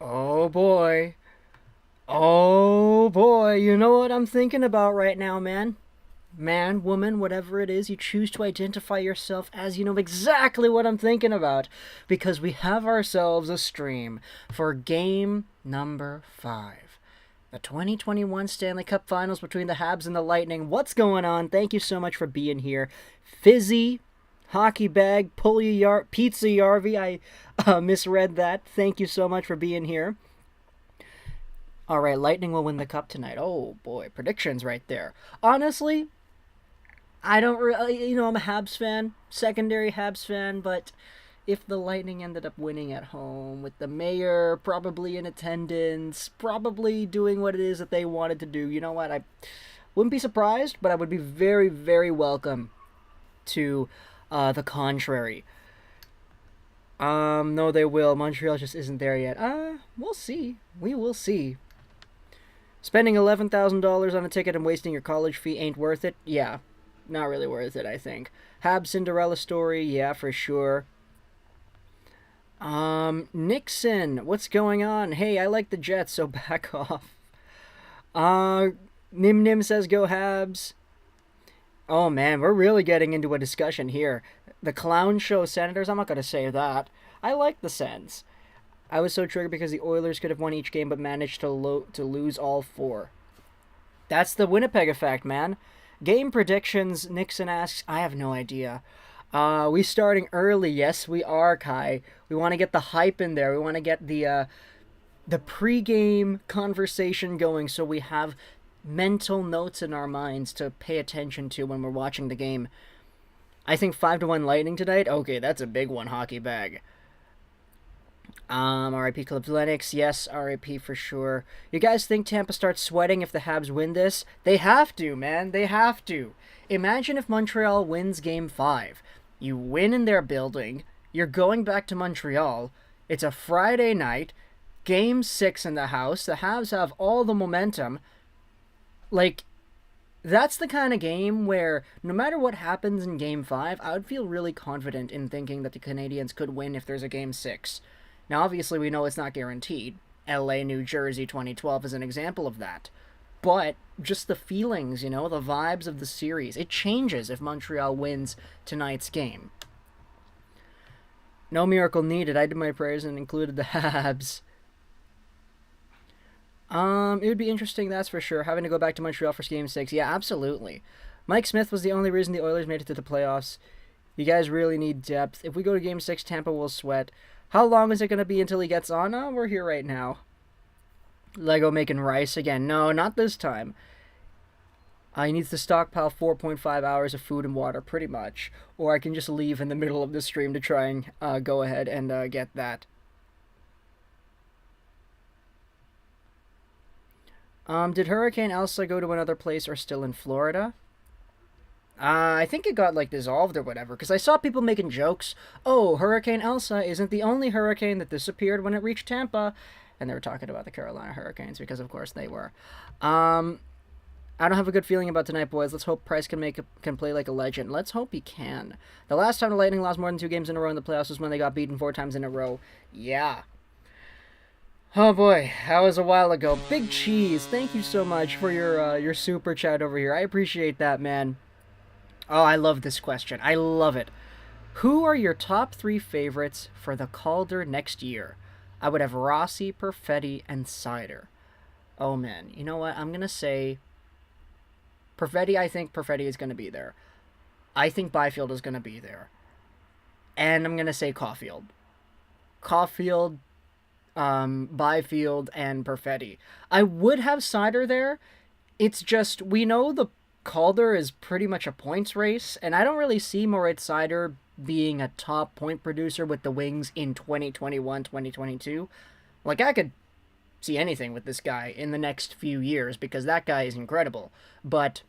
Oh boy. Oh boy. You know what I'm thinking about right now, man? Man, woman, whatever it is, you choose to identify yourself as, you know exactly what I'm thinking about. Because we have ourselves a stream for game number 5. The 2021 Stanley Cup Finals between the Habs and the Lightning. What's going on? Thank you so much for being here. Fizzy, hockey bag, pizza Yarvey. I misread that. Thank you so much for being here. All right, Lightning will win the cup tonight. Oh boy, predictions right there. Honestly, I don't really, I'm a Habs fan, secondary Habs fan, but if the Lightning ended up winning at home with the mayor probably in attendance, probably doing what it is that they wanted to do, you know what? I wouldn't be surprised, but I would be very, very welcome to the contrary. No, they will. Montreal just isn't there yet. We'll see. We will see. Spending $11,000 on a ticket and wasting your college fee ain't worth it? Yeah, not really worth it, I think. Habs Cinderella story? Yeah, for sure. Nixon, what's going on? Hey, I like the Jets, so back off. Nim Nim says go Habs. Oh man, we're really getting into a discussion here. The clown show Senators, I'm not gonna say that. I like the Sens. I was so triggered because the Oilers could have won each game but managed to lose all 4. That's the Winnipeg effect, man. Game predictions, Nixon asks. I have no idea. We starting early. Yes, we are, Kai. We want to get the hype in there. We want to get the pre-game conversation going so we have mental notes in our minds to pay attention to when we're watching the game. I think 5-1 Lightning tonight. Okay, that's a big one, hockey bag. R.I.P. Clip Lennox. Yes, R.I.P. for sure. You guys think Tampa starts sweating if the Habs win this? They have to, man. They have to. Imagine if Montreal wins Game 5. You win in their building. You're going back to Montreal. It's a Friday night. Game 6 in the house. The Habs have all the momentum. Like, that's the kind of game where no matter what happens in Game 5, I would feel really confident in thinking that the Canadiens could win if there's a Game 6. Now, obviously, we know it's not guaranteed. LA, New Jersey 2012 is an example of that. But just the feelings, the vibes of the series, it changes if Montreal wins tonight's game. No miracle needed. I did my prayers and included the Habs. It would be interesting, that's for sure. Having to go back to Montreal for Game 6. Yeah, absolutely. Mike Smith was the only reason the Oilers made it to the playoffs. You guys really need depth. If we go to Game 6, Tampa will sweat. How long is it going to be until he gets on? Oh, we're here right now. Lego making rice again. No, not this time. He needs to stockpile 4.5 hours of food and water, pretty much. Or I can just leave in the middle of the stream to try and go ahead and get that. Did Hurricane Elsa go to another place or still in Florida? I think it got, dissolved or whatever, because I saw people making jokes. Oh, Hurricane Elsa isn't the only hurricane that disappeared when it reached Tampa. And they were talking about the Carolina Hurricanes, because of course they were. I don't have a good feeling about tonight, boys. Let's hope Price can play like a legend. Let's hope he can. The last time the Lightning lost more than 2 games in a row in the playoffs was when they got beaten 4 times in a row. Yeah. Oh boy, that was a while ago. Big Cheese, thank you so much for your super chat over here. I appreciate that, man. Oh, I love this question. I love it. Who are your top 3 favorites for the Calder next year? I would have Rossi, Perfetti, and Sider. Oh man, you know what? I'm going to say Perfetti. I think Perfetti is going to be there. I think Byfield is going to be there. And I'm going to say Caulfield. Caulfield, Byfield, and Perfetti. I would have Sider there. It's just, we know the Calder is pretty much a points race, and I don't really see Moritz Seider being a top point producer with the Wings in 2021, 2022. I could see anything with this guy in the next few years because that guy is incredible. But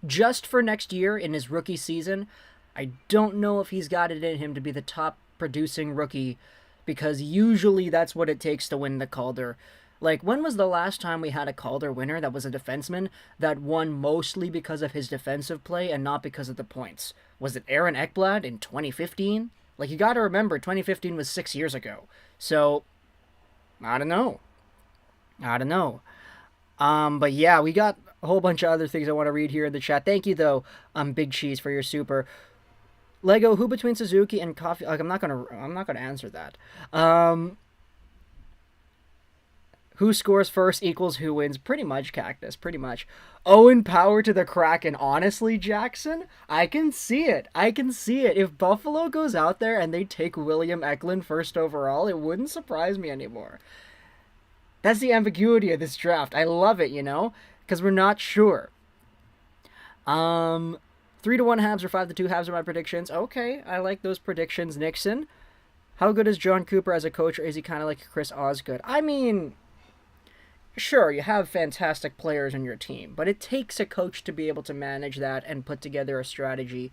just for next year in his rookie season, I don't know if he's got it in him to be the top producing rookie because usually that's what it takes to win the Calder. When was the last time we had a Calder winner that was a defenseman that won mostly because of his defensive play and not because of the points? Was it Aaron Ekblad in 2015? You gotta remember, 2015 was 6 years ago. So, I don't know. I don't know. But yeah, we got a whole bunch of other things I want to read here in the chat. Thank you though, Big Cheese, for your super. Lego, who between Suzuki and Coffee? Like, I'm not gonna answer that. Who scores first equals who wins. Pretty much, Cactus. Pretty much. Owen Power to the Kraken. Honestly, Jackson, I can see it. I can see it. If Buffalo goes out there and they take William Eklund first overall, it wouldn't surprise me anymore. That's the ambiguity of this draft. I love it, you know, because we're not sure. 3-1 Habs or 5-2 Habs are my predictions. Okay, I like those predictions. Nixon, how good is John Cooper as a coach, or is he kind of like Chris Osgood? I mean, sure, you have fantastic players in your team, but it takes a coach to be able to manage that and put together a strategy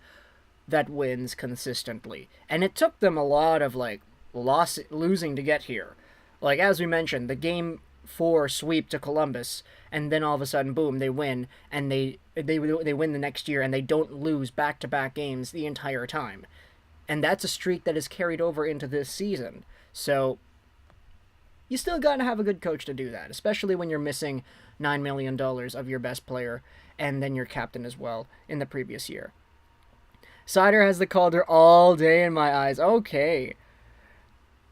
that wins consistently. And it took them a lot of like losing to get here. Like, as we mentioned, the Game 4 sweep to Columbus, and then all of a sudden, boom, they win, and they win the next year, and they don't lose back-to-back games the entire time. And that's a streak that is carried over into this season. So, you still gotta have a good coach to do that, especially when you're missing $9 million of your best player, and then your captain as well, in the previous year. Cider has the Calder all day in my eyes. Okay.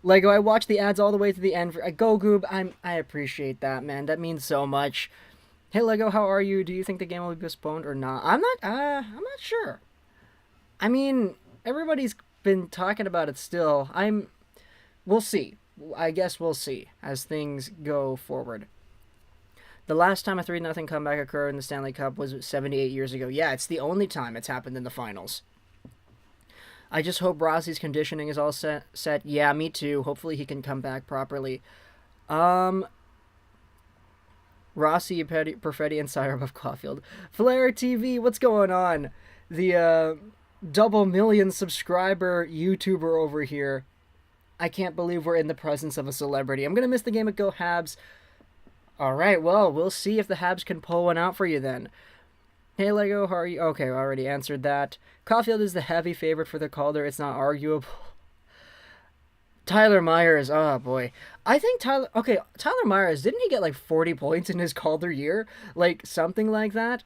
Lego, I watched the ads all the way to the end. Go Goob, I appreciate that, man. That means so much. Hey Lego, how are you? Do you think the game will be postponed or not? I'm not sure. I mean, everybody's been talking about it still. We'll see. I guess we'll see as things go forward. The last time a 3-0 comeback occurred in the Stanley Cup was 78 years ago. Yeah, it's the only time it's happened in the finals. I just hope Rossi's conditioning is all set. Yeah, me too. Hopefully he can come back properly. Rossi, Perfetti, and Siren of Caulfield. Flair TV, what's going on? The double million subscriber YouTuber over here. I can't believe we're in the presence of a celebrity. I'm going to miss the game at Go Habs. Alright, well, we'll see if the Habs can pull one out for you then. Hey Lego, how are you? Okay, I already answered that. Caulfield is the heavy favorite for the Calder. It's not arguable. Tyler Myers, oh boy. I think Tyler Myers, didn't he get like 40 points in his Calder year? Like, something like that?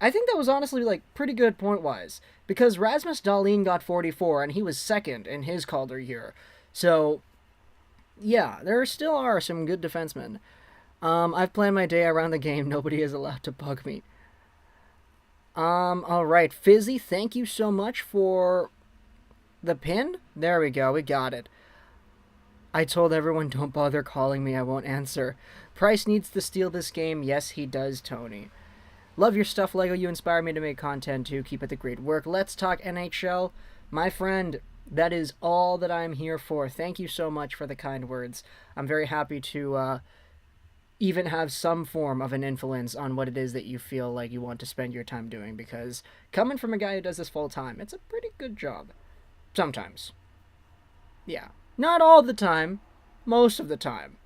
I think that was honestly like pretty good point-wise. Because Rasmus Dahlin got 44 and he was second in his Calder year. So, yeah, there still are some good defensemen. I've planned my day around the game. Nobody is allowed to bug me. Alright, Fizzy, thank you so much for the pin. There we go, we got it. I told everyone don't bother calling me, I won't answer. Price needs to steal this game. Yes, he does, Tony. Love your stuff, Lego. You inspire me to make content too. Keep up the great work. Let's talk NHL. My friend, that is all that I'm here for. Thank you so much for the kind words. I'm very happy to, even have some form of an influence on what it is that you feel like you want to spend your time doing, because coming from a guy who does this full time, it's a pretty good job. Sometimes. Yeah. Not all the time. Most of the time.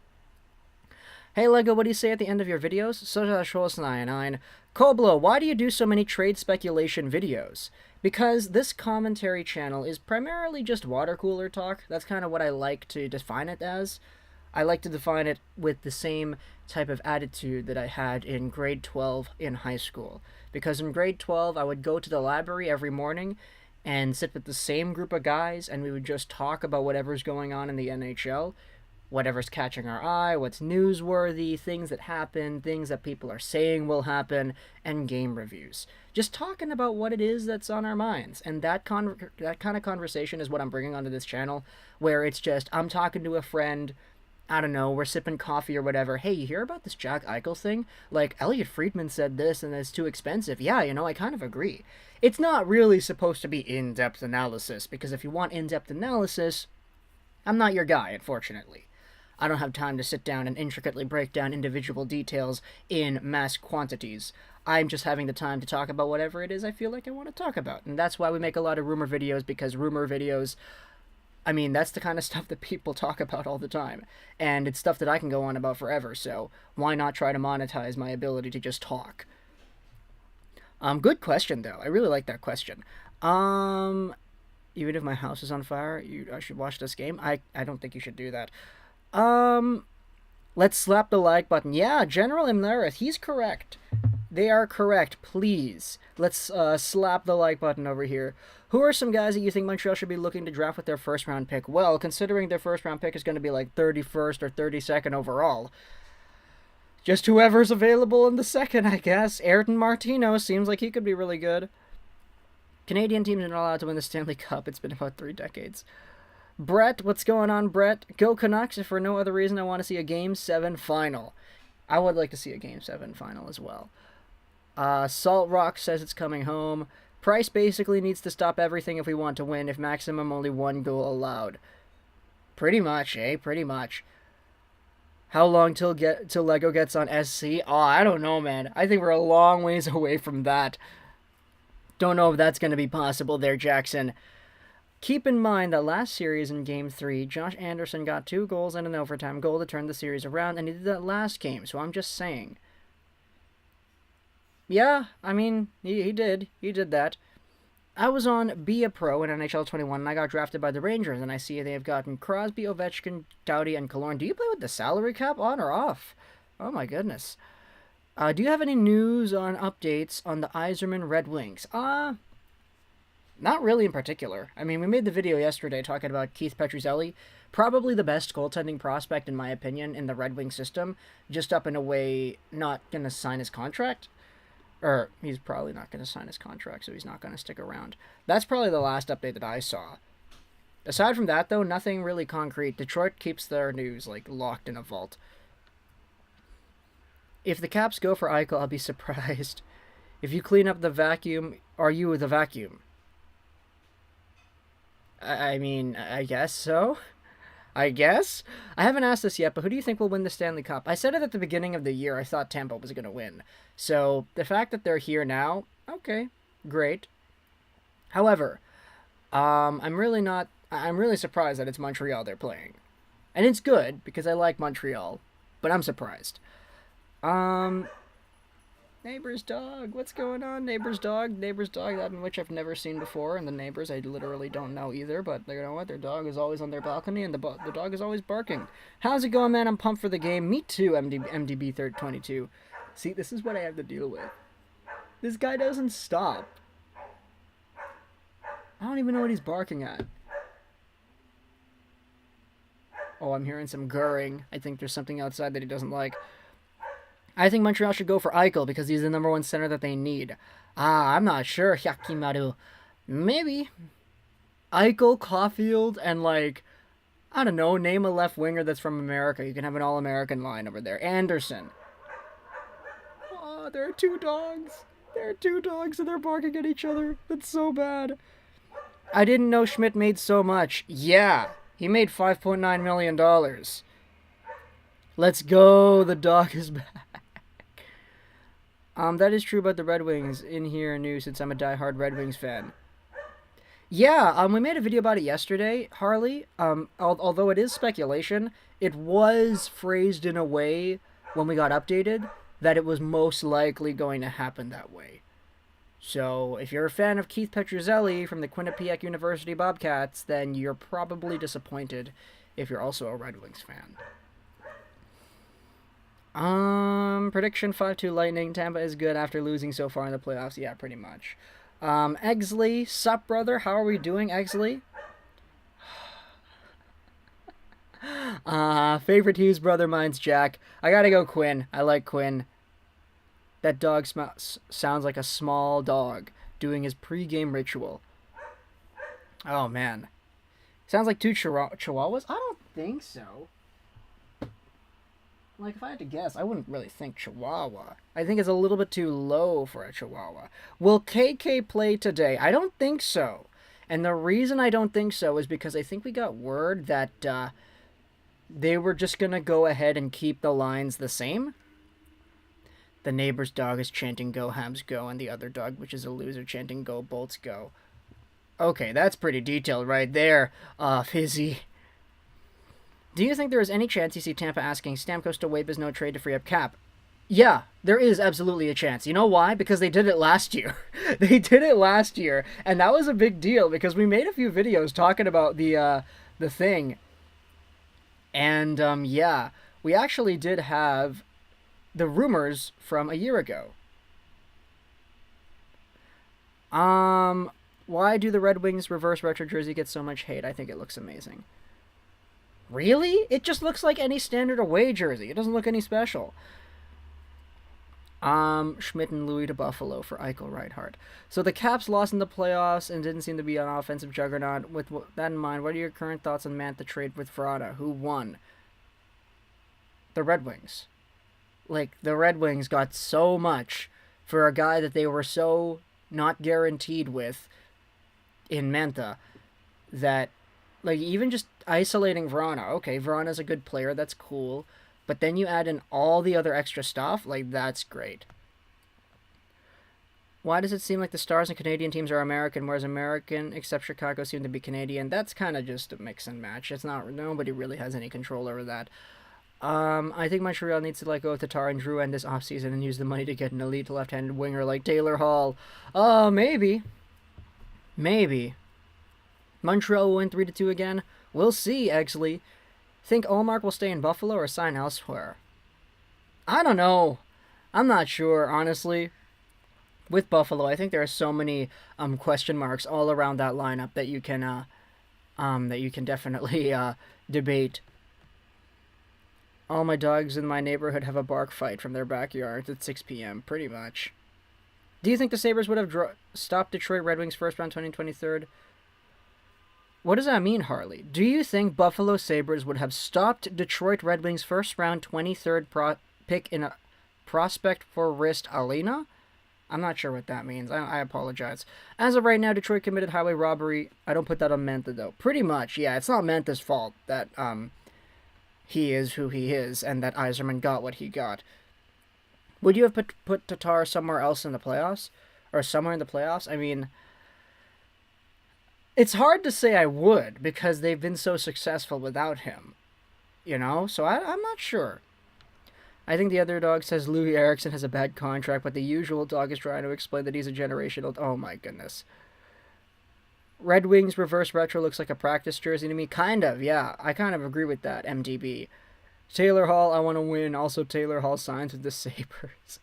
Hey Lego, what do you say at the end of your videos? Soja99. Koblo, why do you do so many trade speculation videos? Because this commentary channel is primarily just water cooler talk. That's kind of what I like to define it as. I like to define it with the same type of attitude that I had in grade 12 in high school. Because in grade 12, I would go to the library every morning and sit with the same group of guys, and we would just talk about whatever's going on in the NHL, whatever's catching our eye, what's newsworthy, things that happen, things that people are saying will happen, and game reviews. Just talking about what it is that's on our minds. And that kind of conversation is what I'm bringing onto this channel, where it's just, I'm talking to a friend, I don't know, we're sipping coffee or whatever. Hey, you hear about this Jack Eichel thing? Like, Elliot Friedman said this and it's too expensive. Yeah, you know, I kind of agree. It's not really supposed to be in-depth analysis, because if you want in-depth analysis, I'm not your guy, unfortunately. I don't have time to sit down and intricately break down individual details in mass quantities. I'm just having the time to talk about whatever it is I feel like I want to talk about. And that's why we make a lot of rumor videos, because rumor videos, I mean, that's the kind of stuff that people talk about all the time. And it's stuff that I can go on about forever, so why not try to monetize my ability to just talk? Good question, though. I really like that question. Even if my house is on fire, I should watch this game? I don't think you should do that. Let's slap the like button. Yeah, General Imlerith, he's correct. They are correct. Please, let's slap the like button over here. Who are some guys that you think Montreal should be looking to draft with their first round pick? Well, considering their first round pick is going to be like 31st or 32nd overall, just whoever's available in the second, I guess. Ayrton Martino seems like he could be really good. Canadian teams are not allowed to win the Stanley Cup. It's been about 3 decades. Brett, what's going on, Brett? Go Canucks. If for no other reason, I want to see a Game 7 final. I would like to see a Game 7 final as well. Salt Rock says it's coming home. Price basically needs to stop everything if we want to win, if maximum only 1 goal allowed. Pretty much, eh? Pretty much. How long till Lego gets on SC? Oh, I don't know, man. I think we're a long ways away from that. Don't know if that's going to be possible there, Jackson. Keep in mind that last series in Game 3, Josh Anderson got 2 goals and an overtime goal to turn the series around, and he did that last game, so I'm just saying. Yeah, I mean, he did. He did that. I was on Be a Pro in NHL 21, and I got drafted by the Rangers, and I see they have gotten Crosby, Ovechkin, Doughty, and Killorn. Do you play with the salary cap on or off? Oh my goodness. Do you have any news on updates on the Yzerman Red Wings? Not really in particular. I mean, we made the video yesterday talking about Keith Petruzzelli, probably the best goaltending prospect, in my opinion, in the Red Wing system, just up in a way not going to sign his contract. Or, he's probably not going to sign his contract, so he's not going to stick around. That's probably the last update that I saw. Aside from that, though, nothing really concrete. Detroit keeps their news, like, locked in a vault. If the Caps go for Eichel, I'll be surprised. If you clean up the vacuum, are you the vacuum? I mean, I guess so. I guess? I haven't asked this yet, but who do you think will win the Stanley Cup? I said it at the beginning of the year. I thought Tampa was going to win. So, the fact that they're here now, okay, great. However, I'm really surprised that it's Montreal they're playing. And it's good, because I like Montreal, but I'm surprised. Neighbor's dog. What's going on, Neighbor's dog? Neighbor's dog, that in which I've never seen before, and the neighbors I literally don't know either, but you know what? Their dog is always on their balcony, and the dog is always barking. How's it going, man? I'm pumped for the game. Me too, MDB 322. See, this is what I have to deal with. This guy doesn't stop. I don't even know what he's barking at. Oh, I'm hearing some gurring. I think there's something outside that he doesn't like. I think Montreal should go for Eichel because he's the number 1 center that they need. I'm not sure, Yakimaru. Maybe. Eichel, Caulfield, and like, I don't know, name a left winger that's from America. You can have an all-American line over there. Anderson. Oh, there are 2 dogs. There are 2 dogs and they're barking at each other. That's so bad. I didn't know Schmidt made so much. Yeah, he made $5.9 million. Let's go. The dog is back. That is true about the Red Wings in here new since I'm a diehard Red Wings fan. Yeah, we made a video about it yesterday, Harley. Although it is speculation, it was phrased in a way when we got updated that it was most likely going to happen that way. So, if you're a fan of Keith Petruzzelli from the Quinnipiac University Bobcats, then you're probably disappointed if you're also a Red Wings fan. Prediction 5-2 Lightning. Tampa is good after losing so far in the playoffs. Yeah, pretty much. Exley, sup, brother? How are we doing, Exley? Favorite Hughes brother, mine's Jack. I gotta go Quinn. I like Quinn. That dog sounds like a small dog doing his pre-game ritual. Oh, man. Sounds like 2 chihuahuas? I don't think so. Like, if I had to guess, I wouldn't really think Chihuahua. I think it's a little bit too low for a Chihuahua. Will KK play today? I don't think so. And the reason I don't think so is because I think we got word that they were just going to go ahead and keep the lines the same. The neighbor's dog is chanting "Go Habs Go," and the other dog, which is a loser, chanting "Go Bolts Go." Okay, that's pretty detailed right there, Fizzy. Do you think there is any chance you see Tampa asking Stamkos to waive his no trade to free up cap? Yeah, there is absolutely a chance. You know why? Because they did it last year. They did it last year, and that was a big deal because we made a few videos talking about the thing. And yeah, we actually did have the rumors from a year ago. Why do the Red Wings reverse retro jersey get so much hate? I think it looks amazing. Really? It just looks like any standard away jersey. It doesn't look any special. Schmidt and Louis to Buffalo for Eichel Reinhardt. So the Caps lost in the playoffs and didn't seem to be an offensive juggernaut. With that in mind, what are your current thoughts on Mantha trade with Verona? Who won? The Red Wings. Like, the Red Wings got so much for a guy that they were so not guaranteed with in Mantha that, like, even just isolating Verona. Okay, Verona's a good player. That's cool. But then you add in all the other extra stuff, like, that's great. Why does it seem like the Stars and Canadian teams are American, whereas American, except Chicago, seem to be Canadian? That's kind of just a mix and match. It's not, nobody really has any control over that. I think Montreal needs to let go of Tatar and Drouin this offseason and use the money to get an elite left-handed winger like Taylor Hall. Maybe. Maybe. Montreal will win 3-2 again. We'll see, Exley. Think Allmark will stay in Buffalo or sign elsewhere? I don't know. I'm not sure, honestly. With Buffalo, I think there are so many question marks all around that lineup that you can definitely debate. All my dogs in my neighborhood have a bark fight from their backyard at 6 p.m., pretty much. Do you think the Sabres would have stopped Detroit Red Wings first round 2023? What does that mean, Harley? Do you think Buffalo Sabres would have stopped Detroit Red Wings first round 23rd pick in a prospect for wrist arena? I'm not sure what that means. I apologize. As of right now, Detroit committed highway robbery. I don't put that on Mantha, though. Pretty much, yeah. It's not Mantha's fault that he is who he is and that Yzerman got what he got. Would you have put Tatar somewhere else in the playoffs? Or somewhere in the playoffs? I mean, it's hard to say I would because they've been so successful without him. You know? So I'm not sure. I think the other dog says Louis Eriksson has a bad contract, but the usual dog is trying to explain that he's a generational... Oh my goodness. Red Wings reverse retro looks like a practice jersey to me. Kind of, yeah. I kind of agree with that, MDB. Taylor Hall, I want to win. Also, Taylor Hall signs with the Sabres.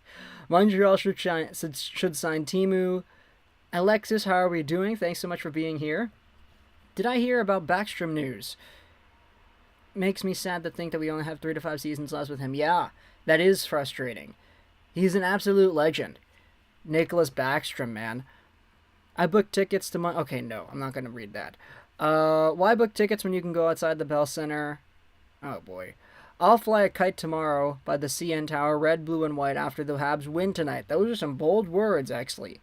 Montreal should sign Timu. Alexis, how are we doing? Thanks so much for being here. Did I hear about Backstrom news? Makes me sad to think that we only have 3 to 5 seasons left with him. Yeah, that is frustrating. He's an absolute legend. Nicholas Backstrom, man. I booked tickets to okay, no, I'm not going to read that. Why book tickets when you can go outside the Bell Center? Oh, boy. I'll fly a kite tomorrow by the CN Tower, red, blue, and white after the Habs win tonight. Those are some bold words, actually.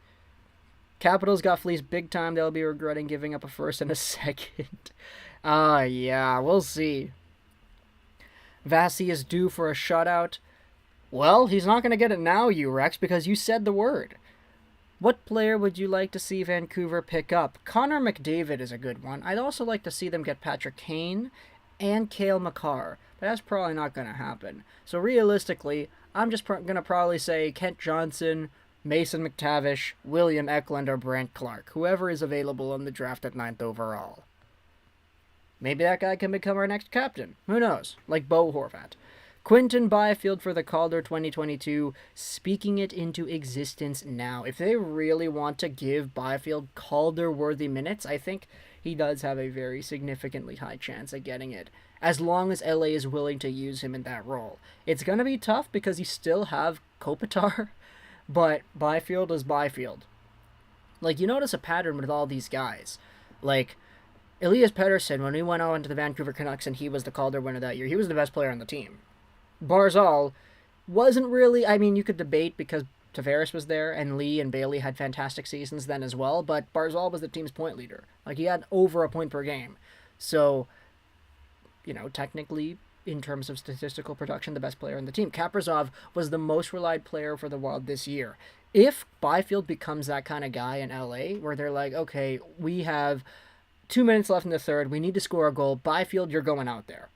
Capitals got fleeced big time. They'll be regretting giving up a first and a second. Yeah, we'll see. Vasi is due for a shutout. Well, he's not going to get it now, you Rex, because you said the word. What player would you like to see Vancouver pick up? Connor McDavid is a good one. I'd also like to see them get Patrick Kane and Cale Makar. But that's probably not going to happen. So realistically, I'm just going to probably say Kent Johnson, Mason McTavish, William Eklund, or Brant Clark. Whoever is available in the draft at 9th overall. Maybe that guy can become our next captain. Who knows? Like Bo Horvat. Quinton Byfield for the Calder 2022, speaking it into existence now. If they really want to give Byfield Calder-worthy minutes, I think he does have a very significantly high chance at getting it, as long as LA is willing to use him in that role. It's going to be tough because you still have Kopitar, but Byfield is Byfield. Like, you notice a pattern with all these guys. Like, Elias Pettersson, when we went on to the Vancouver Canucks and he was the Calder winner that year, he was the best player on the team. Barzal wasn't really... I mean, you could debate because Tavares was there and Lee and Bailey had fantastic seasons then as well, but Barzal was the team's point leader. Like, he had over a point per game. So, you know, technically, in terms of statistical production, the best player on the team. Kaprizov was the most relied player for the Wild this year. If Byfield becomes that kind of guy in LA, where they're like, okay, we have 2 minutes left in the third, we need to score a goal, Byfield, you're going out there.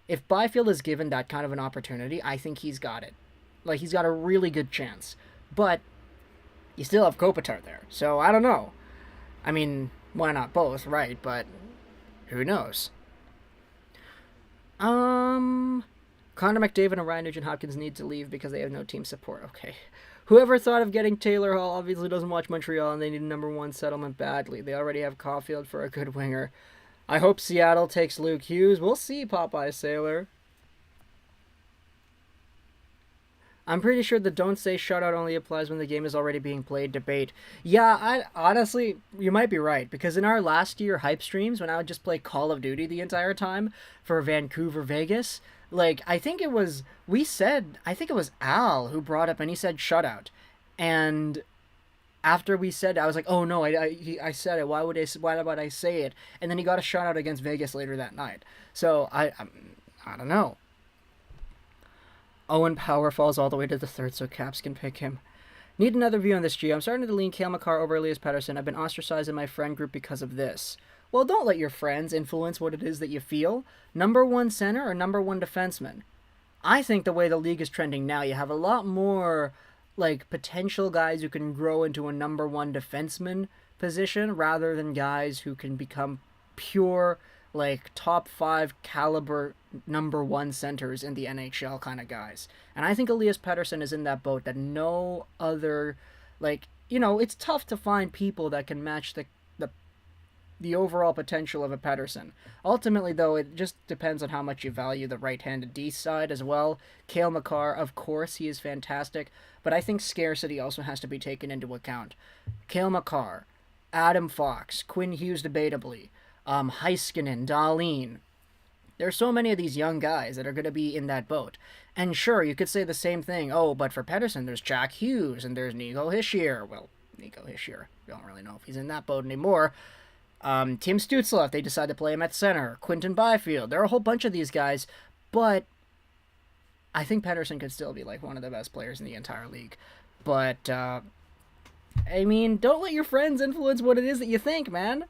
If Byfield is given that kind of an opportunity, I think he's got it. Like, he's got a really good chance. But you still have Kopitar there, so I don't know. I mean, why not both, right? But who knows? Um, Connor McDavid and Ryan Nugent-Hopkins need to leave because they have no team support. Okay. Whoever thought of getting Taylor Hall obviously doesn't watch Montreal, and they need a number one settlement badly. They already have Caulfield for a good winger. I hope Seattle takes Luke Hughes. We'll see, Popeye Sailor. I'm pretty sure the don't say shutout only applies when the game is already being played debate. Yeah, I honestly, you might be right, because in our last year hype streams, when I would just play Call of Duty the entire time for Vancouver, Vegas, like, I think it was Al who brought up, and he said shutout. And after we said it, I was like, oh no, I said it. Why would I say it? And then he got a shutout against Vegas later that night. So I don't know. Owen Power falls all the way to the third so Caps can pick him. Need another view on this, G. I'm starting to lean Cale Makar over Elias Pettersson. I've been ostracized in my friend group because of this. Well, don't let your friends influence what it is that you feel. Number one center or number one defenseman? I think the way the league is trending now, you have a lot more like potential guys who can grow into a number one defenseman position rather than guys who can become pure like top five caliber number one centers in the NHL kind of guys. And I think Elias Pettersson is in that boat that no other, like, you know, it's tough to find people that can match the overall potential of a Pettersson. Ultimately, though, it just depends on how much you value the right-handed D side as well. Cale Makar, of course, he is fantastic, but I think scarcity also has to be taken into account. Cale Makar, Adam Fox, Quinn Hughes debatably, Heiskanen, Dahlin. There's so many of these young guys that are going to be in that boat. And sure, you could say the same thing. Oh, but for Pettersson, there's Jack Hughes and there's Nico Hischier. Well, Nico Hischier, we don't really know if he's in that boat anymore. Tim Stützle, if they decide to play him at center. Quinton Byfield. There are a whole bunch of these guys, but I think Pettersson could still be like one of the best players in the entire league. But, I mean, don't let your friends influence what it is that you think, man.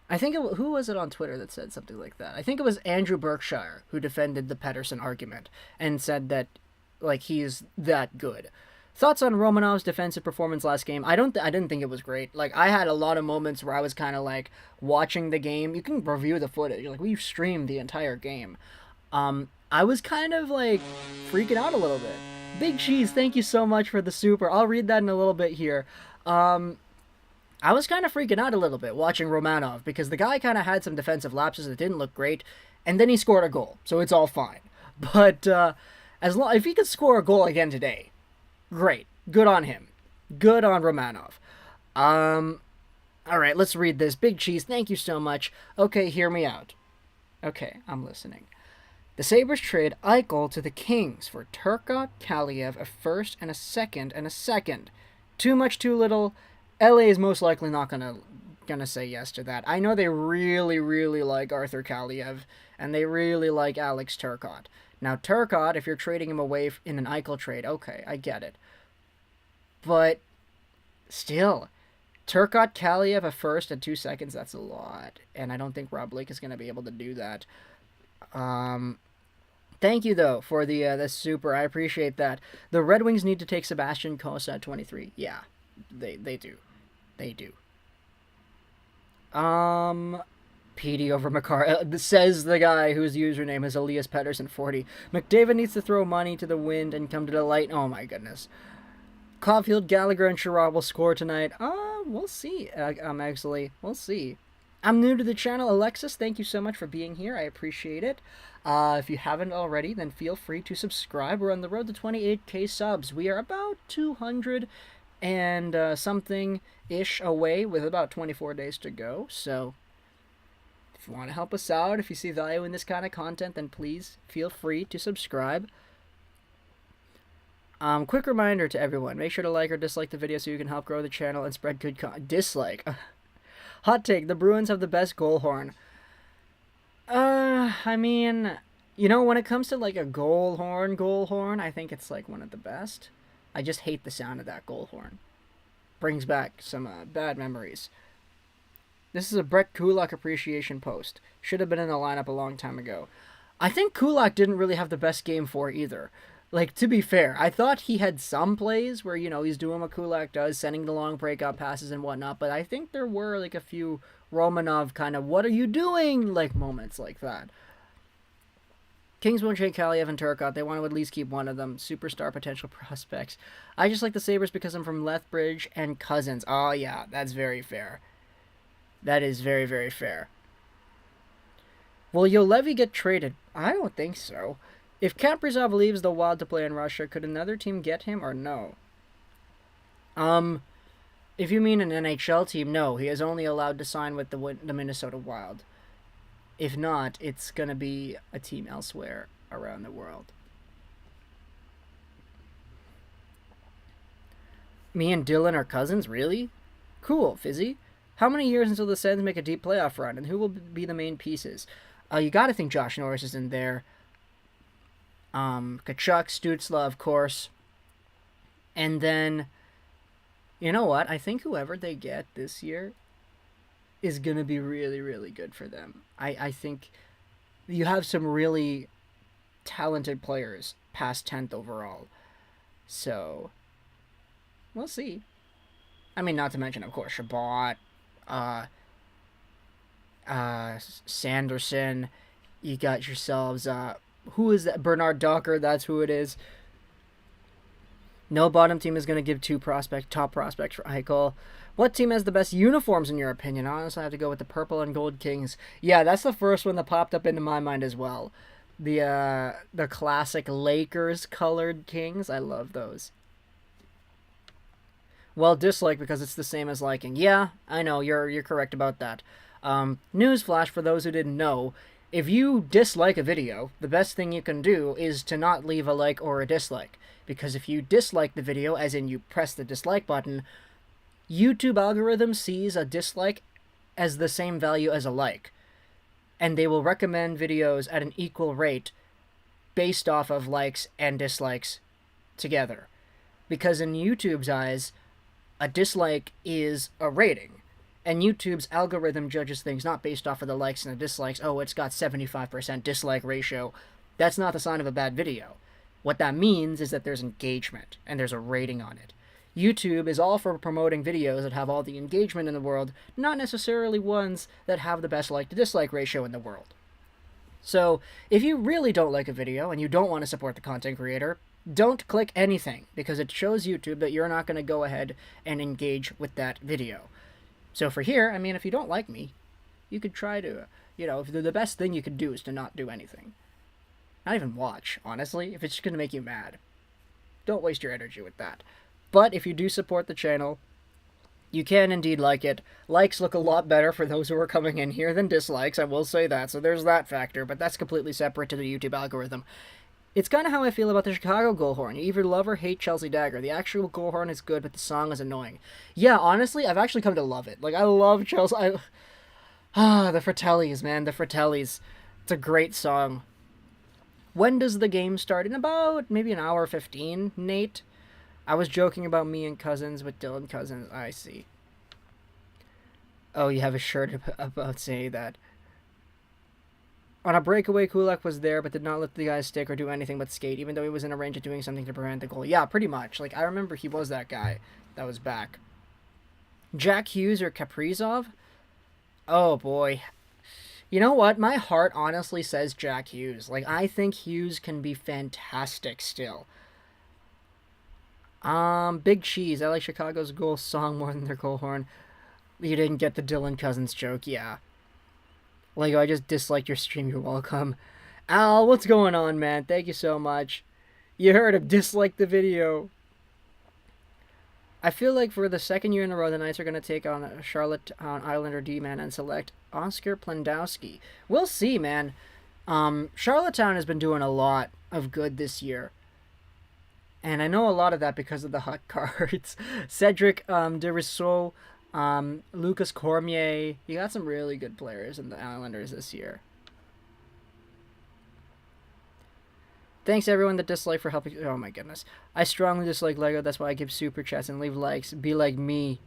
I think who was it on Twitter that said something like that? I think it was Andrew Berkshire who defended the Pettersson argument and said that, like, he's that good. Thoughts on Romanov's defensive performance last game? I didn't think it was great. Like, I had a lot of moments where I was kind of like watching the game. You can review the footage. Like, we streamed the entire game. I was kind of like freaking out a little bit. Big Cheese, thank you so much for the super. I'll read that in a little bit here. I was kind of freaking out a little bit watching Romanov because the guy kind of had some defensive lapses that didn't look great, and then he scored a goal, so it's all fine. But if he could score a goal again today, great. Good on him. Good on Romanov. All right, let's read this. Big Cheese, thank you so much. Okay, hear me out. Okay, I'm listening. The Sabres trade Eichel to the Kings for Turcotte, Kaliev, a first and a second and a second. Too much, too little. LA is most likely not gonna say yes to that. I know they really, really like Arthur Kaliev, and they really like Alex Turcotte. Now, Turcotte, if you're trading him away in an Eichel trade, okay, I get it. But still, Turcotte, Kaliev, a first and 2 seconds, that's a lot. And I don't think Rob Blake is going to be able to do that. Thank you, though, for the super. I appreciate that. The Red Wings need to take Sebastian Cossa at 23. Yeah, they do. They do. PD over Makar, says the guy whose username is Elias Pettersson 40. McDavid needs to throw money to the wind and come to the light. Oh my goodness. Caulfield, Gallagher, and Sherrod will score tonight. We'll see. Actually, we'll see. I'm new to the channel. Alexis, thank you so much for being here. I appreciate it. If you haven't already, then feel free to subscribe. We're on the road to 28k subs. We are about 200 and something-ish away with about 24 days to go. So if you want to help us out, if you see value in this kind of content, then please feel free to subscribe. Quick reminder to everyone, make sure to like or dislike the video so you can help grow the channel and spread good dislike. Hot take, the Bruins have the best goal horn. I mean, you know, when it comes to like a goal horn, I think it's like one of the best. I just hate the sound of that goal horn. Brings back some bad memories. This is a Brett Kulak appreciation post. Should have been in the lineup a long time ago. I think Kulak didn't really have the best game for either. Like, to be fair, I thought he had some plays where, you know, he's doing what Kulak does, sending the long breakout passes and whatnot, but I think there were, like, a few Romanov kind of, what are you doing, like, moments like that. Kings won't trade Kaliev and Turcotte. They want to at least keep one of them. Superstar potential prospects. I just like the Sabres because I'm from Lethbridge and Cousins. Oh, yeah, that's very fair. That is very, very fair. Will Yolevi get traded? I don't think so. If Kaprizov leaves the Wild to play in Russia, could another team get him or no? If you mean an NHL team, no. He is only allowed to sign with the Minnesota Wild. If not, it's going to be a team elsewhere around the world. Me and Dylan are cousins? Really? Cool, Fizzy. How many years until the Sens make a deep playoff run, and who will be the main pieces? You got to think Josh Norris is in there. Kachuk, Stützle, of course. And then, you know what? I think whoever they get this year is going to be really, really good for them. I think you have some really talented players past 10th overall. So, we'll see. I mean, not to mention, of course, Shabbat, Sanderson. You got yourselves, who is that? Bernard Docker, that's who it is. No bottom team is going to give top prospects for Eichel. What team has the best uniforms in your opinion? Honestly, I have to go with the purple and gold Kings. Yeah, that's the first one that popped up into my mind as well. The classic Lakers colored Kings. I love those. Well, dislike because it's the same as liking. Yeah, I know, you're correct about that. Newsflash for those who didn't know. If you dislike a video, the best thing you can do is to not leave a like or a dislike. Because if you dislike the video, as in you press the dislike button, YouTube algorithm sees a dislike as the same value as a like. And they will recommend videos at an equal rate based off of likes and dislikes together. Because in YouTube's eyes, a dislike is a rating. And YouTube's algorithm judges things not based off of the likes and the dislikes. Oh, it's got 75% dislike ratio. That's not the sign of a bad video. What that means is that there's engagement, and there's a rating on it. YouTube is all for promoting videos that have all the engagement in the world, not necessarily ones that have the best like-to-dislike ratio in the world. So, if you really don't like a video, and you don't want to support the content creator, don't click anything, because it shows YouTube that you're not going to go ahead and engage with that video. So for here, I mean, if you don't like me, you could try to, the best thing you could do is to not do anything. Not even watch, honestly, if it's just going to make you mad. Don't waste your energy with that. But if you do support the channel, you can indeed like it. Likes look a lot better for those who are coming in here than dislikes, I will say that, so there's that factor, but that's completely separate to the YouTube algorithm. It's kind of how I feel about the Chicago goal horn. You either love or hate Chelsea Dagger. The actual goal horn is good, but the song is annoying. Yeah, honestly, I've actually come to love it. Like, I love Chelsea. The Fratellis, man. The Fratellis. It's a great song. When does the game start? In about maybe an hour 15, Nate. I was joking about me and Cousins with Dylan Cousins. I see. Oh, you have a shirt about saying that. On a breakaway, Kulak was there, but did not let the guy stick or do anything but skate, even though he was in a range of doing something to prevent the goal. Yeah, pretty much. Like, I remember he was that guy that was back. Jack Hughes or Kaprizov? Oh, boy. You know what? My heart honestly says Jack Hughes. Like, I think Hughes can be fantastic still. Big Cheese. I like Chicago's goal song more than their goal horn. You didn't get the Dylan Cousins joke, yeah. Lego, I just disliked your stream. You're welcome. Al, what's going on, man? Thank you so much. You heard him. Dislike the video. I feel like for the second year in a row, the Knights are going to take on a Charlotte Islander D-man and select Oscar Plandowski. We'll see, man. Charlottetown has been doing a lot of good this year. And I know a lot of that because of the hot cards. Cedric Derisseau, Lucas Cormier. You got some really good players in the Islanders this year. Thanks everyone that disliked for helping. Oh my goodness. I strongly dislike Lego. That's why I give super chats and leave likes. Be like me.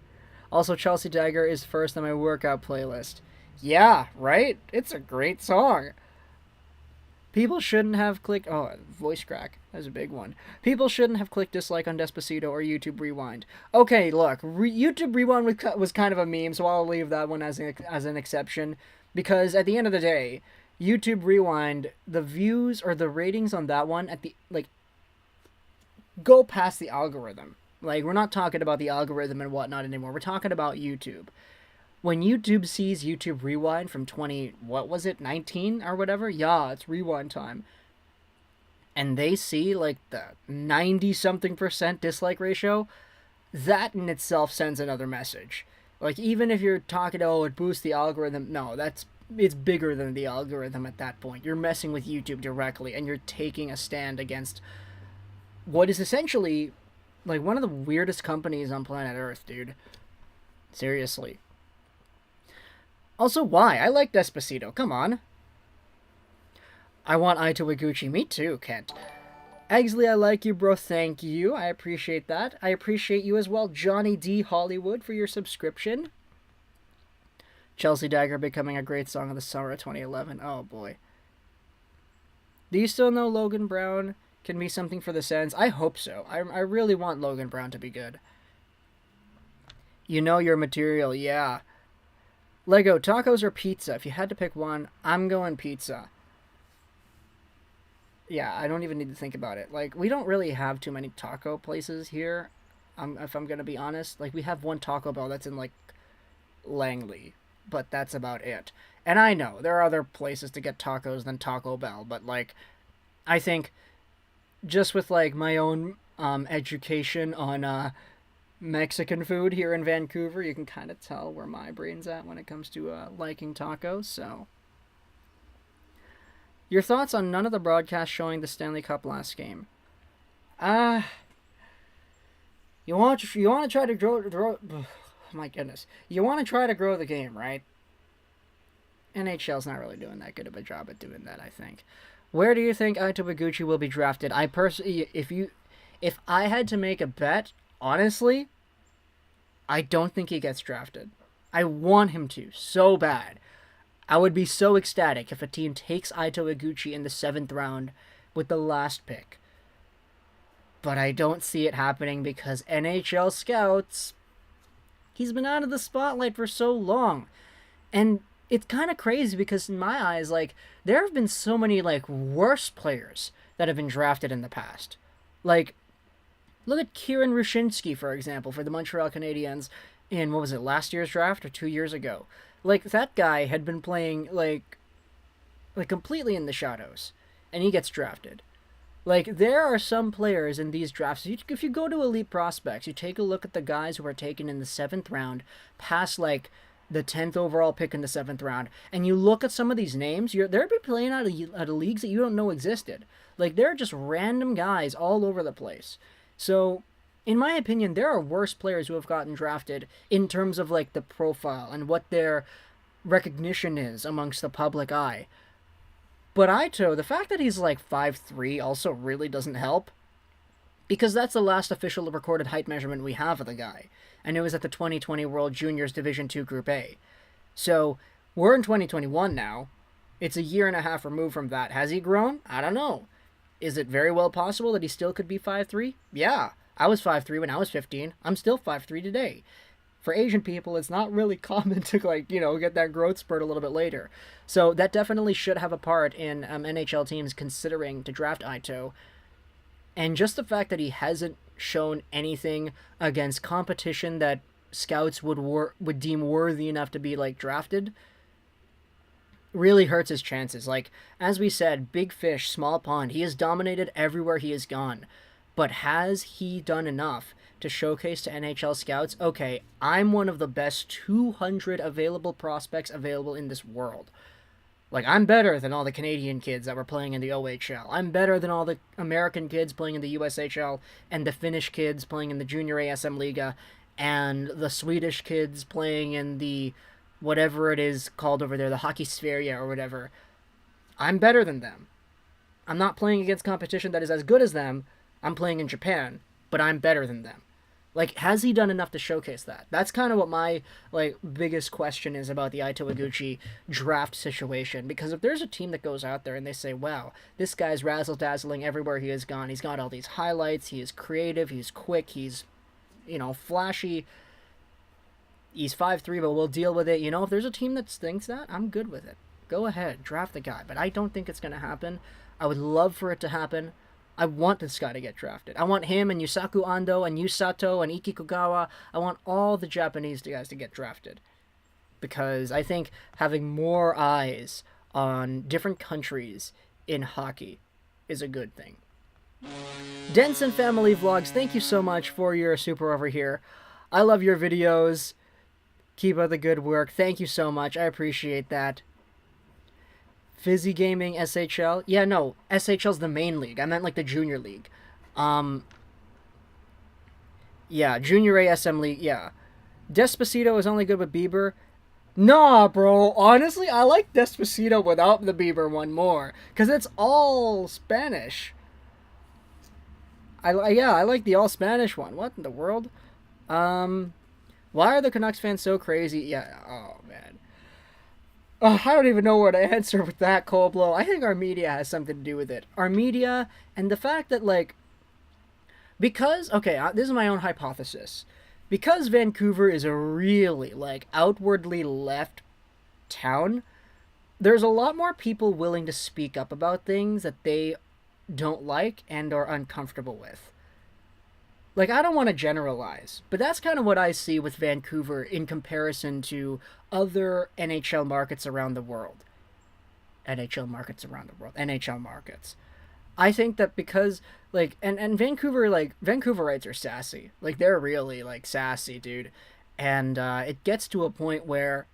Also, Chelsea Dagger is first on my workout playlist. Yeah, right? It's a great song. People shouldn't have clicked... Oh, voice crack. That's a big one. People shouldn't have clicked dislike on Despacito or YouTube Rewind. Okay, look. YouTube Rewind was kind of a meme, so I'll leave that one as an exception. Because at the end of the day, YouTube Rewind, the views or the ratings on that one at the go past the algorithm. Like, we're not talking about the algorithm and whatnot anymore. We're talking about YouTube. When YouTube sees YouTube Rewind from 19 or whatever, yeah, it's rewind time. And they see like the 90-something% dislike ratio, that in itself sends another message. Like, even if you're talking, oh, it boosts the algorithm, no, it's bigger than the algorithm at that point. You're messing with YouTube directly, and you're taking a stand against what is essentially like one of the weirdest companies on planet Earth, dude. Seriously. Also, why? I like Despacito. Come on. I want Ito Iguchi. Me too, Kent. Eggsley, I like you, bro. Thank you. I appreciate that. I appreciate you as well, Johnny D. Hollywood, for your subscription. Chelsea Dagger becoming a great song of the summer of 2011. Oh, boy. Do you still know Logan Brown can be something for the Sens? I hope so. I really want Logan Brown to be good. You know your material, yeah. Lego, tacos or pizza? If you had to pick one, I'm going pizza. Yeah, I don't even need to think about it. Like, we don't really have too many taco places here, if I'm going to be honest. Like, we have one Taco Bell that's in, like, Langley, but that's about it. And I know, there are other places to get tacos than Taco Bell, but, like, I think just with, like, my own education on Mexican food here in Vancouver, you can kind of tell where my brain's at when it comes to liking tacos, so... Your thoughts on none of the broadcasts showing the Stanley Cup last game? You want to try to grow oh my goodness. You want to try to grow the game, right? NHL's not really doing that good of a job at doing that, I think. Where do you think Ito Iguchi will be drafted? I personally, if I had to make a bet, honestly, I don't think he gets drafted. I want him to so bad. I would be so ecstatic if a team takes Ito Iguchi in the 7th round with the last pick. But I don't see it happening because NHL scouts, he's been out of the spotlight for so long. And it's kind of crazy because in my eyes, like, there have been so many, like, worse players that have been drafted in the past. Like, look at Kieran Rushinsky, for example, for the Montreal Canadiens in, what was it, last year's draft or 2 years ago? Like, that guy had been playing, like completely in the shadows, and he gets drafted. Like, there are some players in these drafts, if you go to Elite Prospects, you take a look at the guys who are taken in the 7th round, past, like, the 10th overall pick in the 7th round, and you look at some of these names, they're playing out of leagues that you don't know existed. Like, they're just random guys all over the place. So... in my opinion, there are worse players who have gotten drafted in terms of, like, the profile and what their recognition is amongst the public eye. But Ito, the fact that he's, like, 5'3" also really doesn't help. Because that's the last official recorded height measurement we have of the guy. And it was at the 2020 World Juniors Division II Group A. So, we're in 2021 now. It's a year and a half removed from that. Has he grown? I don't know. Is it very well possible that he still could be 5'3"? Yeah. I was 5'3" when I was 15. I'm still 5'3" today. For Asian people, it's not really common to, like, you know, get that growth spurt a little bit later. So that definitely should have a part in NHL teams considering to draft Ito. And just the fact that he hasn't shown anything against competition that scouts would deem worthy enough to be, like, drafted really hurts his chances. Like, as we said, big fish, small pond. He has dominated everywhere he has gone. But has he done enough to showcase to NHL scouts, okay, I'm one of the best 200 available prospects available in this world. Like, I'm better than all the Canadian kids that were playing in the OHL. I'm better than all the American kids playing in the USHL and the Finnish kids playing in the Junior ASM Liga and the Swedish kids playing in the whatever it is called over there, the Hockey Sverige or whatever. I'm better than them. I'm not playing against competition that is as good as them. I'm playing in Japan, but I'm better than them. Like, has he done enough to showcase that? That's kind of what my, like, biggest question is about the Ito Iguchi draft situation. Because if there's a team that goes out there and they say, wow, this guy's razzle-dazzling everywhere he has gone. He's got all these highlights. He is creative. He's quick. He's, you know, flashy. He's 5'3", but we'll deal with it. You know, if there's a team that thinks that, I'm good with it. Go ahead, draft the guy. But I don't think it's going to happen. I would love for it to happen. I want this guy to get drafted. I want him and Yusaku Ando and Yusato and Iki Kogawa. I want all the Japanese guys to get drafted. Because I think having more eyes on different countries in hockey is a good thing. Denson Family Vlogs, thank you so much for your super over here. I love your videos. Keep up the good work. Thank you so much. I appreciate that. Fizzy Gaming, SHL. Yeah, no, SHL's the main league. I meant like the junior league. Yeah, Junior ASM League, yeah. Despacito is only good with Bieber. Nah, bro. Honestly, I like Despacito without the Bieber one more. Because it's all Spanish. I like the all Spanish one. What in the world? Why are the Canucks fans so crazy? Yeah, oh, man. I don't even know where to answer with that, Cold Blow. I think our media has something to do with it. Our media, and the fact that, like, because, okay, this is my own hypothesis. Because Vancouver is a really, like, outwardly left town, there's a lot more people willing to speak up about things that they don't like and are uncomfortable with. Like, I don't want to generalize, but that's kind of what I see with Vancouver in comparison to other NHL markets around the world. NHL markets. I think that because, like, and Vancouver, like, Vancouverites are sassy. Like, they're really, like, sassy, dude. And it gets to a point where,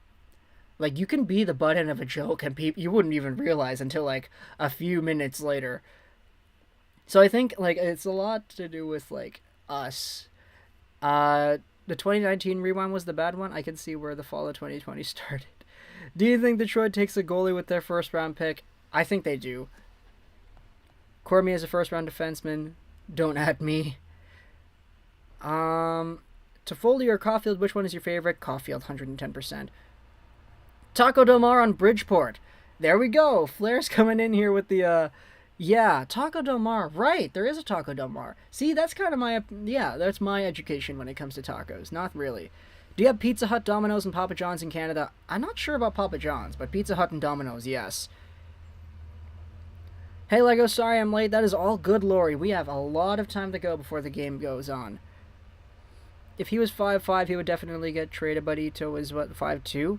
like, you can be the butt end of a joke and you wouldn't even realize until, like, a few minutes later. So I think, like, it's a lot to do with, like, us. The 2019 rewind was the bad one. I can see where the fall of 2020 started. Do you think Detroit takes a goalie with their first round pick? I think they do. Cormier is a first round defenseman. Don't at me. Toffoli or Caulfield, which one is your favorite? Caulfield, 110%. Taco Del Mar on Bridgeport. There we go. Flair's coming in here with the, yeah, Taco Del Mar. Right, there is a Taco Del Mar. See, that's kind of my, yeah, that's my education when it comes to tacos. Not really. Do you have Pizza Hut, Domino's, and Papa John's in Canada? I'm not sure about Papa John's, but Pizza Hut and Domino's, yes. Hey, Lego, sorry I'm late. That is all good, Lori. We have a lot of time to go before the game goes on. If he was 5'5", he would definitely get traded, but Ito is, what, 5'2"?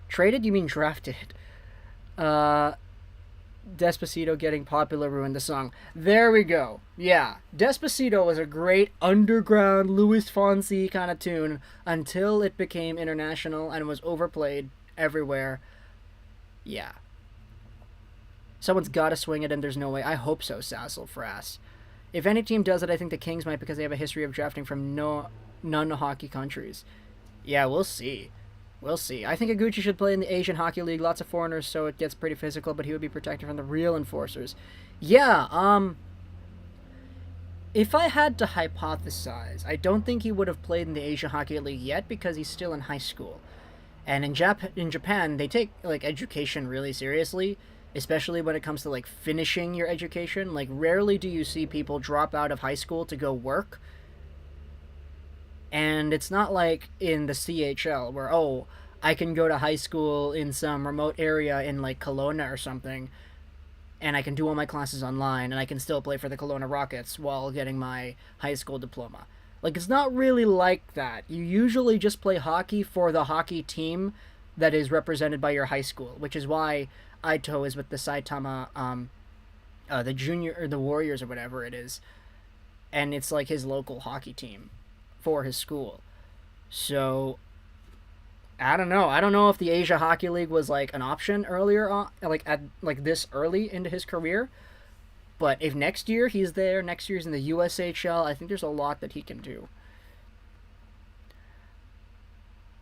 Traded? You mean drafted. Despacito getting popular ruined the song. There we go. Yeah, Despacito was a great underground Luis Fonsi kind of tune until it became international and was overplayed everywhere. Yeah. Someone's got to swing it, and there's no way. I hope so, Sassel Frass. If any team does it, I think the Kings might, because they have a history of drafting from non-hockey countries. Yeah, we'll see. We'll see. I think Iguchi should play in the Asian Hockey League. Lots of foreigners, so it gets pretty physical, but he would be protected from the real enforcers. Yeah, if I had to hypothesize, I don't think he would have played in the Asian Hockey League yet because he's still in high school. And in Japan, they take, like, education really seriously, especially when it comes to, like, finishing your education. Like, rarely do you see people drop out of high school to go work. And it's not like in the CHL where, oh, I can go to high school in some remote area in, like, Kelowna or something, and I can do all my classes online, and I can still play for the Kelowna Rockets while getting my high school diploma. Like, it's not really like that. You usually just play hockey for the hockey team that is represented by your high school, which is why Aito is with the Saitama, the junior, or the Warriors or whatever it is. And it's like his local hockey team for his school. So, I don't know. I don't know if the Asia Hockey League was, like, an option earlier on, like this early into his career. But if next year he's there, next year's in the USHL, I think there's a lot that he can do.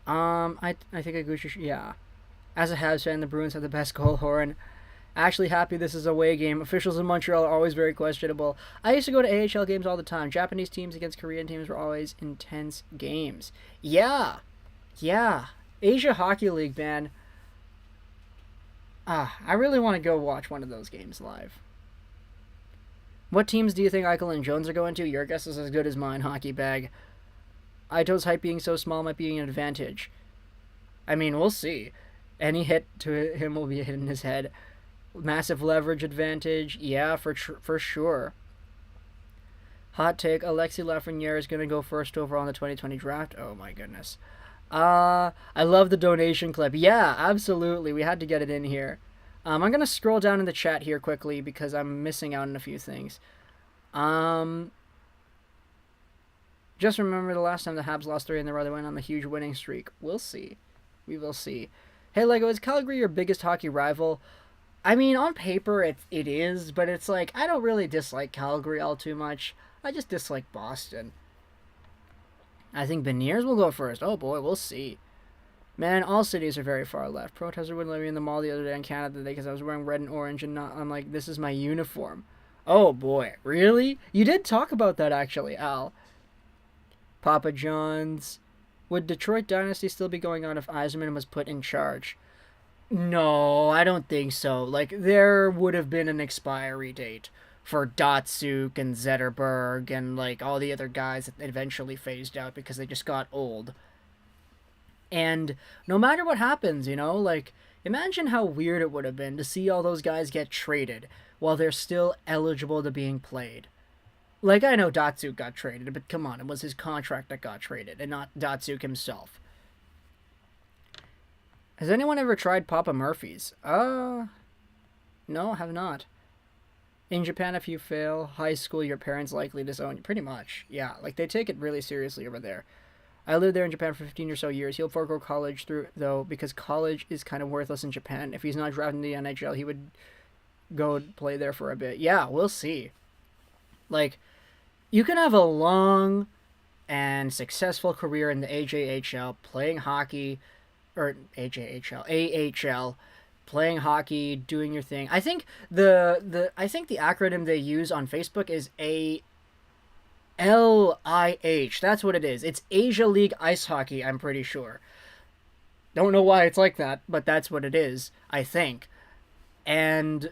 I think Iguchi should, yeah. As a Habs fan, the Bruins have the best goal horn. Actually happy this is a away game. Officials in Montreal are always very questionable. I used to go to AHL games all the time. Japanese teams against Korean teams were always intense games. Yeah. Yeah. Asia Hockey League, man. I really want to go watch one of those games live. What teams do you think Eichel and Jones are going to? Your guess is as good as mine, Hockey Bag. Aito's hype being so small might be an advantage. I mean, we'll see. Any hit to him will be a hit in his head. Massive leverage advantage. Yeah, for sure. Hot take, Alexis Lafreniere is going to go first overall in the 2020 draft. Oh my goodness. I love the donation clip. Yeah, absolutely. We had to get it in here. I'm going to scroll down in the chat here quickly because I'm missing out on a few things. Just remember the last time the Habs lost 3 in a row, they went on the huge winning streak. We'll see. We will see. Hey, Lego, is Calgary your biggest hockey rival? I mean, on paper, it is, but it's like, I don't really dislike Calgary all too much. I just dislike Boston. I think Beniers will go first. Oh boy, we'll see. Man, all cities are very far left. Protester would let me in the mall the other day in Canada today because I was wearing red and orange and not. I'm like, this is my uniform. Oh boy, really? You did talk about that actually, Al. Papa John's. Would Detroit Dynasty still be going on if Yzerman was put in charge? No, I don't think so. Like, there would have been an expiry date for Datsuk and Zetterberg and, like, all the other guys that eventually phased out because they just got old. And no matter what happens, you know, like, imagine how weird it would have been to see all those guys get traded while they're still eligible to being played. Like, I know Datsuk got traded, but come on, it was his contract that got traded and not Datsuk himself. Has anyone ever tried Papa Murphy's? No, have not. In Japan, if you fail high school, your parents likely disown you. Pretty much, yeah. Like, they take it really seriously over there. I lived there in Japan for 15 or so years. He'll forego college though, because college is kind of worthless in Japan. If he's not drafted in the NHL, he would go play there for a bit. Yeah, we'll see. Like, you can have a long and successful career in the AJHL, playing hockey, or AHL, playing hockey, doing your thing. I think the acronym they use on Facebook is ALIH. That's what it is. It's Asia League Ice Hockey, I'm pretty sure. Don't know why it's like that, but that's what it is, I think. And,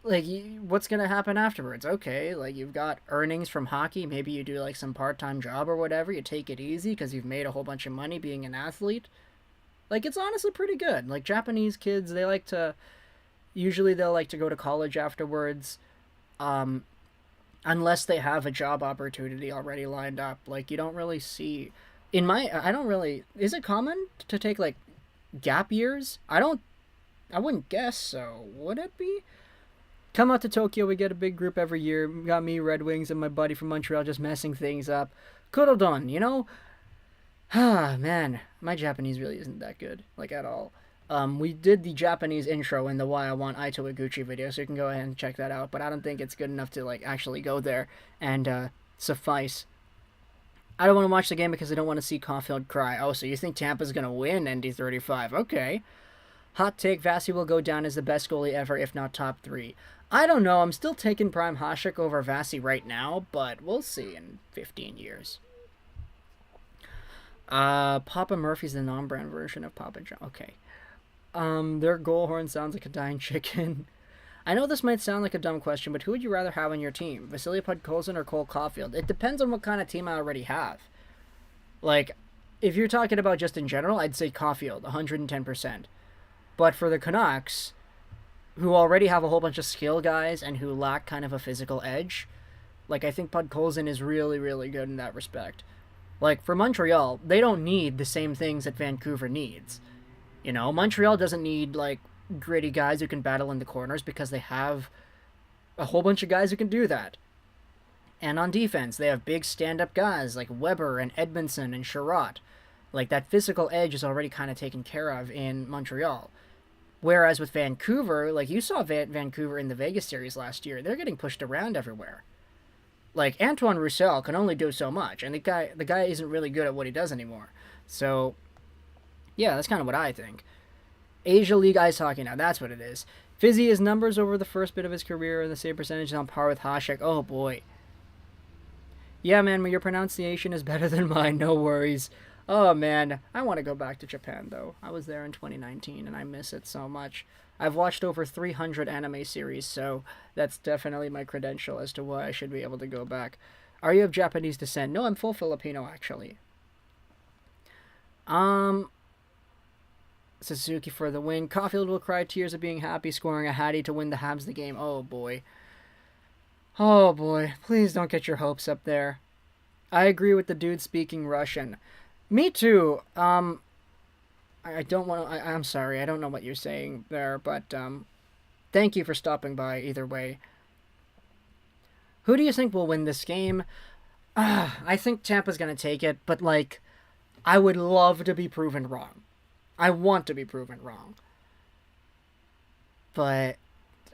like, what's going to happen afterwards? Okay, like, you've got earnings from hockey. Maybe you do, like, some part-time job or whatever. You take it easy because you've made a whole bunch of money being an athlete. Like, it's honestly pretty good. Like, Japanese kids, usually they'll like to go to college afterwards, unless they have a job opportunity already lined up. Like, you don't really see, is it common to take, like, gap years? I wouldn't guess so. Would it be? Come out to Tokyo, we get a big group every year. We got me, Red Wings, and my buddy from Montreal just messing things up. Kurodon, you know? Ah, man, my Japanese really isn't that good, like, at all. We did the Japanese intro in the Why I Want Aito Iguchi video, so you can go ahead and check that out, but I don't think it's good enough to, like, actually go there and suffice. I don't want to watch the game because I don't want to see Caulfield cry. Oh, so you think Tampa's going to win ND35. Okay. Hot take, Vasi will go down as the best goalie ever, if not top 3. I don't know. I'm still taking Prime Hasek over Vasi right now, but we'll see in 15 years. Papa Murphy's the non-brand version of Papa John. Okay. Their goal horn sounds like a dying chicken. I know this might sound like a dumb question, but who would you rather have on your team? Vasily Podkolzin or Cole Caulfield? It depends on what kind of team I already have. Like, if you're talking about just in general, I'd say Caulfield, 110%. But for the Canucks, who already have a whole bunch of skill guys and who lack kind of a physical edge, like, I think Podkolzin is really, really good in that respect. Like, for Montreal, they don't need the same things that Vancouver needs. You know, Montreal doesn't need, like, gritty guys who can battle in the corners because they have a whole bunch of guys who can do that. And on defense, they have big stand-up guys like Weber and Edmondson and Sherratt. Like, that physical edge is already kind of taken care of in Montreal. Whereas with Vancouver, like, you saw Vancouver in the Vegas series last year, they're getting pushed around everywhere. Like, Antoine Roussel can only do so much, and the guy isn't really good at what he does anymore. So, yeah, that's kind of what I think. Asia League Ice Hockey now, that's what it is. Fizzy, his numbers over the first bit of his career and the save percentage is on par with Hasek. Oh, boy. Yeah, man, your pronunciation is better than mine, no worries. Oh, man, I want to go back to Japan, though. I was there in 2019, and I miss it so much. I've watched over 300 anime series, so that's definitely my credential as to why I should be able to go back. Are you of Japanese descent? No, I'm full Filipino, actually. Suzuki for the win. Caulfield will cry tears of being happy, scoring a Hattie to win the Habs the game. Oh boy. Oh boy. Please don't get your hopes up there. I agree with the dude speaking Russian. Me too. I don't want to. I'm sorry. I don't know what you're saying there, but thank you for stopping by either way. Who do you think will win this game? I think Tampa's going to take it, but, like, I would love to be proven wrong. I want to be proven wrong. But,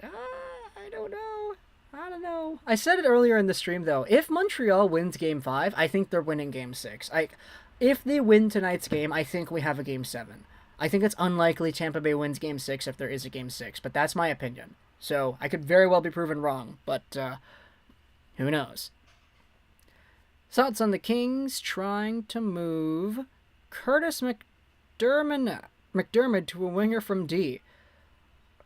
I don't know. I don't know. I said it earlier in the stream, though. If Montreal wins Game 5, I think they're winning Game 6. If they win tonight's game, I think we have a Game 7. I think it's unlikely Tampa Bay wins Game 6 if there is a Game 6, but that's my opinion. So, I could very well be proven wrong, but, who knows? Thoughts on the Kings trying to move Curtis McDermott to a winger from D.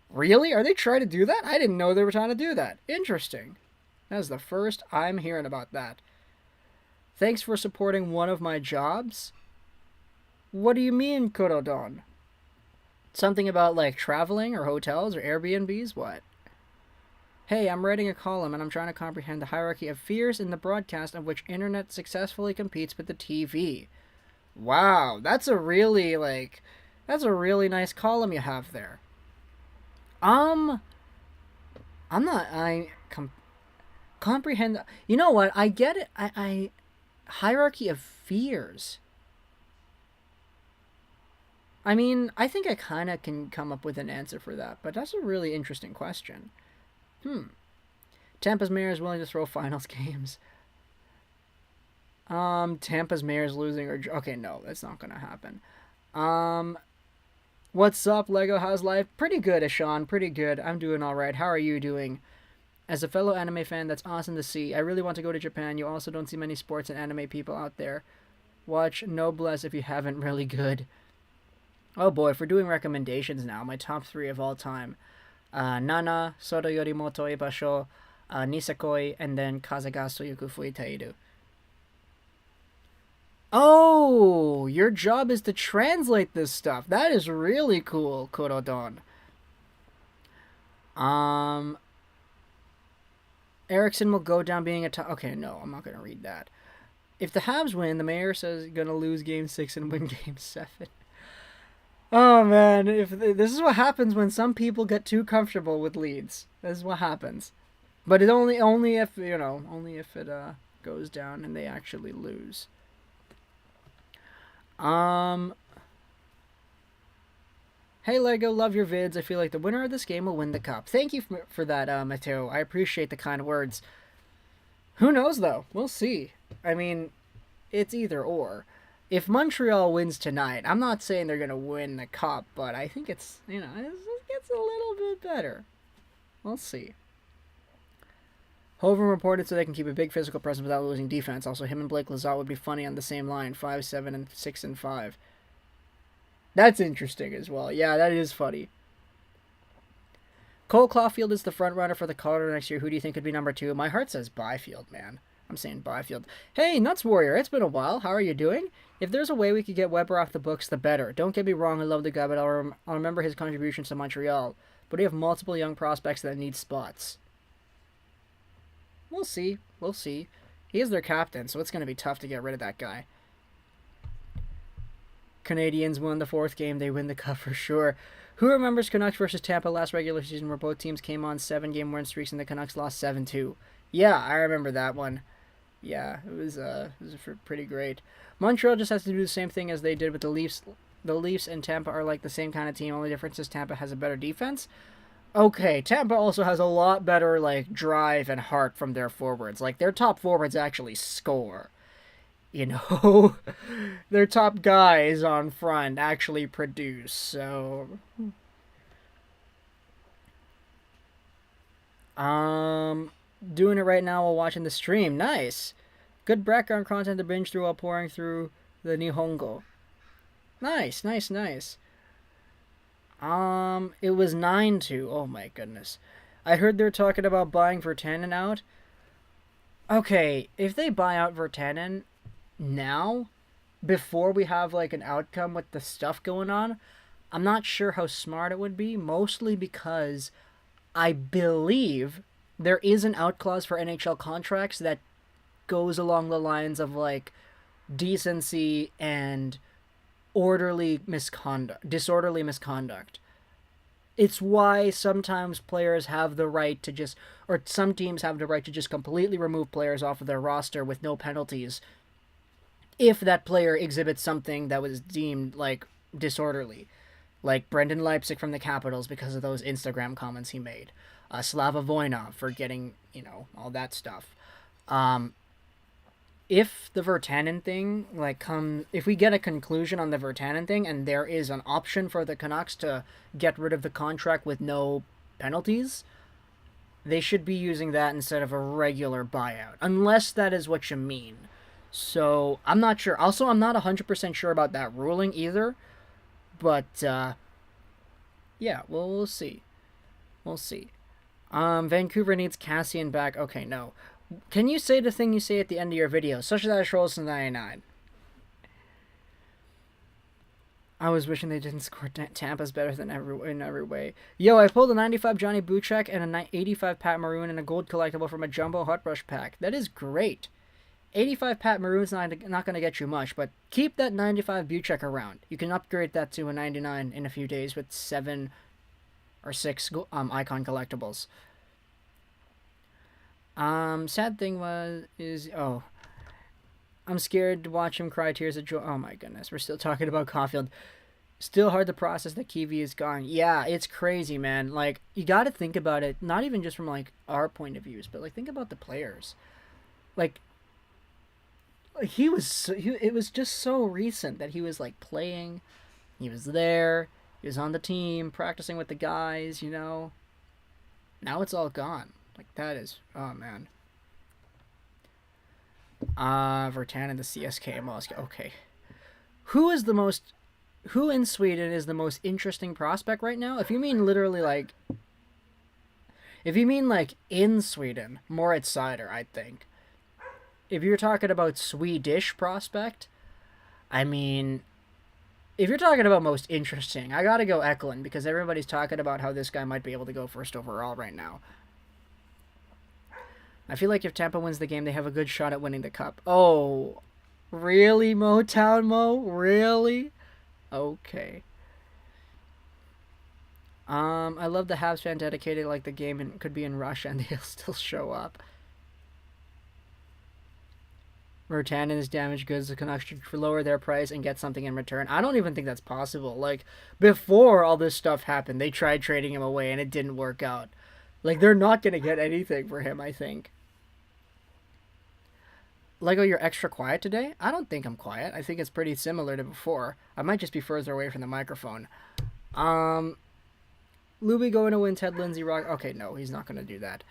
Really? Are they trying to do that? I didn't know they were trying to do that. Interesting. That's the first I'm hearing about that. Thanks for supporting one of my jobs. What do you mean, Korodon? Something about, like, traveling or hotels or Airbnbs? What? Hey, I'm writing a column and I'm trying to comprehend the hierarchy of fears in the broadcast of which internet successfully competes with the TV. Wow, that's a really nice column you have there. Comprehend. You know what? I get it. I hierarchy of fears. I mean, I think I kind of can come up with an answer for that, but that's a really interesting question. Tampa's mayor is willing to throw finals games. Tampa's mayor is losing or... Okay, no, that's not gonna happen. What's up, Lego? How's life? Pretty good, Ashan. Pretty good. I'm doing alright. How are you doing? As a fellow anime fan, that's awesome to see. I really want to go to Japan. You also don't see many sports and anime people out there. Watch Noblesse if you haven't. Really good. Oh boy, if we're doing recommendations now, my top 3 of all time. Nana, Soto Yorimoto Ibasho, Nisekoi, and then Kaze ga Soyuku Fuitairu. Oh, your job is to translate this stuff. That is really cool, Korodon. Erickson will go down being a top... Okay, no, I'm not going to read that. If the Habs win, the mayor says he's going to lose Game 6 and win Game 7. Oh, man. This is what happens when some people get too comfortable with leads. This is what happens. But it only if, only if it goes down and they actually lose. Hey Lego, love your vids. I feel like the winner of this game will win the cup. Thank you for that, Mateo. I appreciate the kind words. Who knows, though? We'll see. I mean, it's either or. If Montreal wins tonight, I'm not saying they're going to win the cup, but I think it's, it gets a little bit better. We'll see. Hovind reported so they can keep a big physical presence without losing defense. Also, him and Blake Lizotte would be funny on the same line, 5, 7, and 6 and 5. That's interesting as well. Yeah, that is funny. Cole Caulfield is the front runner for the Calder next year. Who do you think could be number 2? My heart says Byfield, man. I'm saying Byfield. Hey, Nuts Warrior, it's been a while. How are you doing? If there's a way we could get Weber off the books, the better. Don't get me wrong, I love the guy, but I'll remember his contributions to Montreal. But we have multiple young prospects that need spots. We'll see. We'll see. He is their captain, so it's going to be tough to get rid of that guy. Canadiens won the 4th game. They win the cup for sure. Who remembers Canucks versus Tampa last regular season where both teams came on 7-game win streaks and the Canucks lost 7-2? Yeah, I remember that one. Yeah, it was pretty great. Montreal just has to do the same thing as they did with the Leafs. The Leafs and Tampa are like the same kind of team. Only difference is Tampa has a better defense. Okay, Tampa also has a lot better drive and heart from their forwards. Their top forwards actually score. Their top guys on front actually produce. So, doing it right now while watching the stream. Nice. Good background content to binge through while pouring through the Nihongo. Nice, nice, nice. It was 9-2. Oh my goodness. I heard they're talking about buying Virtanen out. Okay, if they buy out Virtanen now, before we have an outcome with the stuff going on, I'm not sure how smart it would be, mostly because I believe there is an out clause for NHL contracts that goes along the lines of like decency and disorderly misconduct. It's why sometimes players have the right to just, or some teams have the right to just completely remove players off of their roster with no penalties if that player exhibits something that was deemed like disorderly, like Brendan Leipzig from the Capitals because of those Instagram comments he made, Slava Voinov for getting all that stuff. If the Virtanen thing if we get a conclusion on the Virtanen thing and there is an option for the Canucks to get rid of the contract with no penalties, they should be using that instead of a regular buyout, unless that is what you mean. So I'm not sure. Also, I'm not 100% sure about that ruling either, but yeah, we'll see. We'll see. Vancouver needs Cassian back. Okay, no. Can you say the thing you say at the end of your video? Such that trolls to 99. I was wishing they didn't score. Tampa's better than in every way. Yo, I pulled a 95 Johnny Buchek and an 85 Pat Maroon and a gold collectible from a jumbo hot brush pack. That is great. 85 Pat Maroon's not going to get you much, but keep that 95 Buchek around. You can upgrade that to a 99 in a few days with 7 or 6 icon collectibles. Sad thing I'm scared to watch him cry tears of joy. Oh my goodness, we're still talking about Caulfield. Still hard to process that Kiwi is gone. Yeah, it's crazy, man. Like, you got to think about it, not even just from like our point of views, but like think about the players. Like it was just so recent that he was like playing, he was there, he was on the team, practicing with the guys, Now it's all gone. Like, that is, oh man. Virtanen, the CSK Moscow. Okay. Who in Sweden is the most interesting prospect right now? If you mean literally like in Sweden, Moritz Seider, I think. If you're talking about Swedish prospect, I mean, if you're talking about most interesting, I gotta go Eklund because everybody's talking about how this guy might be able to go first overall right now. I feel like if Tampa wins the game, they have a good shot at winning the cup. Oh, really, Motown Mo? Really? Okay. I love the Habs fan dedicated like the game could be in Russia and they'll still show up. Virtanen is damaged goods. The Canucks should lower their price and get something in return. I don't even think that's possible. Like, before all this stuff happened, they tried trading him away and it didn't work out. Like, they're not going to get anything for him, I think. Lego, you're extra quiet today? I don't think I'm quiet. I think it's pretty similar to before. I might just be further away from the microphone. Luby going to win Ted Lindsay Rock. Okay, no, he's not going to do that.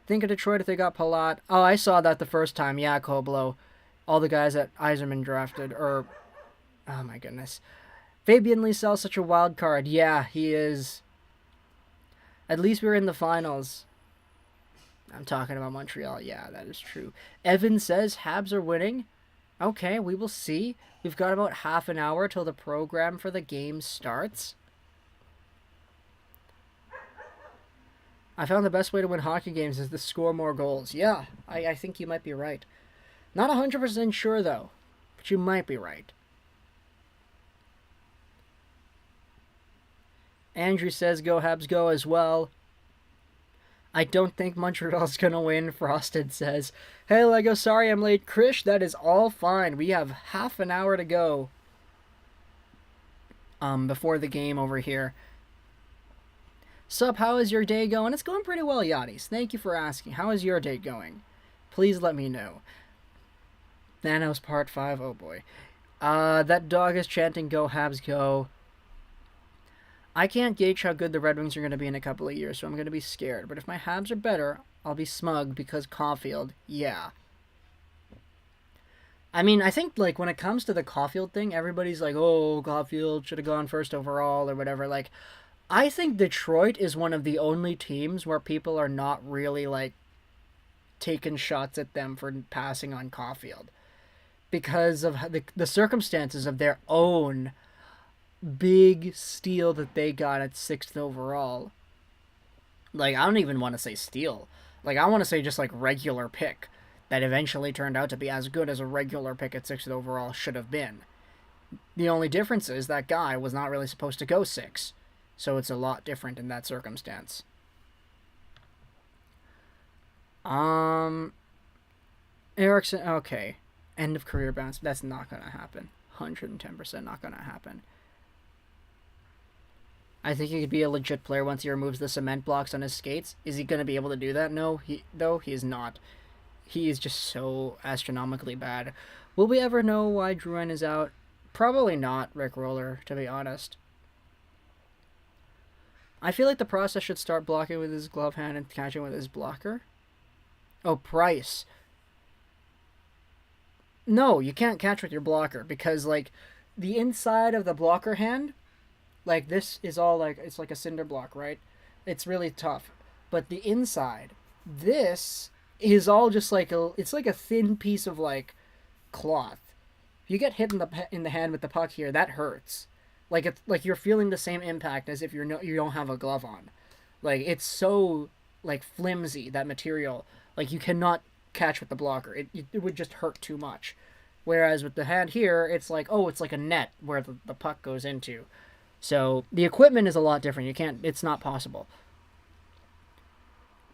Think of Detroit if they got Palat. Oh, I saw that the first time. Yeah, Koblo. All the guys that Yzerman drafted. Oh my goodness. Fabian Liesel, such a wild card. Yeah, he is. At least we're in the finals. I'm talking about Montreal. Yeah, that is true. Evan says Habs are winning. Okay, we will see. We've got about half an hour till the program for the game starts. I found the best way to win hockey games is to score more goals. Yeah, I think you might be right. Not 100% sure, though. But you might be right. Andrew says go Habs go as well. I don't think Montreal's going to win, Frosted says. Hey, Lego, sorry I'm late. Krish, that is all fine. We have half an hour to go before the game over here. Sup, how is your day going? It's going pretty well, Yachties. Thank you for asking. How is your day going? Please let me know. Thanos Part 5, oh boy. That dog is chanting, go Habs, go. I can't gauge how good the Red Wings are going to be in a couple of years, so I'm going to be scared. But if my Habs are better, I'll be smug because Caulfield, yeah. I mean, I think, like, when it comes to the Caulfield thing, everybody's like, oh, Caulfield should have gone first overall or whatever. Like, I think Detroit is one of the only teams where people are not really, like, taking shots at them for passing on Caulfield. Because of the circumstances of their own big steal that they got at 6th overall. Like, I don't even want to say steal. Like, I want to say just, like, regular pick that eventually turned out to be as good as a regular pick at 6th overall should have been. The only difference is that guy was not really supposed to go 6. So it's a lot different in that circumstance. Erickson, okay. End of career bounce. That's not going to happen. 110% not going to happen. I think he could be a legit player once he removes the cement blocks on his skates. Is he going to be able to do that? No, he is not. He is just so astronomically bad. Will we ever know why Drouin is out? Probably not, Rick Roller, to be honest. I feel like the process should start blocking with his glove hand and catching with his blocker. Oh, Price. No, you can't catch with your blocker because, like, the inside of the blocker hand, like, this is all, like, it's like a cinder block, right? It's really tough. But the inside, this is all just like it's like a thin piece of, like, cloth. If you get hit in the hand with the puck here, that hurts. Like, it's like you're feeling the same impact as if you don't have a glove on. Like, it's so, like, flimsy, that material. Like, you cannot catch with the blocker. It would just hurt too much. Whereas with the hand here, it's like, oh, it's like a net where the puck goes into. So the equipment is a lot different. It's not possible.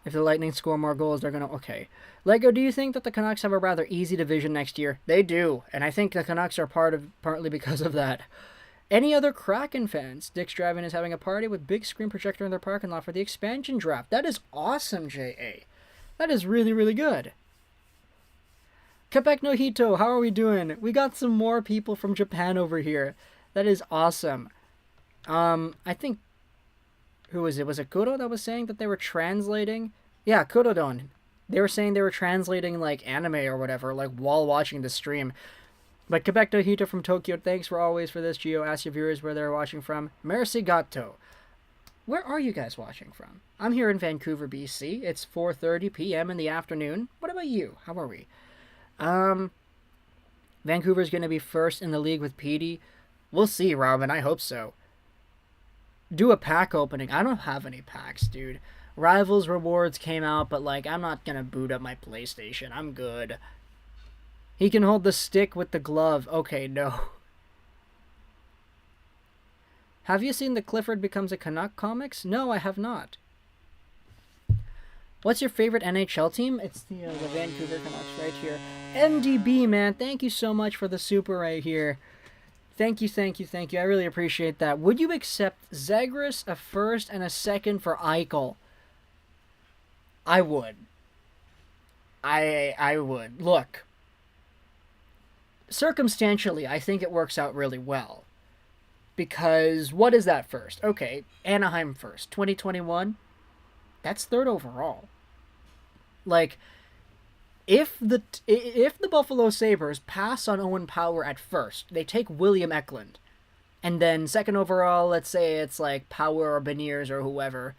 If the Lightning score more goals, they're going to... Okay. Lego, do you think that the Canucks have a rather easy division next year? They do. And I think the Canucks are partly because of that. Any other Kraken fans? Dick's Drive-In is having a party with big screen projector in their parking lot for the expansion draft. That is awesome, J.A. That is really, really good. Quebec no Hito, how are we doing? We got some more people from Japan over here. That is awesome. I think... Who was it? Was it Kuro that was saying that they were translating? Yeah, Kurodon. They were saying they were translating, like, anime or whatever, like, while watching the stream. But Quebec no Hito from Tokyo, thanks for always for this. Gio, ask your viewers where they're watching from. Merci Gato. Where are you guys watching from? I'm here in Vancouver, BC. It's 4:30 p.m. in the afternoon. What about you? How are we? Vancouver's going to be first in the league with PD. We'll see, Robin. I hope so. Do a pack opening. I don't have any packs, dude. Rivals rewards came out, but, like, I'm not going to boot up my PlayStation. I'm good. He can hold the stick with the glove. Okay, no. Have you seen the Clifford Becomes a Canuck comics? No, I have not. What's your favorite NHL team? It's the Vancouver Canucks right here. MDB, man. Thank you so much for the super right here. Thank you, thank you, thank you. I really appreciate that. Would you accept Zagreus, a first and a second for Eichel? I would. I would. Look. Circumstantially, I think it works out really well. Because, what is that first? Okay, Anaheim first. 2021? That's third overall. Like, if the Buffalo Sabres pass on Owen Power at first, they take William Eklund. And then second overall, let's say it's like Power or Beniers or whoever,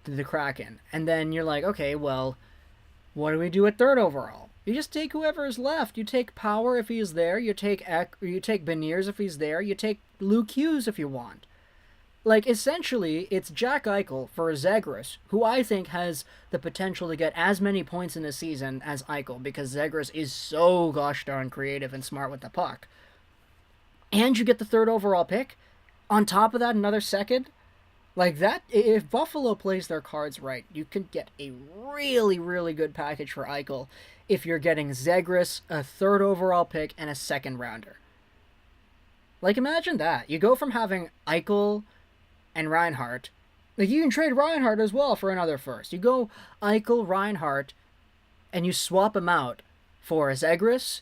to the Kraken. And then you're like, okay, well, what do we do at third overall? You just take whoever is left. You take Power if he's there. You take Beniers if he's there. You take Luke Hughes if you want. Like, essentially, it's Jack Eichel for Zagreus, who I think has the potential to get as many points in a season as Eichel, because Zagreus is so gosh darn creative and smart with the puck. And you get the third overall pick. On top of that, another second. Like, that, if Buffalo plays their cards right, you can get a really, really good package for Eichel if you're getting Zagreus, a third overall pick, and a second rounder. Like, imagine that. You go from having Eichel and Reinhardt. Like, you can trade Reinhardt as well for another first. You go Eichel, Reinhardt, and you swap them out for Zagreus,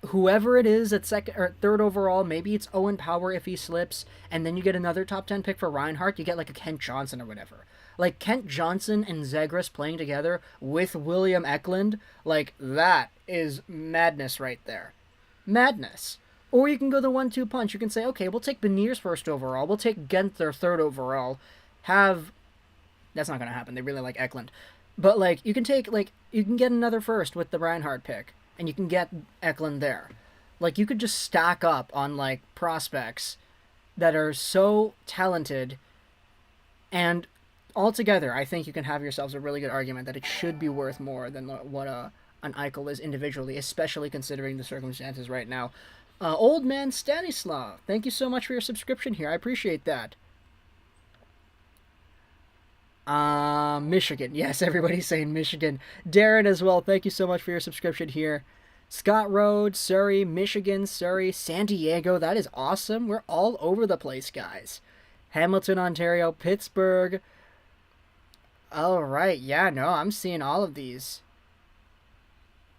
whoever it is at second or third overall. Maybe it's Owen Power if he slips, and then you get another top 10 pick for Reinhardt. You get like a Kent Johnson or whatever. Like, Kent Johnson and Zagreus playing together with William Eklund, like, that is madness right there. Madness. Or you can go the 1-2 punch. You can say, okay, we'll take Beniers first overall. We'll take Genther third overall. That's not going to happen. They really like Eklund. But, like, you can get another first with the Reinhardt pick. And you can get Eklund there. Like, you could just stack up on, like, prospects that are so talented, and altogether, I think you can have yourselves a really good argument that it should be worth more than what an Eichel is individually, especially considering the circumstances right now. Old man Stanislav, thank you so much for your subscription here. I appreciate that. Michigan. Yes, everybody's saying Michigan. Darren as well, thank you so much for your subscription here. Scott Road, Surrey, Michigan, Surrey, San Diego. That is awesome. We're all over the place, guys. Hamilton, Ontario, Pittsburgh. All right. Yeah, no, I'm seeing all of these.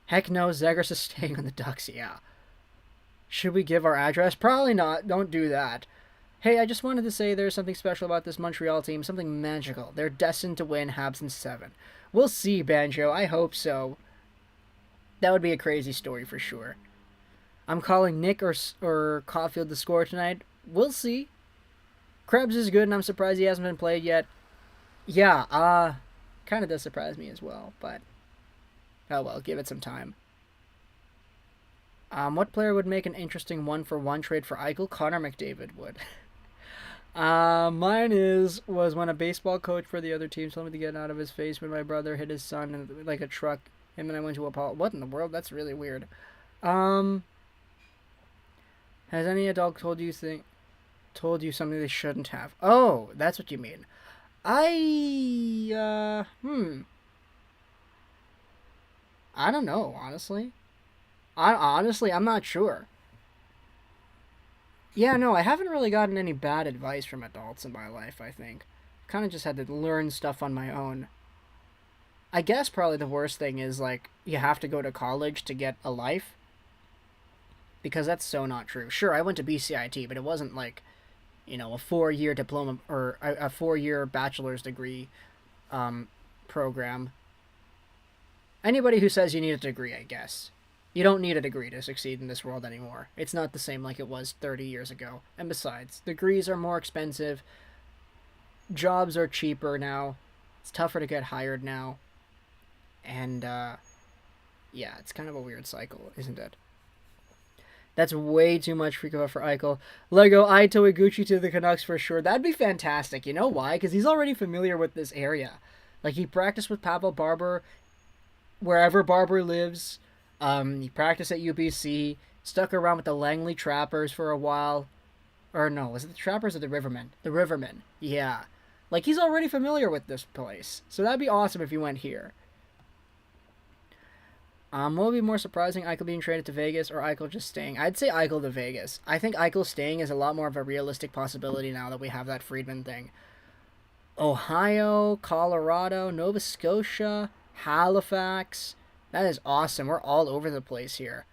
Heck no, Zegers is staying on the Ducks. Yeah. Should we give our address? Probably not. Don't do that. Hey, I just wanted to say there's something special about this Montreal team. Something magical. They're destined to win Habs in 7. We'll see, Banjo. I hope so. That would be a crazy story for sure. I'm calling Nick or Caulfield to score tonight. We'll see. Krebs is good, and I'm surprised he hasn't been played yet. Yeah, kind of does surprise me as well, but oh well, give it some time. What player would make an interesting 1-for-1 trade for Eichel? Connor McDavid would. Mine was when a baseball coach for the other team told me to get out of his face when my brother hit his son in like a truck. Him and I went to Apollo. What in the world? That's really weird. Has any adult told you something they shouldn't have? Oh, that's what you mean. I don't know, honestly. I'm not sure. Yeah, no, I haven't really gotten any bad advice from adults in my life, I think. Kind of just had to learn stuff on my own. I guess probably the worst thing is, like, you have to go to college to get a life. Because that's so not true. Sure, I went to BCIT, but it wasn't, like, a 4-year diploma, or a 4-year bachelor's degree program. Anybody who says you need a degree, I guess. You don't need a degree to succeed in this world anymore. It's not the same like it was 30 years ago. And besides, degrees are more expensive. Jobs are cheaper now. It's tougher to get hired now. And, yeah, it's kind of a weird cycle, isn't it? That's way too much for Eichel. Lego Aito Iguchi to the Canucks for sure. That'd be fantastic. You know why? Because he's already familiar with this area. Like, he practiced with Pavel Barber wherever Barber lives. He practiced at UBC. Stuck around with the Langley Trappers for a while. Or no, was it the Trappers or the Rivermen? The Rivermen. Yeah. Like, he's already familiar with this place. So that'd be awesome if he went here. What would be more surprising, Eichel being traded to Vegas or Eichel just staying? I'd say Eichel to Vegas. I think Eichel staying is a lot more of a realistic possibility now that we have that Friedman thing. Ohio, Colorado, Nova Scotia, Halifax. That is awesome. We're all over the place here.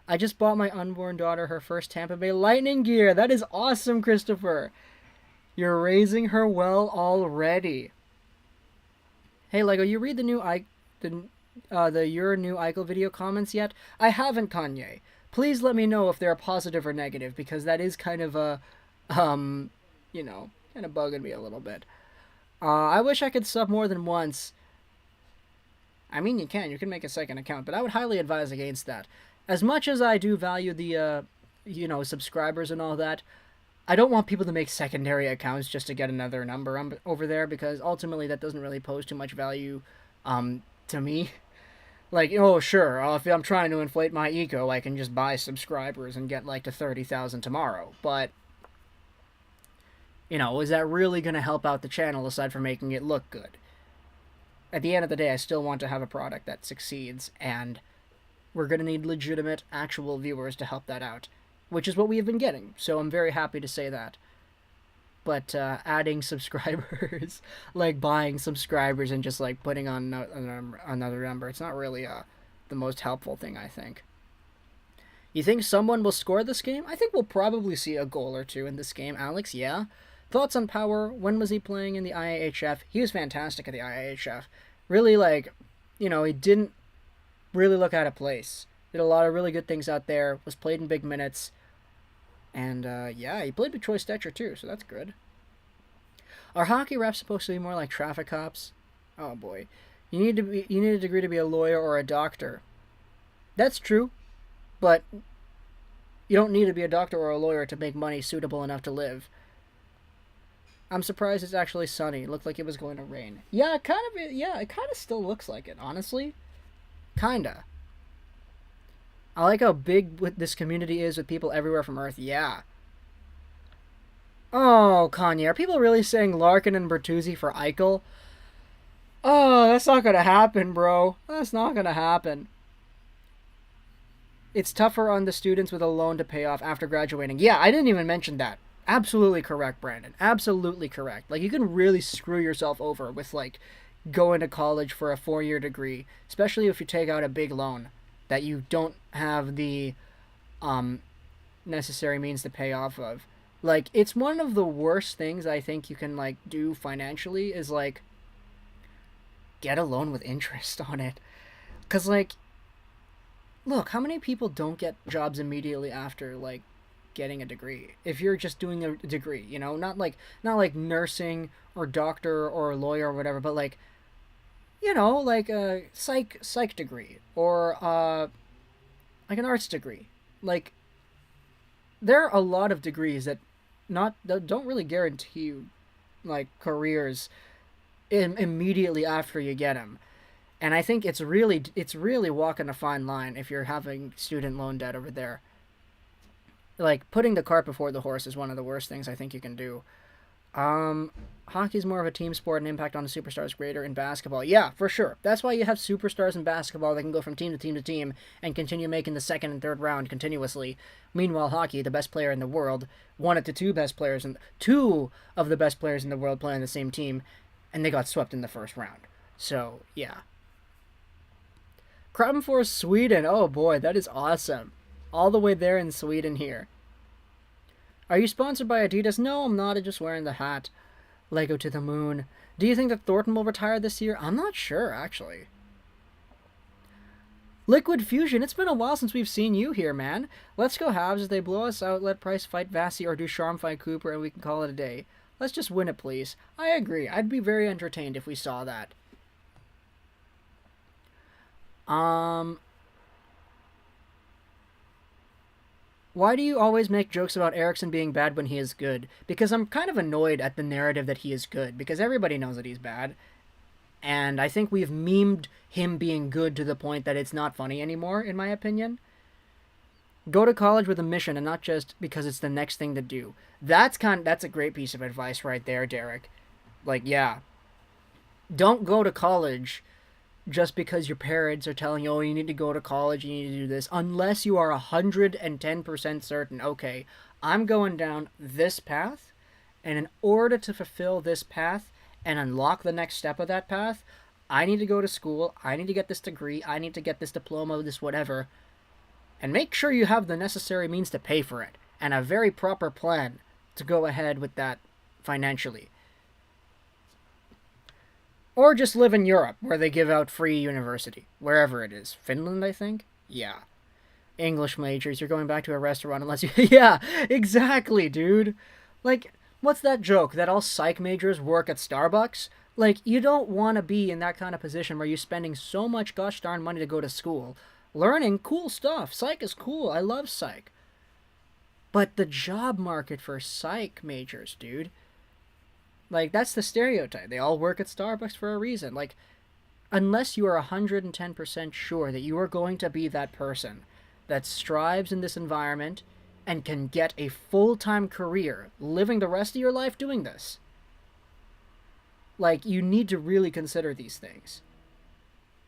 I just bought my unborn daughter her first Tampa Bay Lightning gear. That is awesome, Christopher. You're raising her well already. Hey, Lego, you read the new your new Eichel video comments yet? I haven't, Kanye. Please let me know if they're positive or negative, because that is kind of kind of bugging me a little bit. I wish I could sub more than once. I mean, you can make a second account, but I would highly advise against that. As much as I do value the, subscribers and all that, I don't want people to make secondary accounts just to get another number over there, because ultimately that doesn't really pose too much value, to me. Like, oh, sure, if I'm trying to inflate my ego, I can just buy subscribers and get, like, to 30,000 tomorrow. But, is that really going to help out the channel aside from making it look good? At the end of the day, I still want to have a product that succeeds, and we're going to need legitimate, actual viewers to help that out, which is what we have been getting, so I'm very happy to say that. But adding subscribers, like buying subscribers and just like putting on another number, it's not really the most helpful thing, I think. You think someone will score this game? I think we'll probably see a goal or two in this game. Alex, yeah? Thoughts on Power? When was he playing in the IIHF? He was fantastic at the IIHF. Really, he didn't really look out of place. Did a lot of really good things out there, was played in big minutes. And, he played with Troy Stetcher, too, so that's good. Are hockey refs supposed to be more like traffic cops? Oh, boy. You need a degree to be a lawyer or a doctor. That's true, but You don't need to be a doctor or a lawyer to make money suitable enough to live. I'm surprised it's actually sunny. It looked like it was going to rain. Yeah, it kind of still looks like it, honestly. Kinda. I like how big this community is with people everywhere from Earth. Yeah. Oh, Kanye, are people really saying Larkin and Bertuzzi for Eichel? Oh, that's not gonna happen, bro. That's not gonna happen. It's tougher on the students with a loan to pay off after graduating. Yeah, I didn't even mention that. Absolutely correct, Brandon. Absolutely correct. Like, you can really screw yourself over with, like, going to college for a 4-year degree, especially if you take out a big loan that you don't have the um, necessary means to pay off of. Like, it's one of the worst things I think you can, like, do financially is, like, get a loan with interest on it. Because, like, look, how many people don't get jobs immediately after, like, getting a degree? If you're just doing a degree, you know, not like nursing or doctor or lawyer or whatever, but like, you know, like a psych degree or like an arts degree. Like, there are a lot of degrees that don't really guarantee you like careers immediately after you get them. And I think it's really walking a fine line if you're having student loan debt over there. Like, putting the cart before the horse is one of the worst things I think you can do. Hockey's more of a team sport and impact on the superstars greater in basketball. Yeah, for sure. That's why you have superstars in basketball that can go from team to team to team and continue making the second and third round continuously. Meanwhile, hockey, the best player in the world, one of the two of the best players in the world play on the same team, and they got swept in the first round. So, yeah. Krabbenforce, Sweden. Oh boy, that is awesome. All the way there in Sweden here. Are you sponsored by Adidas? No, I'm not. I'm just wearing the hat. Lego to the moon. Do you think that Thornton will retire this year? I'm not sure, actually. Liquid Fusion, it's been a while since we've seen you here, man. Let's go Habs. If they blow us out, let Price fight Vasi or Ducharme fight Cooper, and we can call it a day. Let's just win it, please. I agree. I'd be very entertained if we saw that. Why do you always make jokes about Eriksson being bad when he is good? Because I'm kind of annoyed at the narrative that he is good, because everybody knows that he's bad. And I think we've memed him being good to the point that it's not funny anymore, in my opinion. Go to college with a mission and not just because it's the next thing to do. That's a great piece of advice right there, Derek. Like, yeah. Don't go to college just because your parents are telling you, oh, you need to go to college, you need to do this, unless you are 110% certain, okay, I'm going down this path, and in order to fulfill this path and unlock the next step of that path, I need to go to school, I need to get this degree, I need to get this diploma, this whatever, and make sure you have the necessary means to pay for it, and a very proper plan to go ahead with that financially. Or just live in Europe, where they give out free university. Wherever it is. Finland, I think? Yeah. English majors, you're going back to a restaurant unless you... Yeah, exactly, dude. Like, what's that joke? That all psych majors work at Starbucks? Like, you don't want to be in that kind of position where you're spending so much gosh darn money to go to school. Learning cool stuff. Psych is cool. I love psych. But the job market for psych majors, dude... Like, that's the stereotype. They all work at Starbucks for a reason. Like, unless you are 110% sure that you are going to be that person that strives in this environment and can get a full-time career living the rest of your life doing this, like, you need to really consider these things.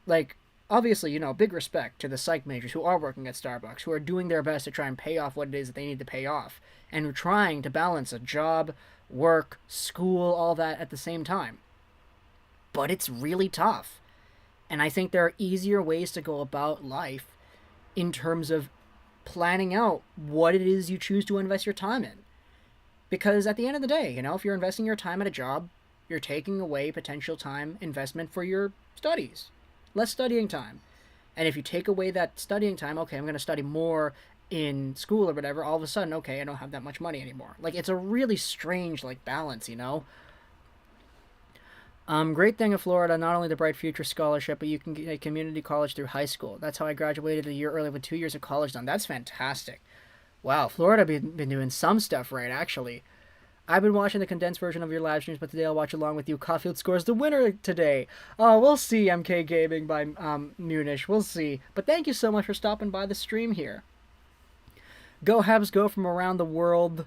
Like, obviously, you know, big respect to the psych majors who are working at Starbucks, who are doing their best to try and pay off what it is that they need to pay off, and who are trying to balance a job, work, school, all that at the same time. But it's really tough. And I think there are easier ways to go about life in terms of planning out what it is you choose to invest your time in. Because at the end of the day, you know, if you're investing your time at a job, you're taking away potential time investment for your studies. Less studying time. And if you take away that studying time, okay, I'm going to study more in school or whatever, all of a sudden, okay, I don't have that much money anymore. Like, it's a really strange, like, balance, you know? Great thing of Florida, not only the Bright Future Scholarship, but you can get a community college through high school. That's how I graduated a year early with 2 years of college done. That's fantastic. Wow, Florida been doing some stuff right, actually. I've been watching the condensed version of your live streams, but today I'll watch along with you. Caulfield scores the winner today. Oh, we'll see, MK Gaming by Munish. We'll see. But thank you so much for stopping by the stream here. Go Habs go from around the world.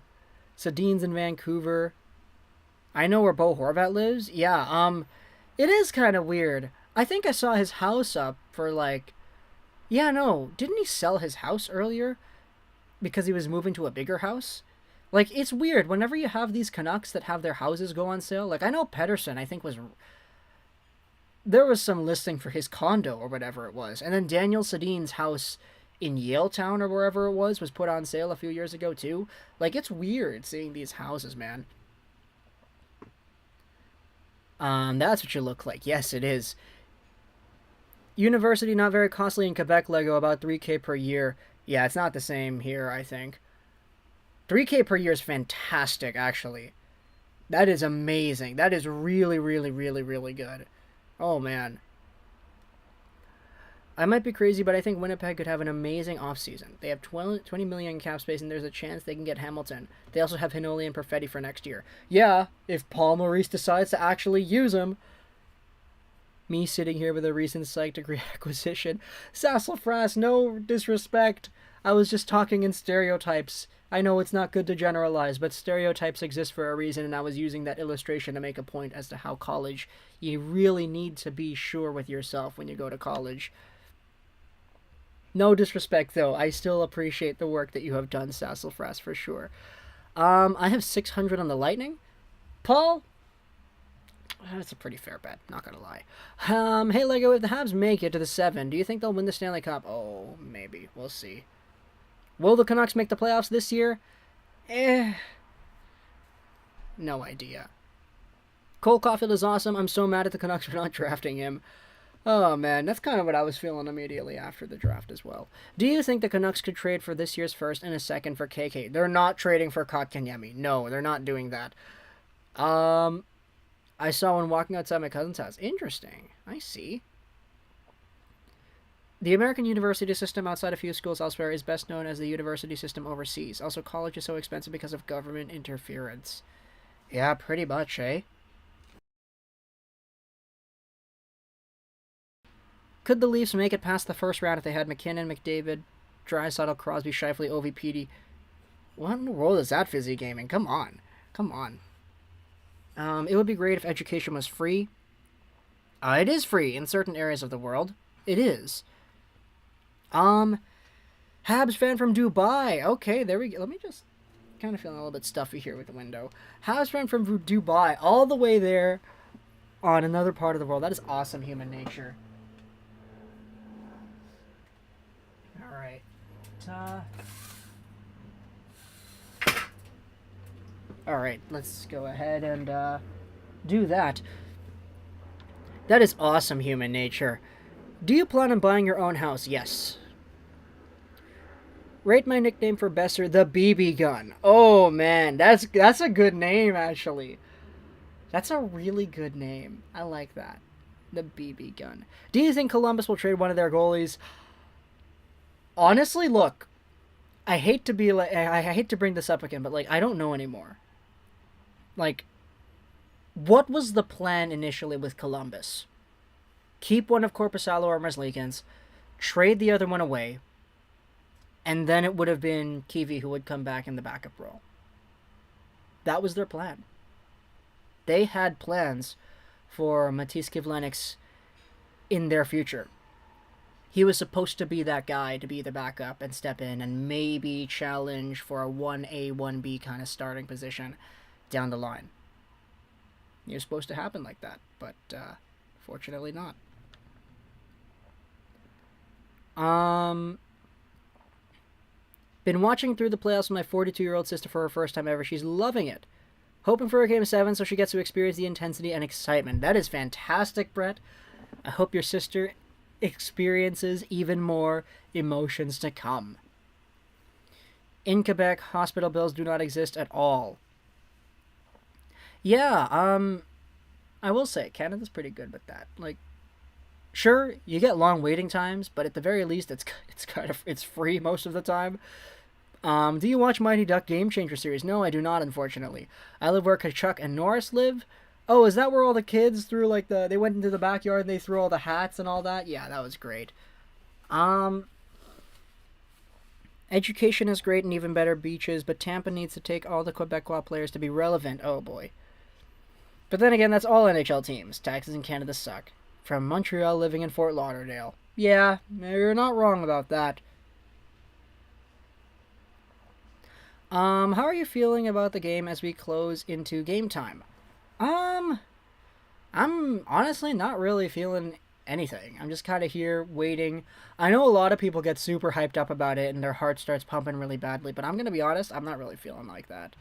Sadine's in Vancouver. I know where Bo Horvat lives. Yeah, it is kind of weird. I think I saw his house up for like... Yeah, no. Didn't he sell his house earlier? Because he was moving to a bigger house? Like, it's weird. Whenever you have these Canucks that have their houses go on sale, like, I know Pedersen, I think, was... There was some listing for his condo or whatever it was. And then Daniel Sadine's house in Yaletown or wherever it was put on sale a few years ago, too. Like, it's weird seeing these houses, man. That's what you look like. Yes, it is. University not very costly in Quebec, Lego, about $3,000 per year. Yeah, it's not the same here, I think. $3,000 per year is fantastic, actually. That is amazing. That is really, really, really, really good. Oh, man. I might be crazy, but I think Winnipeg could have an amazing offseason. They have 20 million in cap space, and there's a chance they can get Hamilton. They also have Hinoli and Perfetti for next year. Yeah, if Paul Maurice decides to actually use them. Me sitting here with a recent psych degree acquisition. Sassafras, no disrespect. I was just talking in stereotypes. I know it's not good to generalize, but stereotypes exist for a reason, and I was using that illustration to make a point as to how college, you really need to be sure with yourself when you go to college. No disrespect, though. I still appreciate the work that you have done, Sassafras, for sure. I have 600 on the Lightning. Paul? That's a pretty fair bet, not gonna lie. Hey, Lego, if the Habs make it to the 7, do you think they'll win the Stanley Cup? Oh, maybe. We'll see. Will the Canucks make the playoffs this year? No idea. Cole Caulfield is awesome. I'm so mad at the Canucks for not drafting him. Oh, man, that's kind of what I was feeling immediately after the draft as well. Do you think the Canucks could trade for this year's first and a second for KK? They're not trading for Kotkaniemi. No, they're not doing that. I saw one walking outside my cousin's house. Interesting. I see. The American university system outside a few schools elsewhere is best known as the university system overseas. Also, college is so expensive because of government interference. Yeah, pretty much, eh? Could the Leafs make it past the first round if they had McKinnon, McDavid, Draisaitl, Crosby, Scheifele, Ovi, Petey? What in the world is that, Fizzy Gaming? Come on. Come on. It would be great if education was free. It is free in certain areas of the world. It is. Habs fan from Dubai. Okay, there we go. Let me just kind of feeling a little bit stuffy here with the window. Habs fan from Dubai, all the way there on another part of the world. That is awesome human nature. All right. All right, let's go ahead and do that. That is awesome human nature. Do you plan on buying your own house? Yes. Rate my nickname for Besser, the BB Gun. Oh, man, that's a good name, actually. That's a really good name. I like that. The BB Gun. Do you think Columbus will trade one of their goalies? Honestly, look, I hate to be like, I hate to bring this up again, but like, I don't know anymore. Like, what was the plan initially with Columbus? Keep one of Korpisalo or Merzlikins, trade the other one away, and then it would have been Kiwi who would come back in the backup role. That was their plan. They had plans for Matisse Kivlenieks in their future. He was supposed to be that guy to be the backup and step in and maybe challenge for a 1A, 1B kind of starting position down the line. It was supposed to happen like that, but fortunately not. Been watching through the playoffs with my 42-year-old sister for her first time ever. She's loving it. Hoping for a Game 7 so she gets to experience the intensity and excitement. That is fantastic, Brett. I hope your sister experiences even more emotions to come. In Quebec, hospital bills do not exist at all. Yeah, I will say, Canada's pretty good with that. Like, sure, you get long waiting times, but at the very least, it's free most of the time. Do you watch Mighty Duck Game Changer series? No, I do not, unfortunately. I live where Kachuk and Norris live. Oh, is that where all the kids threw, like, they went into the backyard and they threw all the hats and all that? Yeah, that was great. Education is great and even better beaches, but Tampa needs to take all the Quebecois players to be relevant. Oh, boy. But then again, that's all NHL teams. Taxes in Canada suck. From Montreal living in Fort Lauderdale. Yeah, you're not wrong about that. How are you feeling about the game as we close into game time? I'm honestly not really feeling anything. I'm just kind of here waiting. I know a lot of people get super hyped up about it and their heart starts pumping really badly, but I'm going to be honest, I'm not really feeling like that.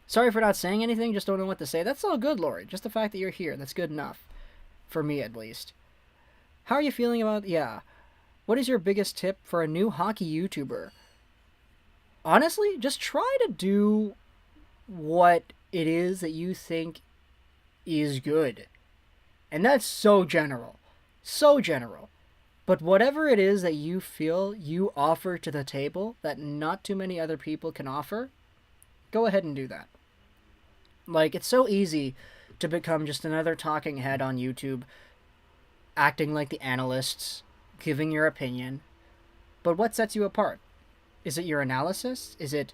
Sorry for not saying anything, just don't know what to say. That's all good, Lori. Just the fact that you're here, that's good enough. For me, at least. How are you feeling about... Yeah. What is your biggest tip for a new hockey YouTuber? Honestly, just try to do what it is that you think is good. And that's so general. So general. But whatever it is that you feel you offer to the table that not too many other people can offer, go ahead and do that. Like, it's so easy to become just another talking head on YouTube, acting like the analysts, giving your opinion. But what sets you apart? Is it your analysis? Is it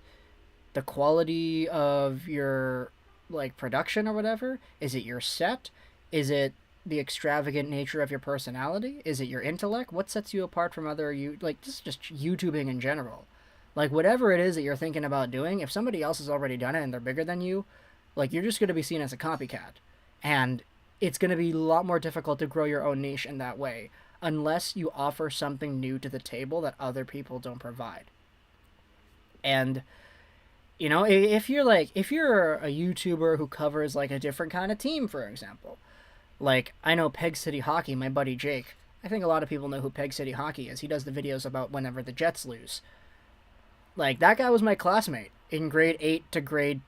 the quality of your, like, production or whatever? Is it your set? Is it the extravagant nature of your personality? Is it your intellect? What sets you apart from other, just YouTubing in general? Like, whatever it is that you're thinking about doing, if somebody else has already done it and they're bigger than you, like, you're just going to be seen as a copycat. And it's going to be a lot more difficult to grow your own niche in that way, unless you offer something new to the table that other people don't provide. And, you know, if you're a YouTuber who covers, like, a different kind of team, for example, like, I know Peg City Hockey, my buddy Jake. I think a lot of people know who Peg City Hockey is. He does the videos about whenever the Jets lose. Like, that guy was my classmate in grade 8 to grade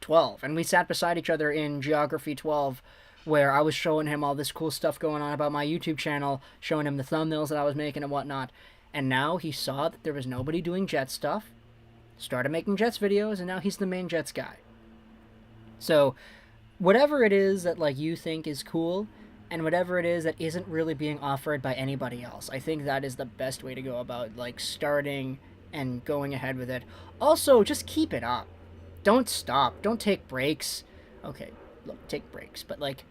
12. And we sat beside each other in Geography 12, where I was showing him all this cool stuff going on about my YouTube channel, showing him the thumbnails that I was making and whatnot. And now he saw that there was nobody doing Jets stuff, started making Jets videos, and now he's the main Jets guy. So, whatever it is that, like, you think is cool, and whatever it is that isn't really being offered by anybody else, I think that is the best way to go about, like, starting and going ahead with it. Also, just keep it up. Don't stop. Don't take breaks. Okay, look, take breaks, but, like,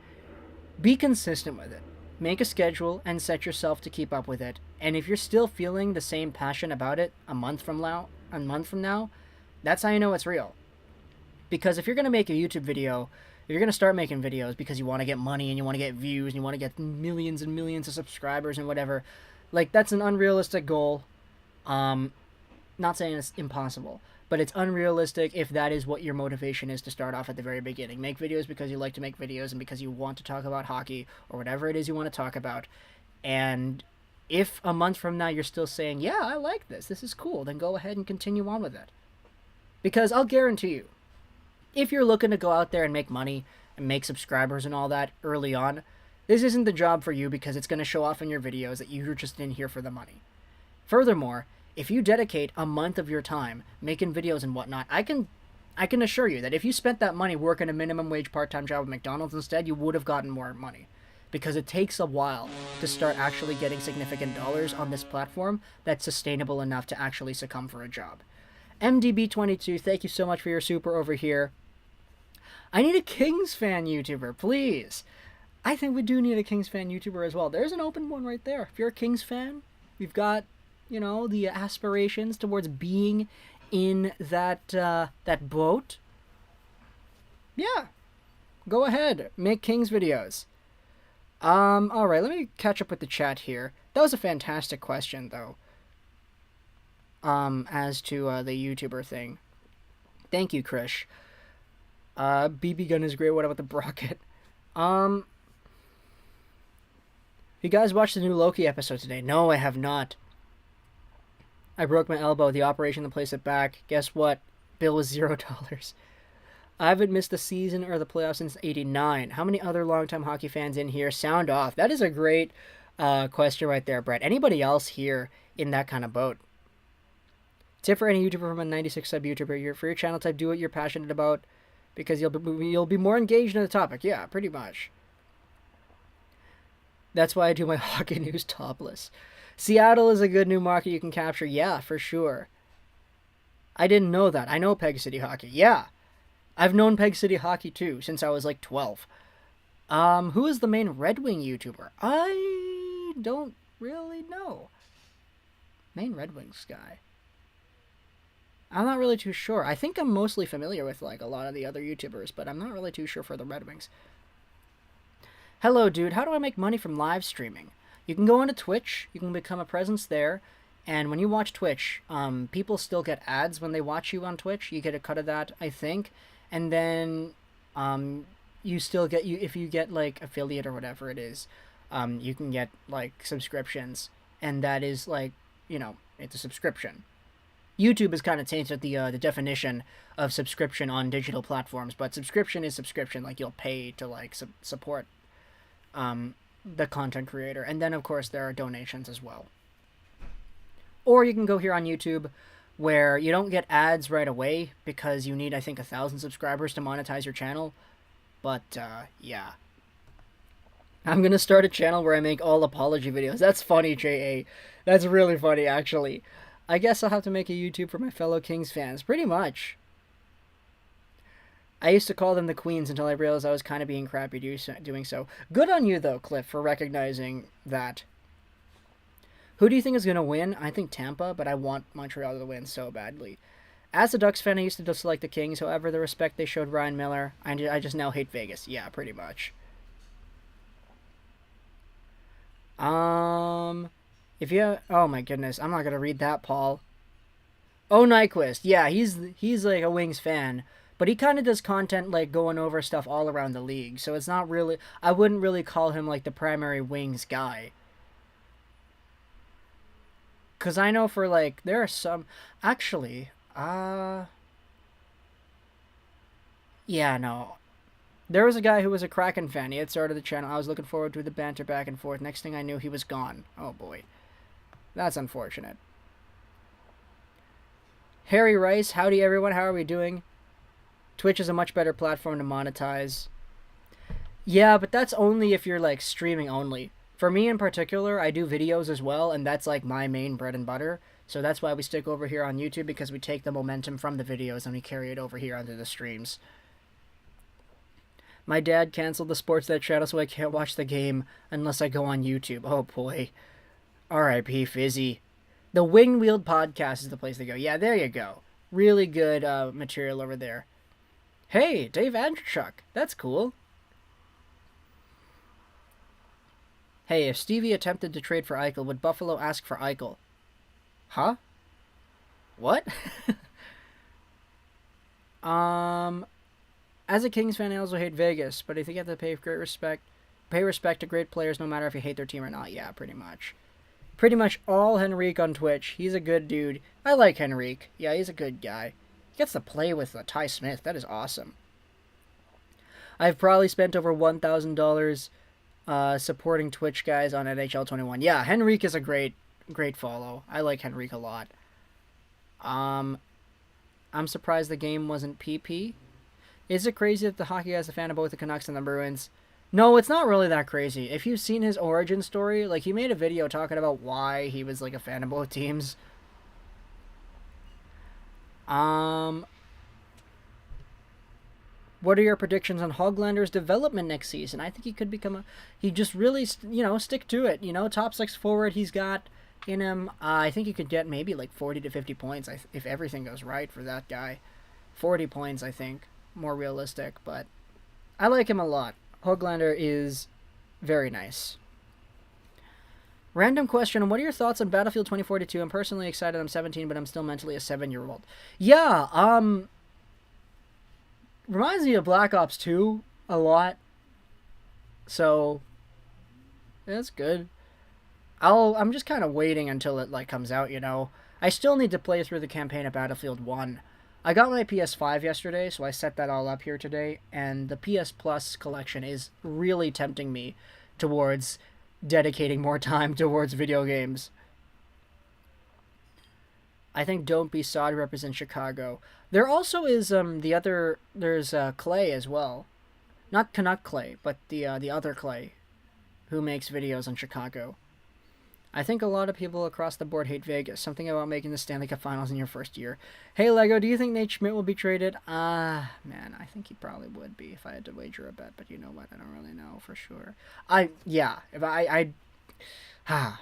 be consistent with it. Make a schedule and set yourself to keep up with it. And if you're still feeling the same passion about it a month from now, that's how you know it's real. Because if you're going to make a YouTube video, if you're going to start making videos because you want to get money and you want to get views and you want to get millions and millions of subscribers and whatever, like, that's an unrealistic goal. Not saying it's impossible, but it's unrealistic if that is what your motivation is to start off at the very beginning. Make videos because you like to make videos and because you want to talk about hockey or whatever it is you want to talk about. And if a month from now you're still saying, yeah, I like this is cool, then go ahead and continue on with it. Because I'll guarantee you, if you're looking to go out there and make money and make subscribers and all that early on, this isn't the job for you because it's going to show off in your videos that you're just in here for the money. Furthermore, if you dedicate a month of your time making videos and whatnot, I can assure you that if you spent that money working a minimum wage part-time job at McDonald's instead, you would have gotten more money. Because it takes a while to start actually getting significant dollars on this platform that's sustainable enough to actually succumb for a job. MDB22, thank you so much for your super over here. I need a Kings fan YouTuber, please. I think we do need a Kings fan YouTuber as well. There's an open one right there. If you're a Kings fan, we've got, you know, the aspirations towards being in that boat. Yeah. Go ahead. Make Kings videos. Alright, let me catch up with the chat here. That was a fantastic question, though. As to, the YouTuber thing. Thank you, Krish. BB gun is great. What about the Brocket? You guys watched the new Loki episode today? No, I have not. I broke my elbow. The operation to place it back. Guess what? Bill was $0. I haven't missed the season or the playoffs since '89. How many other longtime hockey fans in here? Sound off. That is a great question right there, Brett. Anybody else here in that kind of boat? Tip for any YouTuber from a 96 sub YouTuber: for your channel type, do what you're passionate about, because you'll be more engaged in the topic. Yeah, pretty much. That's why I do my hockey news topless. Seattle is a good new market you can capture. Yeah, for sure. I didn't know that. I know Peg City Hockey. Yeah. I've known Peg City Hockey too since I was like 12. Who is the main Red Wing YouTuber? I don't really know. Main Red Wings guy. I'm not really too sure. I think I'm mostly familiar with like a lot of the other YouTubers, but I'm not really too sure for the Red Wings. Hello, dude. How do I make money from live streaming? You can go onto Twitch. You can become a presence there. And when you watch Twitch, people still get ads when they watch you on Twitch. You get a cut of that, I think. And then you still get, if you get like affiliate or whatever it is, you can get like subscriptions. And that is like, you know, it's a subscription. YouTube has kind of tainted the definition of subscription on digital platforms, but subscription is subscription. Like, you'll pay to like support the content creator, and then of course there are donations as well. Or you can go here on YouTube, where you don't get ads right away because you need, I think, 1,000 subscribers to monetize your channel. But yeah, I'm gonna start a channel where I make all apology videos. That's funny, JA. That's really funny, actually. I guess I'll have to make a YouTube for my fellow Kings fans. Pretty much. I used to call them the Queens until I realized I was kind of being crappy doing so. Good on you, though, Cliff, for recognizing that. Who do you think is going to win? I think Tampa, but I want Montreal to win so badly. As a Ducks fan, I used to dislike the Kings. However, the respect they showed Ryan Miller, I just now hate Vegas. Yeah, pretty much. If you... Oh, my goodness. I'm not going to read that, Paul. Oh, Nyquist. Yeah, he's like a Wings fan. But he kind of does content like going over stuff all around the league. So it's not really... I wouldn't really call him like the primary Wings guy. Because I know for like... There are some... Actually... Yeah, no. There was a guy who was a Kraken fan. He had started the channel. I was looking forward to the banter back and forth. Next thing I knew, he was gone. Oh, boy. That's unfortunate. Harry Rice, howdy everyone, how are we doing? Twitch is a much better platform to monetize. Yeah, but that's only if you're like streaming only. For me in particular, I do videos as well, and that's like my main bread and butter. So that's why we stick over here on YouTube, because we take the momentum from the videos and we carry it over here onto the streams. My dad canceled the Sportsnet channel, so I can't watch the game unless I go on YouTube. Oh boy. R.I.P. Fizzy. The Wing Wheeled Podcast is the place to go. Yeah, there you go. Really good material over there. Hey, Dave Andrechuk. That's cool. Hey, if Stevie attempted to trade for Eichel, would Buffalo ask for Eichel? Huh? What? As a Kings fan, I also hate Vegas, but I think you have to pay respect to great players no matter if you hate their team or not. Yeah, pretty much. Pretty much all Henrique on Twitch. He's a good dude. I like Henrique. Yeah, he's a good guy. He gets to play with Ty Smith. That is awesome. I've probably spent over $1,000 supporting Twitch guys on NHL 21. Yeah, Henrique is a great follow. I like Henrique a lot. I'm surprised the game wasn't PP. Is it crazy that the hockey guy's a fan of both the Canucks and the Bruins? No, it's not really that crazy. If you've seen his origin story, like, he made a video talking about why he was, like, a fan of both teams. What are your predictions on Hoglander's development next season? I think he could become he just really, stick to it. Top 6 forward he's got in him. I think he could get maybe, like, 40 to 50 points if everything goes right for that guy. 40 points, I think. More realistic, but I like him a lot. Hoglander is very nice. Random question, what are your thoughts on Battlefield 2042? I'm personally excited. I'm 17, but I'm still mentally a 7-year-old. Yeah, reminds me of Black Ops 2 a lot. So, that's good. I'm just kind of waiting until it, like, comes out, I still need to play through the campaign of Battlefield 1. I got my PS5 yesterday, so I set that all up here today, and the PS Plus collection is really tempting me towards dedicating more time towards video games. I think Don't Be Sod represents Chicago. There also is there's Clay as well. Not Canuck Clay, but the other Clay who makes videos on Chicago. I think a lot of people across the board hate Vegas. Something about making the Stanley Cup Finals in your first year. Hey Lego, do you think Nate Schmidt will be traded? Man, I think he probably would be if I had to wager a bet. But you know what? I don't really know for sure.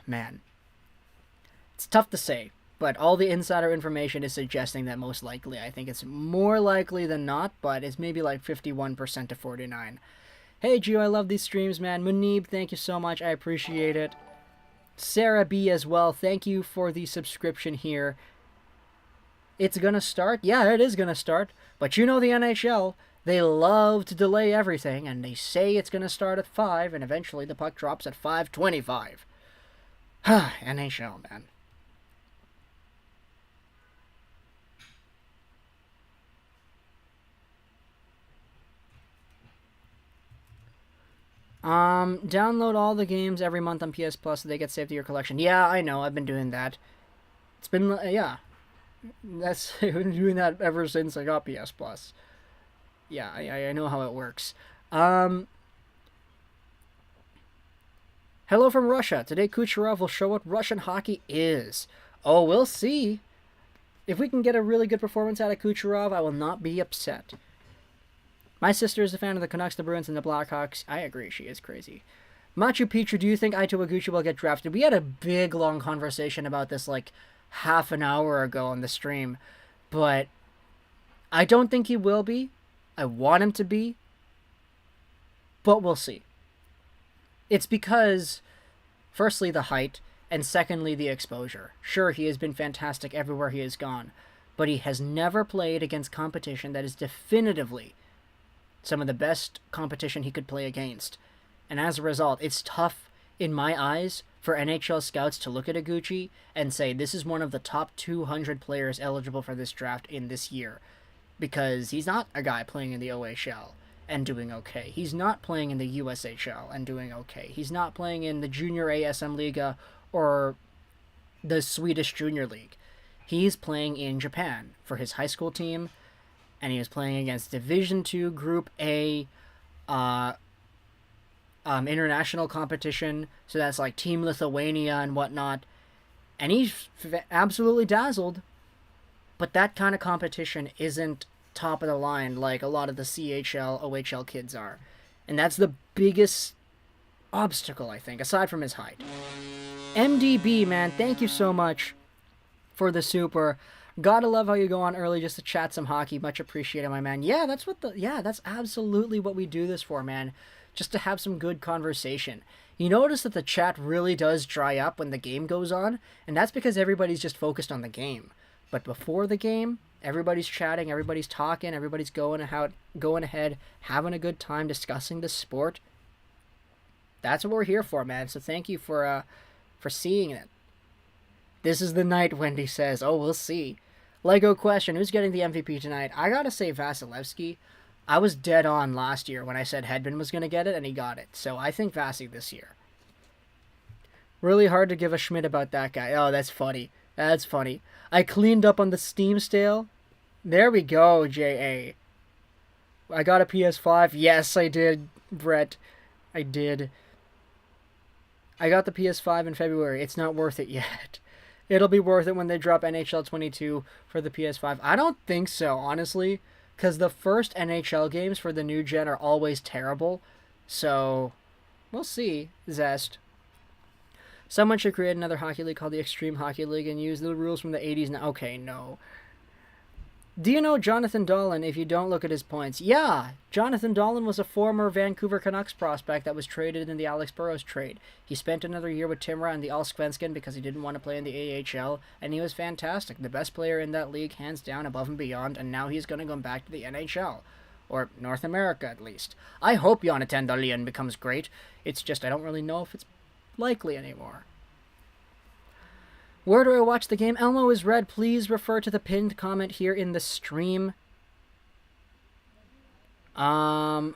Man, it's tough to say. But all the insider information is suggesting that most likely. I think it's more likely than not, but it's maybe like 51% to 49. Hey Gio, I love these streams, man. Munib, thank you so much. I appreciate it. Sarah B as well, thank you for the subscription here. It's gonna start? Yeah, it is gonna start. But you know the NHL, they love to delay everything, and they say it's gonna start at 5, and eventually the puck drops at 5:25. NHL, man. Download all the games every month on PS Plus so they get saved to your collection. Yeah, I know, I've been doing that. It's been, yeah. I've been doing that ever since I got PS Plus. Yeah, I know how it works. Hello from Russia. Today Kucherov will show what Russian hockey is. Oh, we'll see. If we can get a really good performance out of Kucherov, I will not be upset. My sister is a fan of the Canucks, the Bruins, and the Blackhawks. I agree, she is crazy. Machu Picchu, do you think Ito Iguchi will get drafted? We had a big, long conversation about this like half an hour ago on the stream. But I don't think he will be. I want him to be. But we'll see. It's because, firstly, the height, and secondly, the exposure. Sure, he has been fantastic everywhere he has gone. But he has never played against competition that is definitively some of the best competition he could play against. And as a result, it's tough, in my eyes, for NHL scouts to look at Iguchi and say, this is one of the top 200 players eligible for this draft in this year. Because he's not a guy playing in the OHL and doing okay. He's not playing in the USHL and doing okay. He's not playing in the Junior ASM Liga or the Swedish Junior League. He's playing in Japan for his high school team, and he was playing against Division II Group A international competition, so that's like Team Lithuania and whatnot, and he's absolutely dazzled, but that kind of competition isn't top of the line like a lot of the CHL, OHL kids are, and that's the biggest obstacle, I think, aside from his height. MDB, man, thank you so much for the super. Gotta love how you go on early just to chat some hockey. Much appreciated, my man. Yeah, that's absolutely what we do this for, man. Just to have some good conversation. You notice that the chat really does dry up when the game goes on, and that's because everybody's just focused on the game. But before the game, everybody's chatting, everybody's talking, everybody's going ahead, having a good time discussing the sport. That's what we're here for, man. So thank you for seeing it. This is the night, Wendy says. Oh, we'll see. Lego question, who's getting the MVP tonight? I gotta say Vasilevsky. I was dead on last year when I said Hedman was gonna get it, and he got it. So I think Vasi this year. Really hard to give a Schmidt about that guy. Oh, that's funny. That's funny. I cleaned up on the Steam sale. There we go, J.A. I got a PS5. Yes, I did, Brett. I did. I got the PS5 in February. It's not worth it yet. It'll be worth it when they drop NHL 22 for the PS5. I don't think so, honestly, because the first NHL games for the new gen are always terrible. So, we'll see, Zest. Someone should create another hockey league called the Extreme Hockey League and use the rules from the 80s now. Okay, no. Do you know Jonathan Dahlen if you don't look at his points? Yeah, Jonathan Dahlen was a former Vancouver Canucks prospect that was traded in the Alex Burrows trade. He spent another year with Timrå and the Allsvenskan because he didn't want to play in the AHL, and he was fantastic. The best player in that league, hands down, above and beyond, and now he's going to go back to the NHL. Or North America, at least. I hope Jonathan Dahlen becomes great. It's just I don't really know if it's likely anymore. Where do I watch the game? Elmo is red. Please refer to the pinned comment here in the stream. What's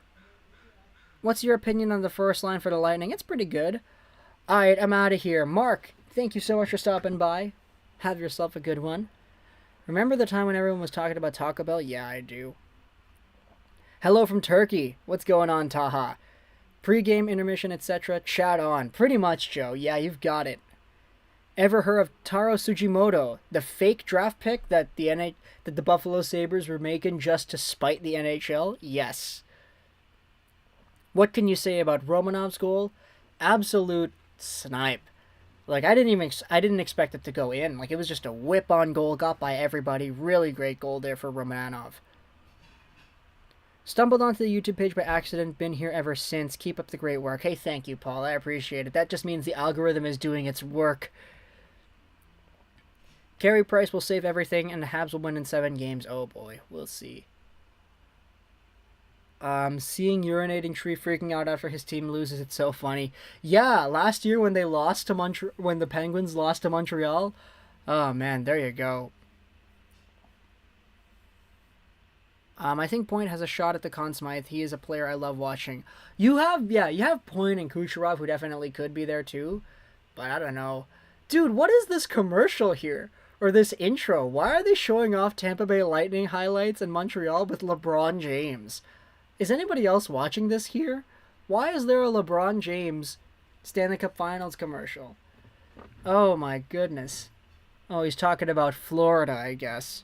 your opinion on the first line for the Lightning? It's pretty good. Alright, I'm out of here. Mark, thank you so much for stopping by. Have yourself a good one. Remember the time when everyone was talking about Taco Bell? Yeah, I do. Hello from Turkey. What's going on, Taha? Pre-game, intermission, etc. Chat on. Pretty much, Joe. Yeah, you've got it. Ever heard of Taro Sugimoto, the fake draft pick that the Buffalo Sabres were making just to spite the NHL? Yes. What can you say about Romanov's goal? Absolute snipe. Like, I didn't expect it to go in. Like, it was just a whip-on goal, got by everybody. Really great goal there for Romanov. Stumbled onto the YouTube page by accident. Been here ever since. Keep up the great work. Hey, thank you, Paul. I appreciate it. That just means the algorithm is doing its work. Carey Price will save everything, and the Habs will win in 7 games. Oh, boy. We'll see. Seeing urinating Tree freaking out after his team loses, it's so funny. Yeah, last year when they lost to when the Penguins lost to Montreal. Oh, man, there you go. I think Point has a shot at the Conn Smythe. He is a player I love watching. You have Point and Kucherov, who definitely could be there too. But I don't know. Dude, what is this commercial here? Or this intro? Why are they showing off Tampa Bay Lightning highlights in Montreal with LeBron James? Is anybody else watching this here? Why is there a LeBron James Stanley Cup Finals commercial? Oh my goodness. Oh, he's talking about Florida, I guess.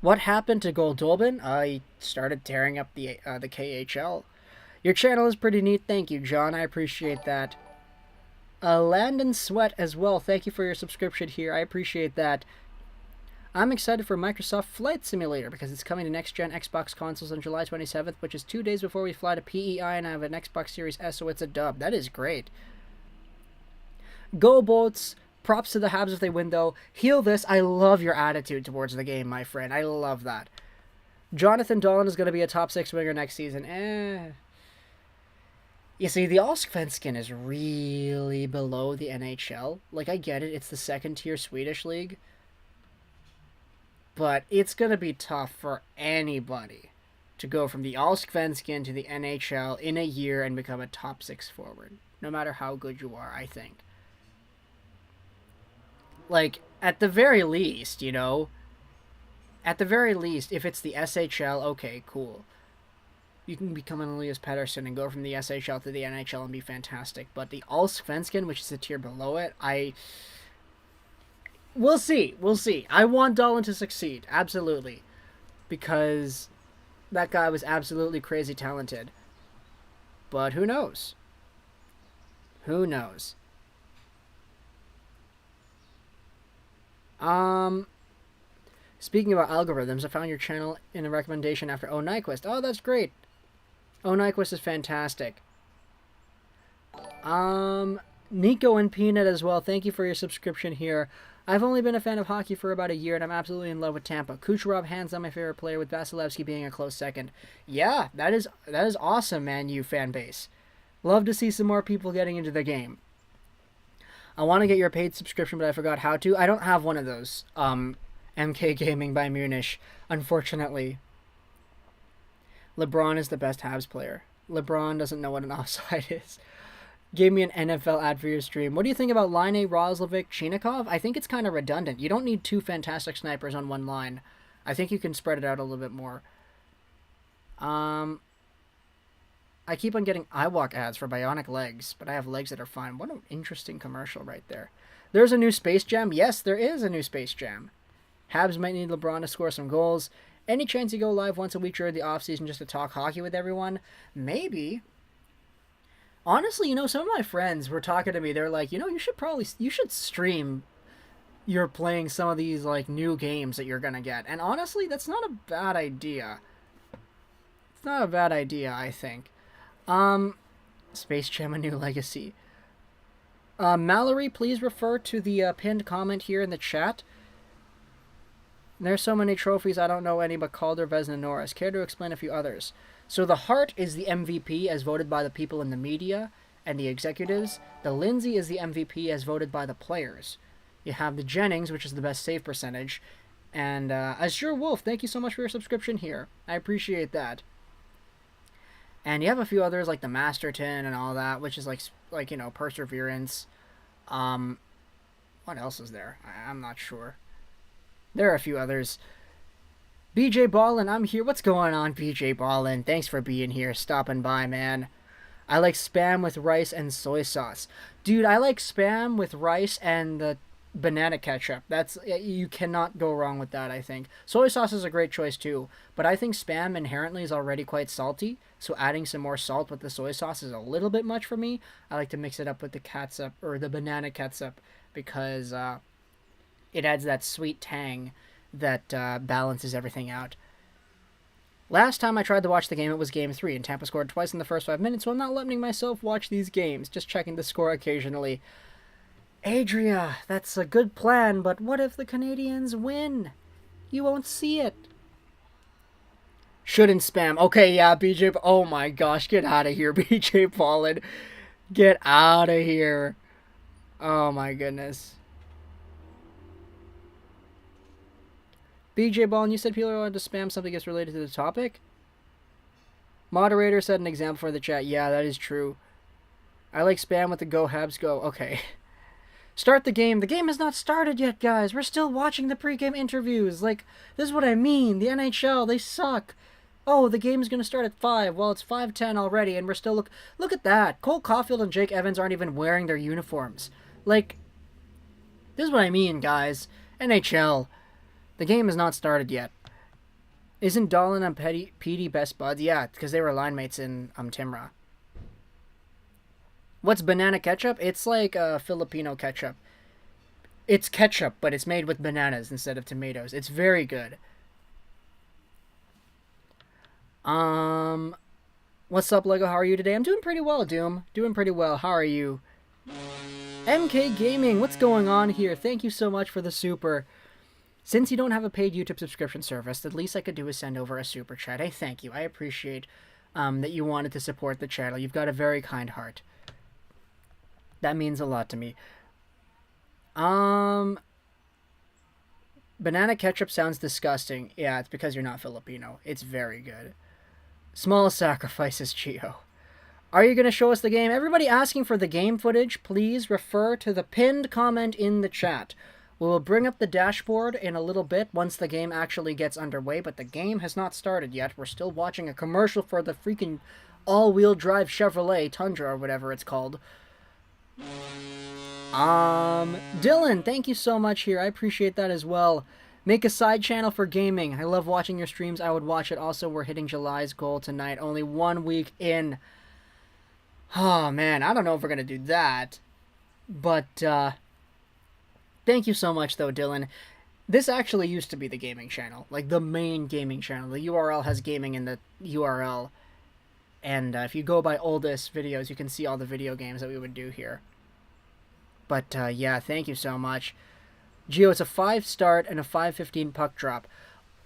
What happened to Goldobin? He started tearing up the KHL. Your channel is pretty neat. Thank you, John. I appreciate that. Landon Sweat as well. Thank you for your subscription here. I appreciate that. I'm excited for Microsoft Flight Simulator because it's coming to next-gen Xbox consoles on July 27th, which is 2 days before we fly to PEI and I have an Xbox Series S, so it's a dub. That is great. Go Bolts. Props to the Habs if they win, though. Heal this. I love your attitude towards the game, my friend. I love that. Jonathan Dolan is going to be a top 6 winger next season. You see, the Allsvenskan is really below the NHL. Like, I get it. It's the second-tier Swedish league. But it's going to be tough for anybody to go from the Allsvenskan to the NHL in a year and become a top 6 forward. No matter how good you are, I think. Like, at the very least, you know, at the very least, if it's the SHL, okay, cool. You can become an Elias Pettersson and go from the SHL to the NHL and be fantastic. But the Allsvenskan, which is a tier below it, we'll see. We'll see. I want Dolan to succeed, absolutely. Because that guy was absolutely crazy talented. But who knows? Who knows? Speaking about algorithms, I found your channel in a recommendation after O Nyquist. Oh, that's great. O Nyquist is fantastic. Nico and Peanut as well. Thank you for your subscription here. I've only been a fan of hockey for about a year, and I'm absolutely in love with Tampa. Kucherov, hands down my favorite player, with Vasilevsky being a close second. Yeah, that is awesome, man, you fan base. Love to see some more people getting into the game. I want to get your paid subscription, but I forgot how to. I don't have one of those. MK Gaming by Munich, unfortunately. LeBron is the best Habs player. LeBron doesn't know what an offside is. Gave me an NFL ad for your stream. What do you think about Line, Roslovic, Chinikov? I think it's kind of redundant. You don't need 2 fantastic snipers on one line. I think you can spread it out a little bit more. I keep on getting iWalk ads for bionic legs, but I have legs that are fine. What an interesting commercial right there. There's a new Space Jam. Yes, there is a new Space Jam. Habs might need LeBron to score some goals. Any chance you go live once a week during the offseason just to talk hockey with everyone? Maybe. Honestly, you know, some of my friends were talking to me. They're like, you know, you should stream you're playing some of these, like, new games that you're going to get. And honestly, that's not a bad idea. It's not a bad idea, I think. Space Jam: A New Legacy. Mallory, please refer to the pinned comment here in the chat. There's so many trophies, I don't know any but Calder, Vezina, Norris. Care to explain a few others? So the Hart is the MVP as voted by the people in the media and the executives. The Lindsay is the MVP as voted by the players. You have the Jennings, which is the best save percentage. And Azure Wolf, thank you so much for your subscription here. I appreciate that. And you have a few others like the Masterton and all that, which is like you know, Perseverance. What else is there? I'm not sure. There are a few others. BJ Ballin, I'm here. What's going on, BJ Ballin? Thanks for being here, stopping by, man. I like Spam with rice and soy sauce. Dude, I like Spam with rice and the banana ketchup. That's, you cannot go wrong with that, I think. Soy sauce is a great choice too, but I think Spam inherently is already quite salty, so adding some more salt with the soy sauce is a little bit much for me. I like to mix it up with the catsup, or the banana ketchup, because it adds that sweet tang that balances everything out. Last time I tried to watch the game, it was Game 3, and Tampa scored twice in the first 5 minutes, so I'm not letting myself watch these games, just checking the score occasionally. Adria, that's a good plan, but what if the Canadiens win? You won't see it. Shouldn't spam. Okay, yeah, BJ. Oh my gosh, get out of here, BJ Paulin. Get out of here. Oh my goodness. BJ Ballin, you said people wanted to spam something that's related to the topic? Moderator said an example for the chat. Yeah, that is true. I like spam with the go Habs go. Okay. Start the game. The game has not started yet, guys. We're still watching the pregame interviews. Like, this is what I mean. The NHL, they suck. Oh, the game's going to start at 5. Well, it's 5:10 already, and we're still... Look at that. Cole Caulfield and Jake Evans aren't even wearing their uniforms. Like, this is what I mean, guys. NHL, the game has not started yet. Isn't Dolan and Petey best buds? Yeah, because they were line mates in Timra. What's banana ketchup? It's like Filipino ketchup. It's ketchup, but it's made with bananas instead of tomatoes. It's very good. What's up, Lego? How are you today? I'm doing pretty well, Doom. Doing pretty well. How are you? MK Gaming, what's going on here? Thank you so much for the super. Since you don't have a paid YouTube subscription service, the least I could do is send over a super chat. Hey, thank you. I appreciate that you wanted to support the channel. You've got a very kind heart. That means a lot to me. Banana ketchup sounds disgusting. Yeah, it's because you're not Filipino. It's very good. Small sacrifices, Gio. Are you going to show us the game? Everybody asking for the game footage, please refer to the pinned comment in the chat. We will bring up the dashboard in a little bit once the game actually gets underway, but the game has not started yet. We're still watching a commercial for the freaking all-wheel drive Chevrolet Tundra or whatever it's called. Dylan, thank you so much here. I appreciate that as well. Make a side channel for gaming. I love watching your streams. I would watch it. Also, we're hitting July's goal tonight. Only 1 week in. Oh, man. I don't know if we're going to do that. But, thank you so much, though, Dylan. This actually used to be the gaming channel. Like, the main gaming channel. The URL has gaming in the URL. And if you go by oldest videos, you can see all the video games that we would do here. But, yeah, thank you so much. Gio, it's a 5 start and a 5:15 puck drop.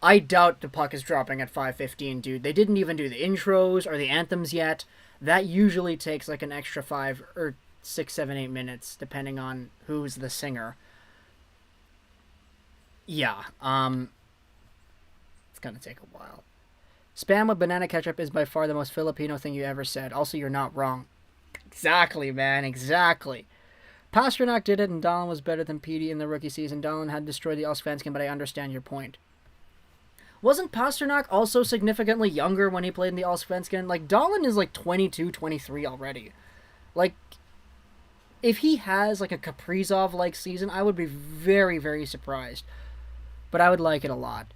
I doubt the puck is dropping at 5:15, dude. They didn't even do the intros or the anthems yet. That usually takes like an extra 5 or 6, 7, 8 minutes, depending on who's the singer. Yeah, it's gonna take a while. Spam with banana ketchup is by far the most Filipino thing you ever said. Also, you're not wrong. Exactly, man, exactly. Pasternak did it, and Dolan was better than Petey in the rookie season. Dolan had destroyed the Allsvenskan, but I understand your point. Wasn't Pasternak also significantly younger when he played in the Allsvenskan? Like, Dolan is like 22, 23 already. Like, if he has like a Kaprizov-like season, I would be very, very surprised. But I would like it a lot.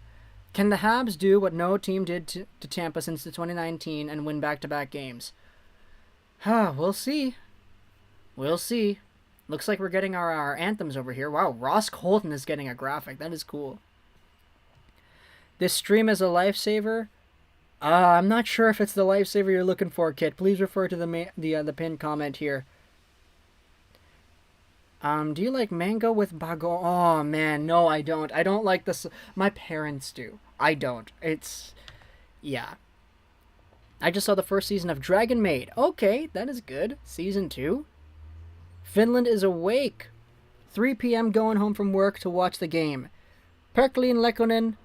Can the Habs do what no team did to Tampa since the 2019 and win back-to-back games? We'll see. We'll see. Looks like we're getting our anthems over here. Wow, Ross Colton is getting a graphic. That is cool. This stream is a lifesaver. I'm not sure if it's the lifesaver you're looking for, Kit. Please refer to the pinned comment here. Do you like mango with bago? Oh, man, no, I don't. I don't like this. My parents do. I don't. It's... yeah. I just saw the first season of Dragon Maid. Okay, that is good. Season 2. Finland is awake. 3 p.m. going home from work to watch the game. Perklin Lekkonen,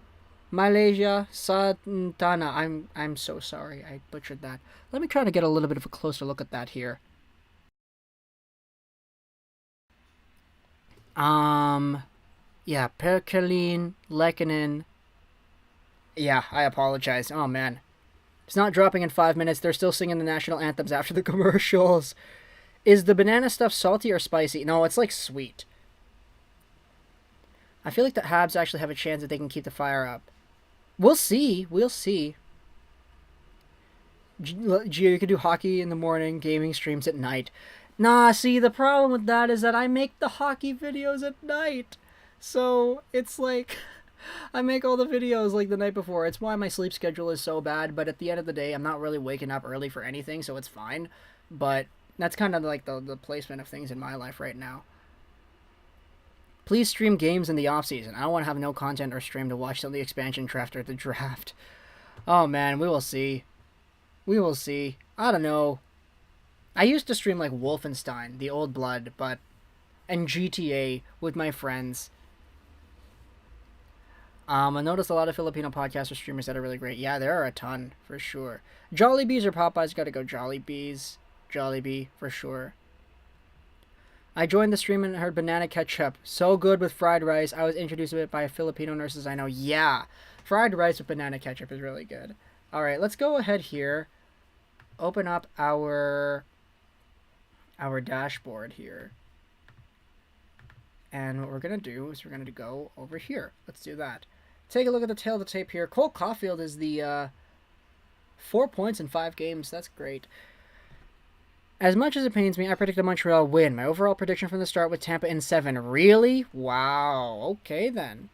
Malaysia, Santana. I'm so sorry. I butchered that. Let me try to get a little bit of a closer look at that here. Yeah, Perkelin, Lekkonen. Yeah, I apologize. Oh, man. It's not dropping in 5 minutes. They're still singing the national anthems after the commercials. Is the banana stuff salty or spicy? No, it's like sweet. I feel like the Habs actually have a chance that they can keep the fire up. We'll see. We'll see. Gio, you could do hockey in the morning, gaming streams at night. Nah, see, the problem with that is that I make the hockey videos at night. So, it's like, I make all the videos like the night before. It's why my sleep schedule is so bad, but at the end of the day, I'm not really waking up early for anything, so it's fine. But that's kind of like the placement of things in my life right now. Please stream games in the off-season. I don't want to have no content or stream to watch till the expansion draft or the draft. Oh, man, we will see. We will see. I don't know. I used to stream like Wolfenstein, The Old Blood, and GTA with my friends. I noticed a lot of Filipino podcasts or streamers that are really great. Yeah, there are a ton, for sure. Jollibees or Popeyes, gotta go Jollibees. Jollibee, for sure. I joined the stream and heard banana ketchup. So good with fried rice. I was introduced to it by Filipino nurses I know. Yeah, fried rice with banana ketchup is really good. Alright, let's go ahead here. Open up our dashboard here. And what we're going to do is we're going to go over here. Let's do that. Take a look at the tail of the tape here. Cole Caulfield is the 4 points in 5 games. That's great. As much as it pains me, I predict a Montreal win. My overall prediction from the start with Tampa in 7. Really? Wow. Okay, then.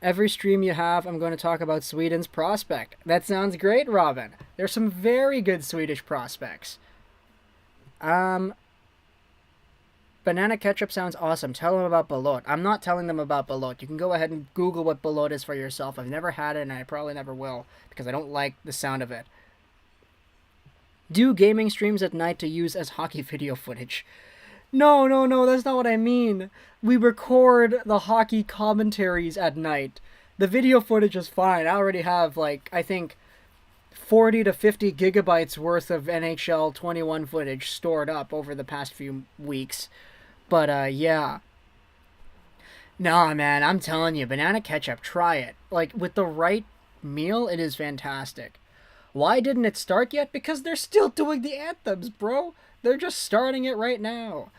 Every stream you have, I'm going to talk about Sweden's prospect. That sounds great, Robin. There's some very good Swedish prospects. Banana ketchup sounds awesome. Tell them about Balot. I'm not telling them about Balot. You can go ahead and Google what Balot is for yourself. I've never had it, and I probably never will, because I don't like the sound of it. Do gaming streams at night to use as hockey video footage. No, that's not what I mean. We record the hockey commentaries at night. The video footage is fine. I already have, I think 40 to 50 gigabytes worth of NHL 21 footage stored up over the past few weeks. But, yeah. Nah, man, I'm telling you, banana ketchup, try it. With the right meal, it is fantastic. Why didn't it start yet? Because they're still doing the anthems, bro. They're just starting it right now.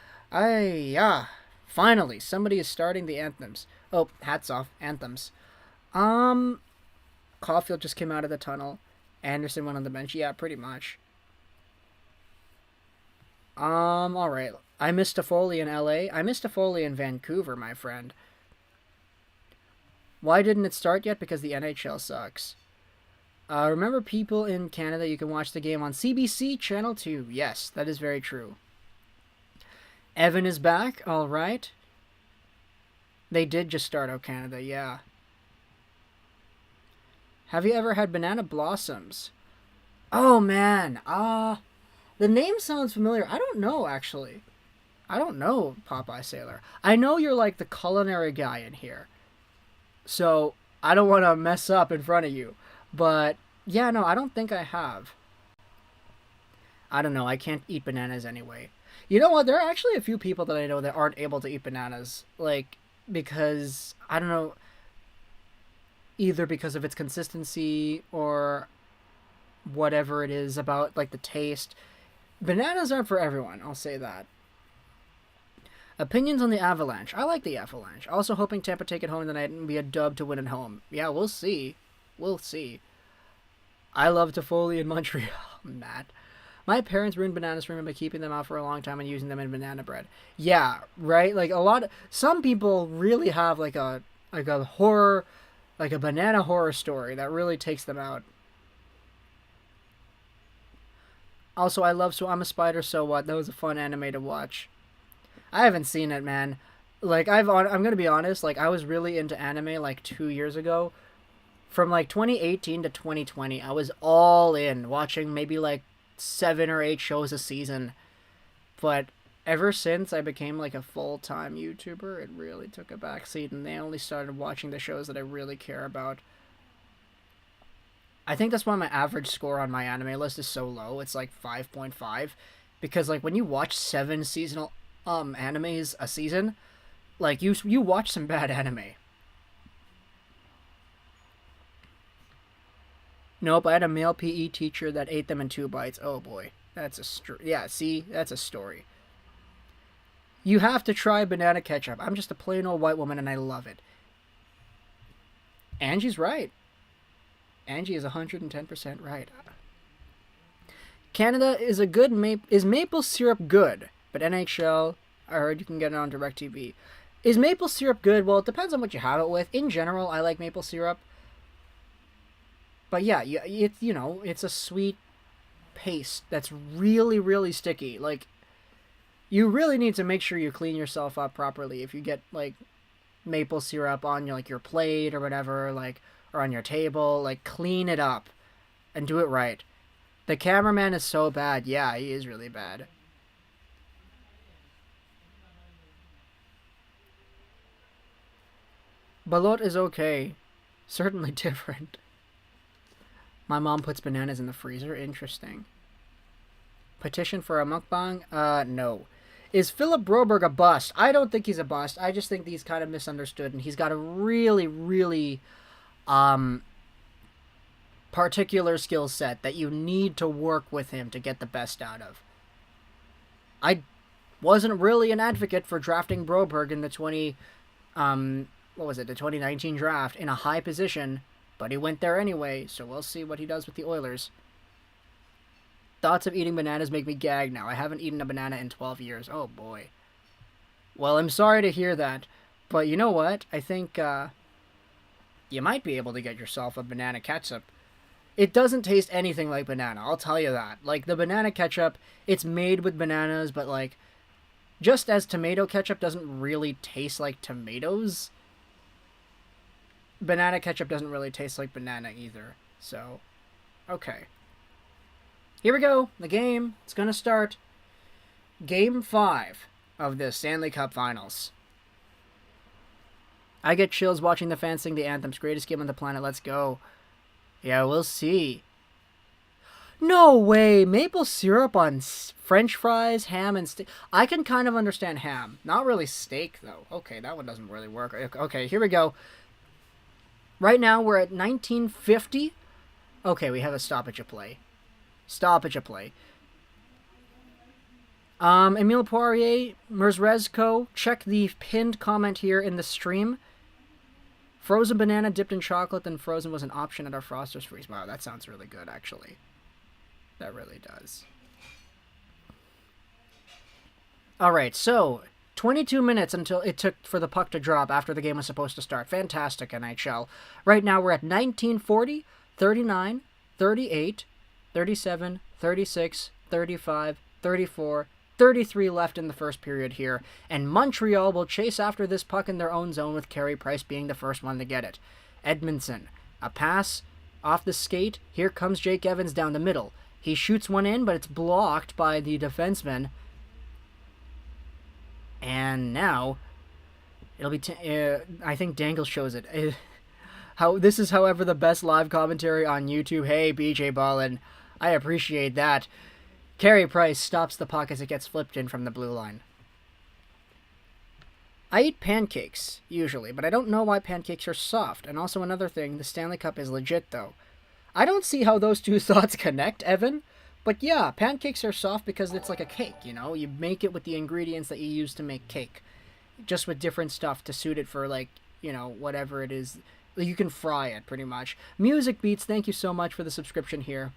Finally, somebody is starting the anthems. Oh, hats off. Anthems. Caulfield just came out of the tunnel. Anderson went on the bench. Yeah, pretty much. Alright. I missed a Foley in LA. I missed a Foley in Vancouver, my friend. Why didn't it start yet? Because the NHL sucks. Remember, people in Canada, you can watch the game on CBC Channel 2. Yes, that is very true. Evan is back. All right. They did just start out Canada, yeah. Have you ever had banana blossoms? Oh, man. The name sounds familiar. I don't know, actually. I don't know, Popeye Sailor. I know you're like the culinary guy in here. So, I don't want to mess up in front of you. But, yeah, no, I don't think I have. I don't know, I can't eat bananas anyway. You know what, there are actually a few people that I know that aren't able to eat bananas. Because, I don't know, either because of its consistency or whatever it is about, the taste. Bananas aren't for everyone, I'll say that. Opinions on the Avalanche. I like the Avalanche. Also hoping Tampa take it home tonight and be a dub to win at home. Yeah, we'll see. We'll see. I love Toffoli in Montreal, Matt. My parents ruined bananas for me by keeping them out for a long time and using them in banana bread. Yeah, right? Some people really have a horror, a banana horror story that really takes them out. Also, I love So I'm a Spider, So What? That was a fun anime to watch. I haven't seen it, man. I'm gonna be honest, I was really into anime 2 years ago. From 2018 to 2020, I was all in, watching maybe 7 or 8 shows a season. But ever since I became a full-time YouTuber, it really took a backseat, and they only started watching the shows that I really care about. I think that's why my average score on my anime list is so low. It's 5.5. Because when you watch 7 seasonal animes a season, Like, you watch some bad anime. Nope, I had a male PE teacher that ate them in 2 bites. Oh boy. That's yeah, see? That's a story. You have to try banana ketchup. I'm just a plain old white woman and I love it. Angie's right. Angie is 110% right. Canada is a good is maple syrup good? But NHL, I heard you can get it on DirecTV. Is maple syrup good? Well, it depends on what you have it with. In general, I like maple syrup. But yeah, it's a sweet paste that's really, really sticky. Like, you really need to make sure you clean yourself up properly. If you get, like, maple syrup on your plate or whatever, like, or on your table, like, clean it up and do it right. The cameraman is so bad. Yeah, he is really bad. Balut is okay. Certainly different. My mom puts bananas in the freezer. Interesting. Petition for a mukbang? No. Is Philip Broberg a bust? I don't think he's a bust. I just think he's kind of misunderstood, and he's got a really, really, particular skill set that you need to work with him to get the best out of. I wasn't really an advocate for drafting Broberg in the 2019 draft in a high position, but he went there anyway, so we'll see what he does with the Oilers. Thoughts of eating bananas make me gag now. I haven't eaten a banana in 12 years. Oh, boy. Well, I'm sorry to hear that, but you know what? I think you might be able to get yourself a banana ketchup. It doesn't taste anything like banana, I'll tell you that. Like, the banana ketchup, it's made with bananas, but, like, just as tomato ketchup doesn't really taste like tomatoes, banana ketchup doesn't really taste like banana either. So, okay. Here we go. The game. It's going to start. Game 5 of the Stanley Cup Finals. I get chills watching the fans sing the anthems. Greatest game on the planet. Let's go. Yeah, we'll see. No way. Maple syrup on French fries, ham, and steak. I can kind of understand ham. Not really steak, though. Okay, that one doesn't really work. Okay, here we go. Right now, we're at 1950. Okay, we have a stoppage of play. Stoppage of play. Emile Poirier, Merzrezko, check the pinned comment here in the stream. Frozen banana dipped in chocolate, then frozen was an option at our Froster's Freeze. Wow, that sounds really good, actually. That really does. Alright, so 22 minutes until it took for the puck to drop after the game was supposed to start. Fantastic, NHL. Right now we're at 1940, 39, 38, 37, 36, 35, 34, 33 left in the first period here, and Montreal will chase after this puck in their own zone with Carey Price being the first one to get it. Edmonton, a pass off the skate. Here comes Jake Evans down the middle. He shoots one in, but it's blocked by the defenseman. And now, it'll be... I think Dangle shows it. This is, however, the best live commentary on YouTube. Hey, BJ Ballin. I appreciate that. Carey Price stops the puck as it gets flipped in from the blue line. I eat pancakes, usually, but I don't know why pancakes are soft. And also another thing, the Stanley Cup is legit, though. I don't see how those two thoughts connect, Evan. But yeah, pancakes are soft because it's like a cake, you know? You make it with the ingredients that you use to make cake. Just with different stuff to suit it for, like, you know, whatever it is. You can fry it, pretty much. Music Beats, thank you so much for the subscription here.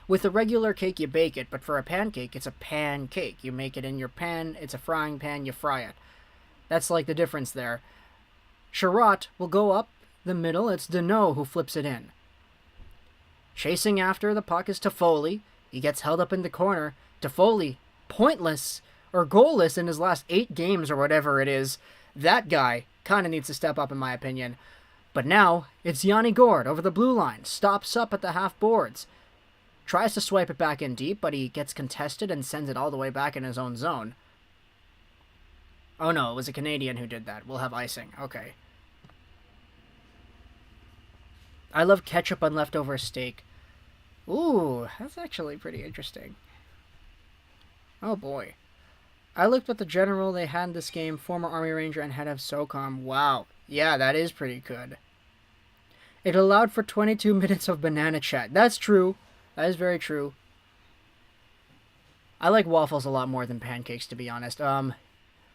With a regular cake, you bake it, but for a pancake, it's a pancake. You make it in your pan, it's a frying pan, you fry it. That's like the difference there. Sherratt will go up the middle, it's Deneau who flips it in. Chasing after the puck is Toffoli. He gets held up in the corner. Toffoli, pointless, or goalless in his last 8 games or whatever it is. That guy kind of needs to step up in my opinion. But now, it's Yanni Gourde over the blue line. Stops up at the half boards. Tries to swipe it back in deep, but he gets contested and sends it all the way back in his own zone. Oh no, it was a Canadian who did that. We'll have icing. Okay. I love ketchup on leftover steak. Ooh, that's actually pretty interesting. Oh boy. I looked at the general they had in this game, former Army Ranger and head of SOCOM. Wow. Yeah, that is pretty good. It allowed for 22 minutes of banana chat. That's true. That is very true. I like waffles a lot more than pancakes, to be honest.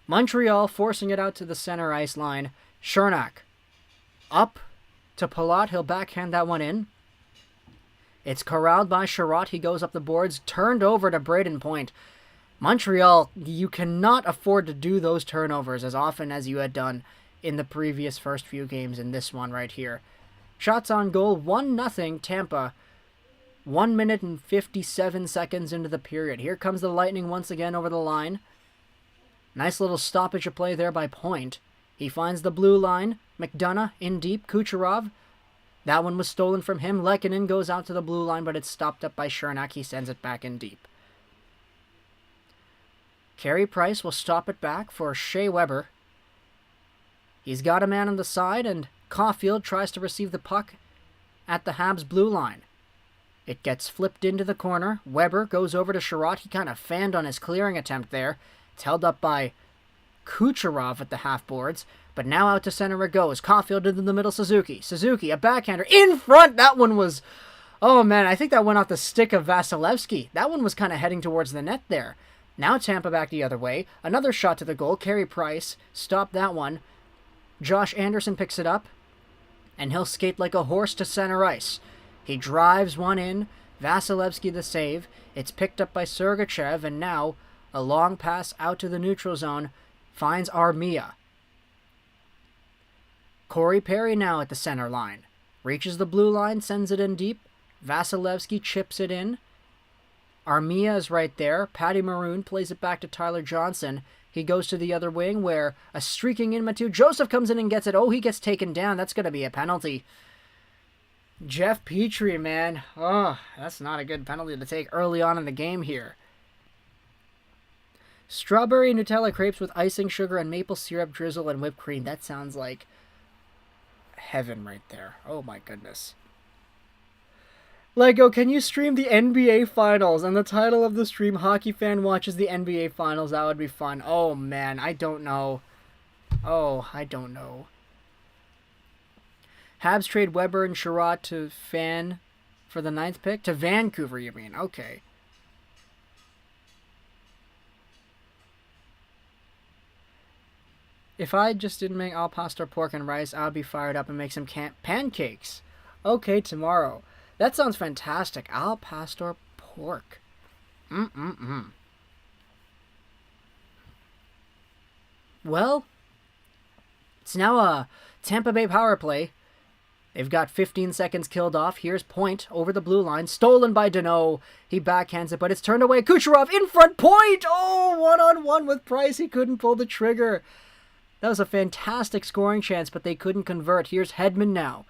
Montreal forcing it out to the center ice line. Chernak up to Palat. He'll backhand that one in. It's corralled by Sherratt. He goes up the boards. Turned over to Braden Point. Montreal, you cannot afford to do those turnovers as often as you had done in the previous first few games in this one right here. Shots on goal, 1-0 Tampa. 1 minute and 57 seconds into the period. Here comes the Lightning once again over the line. Nice little stoppage of play there by Point. He finds the blue line. McDonough in deep. Kucherov. That one was stolen from him. Lehkonen goes out to the blue line, but it's stopped up by Chernak. He sends it back in deep. Carey Price will stop it back for Shea Weber. He's got a man on the side, and Caulfield tries to receive the puck at the Habs blue line. It gets flipped into the corner. Weber goes over to Sherratt. He kind of fanned on his clearing attempt there. It's held up by Kucherov at the half boards. But now out to center it goes. Caulfield into the middle, Suzuki. Suzuki, a backhander in front. That one was... Oh, man, I think that went off the stick of Vasilevsky. That one was kind of heading towards the net there. Now Tampa back the other way. Another shot to the goal. Carey Price stopped that one. Josh Anderson picks it up. And he'll skate like a horse to center ice. He drives one in. Vasilevsky the save. It's picked up by Sergachev. And now a long pass out to the neutral zone. Finds Armia. Corey Perry now at the center line. Reaches the blue line. Sends it in deep. Vasilevsky chips it in. Armia is right there. Patty Maroon plays it back to Tyler Johnson. He goes to the other wing where a streaking in Mathieu Joseph comes in and gets it. Oh, he gets taken down. That's going to be a penalty. Jeff Petrie, man. Oh, that's not a good penalty to take early on in the game here. Strawberry Nutella crepes with icing, sugar, and maple syrup drizzle and whipped cream. That sounds like heaven right there. Oh my goodness. Lego, can you stream the NBA Finals? And the title of the stream, Hockey Fan Watches the NBA Finals. That would be fun. Oh, man. I don't know. Oh, I don't know. Habs trade Weber and Sherratt to Fan for the 9th pick? To Vancouver, you mean? Okay. If I just didn't make al pastor pork and rice, I would be fired up and make some pancakes. Okay, tomorrow. That sounds fantastic. Al pastor pork. Well, it's now a Tampa Bay power play. They've got 15 seconds killed off. Here's Point over the blue line. Stolen by Deneau. He backhands it, but it's turned away. Kucherov in front. Point! Oh, one-on-one with Price. He couldn't pull the trigger. That was a fantastic scoring chance, but they couldn't convert. Here's Hedman now.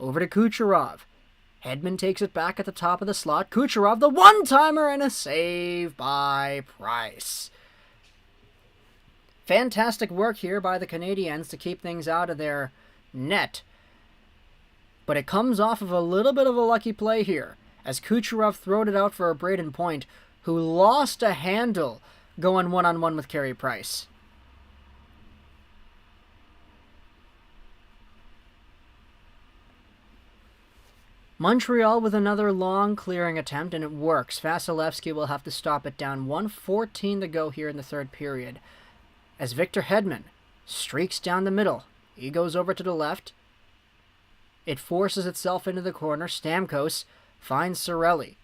Over to Kucherov. Hedman takes it back at the top of the slot. Kucherov, the one-timer, and a save by Price. Fantastic work here by the Canadiens to keep things out of their net. But it comes off of a little bit of a lucky play here, as Kucherov throwed it out for a Braden Point, who lost a handle going one-on-one with Carey Price. Montreal with another long clearing attempt, and it works. Vasilevsky will have to stop it down. 1:14 to go here in the third period. As Victor Hedman streaks down the middle. He goes over to the left. It forces itself into the corner. Stamkos finds Cirelli.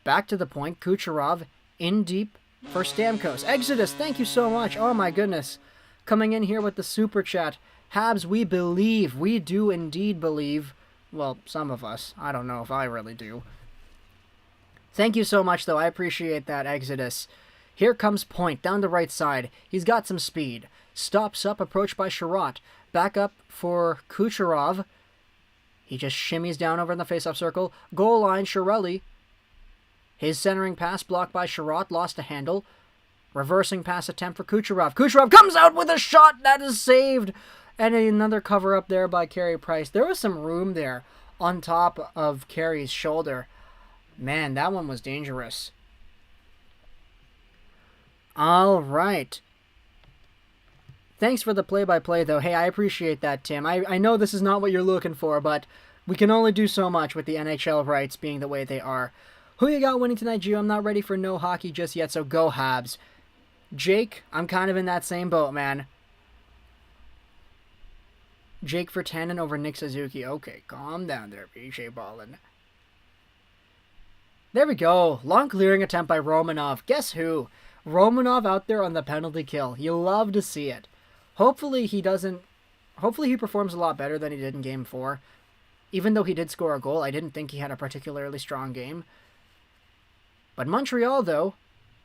Back to the point. Kucherov in deep for Stamkos. Exodus, thank you so much. Oh my goodness. Coming in here with the super chat. Habs, we believe. We do indeed believe. Well, some of us. I don't know if I really do. Thank you so much, though. I appreciate that, Exodus. Here comes Point, down the right side. He's got some speed. Stops up, approached by Sherratt. Back up for Kucherov. He just shimmies down over in the face-off circle. Goal line, Cirelli. His centering pass blocked by Sherratt. Lost a handle. Reversing pass attempt for Kucherov. Kucherov comes out with a shot that is saved. And another cover-up there by Carey Price. There was some room there on top of Carey's shoulder. Man, that one was dangerous. All right. Thanks for the play-by-play, though. Hey, I appreciate that, Tim. I know this is not what you're looking for, but we can only do so much with the NHL rights being the way they are. Who you got winning tonight, Gio? I'm not ready for no hockey just yet, so go Habs. Jake, I'm kind of in that same boat, man. Jake for Tannen over Nick Suzuki. Okay, calm down there, BJ Ballin. There we go. Long clearing attempt by Romanov. Guess who? Romanov out there on the penalty kill. You love to see it. Hopefully he performs a lot better than he did in Game 4. Even though he did score a goal, I didn't think he had a particularly strong game. But Montreal, though,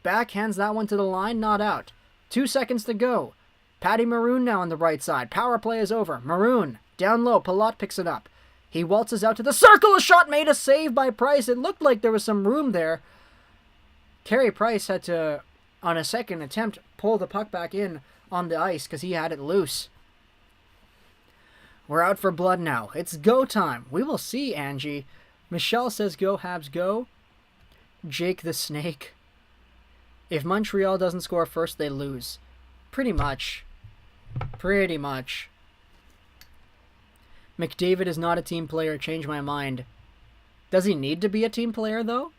backhands that one to the line, not out. 2 seconds to go. Patty Maroon now on the right side. Power play is over. Maroon, down low. Palat picks it up. He waltzes out to the circle. A shot made, a save by Price. It looked like there was some room there. Carey Price had to, on a second attempt, pull the puck back in on the ice because he had it loose. We're out for blood now. It's go time. We will see, Angie. Michelle says go, Habs, go. Jake the Snake. If Montreal doesn't score first, they lose. Pretty much. Pretty much. McDavid is not a team player. Change my mind. Does he need to be a team player, though?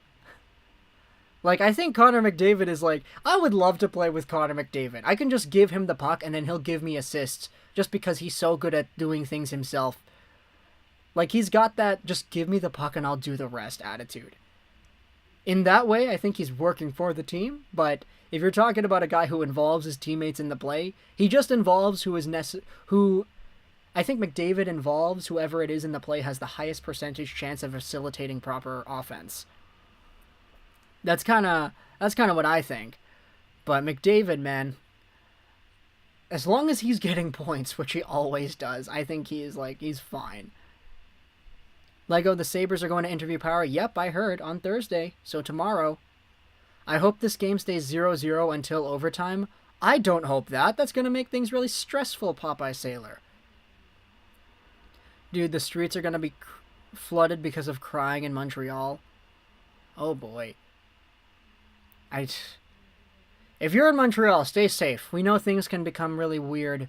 Like, I think Connor McDavid is like... I would love to play with Connor McDavid. I can just give him the puck, and then he'll give me assists. Just because he's so good at doing things himself. Like, he's got that just give me the puck and I'll do the rest attitude. In that way, I think he's working for the team, but if you're talking about a guy who involves his teammates in the play, he just involves who I think McDavid involves whoever it is in the play has the highest percentage chance of facilitating proper offense. That's kind of what I think. But McDavid, man, as long as he's getting points, which he always does, I think he's fine. Lego, the Sabres are going to interview Power. Yep, I heard, on Thursday, so tomorrow. I hope this game stays 0-0 until overtime. I don't hope that. That's going to make things really stressful, Popeye Sailor. Dude, the streets are going to be flooded because of crying in Montreal. Oh boy. If you're in Montreal, stay safe. We know things can become really weird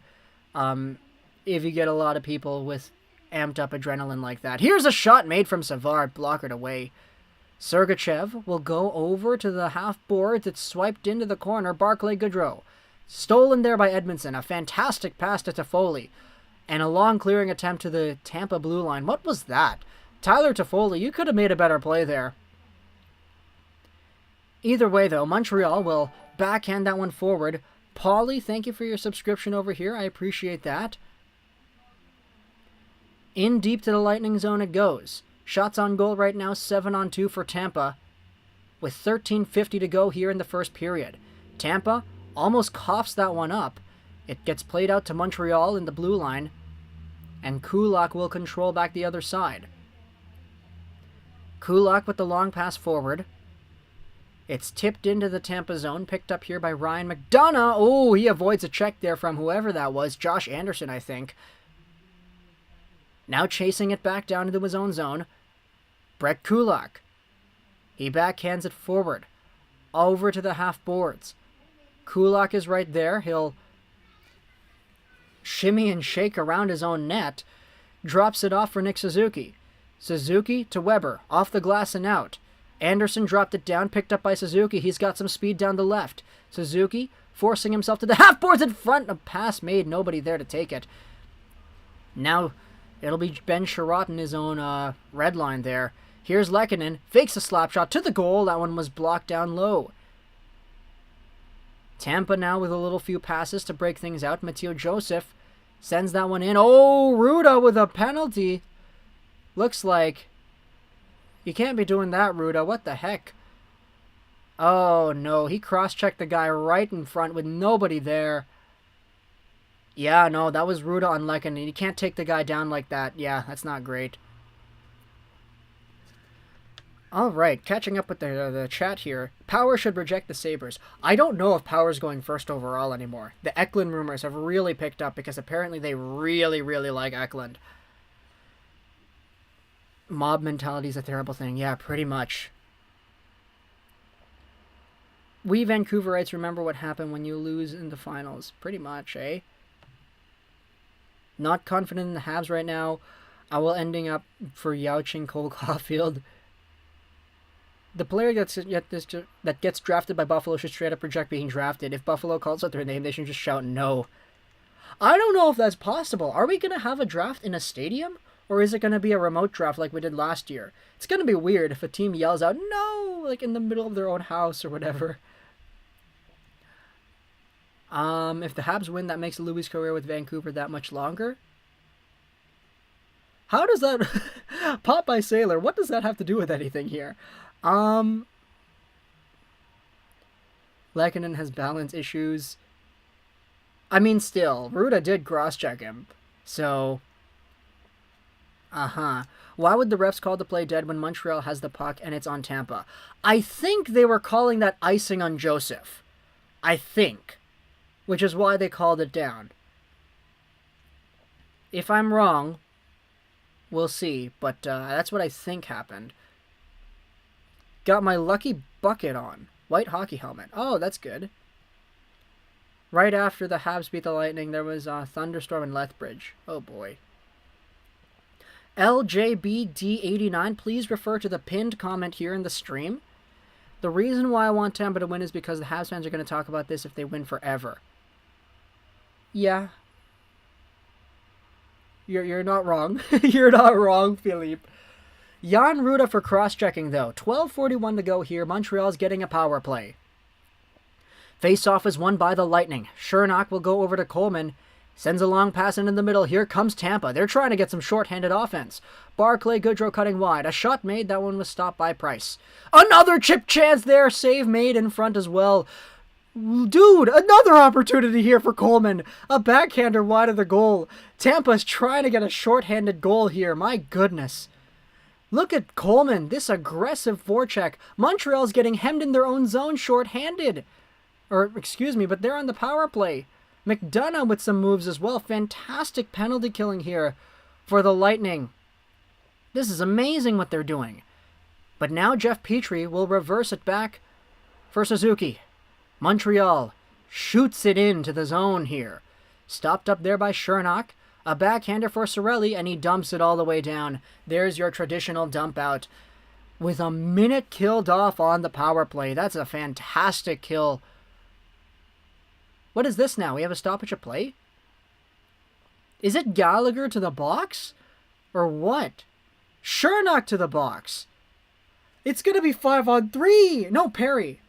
if you get a lot of people with amped up adrenaline like that. Here's a shot made from Savard, blockered away. Sergachev will go over to the half boards. It's swiped into the corner. Barclay Goodrow. Stolen there by Edmonton. A fantastic pass to Toffoli. And a long clearing attempt to the Tampa blue line. What was that? Tyler Toffoli, you could have made a better play there. Either way, though, Montreal will backhand that one forward. Paulie, thank you for your subscription over here. I appreciate that. In deep to the Lightning zone it goes. Shots on goal right now, 7-on-2 for Tampa, with 13:50 to go here in the first period. Tampa almost coughs that one up. It gets played out to Montreal in the blue line, and Kulak will control back the other side. Kulak with the long pass forward. It's tipped into the Tampa zone, picked up here by Ryan McDonough. Oh, he avoids a check there from whoever that was. Josh Anderson, I think. Now chasing it back down into his own zone. Brett Kulak. He backhands it forward. Over to the half boards. Kulak is right there. He'll shimmy and shake around his own net. Drops it off for Nick Suzuki. Suzuki to Weber. Off the glass and out. Anderson dropped it down, picked up by Suzuki. He's got some speed down the left. Suzuki forcing himself to the half boards in front. A pass made. Nobody there to take it. Now it'll be Ben Sherratt in his own red line there. Here's Lehkonen. Fakes a slap shot to the goal. That one was blocked down low. Tampa now with a little few passes to break things out. Mateo Joseph sends that one in. Oh, Ruda with a penalty. Looks like you can't be doing that, Ruda. What the heck? Oh, no. He cross-checked the guy right in front with nobody there. Yeah, no, that was Ruda on Lehkonen. You can't take the guy down like that. Yeah, that's not great. All right, catching up with the chat here. Power should reject the Sabres. I don't know if Power's going first overall anymore. The Eklund rumors have really picked up because apparently they really, really like Eklund. Mob mentality is a terrible thing. Yeah, pretty much. We Vancouverites remember what happened when you lose in the finals. Pretty much, eh? Not confident in the Habs right now. I will ending up for Yao-Ching Cole Caulfield. The player that gets drafted by Buffalo should straight up reject being drafted. If Buffalo calls out their name, they should just shout no. I don't know if that's possible. Are we going to have a draft in a stadium? Or is it going to be a remote draft like we did last year? It's going to be weird if a team yells out, no, like in the middle of their own house or whatever. If the Habs win, that makes Louis' career with Vancouver that much longer. How does that... Popeye Sailor, what does that have to do with anything here? Lehkonen has balance issues. I mean, still, Ruda did cross-check him. So... Why would the refs call the play dead when Montreal has the puck and it's on Tampa? I think they were calling that icing on Joseph. I think. Which is why they called it down. If I'm wrong, we'll see. But that's what I think happened. Got my lucky bucket on. White hockey helmet. Oh, that's good. Right after the Habs beat the Lightning, there was a thunderstorm in Lethbridge. Oh boy. LJBD89, please refer to the pinned comment here in the stream. The reason why I want Tampa to win is because the Habs fans are going to talk about this if they win forever. Yeah. You're not wrong. You're not wrong, Philippe. Jan Ruda for cross-checking, though. 12:41 to go here. Montreal's getting a power play. Face-off is won by the Lightning. Chernak will go over to Coleman. Sends a long pass into the middle. Here comes Tampa. They're trying to get some short-handed offense. Barclay Goodrow cutting wide. A shot made. That one was stopped by Price. Another chip chance there. Save made in front as well. Dude, another opportunity here for Coleman. A backhander wide of the goal. Tampa's trying to get a short-handed goal here. My goodness. Look at Coleman. This aggressive forecheck. Montreal's getting hemmed in their own zone short-handed. Or, excuse me, but they're on the power play. McDonough with some moves as well. Fantastic penalty killing here for the Lightning. This is amazing what they're doing. But now Jeff Petrie will reverse it back for Suzuki. Montreal shoots it into the zone here. Stopped up there by Chernak. A backhander for Cirelli, and he dumps it all the way down. There's your traditional dump out. With a minute killed off on the power play. That's a fantastic kill. What is this now? We have a stoppage of play? Is it Gallagher to the box? Or what? Chernak to the box. It's going to be 5-on-3. No, Perry.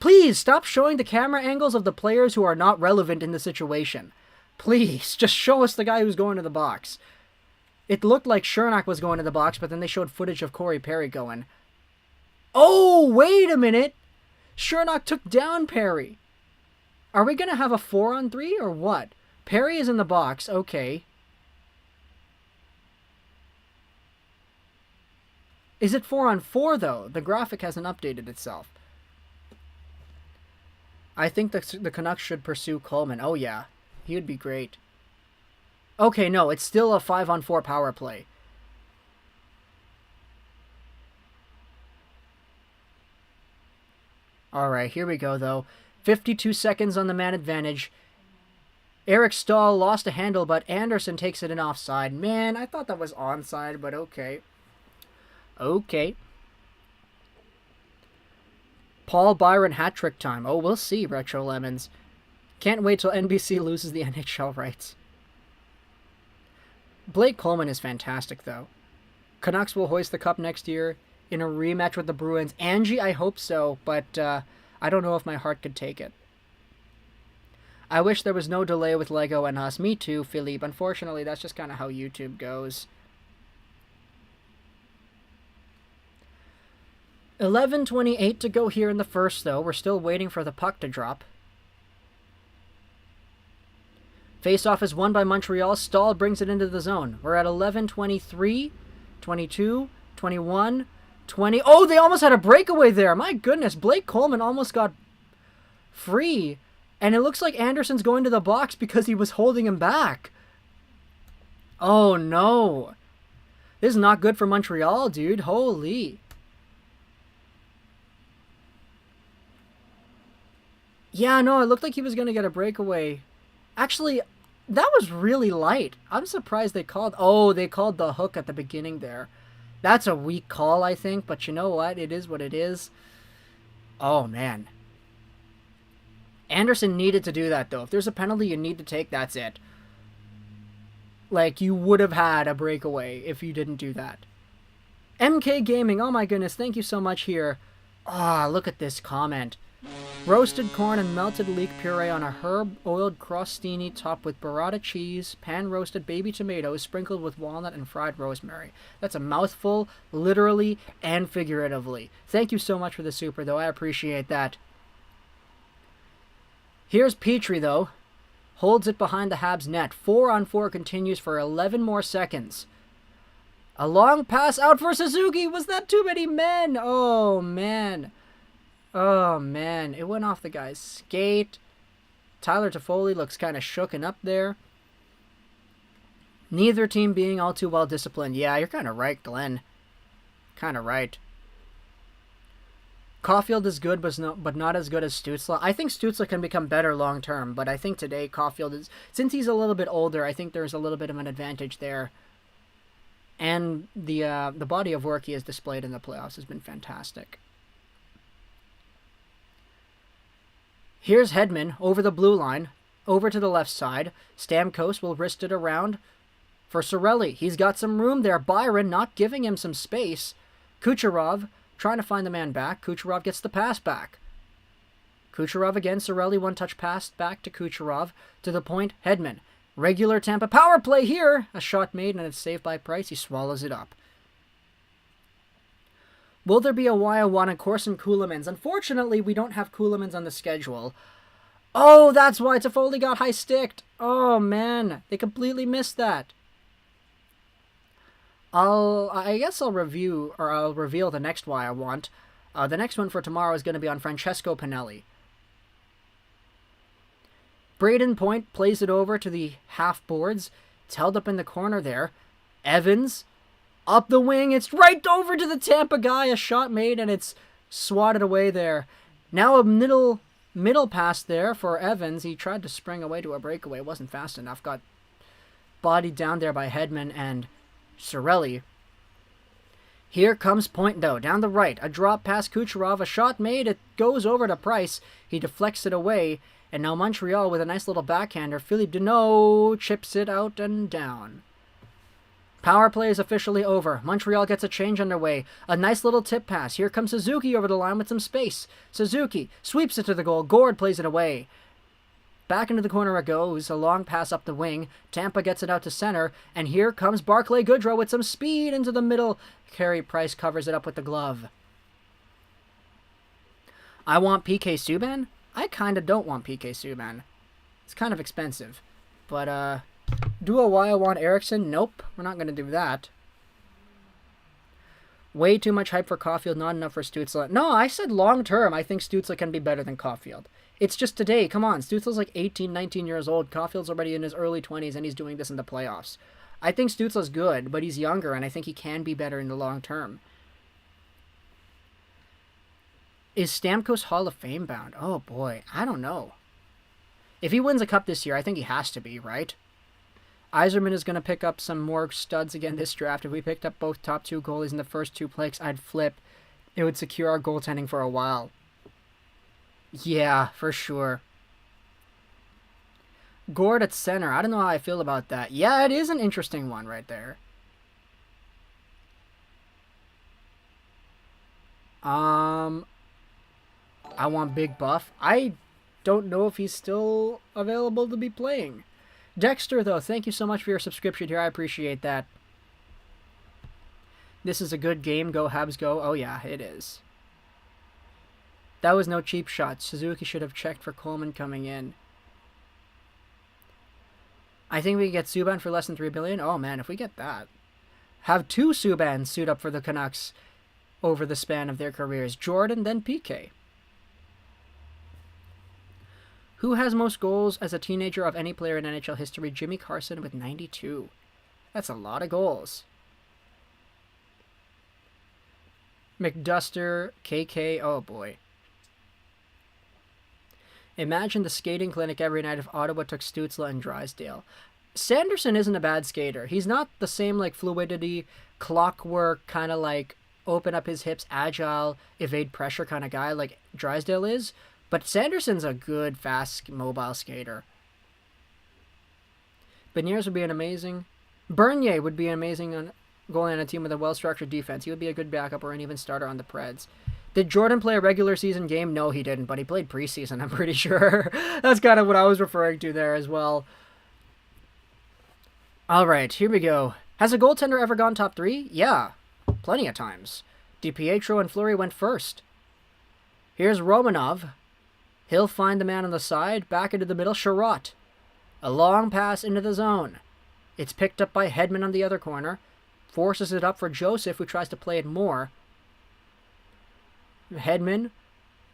Please, stop showing the camera angles of the players who are not relevant in the situation. Please, just show us the guy who's going to the box. It looked like Chernak was going to the box, but then they showed footage of Corey Perry going. Oh, wait a minute. Chernak took down Perry. Are we going to have a 4-on-3 or what? Perry is in the box. Okay. Is it 4-on-4 though? The graphic hasn't updated itself. I think the Canucks should pursue Coleman. Oh yeah. He would be great. Okay, no. It's still a 5-on-4 power play. Alright, here we go though. 52 seconds on the man advantage. Eric Stahl lost a handle, but Anderson takes it in offside. Man, I thought that was onside, but okay. Okay. Paul Byron hat-trick time. Oh, we'll see, Retro Lemons. Can't wait till NBC loses the NHL rights. Blake Coleman is fantastic, though. Canucks will hoist the cup next year in a rematch with the Bruins. Angie, I hope so, but I don't know if my heart could take it. I wish there was no delay with Lego and us. Me too, Philippe. Unfortunately, that's just kind of how YouTube goes. 11:28 to go here in the first, though. We're still waiting for the puck to drop. Face-off is won by Montreal. Stahl brings it into the zone. We're at 11:23, 22, 21, 20. Oh, they almost had a breakaway there. My goodness, Blake Coleman almost got free. And it looks like Anderson's going to the box because he was holding him back. Oh, no. This is not good for Montreal, dude. Holy. Yeah, no, it looked like he was going to get a breakaway. Actually, that was really light. I'm surprised they called... Oh, they called the hook at the beginning there. That's a weak call, I think, but you know what? It is what it is. Oh, man. Anderson needed to do that, though. If there's a penalty you need to take, that's it. Like, you would have had a breakaway if you didn't do that. MK Gaming, oh my goodness, thank you so much here. Ah, look at this comment. Roasted corn and melted leek puree on a herb-oiled crostini topped with burrata cheese, pan-roasted baby tomatoes sprinkled with walnut and fried rosemary. That's a mouthful, literally and figuratively. Thank you so much for the super, though. I appreciate that. Here's Petrie, though. Holds it behind the Habs net. 4-on-4 continues for 11 more seconds. A long pass out for Suzuki. Was that too many men? Oh, man. Oh, man. It went off the guy's skate. Tyler Toffoli looks kind of shooken up there. Neither team being all too well disciplined. Yeah, you're kind of right, Glenn. Kind of right. Caulfield is good, but not as good as Stützle. I think Stützle can become better long term, but I think today Caulfield is... Since he's a little bit older, I think there's a little bit of an advantage there. And the body of work he has displayed in the playoffs has been fantastic. Here's Hedman over the blue line, over to the left side. Stamkos will wrist it around for Cirelli. He's got some room there. Byron not giving him some space. Kucherov trying to find the man back. Kucherov gets the pass back. Kucherov again. Cirelli one-touch pass back to Kucherov. To the point, Hedman. Regular Tampa power play here. A shot made and it's saved by Price. He swallows it up. Will there be a Waiawan and Corson Ceulemans? Unfortunately, we don't have Ceulemans on the schedule. Oh, that's why Toffoli got high-sticked. Oh, man. They completely missed that. I guess I'll reveal the next Waiawan. The next one for tomorrow is going to be on Francesco Pinelli. Braden Point plays it over to the half boards. It's held up in the corner there. Evans... Up the wing, it's right over to the Tampa guy. A shot made, and it's swatted away there. Now a middle pass there for Evans. He tried to spring away to a breakaway. Wasn't fast enough. Got bodied down there by Hedman and Cirelli. Here comes Point, though, down the right. A drop past Kucherov. A shot made. It goes over to Price. He deflects it away. And now Montreal with a nice little backhander. Philippe Deneau chips it out and down. Power play is officially over. Montreal gets a change underway. A nice little tip pass. Here comes Suzuki over the line with some space. Suzuki sweeps it to the goal. Gord plays it away. Back into the corner it goes. A long pass up the wing. Tampa gets it out to center. And here comes Barclay Goodrow with some speed into the middle. Carey Price covers it up with the glove. I want PK Subban? I kind of don't want PK Subban. It's kind of expensive. But, do a Waiawan Eriksson? Nope, we're not going to do that. Way too much hype for Caulfield, not enough for Stützle. No, I said long term, I think Stützle can be better than Caulfield. It's just today, come on, Stützle's like 18, 19 years old. Caulfield's already in his early 20s, and he's doing this in the playoffs. I think Stützle's good, but he's younger, and I think he can be better in the long term. Is Stamkos Hall of Fame bound? Oh boy, I don't know. If he wins a cup this year, I think he has to be, right? Yzerman is going to pick up some more studs again this draft. If we picked up both top two goalies in the first two picks, I'd flip. It would secure our goaltending for a while. Yeah, for sure. Gord at center. I don't know how I feel about that. Yeah, it is an interesting one right there. I want Big Buff. I don't know if he's still available to be playing. Dexter, though, thank you so much for your subscription here. I appreciate that. This is a good game. Go, Habs, go. Oh, yeah, it is. That was no cheap shot. Suzuki should have checked for Coleman coming in. I think we can get Subban for less than $3 billion. Oh, man, if we get that. Have two Subans suit up for the Canucks over the span of their careers. Jordan, then PK. Who has most goals as a teenager of any player in NHL history? Jimmy Carson with 92. That's a lot of goals. McDuster, KK, oh boy. Imagine the skating clinic every night if Ottawa took Stützle and Drysdale. Sanderson isn't a bad skater. He's not the same like fluidity, clockwork, kind of like open up his hips, agile, evade pressure kind of guy like Drysdale is. But Sanderson's a good, fast, mobile skater. Beniers would be an amazing... Bernier would be an amazing goalie on a team with a well-structured defense. He would be a good backup or an even starter on the Preds. Did Jordan play a regular season game? No, he didn't, but he played preseason, I'm pretty sure. That's kind of what I was referring to there as well. All right, here we go. Has a goaltender ever gone top 3? Yeah, plenty of times. DiPietro and Fleury went first. Here's Romanov. He'll find the man on the side, back into the middle, Sherratt. A long pass into the zone. It's picked up by Hedman on the other corner. Forces it up for Joseph, who tries to play it more. Hedman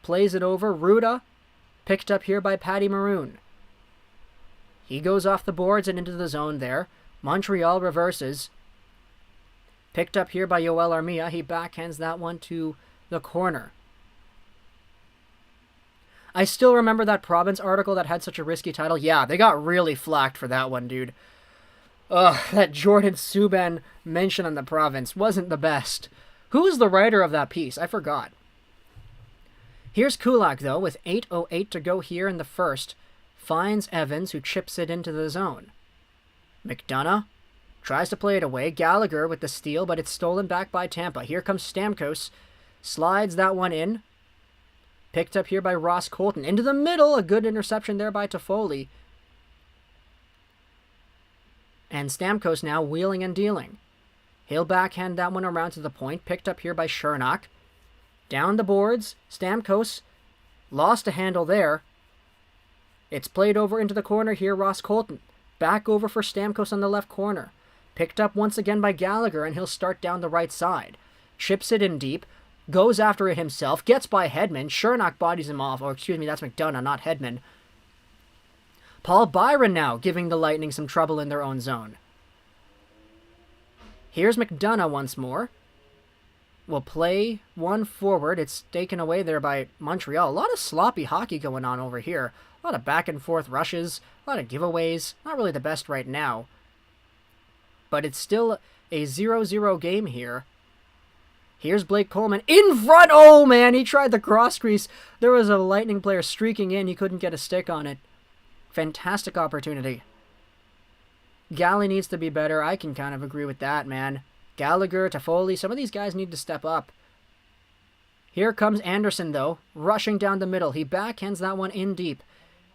plays it over. Ruda, picked up here by Patty Maroon. He goes off the boards and into the zone there. Montreal reverses. Picked up here by Yoel Armia. He backhands that one to the corner. I still remember that Province article that had such a risky title. Yeah, they got really flacked for that one, dude. Ugh, that Jordan Subban mention on the Province wasn't the best. Who was the writer of that piece? I forgot. Here's Kulak, though, with 8:08 to go here in the first. Finds Evans, who chips it into the zone. McDonough tries to play it away. Gallagher with the steal, but it's stolen back by Tampa. Here comes Stamkos. Slides that one in. Picked up here by Ross Colton. Into the middle, a good interception there by Toffoli. And Stamkos now wheeling and dealing. He'll backhand that one around to the point. Picked up here by Chernak. Down the boards. Stamkos lost a handle there. It's played over into the corner here. Ross Colton. Back over for Stamkos on the left corner. Picked up once again by Gallagher, and he'll start down the right side. Chips it in deep. Goes after it himself. Gets by Hedman. Chernak bodies him off. Or excuse me, that's McDonough, not Hedman. Paul Byron now giving the Lightning some trouble in their own zone. Here's McDonough once more. Will play one forward. It's taken away there by Montreal. A lot of sloppy hockey going on over here. A lot of back and forth rushes. A lot of giveaways. Not really the best right now. But it's still a 0-0 game here. Here's Blake Coleman in front. Oh, man, he tried the cross crease. There was a Lightning player streaking in. He couldn't get a stick on it. Fantastic opportunity. Galley needs to be better. I can kind of agree with that, man. Gallagher, Toffoli, some of these guys need to step up. Here comes Anderson, though, rushing down the middle. He backhands that one in deep.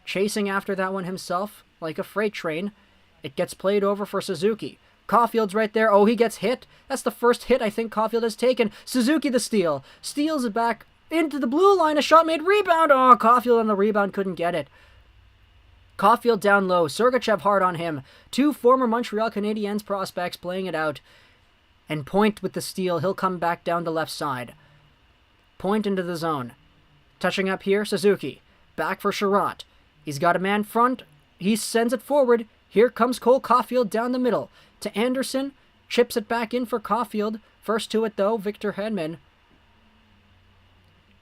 Chasing after that one himself, like a freight train. It gets played over for Suzuki. Caulfield's right there. Oh, he gets hit. That's the first hit I think Caulfield has taken. Suzuki the steal. Steals it back into the blue line. A shot made. Rebound. Oh, Caulfield on the rebound couldn't get it. Caulfield down low. Sergachev hard on him. Two former Montreal Canadiens prospects playing it out. And Point with the steal. He'll come back down the left side. Point into the zone. Touching up here, Suzuki. Back for Sherratt. He's got a man front. He sends it forward. Here comes Cole Caulfield down the middle. To Anderson. Chips it back in for Caulfield. First to it, though, Victor Hedman.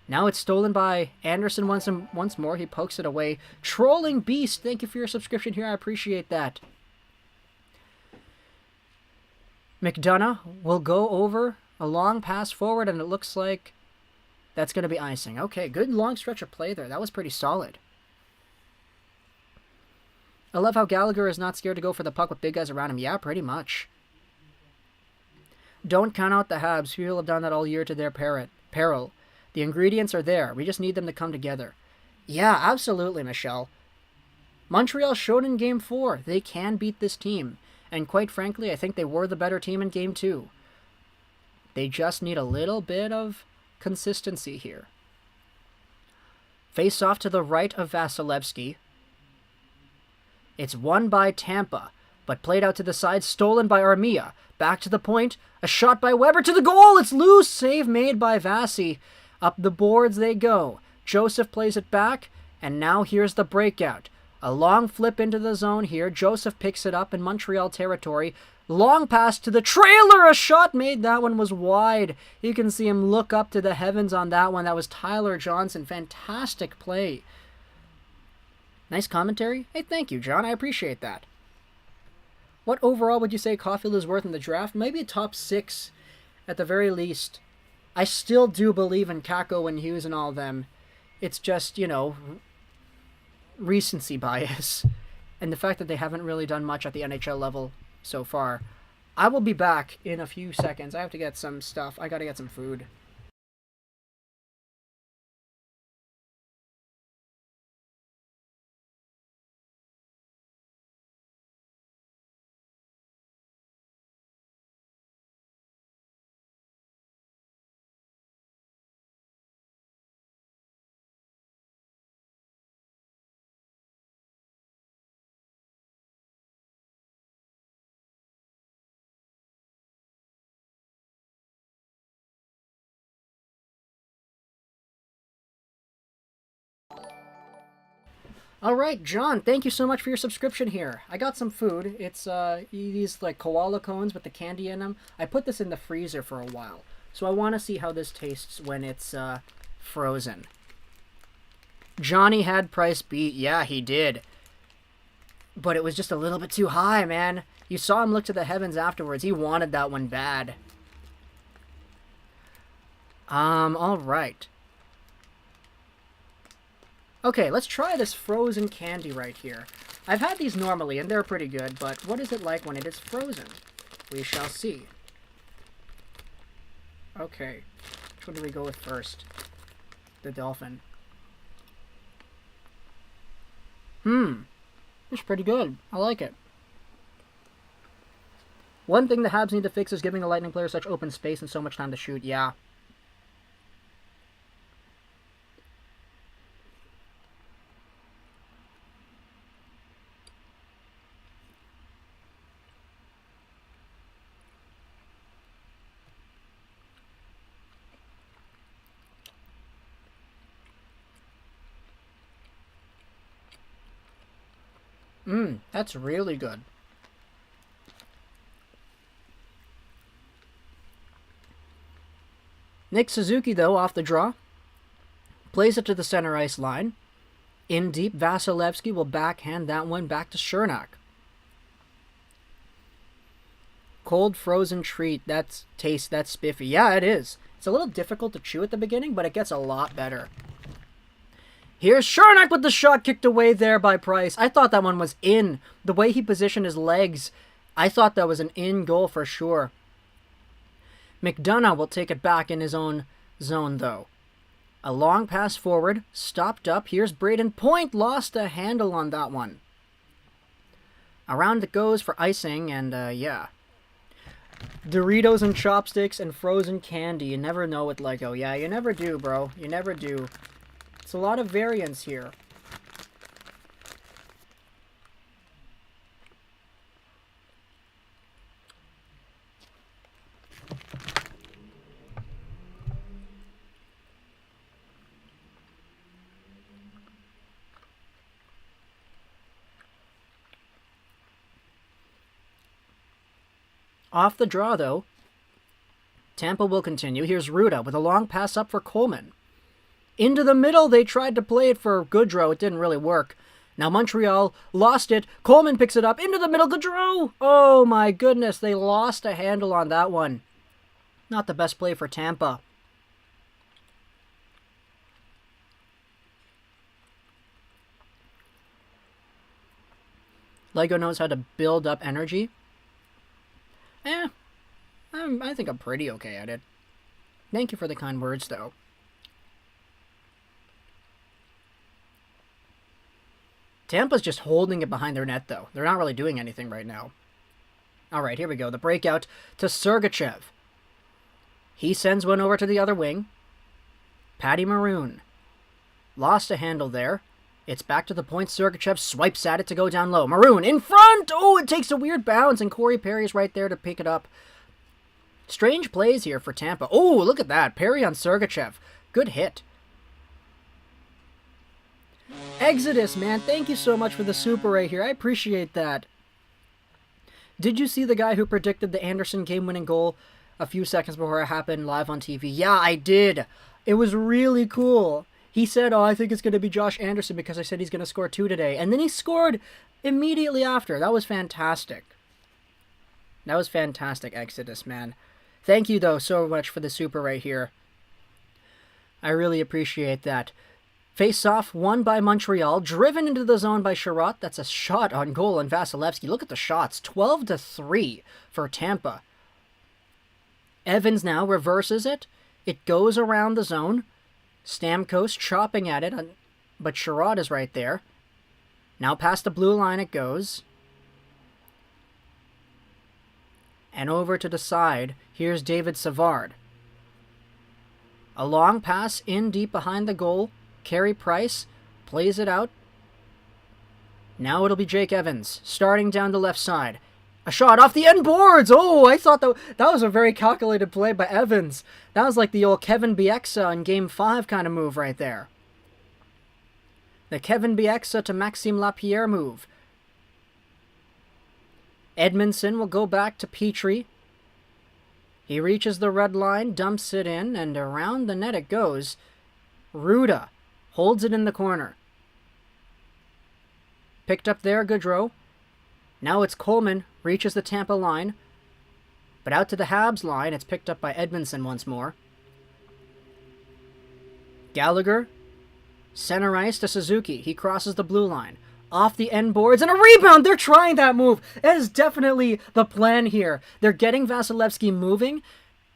Now it's stolen by Anderson once more. He pokes it away. Trolling Beast, thank you for your subscription here. I appreciate that. McDonough will go over a long pass forward, and it looks like that's going to be icing. Okay, good long stretch of play there. That was pretty solid. I love how Gallagher is not scared to go for the puck with big guys around him. Yeah, pretty much. Don't count out the Habs. People have done that all year to their peril. The ingredients are there. We just need them to come together. Yeah, absolutely, Michelle. Montreal showed in Game 4 they can beat this team. And quite frankly, I think they were the better team in Game 2. They just need a little bit of consistency here. Face off to the right of Vasilevsky. It's won by Tampa, but played out to the side, stolen by Armia. Back to the point, a shot by Weber to the goal. It's loose, save made by Vasi. Up the boards they go. Joseph plays it back, and now here's the breakout. A long flip into the zone here. Joseph picks it up in Montreal territory. Long pass to the trailer. A shot made. That one was wide. You can see him look up to the heavens on that one. That was Tyler Johnson. Fantastic play. Nice commentary. Hey, thank you, John. I appreciate that. What overall would you say Caulfield is worth in the draft? Maybe a top 6 at the very least. I still do believe in Kako and Hughes and all of them. It's just, you know, recency bias. And the fact that they haven't really done much at the NHL level so far. I will be back in a few seconds. I have to get some stuff. I gotta get some food. Alright, John, thank you so much for your subscription here. I got some food. It's these like koala cones with the candy in them. I put this in the freezer for a while. So I want to see how this tastes when it's frozen. Johnny had price beat. Yeah, he did. But it was just a little bit too high, man. You saw him look to the heavens afterwards. He wanted that one bad. Alright. Okay, let's try this frozen candy right here. I've had these normally, and they're pretty good, but what is it like when it is frozen? We shall see. Okay, which one do we go with first? The dolphin. It's pretty good. I like it. One thing the Habs need to fix is giving the Lightning players such open space and so much time to shoot. Yeah. That's really good. Nick Suzuki, though, off the draw. Plays it to the center ice line. In deep, Vasilevsky will backhand that one back to Chernak. Cold frozen treat. That's spiffy. Yeah, it is. It's a little difficult to chew at the beginning, but it gets a lot better. Here's Chernak with the shot kicked away there by Price. I thought that one was in. The way he positioned his legs, I thought that was an in goal for sure. McDonough will take it back in his own zone, though. A long pass forward, stopped up. Here's Braden Point, lost a handle on that one. Around it goes for icing, and yeah. Doritos and chopsticks and frozen candy. You never know with Lego. Yeah, you never do, bro. You never do. It's a lot of variance here. Off the draw, though. Tampa will continue. Here's Ruda with a long pass up for Coleman. Into the middle, they tried to play it for Goodrow. It didn't really work. Now Montreal lost it. Coleman picks it up. Into the middle, Goodrow! Oh my goodness, they lost a handle on that one. Not the best play for Tampa. Lego knows how to build up energy. I think I'm pretty okay at it. Thank you for the kind words, though. Tampa's just holding it behind their net, though. They're not really doing anything right now. All right, here we go. The breakout to Sergachev. He sends one over to the other wing. Patty Maroon. Lost a handle there. It's back to the point. Sergachev swipes at it to go down low. Maroon in front! Oh, it takes a weird bounce, and Corey Perry's right there to pick it up. Strange plays here for Tampa. Oh, look at that. Perry on Sergachev. Good hit. Exodus, man, thank you so much for the super right here. I appreciate that. Did you see the guy who predicted the Anderson game-winning goal a few seconds before it happened live on TV? Yeah, I did. It was really cool. He said, "Oh, I think it's going to be Josh Anderson because I said he's going to score 2 today." And then he scored immediately after. That was fantastic. That was fantastic, Exodus, man. Thank you, though, so much for the super right here. I really appreciate that. Face-off won by Montreal, driven into the zone by Sherratt. That's a shot on goal, and Vasilevsky. Look at the shots, 12-3 for Tampa. Evans now reverses it. It goes around the zone. Stamkos chopping at it, but Sherratt is right there. Now past the blue line it goes. And over to the side, here's David Savard. A long pass in deep behind the goal. Carey Price plays it out. Now it'll be Jake Evans, starting down the left side. A shot off the end boards! Oh, I thought that was a very calculated play by Evans. That was like the old Kevin Bieksa in Game 5 kind of move right there. The Kevin Bieksa to Maxime Lapierre move. Edmondson will go back to Petrie. He reaches the red line, dumps it in, and around the net it goes. Ruda holds it in the corner. Picked up there, Gaudreau. Now it's Coleman, reaches the Tampa line. But out to the Habs line, it's picked up by Edmondson once more. Gallagher, center ice to Suzuki. He crosses the blue line. Off the end boards, and a rebound! They're trying that move! That is definitely the plan here. They're getting Vasilevsky moving,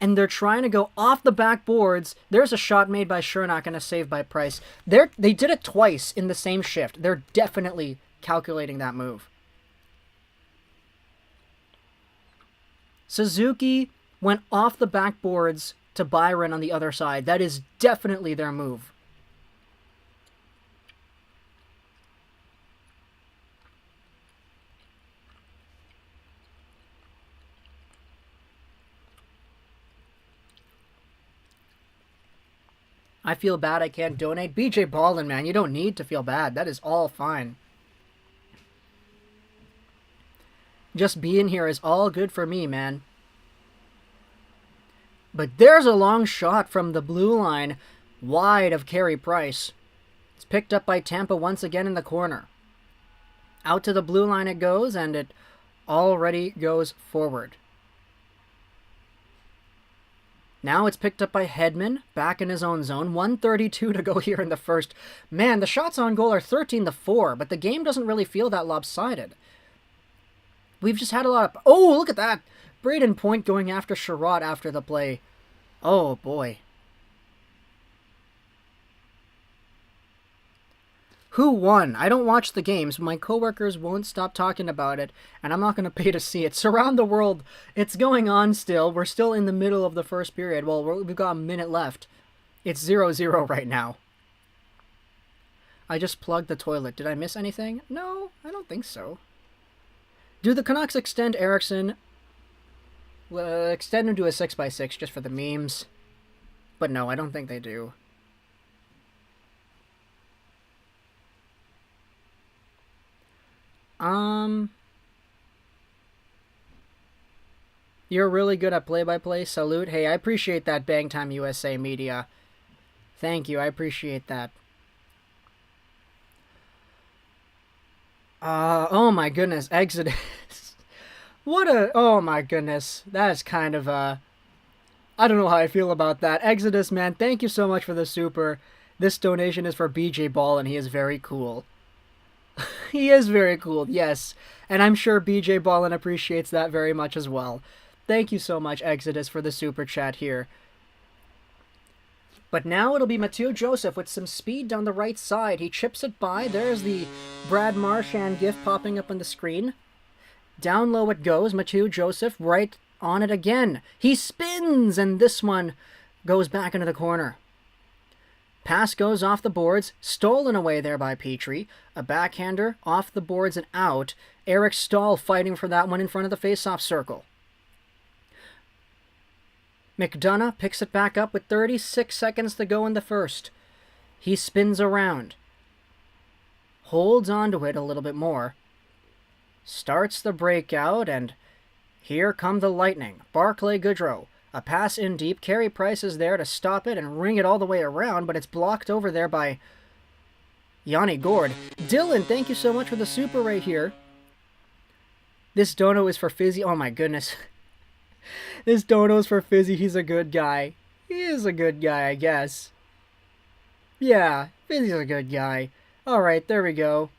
and they're trying to go off the backboards. There's a shot made by Shernack and a save by Price. They did it twice in the same shift. They're definitely calculating that move. Suzuki went off the backboards to Byron on the other side. That is definitely their move. I feel bad I can't donate. BJ Ballin, man, you don't need to feel bad. That is all fine. Just being here is all good for me, man. But there's a long shot from the blue line, wide of Carey Price. It's picked up by Tampa once again in the corner. Out to the blue line it goes, and it already goes forward. Now it's picked up by Hedman, back in his own zone. 1:32 to go here in the first. Man, the shots on goal are 13-4, but the game doesn't really feel that lopsided. We've just had a lot of... Oh, look at that! Braden Point going after Sherratt after the play. Oh, boy. Who won? I don't watch the games. My coworkers won't stop talking about it, and I'm not going to pay to see it. Surround the World, it's going on still. We're still in the middle of the first period. Well, we've got a minute left. It's 0-0 right now. I just plugged the toilet. Did I miss anything? No, I don't think so. Do the Canucks extend Eriksson? Extend him to a 6x6 just for the memes. But no, I don't think they do. You're really good at play-by-play. Salute. Hey, I appreciate that, Bang Time USA Media. Thank you, I appreciate that. Oh my goodness, Exodus. Oh my goodness. That is kind of, I don't know how I feel about that. Exodus, man, thank you so much for the super. This donation is for BJ Ball, and he is very cool. He is very cool, yes. And I'm sure BJ Ballin appreciates that very much as well. Thank you so much, Exodus, for the super chat here. But now it'll be Mathieu Joseph with some speed down the right side. He chips it by. There's the Brad Marchand gif popping up on the screen. Down low it goes. Mathieu Joseph right on it again. He spins, and this one goes back into the corner. Pass goes off the boards, stolen away there by Petrie. A backhander off the boards and out. Eric Stahl fighting for that one in front of the face-off circle. McDonough picks it back up with 36 seconds to go in the first. He spins around. Holds onto it a little bit more. Starts the breakout, and here come the Lightning. Barclay Goodrow. A pass in deep. Carey Price is there to stop it and ring it all the way around, but it's blocked over there by Yanni Gord. Dylan, thank you so much for the super right here. This dono is for Fizzy. Oh my goodness. This dono is for Fizzy. He's a good guy. He is a good guy, I guess. Yeah, Fizzy's a good guy. Alright, there we go.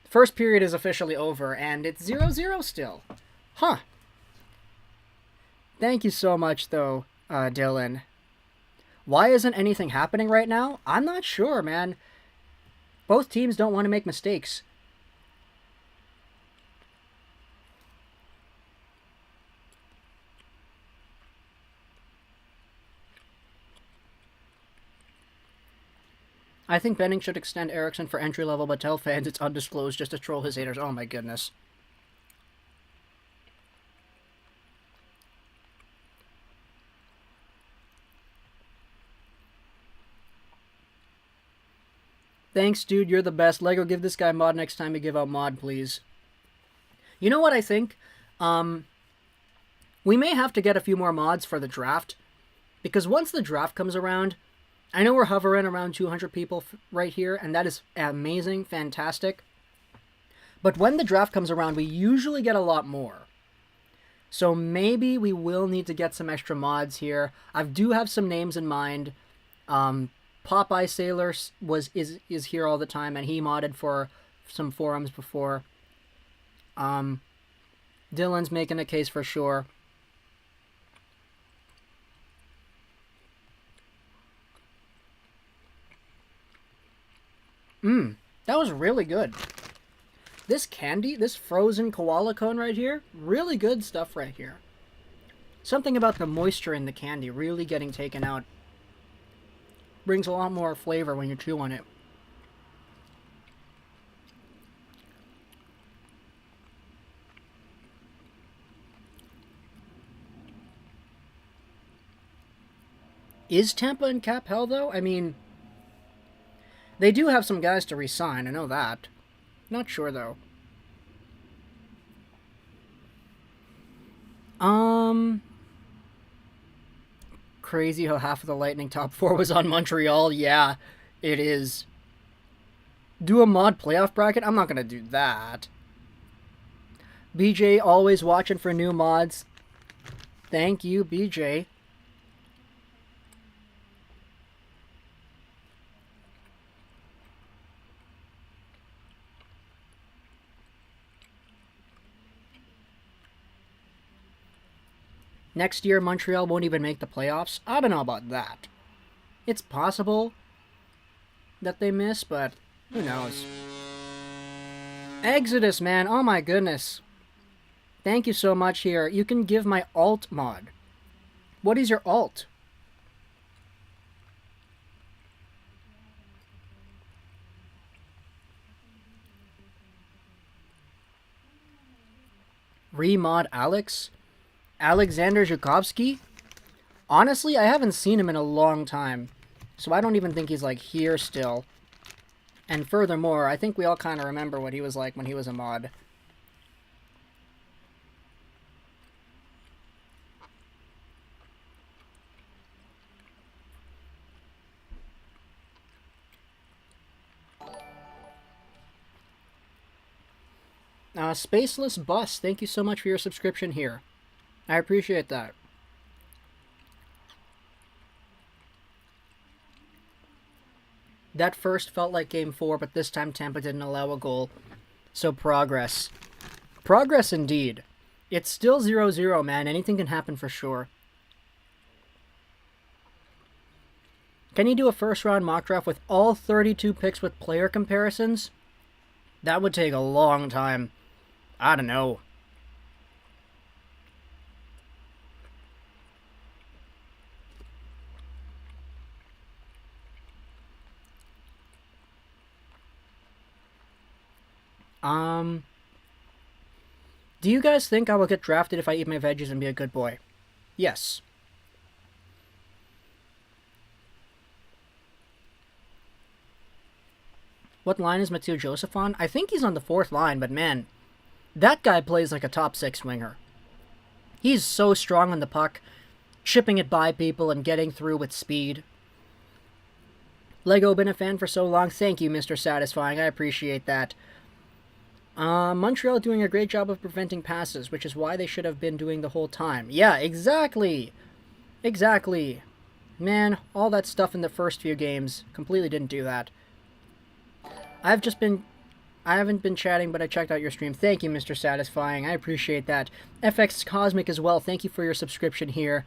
First period is officially over, and it's 0-0 still. Huh. Thank you so much, though, Dylan. Why isn't anything happening right now? I'm not sure, man. Both teams don't want to make mistakes. I think Benning should extend Eriksson for entry level, but tell fans it's undisclosed just to troll his haters. Oh my goodness. Thanks, dude. You're the best. Lego, give this guy mod next time you give out mod, please. You know what I think? We may have to get a few more mods for the draft. Because once the draft comes around, I know we're hovering around 200 people right here, and that is amazing, fantastic. But when the draft comes around, we usually get a lot more. So maybe we will need to get some extra mods here. I do have some names in mind. Popeye Sailor is here all the time, and he modded for some forums before. Dylan's making a case for sure. That was really good. This candy, this frozen koala cone right here, really good stuff right here. Something about the moisture in the candy really getting taken out. Brings a lot more flavor when you chew on it. Is Tampa in cap hell, though? I mean, they do have some guys to re-sign, I know that. Not sure, though. Crazy how half of the Lightning top four was on Montreal. Yeah, it is. Do a mod playoff bracket? I'm not going to do that. BJ always watching for new mods. Thank you, BJ. Next year, Montreal won't even make the playoffs. I don't know about that. It's possible that they miss, but who knows. Exodus, man. Oh my goodness. Thank you so much here. You can give my alt mod. What is your alt? Remod Alex? Alexander Zhukovsky? Honestly, I haven't seen him in a long time, so I don't even think he's, like, here still. And furthermore, I think we all kind of remember what he was like when he was a mod. Spaceless Bus, thank you so much for your subscription here. I appreciate that. That first felt like Game 4, but this time Tampa didn't allow a goal. So progress. Progress indeed. It's still 0-0, man. Anything can happen for sure. Can you do a first-round mock draft with all 32 picks with player comparisons? That would take a long time. I don't know. Do you guys think I will get drafted if I eat my veggies and be a good boy? Yes. What line is Mathieu Joseph on? I think he's on the 4th line, but man, that guy plays like a top 6 winger. He's so strong on the puck. chipping it by people and getting through with speed. Lego, been a fan for so long. Thank you, Mr. Satisfying. I appreciate that. Montreal doing a great job of preventing passes, which is why they should have been doing the whole time. Yeah, exactly. Exactly. Man, all that stuff in the first few games completely didn't do that. I haven't been chatting, but I checked out your stream. Thank you, Mr. Satisfying. I appreciate that. FX Cosmic as well. Thank you for your subscription here.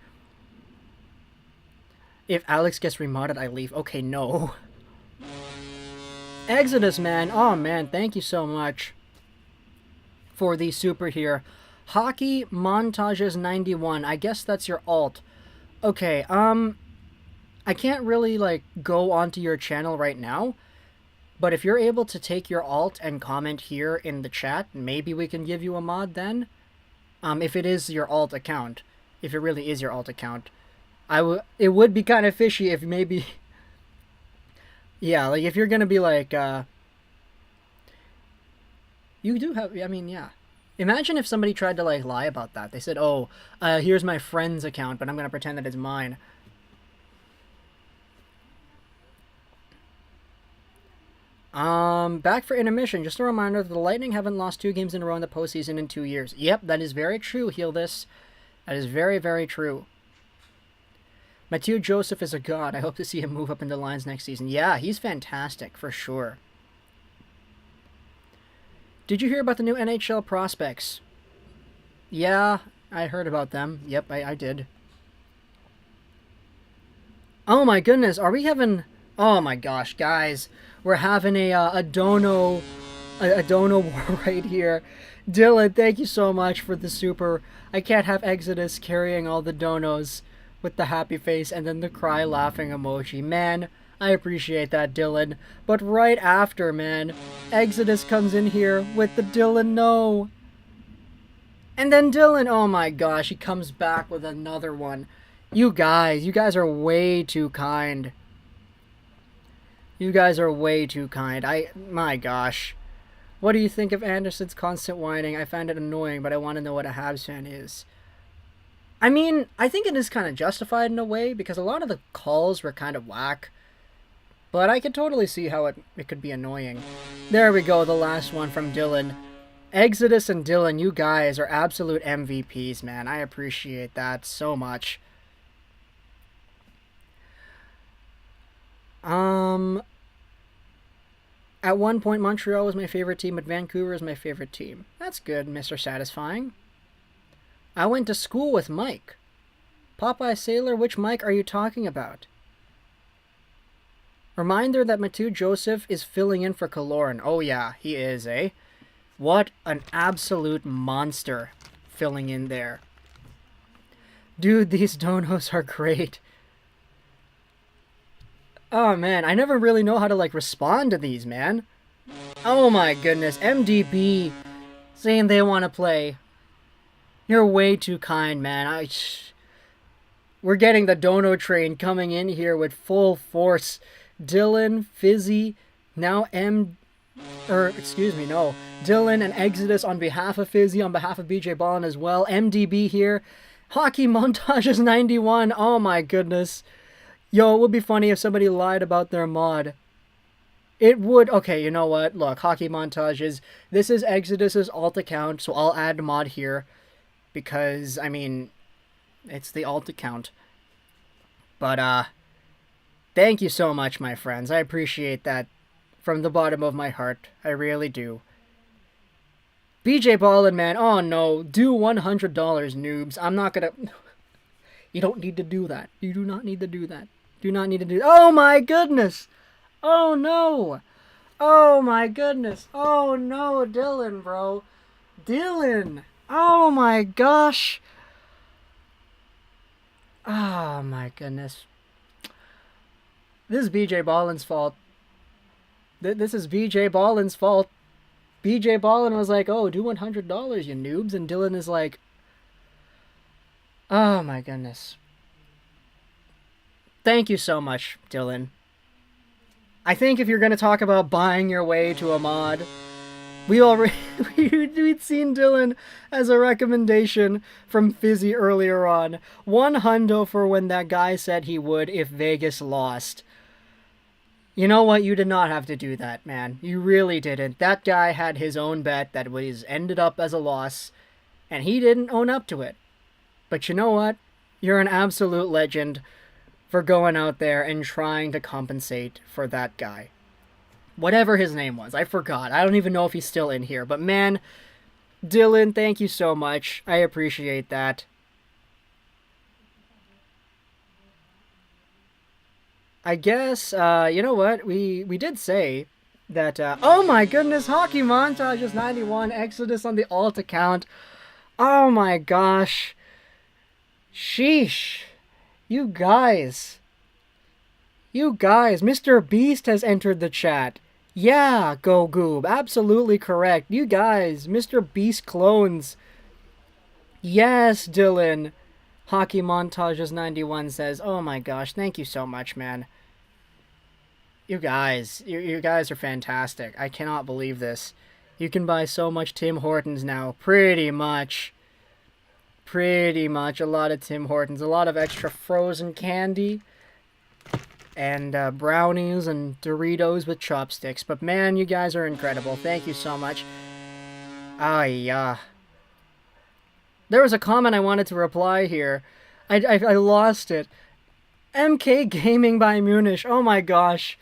If Alex gets remodded, I leave. Okay, no. Exodus, man. Oh, man. Thank you so much for the super here. Hockey Montages 91. I guess that's your alt. Okay, I can't really, like, go onto your channel right now. But if you're able to take your alt and comment here in the chat, maybe we can give you a mod then. If it is your alt account. If it really is your alt account. It would be kind of fishy if maybe... yeah, like, if you're gonna be like, you do have... I mean, yeah. Imagine if somebody tried to, like, lie about that. They said, oh, here's my friend's account, but I'm gonna pretend that it's mine. Back for intermission. Just a reminder that the Lightning haven't lost 2 games in a row in the postseason in 2 years. Yep, that is very true, Heal This. That is very, very true. Mathieu Joseph is a god. I hope to see him move up in the lines next season. Yeah, he's fantastic, for sure. Did you hear about the new NHL prospects? Yeah, I heard about them. Yep, I did. Oh my goodness, are we having... oh my gosh, guys. We're having a dono war right here. Dylan, thank you so much for the super. I can't have Exodus carrying all the donos with the happy face and then the cry laughing emoji. Man, I appreciate that, Dylan. But right after, man, Exodus comes in here with the Dylan no. And then Dylan, oh my gosh, he comes back with another one. You guys are way too kind. You guys are way too kind. My gosh. What do you think of Anderson's constant whining? I find it annoying, but I want to know what a Habs fan is. I mean, I think it is kind of justified in a way, because a lot of the calls were kind of whack. But I could totally see how it could be annoying. There we go, the last one from Dylan. Exodus and Dylan, you guys are absolute MVPs, man. I appreciate that so much. At one point, Montreal was my favorite team, but Vancouver is my favorite team. That's good, Mr. Satisfying. I went to school with Mike. Popeye Sailor, which Mike are you talking about? Reminder that Mathieu Joseph is filling in for Kaloran. Oh yeah, he is, eh? What an absolute monster filling in there. Dude, these donos are great. Oh man, I never really know how to like respond to these, man. Oh my goodness, MDB saying they want to play. You're way too kind, man. We're getting the dono train coming in here with full force. Dylan, Fizzy, now Dylan and Exodus on behalf of Fizzy, on behalf of BJ Ballin as well. MDB here. Hockey Montages 91. Oh my goodness. Yo, it would be funny if somebody lied about their mod. It would. Okay, you know what? Look, Hockey Montages. This is Exodus's alt account, so I'll add mod here. Because, I mean, it's the alt account. But, thank you so much, my friends. I appreciate that from the bottom of my heart. I really do. BJ Ballin, man. Oh, no. Do $100, noobs. I'm not gonna... You don't need to do that. You do not need to do that. Do not need to do... Oh, my goodness! Oh, no! Oh, my goodness! Oh, no, Dylan, bro. Dylan! Oh, my gosh! Oh, my goodness. This is BJ Ballin's fault. This is BJ Ballin's fault. BJ Ballin was like, oh, do $100, you noobs. And Dylan is like... Oh, my goodness. Thank you so much, Dylan. I think if you're going to talk about buying your way to a mod, We already we'd seen Dylan as a recommendation from Fizzy earlier on. $100 for when that guy said he would if Vegas lost. You know what? You did not have to do that, man. You really didn't. That guy had his own bet that was ended up as a loss, and he didn't own up to it. But you know what? You're an absolute legend for going out there and trying to compensate for that guy. Whatever his name was. I forgot. I don't even know if he's still in here. But man, Dylan, thank you so much. I appreciate that. I guess, you know what? We did say that, oh my goodness, Hockey Montage is 91, Exodus on the alt account. Oh my gosh. Sheesh. You guys, Mr. Beast has entered the chat. Yeah, Go Goob, absolutely correct. You guys, Mr. Beast clones. Yes, Dylan. Hockey Montages 91 says, oh my gosh, thank you so much, man. You guys are fantastic. I cannot believe this. You can buy so much Tim Hortons now. Pretty much. A lot of Tim Hortons. A lot of extra frozen candy. And brownies and Doritos with chopsticks. But man, you guys are incredible. Thank you so much. Yeah. There was a comment I wanted to reply here. I lost it. MK Gaming by Munich. Oh my gosh.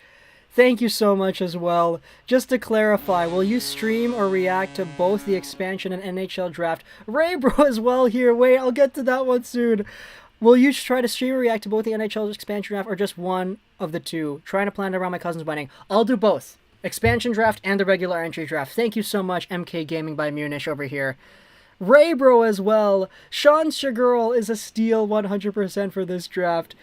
Thank you so much as well. Just to clarify, will you stream or react to both the expansion and NHL draft? Ray Bro as well here. Wait, I'll get to that one soon. Will you try to stream or react to both the NHL expansion draft or just one of the two? Trying to plan it around my cousin's wedding. I'll do both. Expansion draft and the regular entry draft. Thank you so much, MK Gaming by Munich over here. Ray Bro as well. Sean Shagirl is a steal 100% for this draft.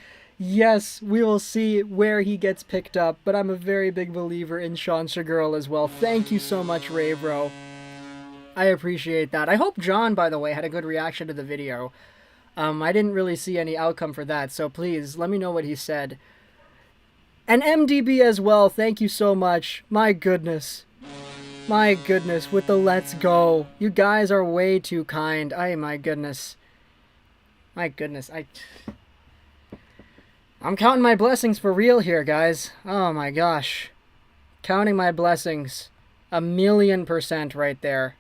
Yes, we will see where he gets picked up, but I'm a very big believer in Sean Shagirl as well. Thank you so much, Ray Bro. I appreciate that. I hope John, by the way, had a good reaction to the video. I didn't really see any outcome for that, so please, let me know what he said. And MDB as well, thank you so much. My goodness. My goodness, with the let's go. You guys are way too kind. My goodness. My goodness, I'm counting my blessings for real here, guys. Oh my gosh. Counting my blessings. 1,000,000% right there.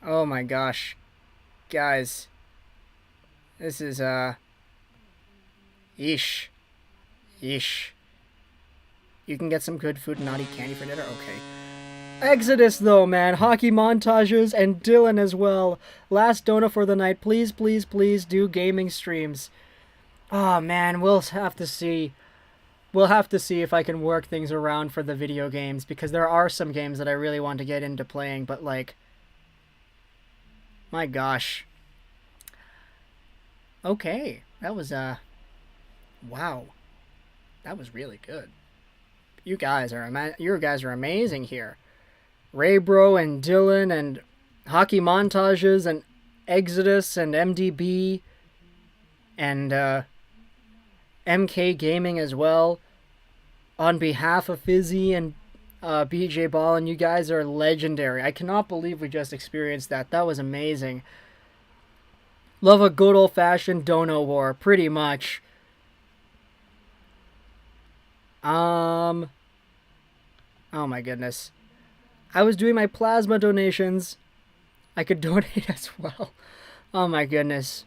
Oh my gosh. Guys. This is, Yeesh. You can get some good food and not eat candy for dinner? Okay. Exodus, though, man. Hockey montages and Dylan as well. Last donut for the night. Please, please, please do gaming streams. Oh man, we'll have to see. We'll have to see if I can work things around for the video games, because there are some games that I really want to get into playing, but like, my gosh. Okay, that was wow. That was really good. You guys are amazing here. Ray Bro and Dylan and Hockey Montages and Exodus and MDB and MK Gaming as well. On behalf of Fizzy and BJ Ball, and you guys are legendary. I cannot believe we just experienced that. That was amazing. Love a good old-fashioned dono war, pretty much. Oh my goodness. I was doing my plasma donations. I could donate as well. Oh my goodness.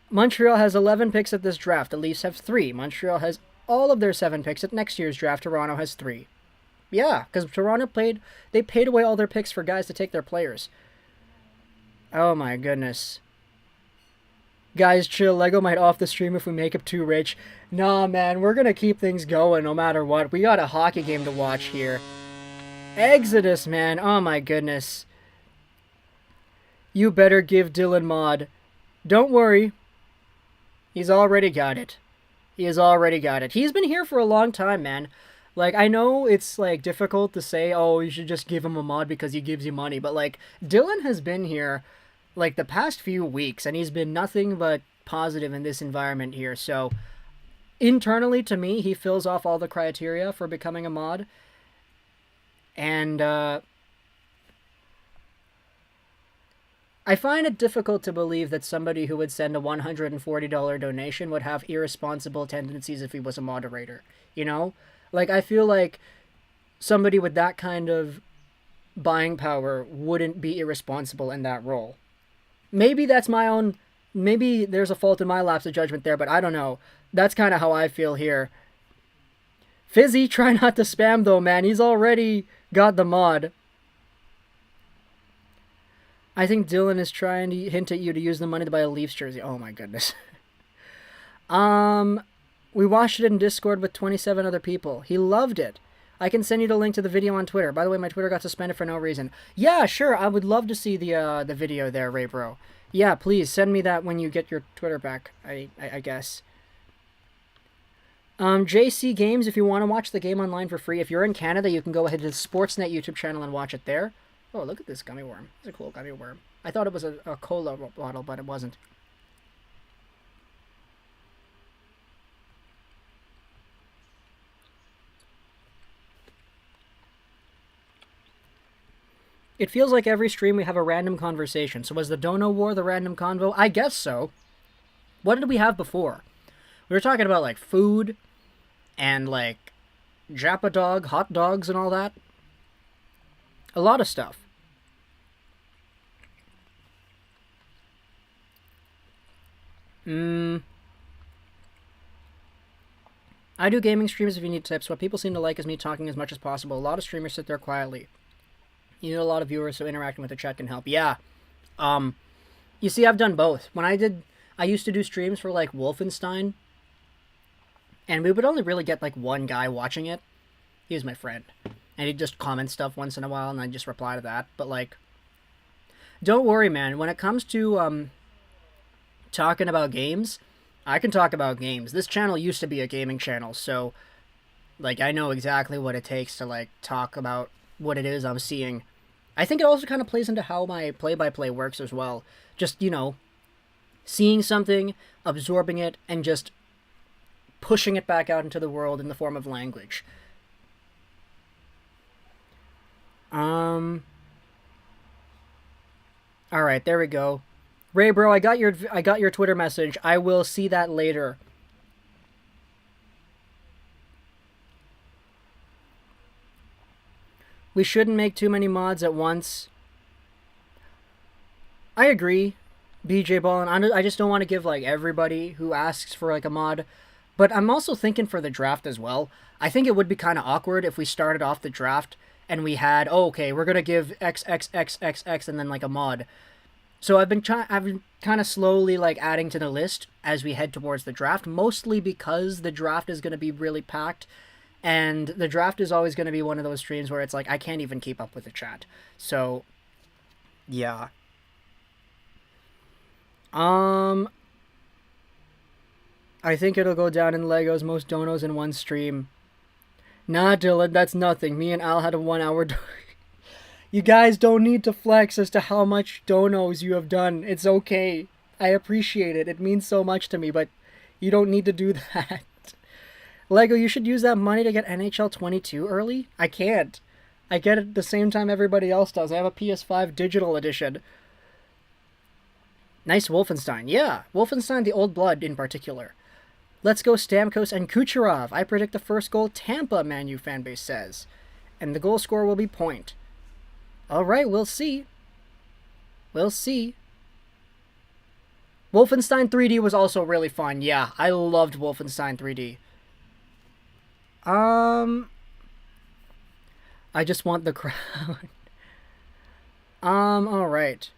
Montreal has 11 picks at this draft. The Leafs have 3. Montreal has all of their 7 picks at next year's draft. Toronto has 3. Yeah, because Toronto they paid away all their picks for guys to take their players. Oh my goodness. Guys, chill. Lego might off the stream if we make it too rich. Nah, man, we're gonna keep things going no matter what. We got a hockey game to watch here. Exodus, man. Oh my goodness. You better give Dylan mod. Don't worry. He's already got it. He has already got it. He's been here for a long time, man. Like, I know it's, like, difficult to say, oh, you should just give him a mod because he gives you money. But, like, Dylan has been here, like, the past few weeks, and he's been nothing but positive in this environment here. So, internally, to me, he fills off all the criteria for becoming a mod. And I find it difficult to believe that somebody who would send a $140 donation would have irresponsible tendencies if he was a moderator. You know? Like, I feel like somebody with that kind of buying power wouldn't be irresponsible in that role. Maybe that's my own... Maybe there's a fault in my lapse of judgment there, but I don't know. That's kind of how I feel here. Fizzy, try not to spam though, man. He's already got the mod. I think Dylan is trying to hint at you to use the money to buy a Leafs jersey. Oh my goodness. We watched it in Discord with 27 other people. He loved it. I can send you the link to the video on Twitter. By the way, my Twitter got suspended for no reason. Yeah, sure. I would love to see the video there, Ray Bro. Yeah, please send me that when you get your Twitter back. I guess. JC Games, if you want to watch the game online for free, if you're in Canada, you can go ahead to the Sportsnet YouTube channel and watch it there. Oh, look at this gummy worm. It's a cool gummy worm. I thought it was a cola bottle, but it wasn't. It feels like every stream we have a random conversation. So was the Dono War the random convo? I guess so. What did we have before? We were talking about, like, food and, like, Japa Dog, hot dogs and all that. A lot of stuff. I do gaming streams if you need tips. What people seem to like is me talking as much as possible. A lot of streamers sit there quietly. You need a lot of viewers, so interacting with the chat can help. Yeah. You see, I've done both. I used to do streams for, like, Wolfenstein. And we would only really get, like, one guy watching it. He was my friend. And he'd just comment stuff once in a while, and I'd just reply to that. But, like, don't worry, man. When it comes to, talking about games, I can talk about games. This channel used to be a gaming channel, so, like, I know exactly what it takes to, like, talk about what it is I'm seeing. I think it also kind of plays into how my play-by-play works as well. Just, you know, seeing something, absorbing it, and just pushing it back out into the world in the form of language. Alright, there we go. Ray Bro, I got your Twitter message. I will see that later. We shouldn't make too many mods at once. I agree, BJ Ballin. I just don't want to give, like, everybody who asks for, like, a mod. But I'm also thinking for the draft as well. I think it would be kind of awkward if we started off the draft and we had, oh, okay, we're going to give X, and then, like, a mod. So I've been kind of slowly, like, adding to the list as we head towards the draft, mostly because the draft is going to be really packed. And the draft is always going to be one of those streams where it's like, I can't even keep up with the chat. So, yeah. I think it'll go down in Legos most donos in one stream. Nah, Dylan, that's nothing. Me and Al had a 1 hour... You guys don't need to flex as to how much donos you have done. It's okay. I appreciate it. It means so much to me, but you don't need to do that. Lego, you should use that money to get NHL 22 early? I can't. I get it the same time everybody else does. I have a PS5 digital edition. Nice Wolfenstein. Yeah, Wolfenstein the Old Blood in particular. Let's go Stamkos and Kucherov. I predict the first goal Tampa, Man U fanbase says. And the goal scorer will be Point. Alright, we'll see. We'll see. Wolfenstein 3D was also really fun. Yeah, I loved Wolfenstein 3D. I just want the crowd. Alright.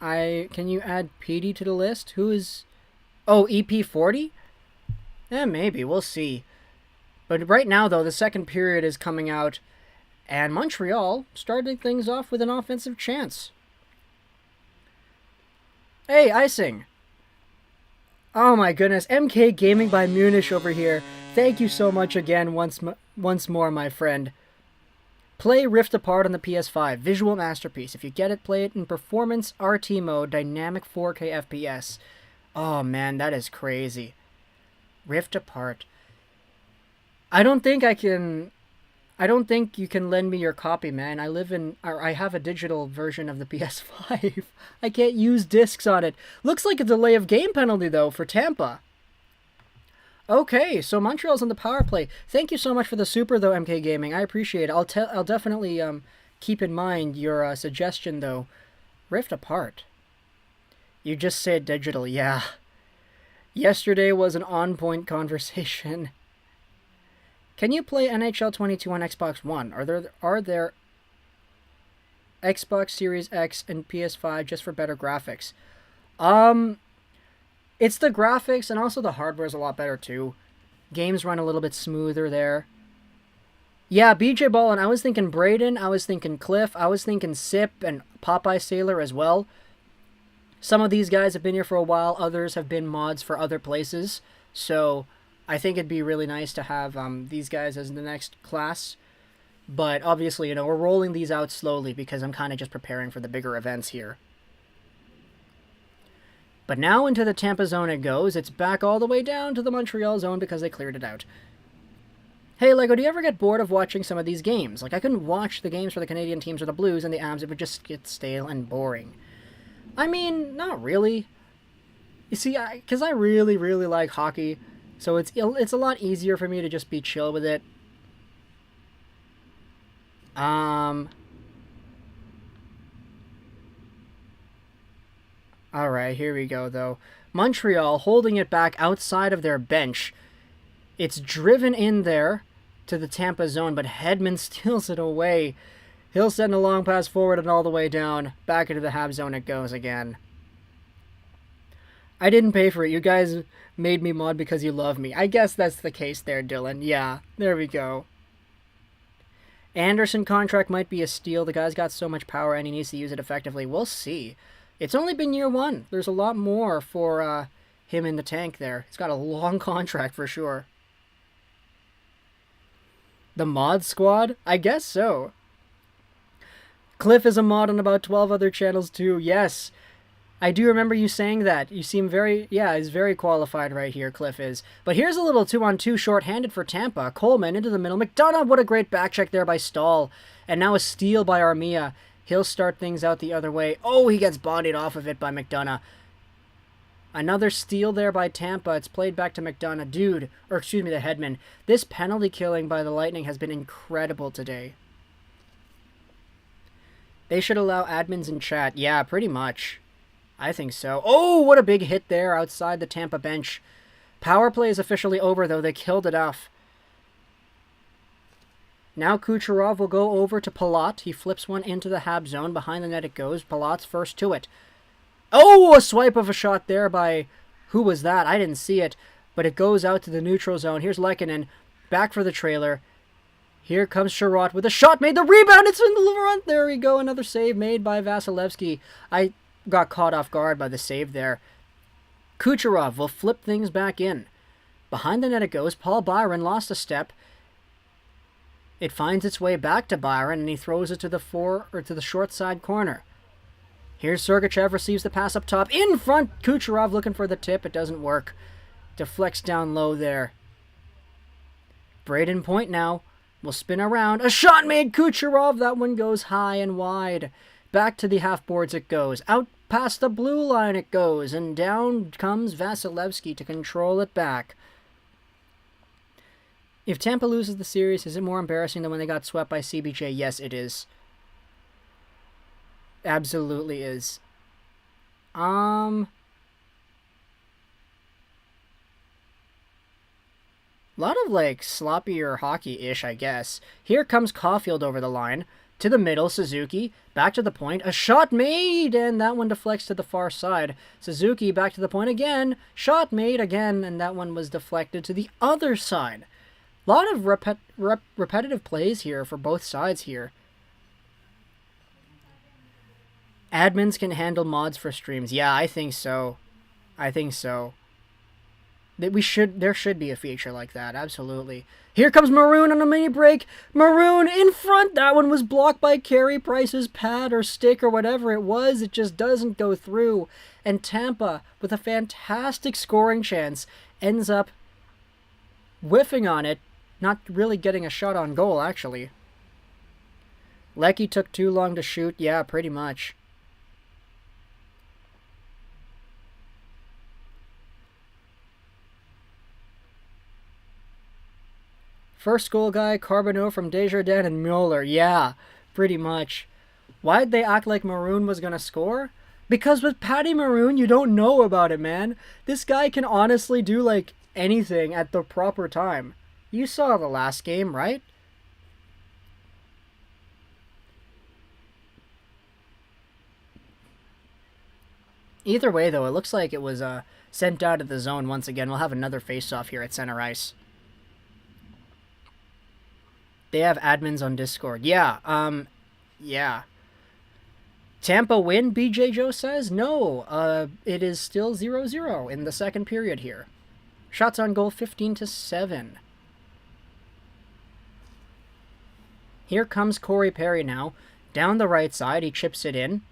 Can you add PD to the list? Who is... Oh, EP40? Yeah, maybe. We'll see. But right now, though, the second period is coming out, and Montreal started things off with an offensive chance. Hey, Icing! Oh my goodness, MK Gaming by Munish over here. Thank you so much again once more, my friend. Play Rift Apart on the PS5. Visual masterpiece. If you get it, play it in performance RT mode, dynamic 4K FPS. Oh man, that is crazy. Rift Apart. I don't think I can. I don't think you can lend me your copy, man. I have a digital version of the PS5. I can't use discs on it. Looks like a delay of game penalty, though, for Tampa. Okay, so Montreal's on the power play. Thank you so much for the super, though, MK Gaming. I appreciate it. I'll definitely keep in mind your suggestion, though. Rift apart. You just said digital, yeah. Yesterday was an on-point conversation. Can you play NHL 22 on Xbox One? Are there Xbox Series X and PS5 just for better graphics? It's the graphics, and also the hardware is a lot better too. Games run a little bit smoother there. Yeah, BJ Ballin, I was thinking Braden, I was thinking Cliff, I was thinking Sip and Popeye Sailor as well. Some of these guys have been here for a while, others have been mods for other places, so I think it'd be really nice to have these guys as the next class. But obviously, we're rolling these out slowly because I'm kind of just preparing for the bigger events here. But now into the Tampa zone it goes. It's back all the way down to the Montreal zone because they cleared it out. Hey, Lego, do you ever get bored of watching some of these games? Like, I couldn't watch the games for the Canadian teams or the Blues and the Avs. It would just get stale and boring. I mean, not really. You see, because I really, really like hockey. So it's a lot easier for me to just be chill with it. Alright, here we go, though. Montreal holding it back outside of their bench. It's driven in there to the Tampa zone, but Hedman steals it away. He'll send a long pass forward and all the way down. Back into the Habs zone it goes again. I didn't pay for it. You guys made me mod because you love me. I guess that's the case there, Dylan. Yeah, there we go. Anderson contract might be a steal. The guy's got so much power and he needs to use it effectively. We'll see. It's only been year one. There's a lot more for him in the tank there. He's got a long contract for sure. The mod squad? I guess so. Cliff is a mod on about 12 other channels too. Yes. I do remember you saying that. You seem very... Yeah, he's very qualified right here, Cliff is. But here's a little 2-on-2 short-handed for Tampa. Coleman into the middle. McDonough, what a great back check there by Stahl. And now a steal by Armia. He'll start things out the other way. Oh, he gets bodied off of it by McDonough. Another steal there by Tampa. It's played back to McDonough. Dude, or excuse me, the Hedman. This penalty killing by the Lightning has been incredible today. They should allow admins in chat. Yeah, pretty much. I think so. Oh, what a big hit there outside the Tampa bench. Power play is officially over, though. They killed it off. Now Kucherov will go over to Palat. He flips one into the Habs zone. Behind the net it goes. Palat's first to it. Oh, a swipe of a shot there by... Who was that? I didn't see it. But it goes out to the neutral zone. Here's Lehkonen. Back for the trailer. Here comes Sherratt with a shot made. The rebound. It's in the front. There we go. Another save made by Vasilevsky. I got caught off guard by the save there. Kucherov will flip things back in. Behind the net it goes. Paul Byron lost a step. It finds its way back to Byron, and he throws it to the short side corner. Here's Sergachev, receives the pass up top. In front, Kucherov looking for the tip. It doesn't work. Deflects down low there. Braden Point now will spin around. A shot made, Kucherov. That one goes high and wide. Back to the half boards it goes. Out past the blue line it goes. And down comes Vasilevsky to control it back. If Tampa loses the series, is it more embarrassing than when they got swept by CBJ? Yes, it is. Absolutely is. A lot of, like, sloppier hockey-ish, I guess. Here comes Caulfield over the line. To the middle, Suzuki. Back to the point. A shot made! And that one deflects to the far side. Suzuki back to the point again. Shot made again. And that one was deflected to the other side. A lot of repetitive plays here for both sides here. Admins can handle mods for streams. Yeah, I think so. I think so. There should be a feature like that, absolutely. Here comes Maroon on a mini break. Maroon in front. That one was blocked by Carey Price's pad or stick or whatever it was. It just doesn't go through. And Tampa, with a fantastic scoring chance, ends up whiffing on it. Not really getting a shot on goal, actually. Lecky took too long to shoot. Yeah, pretty much. First goal guy, Carbonneau from Desjardins and Mueller. Yeah, pretty much. Why'd they act like Maroon was going to score? Because with Patty Maroon, you don't know about it, man. This guy can honestly do, like, anything at the proper time. You saw the last game, right? Either way, though, it looks like it was sent out of the zone once again. We'll have another face-off here at center ice. They have admins on Discord. Yeah, yeah. Tampa win, BJ Joe says? No, it is still 0-0 in the second period here. Shots on goal 15-7. Here comes Corey Perry now. Down the right side, he chips it in.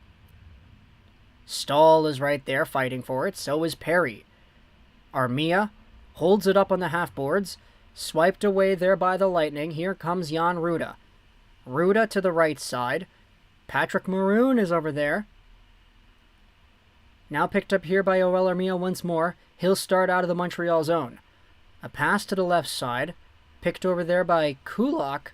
Stahl is right there fighting for it. So is Perry. Armia holds it up on the half boards. Swiped away there by the Lightning. Here comes Jan Ruda. Ruda to the right side. Patrick Maroon is over there. Now picked up here by Joel Armia once more. He'll start out of the Montreal zone. A pass to the left side. Picked over there by Kulak.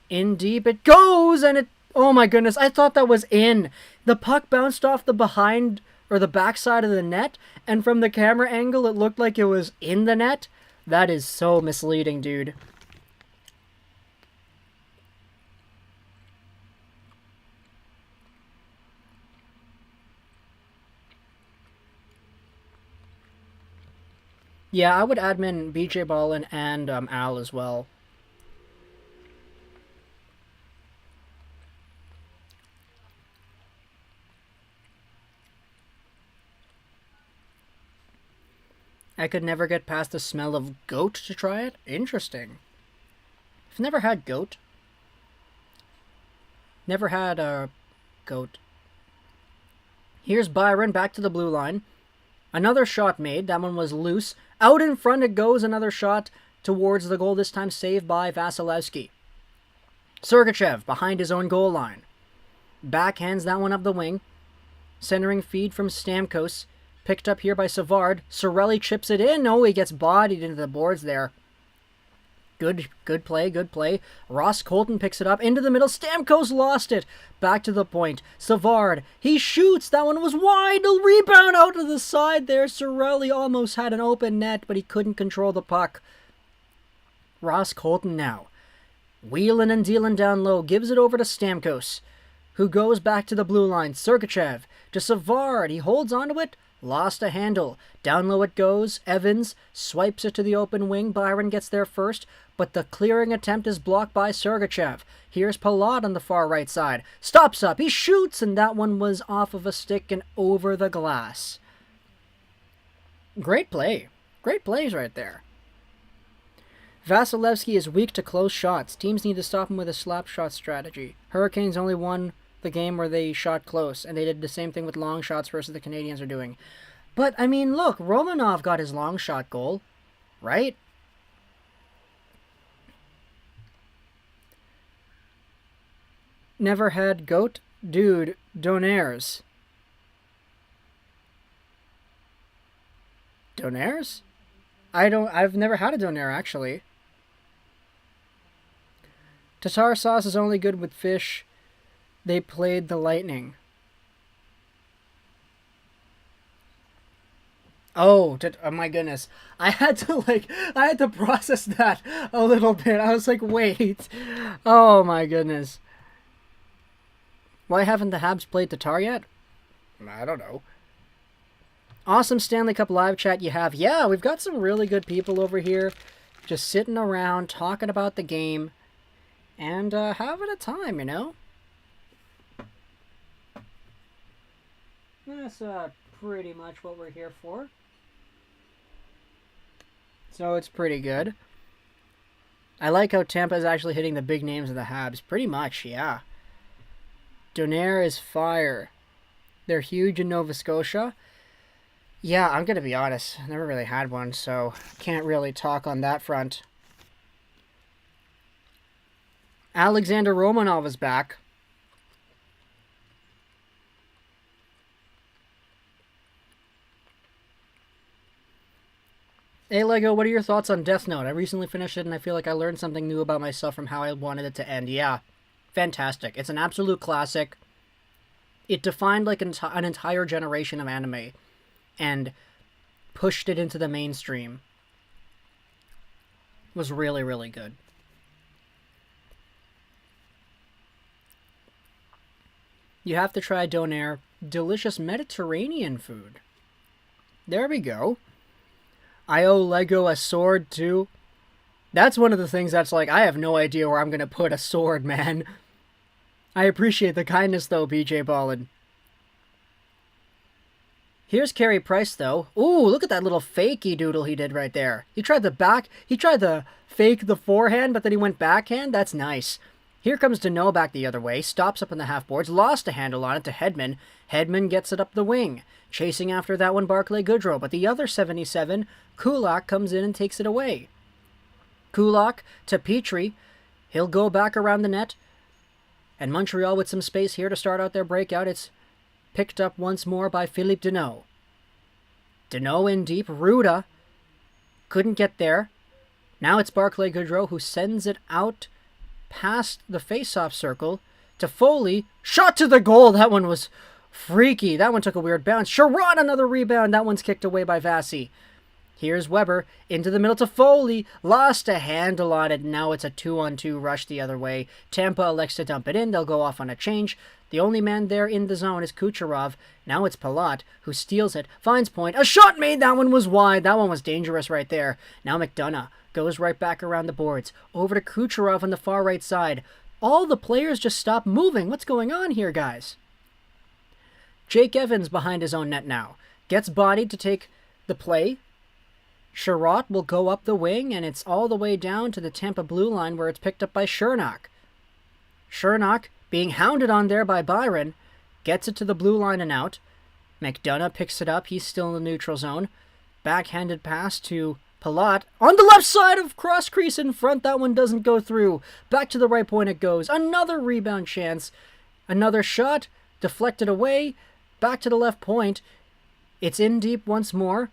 In deep it goes, and it... Oh my goodness, I thought that was in. The puck bounced off the behind, or the backside of the net, and from the camera angle it looked like it was in the net. That is so misleading, dude. Yeah, I would admin BJ Ballin and Al as well. I could never get past the smell of goat to try it? Interesting. I've never had goat. Never had a goat. Here's Byron back to the blue line. Another shot made. That one was loose. Out in front it goes. Another shot towards the goal. This time saved by Vasilevsky. Sergachev behind his own goal line. Backhands that one up the wing. Centering feed from Stamkos. Picked up here by Savard. Sorelli chips it in. Oh, he gets bodied into the boards there. Good play, good play. Ross Colton picks it up into the middle. Stamkos lost it. Back to the point. Savard, he shoots. That one was wide. A rebound out to the side there. Sorelli almost had an open net, but he couldn't control the puck. Ross Colton now. Wheeling and dealing down low. Gives it over to Stamkos, who goes back to the blue line. Sergachev to Savard. He holds onto it. Lost a handle. Down low it goes. Evans swipes it to the open wing. Byron gets there first, but the clearing attempt is blocked by Sergachev. Here's Palat on the far right side. Stops up. He shoots, and that one was off of a stick and over the glass. Great play. Great plays right there. Vasilevsky is weak to close shots. Teams need to stop him with a slap shot strategy. Hurricanes only won the game where they shot close, and they did the same thing with long shots versus the Canadiens are doing. But, I mean, look, Romanov got his long shot goal, right? Never had goat? Dude, Donaires. Donaires? I've never had a Donaire, actually. Tartar sauce is only good with fish. They played the Lightning. Oh my goodness. I had to process that a little bit. I was like, wait. Oh my goodness. Why haven't the Habs played Tatar yet? I don't know. Awesome Stanley Cup live chat you have. Yeah, we've got some really good people over here just sitting around talking about the game and having a time, you know? That's pretty much what we're here for. So it's pretty good. I like how Tampa is actually hitting the big names of the Habs. Pretty much, yeah. Donaire is fire. They're huge in Nova Scotia. Yeah, I'm gonna be honest. I never really had one, so can't really talk on that front. Alexander Romanov is back. Hey Lego, what are your thoughts on Death Note? I recently finished it and I feel like I learned something new about myself from how I wanted it to end. Yeah, fantastic. It's an absolute classic. It defined like an entire generation of anime and pushed it into the mainstream. It was really, really good. You have to try Donair. Delicious Mediterranean food. There we go. I owe Lego a sword, too. That's one of the things that's like, I have no idea where I'm going to put a sword, man. I appreciate the kindness, though, BJ Ballin. Here's Carey Price, though. Ooh, look at that little fakey doodle he did right there. He tried to fake the forehand, but then he went backhand. That's nice. Here comes Deneau back the other way, stops up in the half boards, lost a handle on it to Hedman. Hedman gets it up the wing. Chasing after that one, Barclay Goodrow, but the other 77, Kulak, comes in and takes it away. Kulak to Petrie. He'll go back around the net. And Montreal with some space here to start out their breakout. It's picked up once more by Philippe Deneau. Deneau in deep. Ruda couldn't get there. Now it's Barclay Goodrow who sends it out past the face-off circle to Foley. Shot to the goal. That one was freaky. That one took a weird bounce. Sherrod, another rebound. That one's kicked away by Vasi. Here's Weber into the middle to Foley. Lost a handle on it. Now it's a 2-on-2 rush the other way. Tampa elects to dump it in. They'll go off on a change. The only man there in the zone is Kucherov. Now it's Palat who steals it. Finds point. A shot made. That one was wide. That one was dangerous right there. Now McDonough goes right back around the boards. Over to Kucherov on the far right side. All the players just stop moving. What's going on here, guys? Jake Evans behind his own net now. Gets bodied to take the play. Sherratt will go up the wing, and it's all the way down to the Tampa blue line where it's picked up by Chernak. Chernak, being hounded on there by Byron, gets it to the blue line and out. McDonough picks it up. He's still in the neutral zone. Backhanded pass to Palat. On the left side of cross crease in front. That one doesn't go through. Back to the right point it goes. Another rebound chance. Another shot. Deflected away. Back to the left point. It's in deep once more.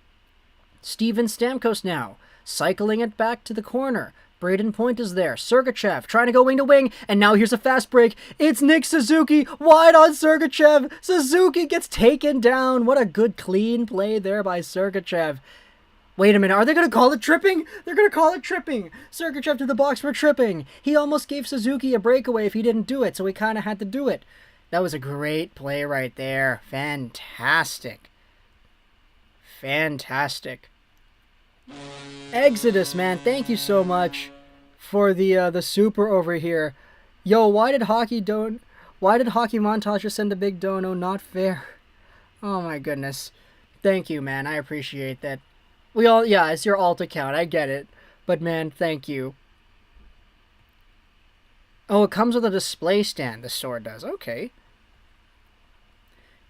Steven Stamkos now, cycling it back to the corner. Braden Point is there. Sergachev trying to go wing to wing, and now here's a fast break. It's Nick Suzuki, wide on Sergachev. Suzuki gets taken down. What a good clean play there by Sergachev. Wait a minute, are they going to call it tripping? They're going to call it tripping. Sergachev to the box for tripping. He almost gave Suzuki a breakaway if he didn't do it, so he kind of had to do it. That was a great play right there. Fantastic. Fantastic. Exodus, man, thank you so much for the super over here. Yo, why did Hockey Montage just send a big dono? Not fair. Oh my goodness. Thank you, man. I appreciate that. Yeah, it's your alt account. I get it. But man, thank you. Oh, it comes with a display stand, the sword does. Okay.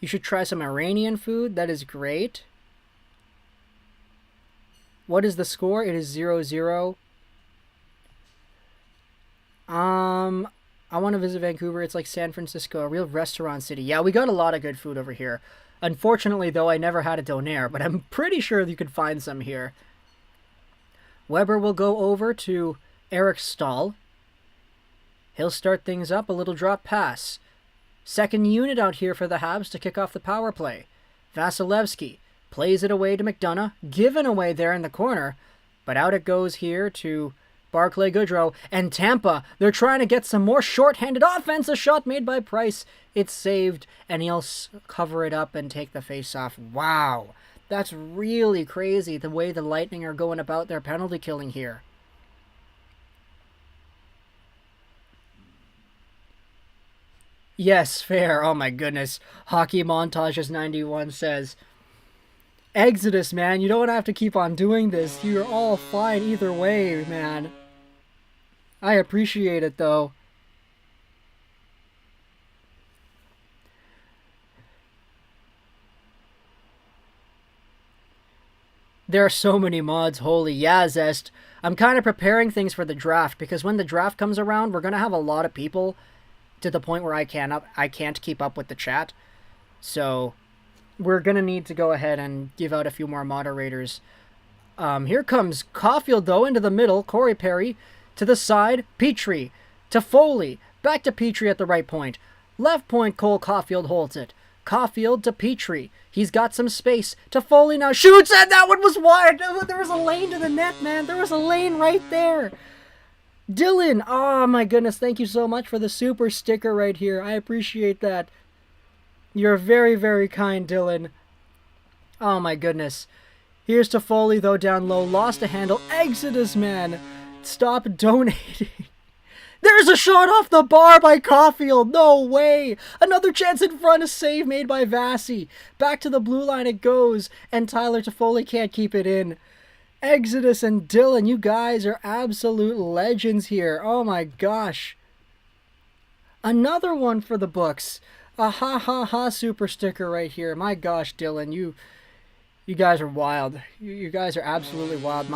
You should try some Iranian food. That is great. What is the score? It is 0-0. I want to visit Vancouver. It's like San Francisco, a real restaurant city. Yeah, we got a lot of good food over here. Unfortunately, though, I never had a donair, but I'm pretty sure you could find some here. Weber will go over to Eric Stahl. He'll start things up. A little drop pass. Second unit out here for the Habs to kick off the power play. Vasilevsky plays it away to McDonough, given away there in the corner, but out it goes here to Barclay Goodrow, and Tampa, they're trying to get some more short-handed offense, a shot made by Price, it's saved, and he'll cover it up and take the face-off. Wow, that's really crazy, the way the Lightning are going about their penalty killing here. Yes, fair, oh my goodness, Hockey Montages 91 says, Exodus, man, you don't have to keep on doing this. You're all fine either way, man. I appreciate it, though. There are so many mods. Holy yeah, Zest. I'm kind of preparing things for the draft because when the draft comes around, we're gonna have a lot of people to the point where I can't keep up with the chat. So we're gonna need to go ahead and give out a few more moderators. Here comes Caulfield though into the middle. Corey Perry to the side. Petrie to Foley. Back to Petrie at the right point. Left point, Cole Caulfield holds it. Caulfield to Petrie. He's got some space. To Foley now. Shoots, and that one was wide. There was a lane to the net, man. There was a lane right there. Dylan. Oh, my goodness. Thank you so much for the super sticker right here. I appreciate that. You're very, very kind, Dylan. Oh, my goodness. Here's to Foley, though, down low. Lost a handle. Exodus, man. Stop donating. There's a shot off the bar by Caulfield. No way. Another chance in front. A save made by Vasi. Back to the blue line it goes. And Tyler Toffoli can't keep it in. Exodus and Dylan, you guys are absolute legends here. Oh my gosh. Another one for the books. A ha ha ha super sticker right here. My gosh, Dylan, you guys are wild. You guys are absolutely wild.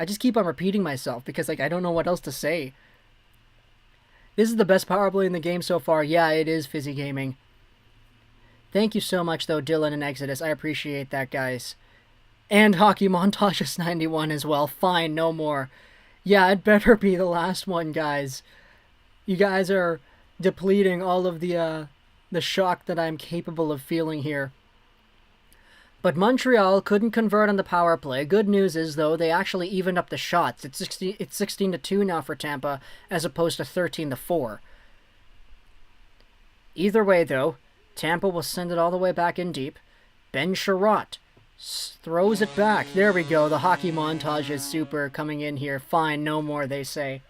I just keep on repeating myself because, like, I don't know what else to say. This is the best power play in the game so far. Yeah, it is, Fizzy Gaming. Thank you so much, though, Dylan and Exodus. I appreciate that, guys. And Hockey Montages 91 as well. Fine, no more. Yeah, it better be the last one, guys. You guys are depleting all of the shock that I'm capable of feeling here. But Montreal couldn't convert on the power play. Good news is, though, they actually evened up the shots. It's 16-2 now for Tampa, as opposed to 13-4. Either way, though, Tampa will send it all the way back in deep. Ben Sherratt throws it back. There we go. The hockey montage is super coming in here. Fine, no more, they say.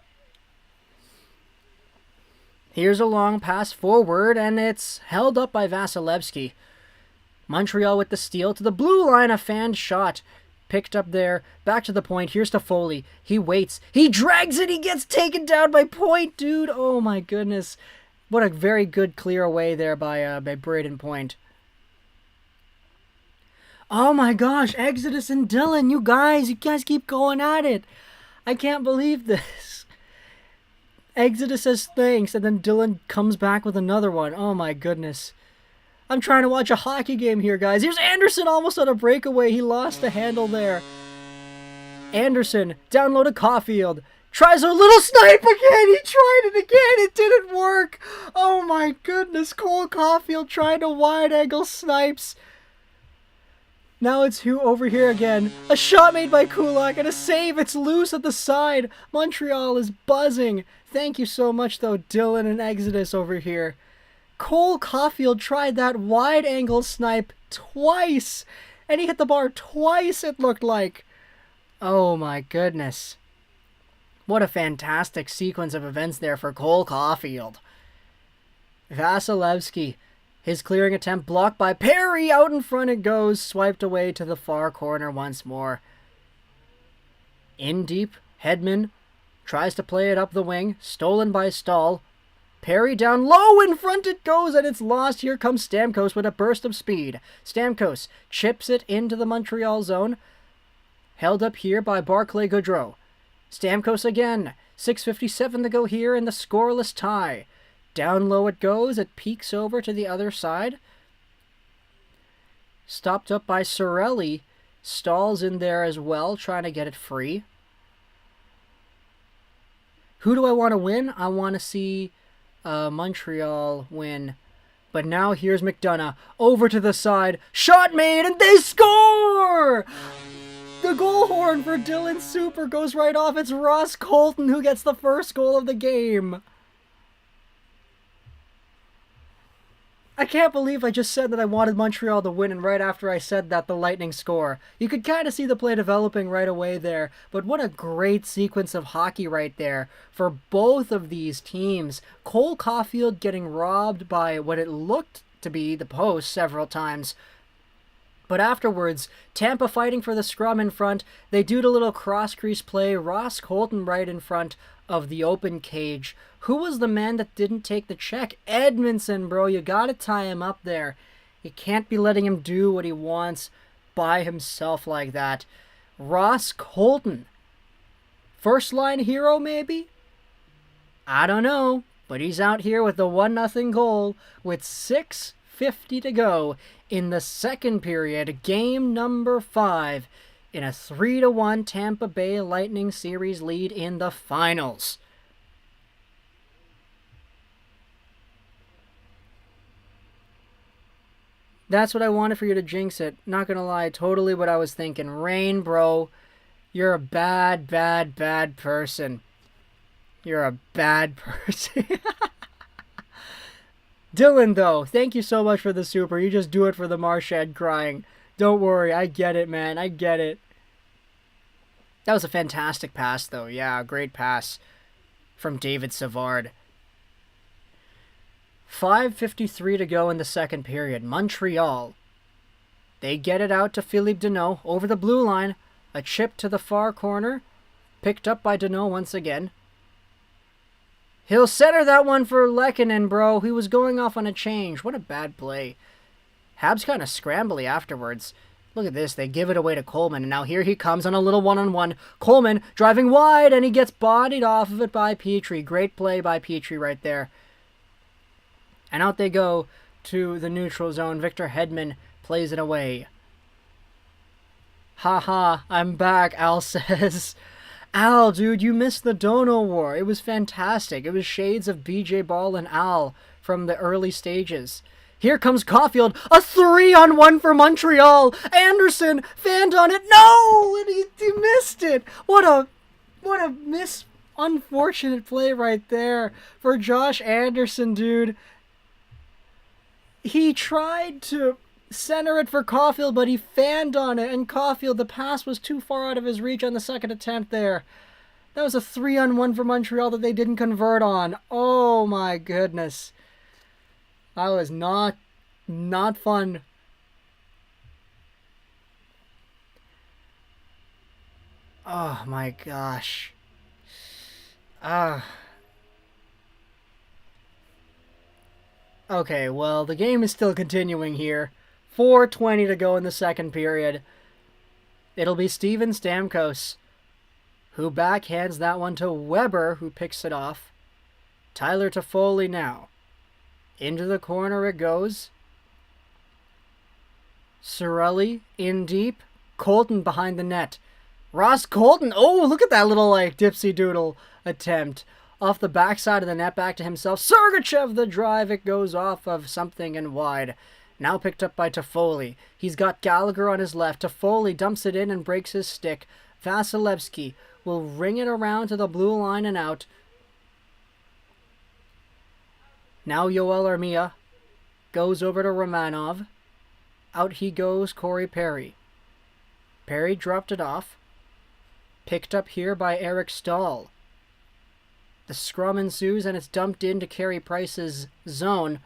Here's a long pass forward, and it's held up by Vasilevsky. Montreal with the steal to the blue line. A fanned shot picked up there. Back to the point. Here's to Foley. He waits. He drags it. He gets taken down by Point, dude. Oh my goodness. What a very good clear away there by Braden Point. Oh my gosh. Exodus and Dylan. You guys keep going at it. I can't believe this. Exodus says thanks, and then Dylan comes back with another one. Oh my goodness. I'm trying to watch a hockey game here, guys. Here's Anderson almost on a breakaway. He lost the handle there. Anderson, down low to Caulfield. Tries a little snipe again. He tried it again. It didn't work. Oh my goodness. Cole Caulfield trying to wide angle snipes. Now it's who over here again. A shot made by Kulak and a save. It's loose at the side. Montreal is buzzing. Thank you so much, though, Dylan and Exodus over here. Cole Caulfield tried that wide-angle snipe twice, and he hit the bar twice, it looked like. Oh my goodness. What a fantastic sequence of events there for Cole Caulfield. Vasilevsky, his clearing attempt blocked by Perry. Out in front it goes, swiped away to the far corner once more. In deep, Hedman tries to play it up the wing, stolen by Stahl. Perry down low, in front it goes, and it's lost. Here comes Stamkos with a burst of speed. Stamkos chips it into the Montreal zone. Held up here by Barclay Goodrow. Stamkos again. 6:57 to go here in the scoreless tie. Down low it goes. It peeks over to the other side. Stopped up by Sorelli. Stahl's in there as well, trying to get it free. Who do I want to win? I want to see Montreal win. But now here's McDonough over to the side. Shot made, and they score! The goal horn for Dylan Super goes right off. It's Ross Colton who gets the first goal of the game. I can't believe I just said that I wanted Montreal to win, and right after I said that, the Lightning score. You could kind of see the play developing right away there, but what a great sequence of hockey right there for both of these teams. Cole Caulfield getting robbed by what it looked to be the post several times, but afterwards, Tampa fighting for the scrum in front. They do the little cross-crease play. Ross Colton right in front of the open cage. Who was the man that didn't take the check? Edmondson, bro. You gotta tie him up there. You can't be letting him do what he wants. by himself like that. Ross Colton. First line hero, maybe? I don't know, but he's out here with the 1-0 goal with 6:50 to go in the second period, game number 5, in a 3-1 Tampa Bay Lightning series lead in the finals. That's what I wanted for you to jinx it. Not gonna lie, totally what I was thinking. Rain, bro, you're a bad, bad, bad person. You're a bad person. Dylan, though, thank you so much for the super. You just do it for the Marchand crying. Don't worry, I get it, man. I get it. That was a fantastic pass, though. Yeah, great pass from David Savard. 5:53 to go in the second period. Montreal. They get it out to Philippe Danault over the blue line. A chip to the far corner. Picked up by Danault once again. He'll center that one for Lehkonen, bro. He was going off on a change. What a bad play. Habs kind of scrambly afterwards. Look at this. They give it away to Coleman. And now here he comes on a little one-on-one. Coleman driving wide, and he gets bodied off of it by Petrie. Great play by Petrie right there. And out they go to the neutral zone. Victor Hedman plays it away. Haha, I'm back, Al says. Al, dude, you missed the Dono War. It was fantastic. It was shades of BJ Ball and Al from the early stages. Here comes Caulfield. A 3-on-1 for Montreal. Anderson fanned on it. No! And he missed it. What a unfortunate play right there for Josh Anderson, dude. He tried to center it for Caulfield, but he fanned on it, and Caulfield, the pass was too far out of his reach on the second attempt there. That was a 3-on-1 for Montreal that they didn't convert on. Oh my goodness. That was not fun. Oh my gosh. Okay, well, the game is still continuing here. 4:20 to go in the second period. It'll be Steven Stamkos who backhands that one to Weber, who picks it off. Tyler Toffoli now. Into the corner it goes. Cirelli in deep. Colton behind the net. Ross Colton. Oh, look at that little, dipsy doodle attempt. Off the backside of the net, back to himself. Sergachev, the drive. It goes off of something and wide. Now picked up by Toffoli. He's got Gallagher on his left. Toffoli dumps it in and breaks his stick. Vasilevsky will ring it around to the blue line and out. Now Yoel Armia goes over to Romanov. Out he goes, Corey Perry. Perry dropped it off. Picked up here by Eric Stahl. The scrum ensues and it's dumped in to Carey Price's zone.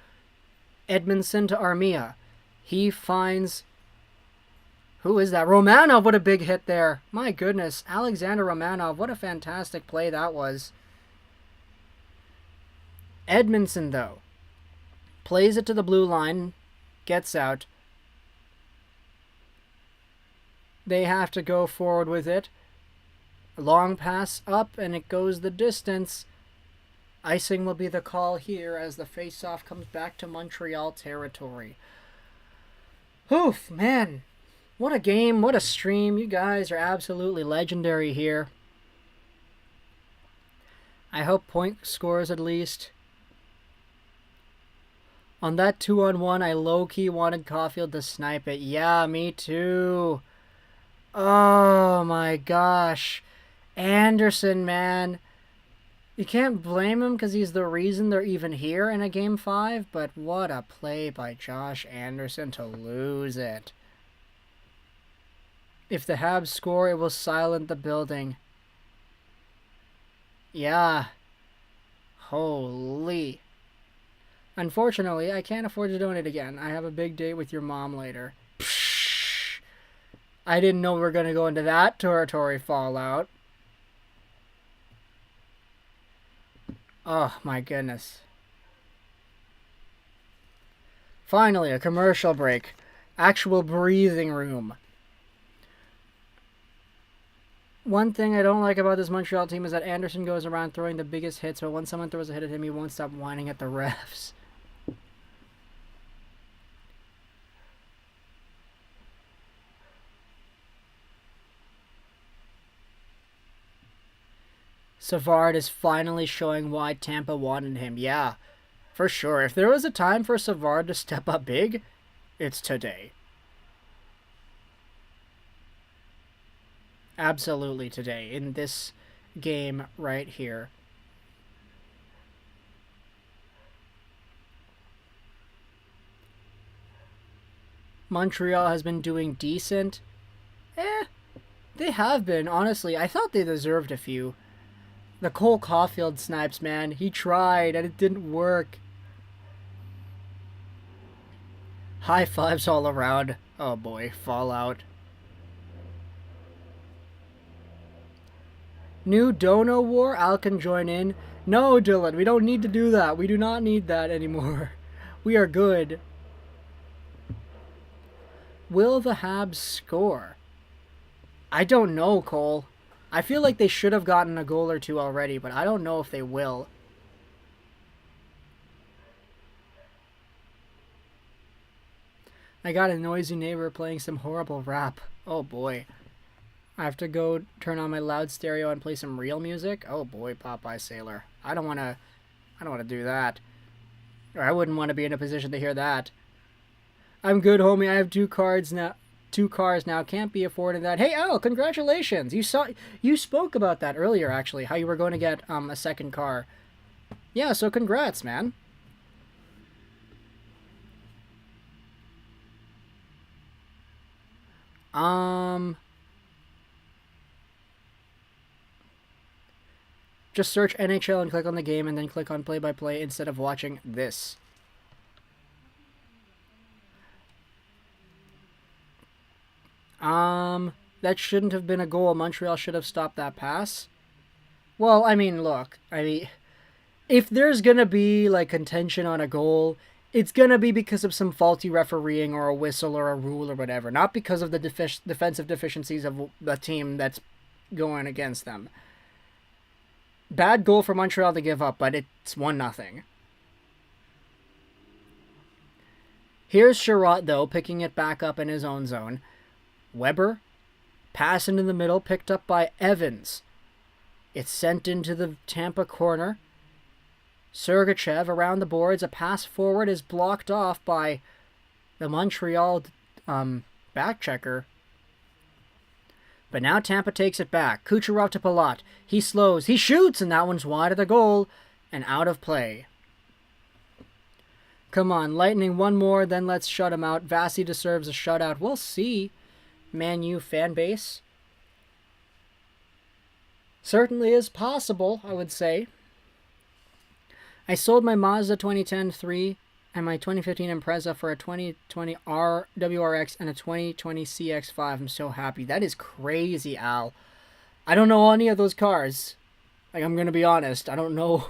Edmondson to Armia. He finds... Who is that? Romanov, what a big hit there. My goodness. Alexander Romanov, what a fantastic play that was. Edmondson, though, plays it to the blue line. Gets out. They have to go forward with it. Long pass up and it goes the distance. Icing will be the call here as the face-off comes back to Montreal territory. Oof, man. What a game, what a stream. You guys are absolutely legendary here. I hope point scores at least. On that 2-on-1, I low-key wanted Caulfield to snipe it. Yeah, me too. Oh my gosh. Anderson, man. You can't blame him because he's the reason they're even here in a Game 5, but what a play by Josh Anderson to lose it. If the Habs score, it will silence the building. Yeah. Holy. Unfortunately, I can't afford to donate again. I have a big date with your mom later. Psh! I didn't know we were going to go into that territory, Fallout. Oh, my goodness. Finally, a commercial break. Actual breathing room. One thing I don't like about this Montreal team is that Anderson goes around throwing the biggest hits, but when someone throws a hit at him, he won't stop whining at the refs. Savard is finally showing why Tampa wanted him. Yeah, for sure. If there was a time for Savard to step up big, it's today. Absolutely today, in this game right here. Montreal has been doing decent. They have been, honestly. I thought they deserved a few. The Cole Caulfield snipes, man. He tried, and it didn't work. High fives all around. Oh boy, Fallout. New Dono War? Al can join in. No, Dylan, we don't need to do that. We do not need that anymore. We are good. Will the Habs score? I don't know, Cole. I feel like they should have gotten a goal or two already, but I don't know if they will. I got a noisy neighbor playing some horrible rap. Oh boy. I have to go turn on my loud stereo and play some real music. Oh boy, Popeye Sailor. I don't want to do that. Or I wouldn't want to be in a position to hear that. I'm good, homie. I have 2 cars now. Can't be afforded that. Hey, Al, congratulations. You spoke about that earlier, actually, how you were going to get a second car. Yeah, so congrats, man. Just search NHL and click on the game and then click on play-by-play instead of watching this. That shouldn't have been a goal. Montreal should have stopped that pass. Well, I mean, look. If there's gonna be, like, contention on a goal, it's gonna be because of some faulty refereeing or a whistle or a rule or whatever. Not because of the defensive deficiencies of the team that's going against them. Bad goal for Montreal to give up, but it's 1-0. Here's Sherratt, though, picking it back up in his own zone. Weber, pass into the middle, picked up by Evans. It's sent into the Tampa corner. Sergachev around the boards. A pass forward is blocked off by the Montreal back checker. But now Tampa takes it back. Kucherov to Palat. He slows. He shoots, and that one's wide of the goal and out of play. Come on, Lightning, one more, then let's shut him out. Vasi deserves a shutout. We'll see. Man U fan base. Certainly is possible, I would say. I sold my Mazda 2010 3 and my 2015 Impreza for a 2020 WRX and a 2020 CX5. I'm so happy. That is crazy, Al. I don't know any of those cars. Like, I'm going to be honest. I don't know.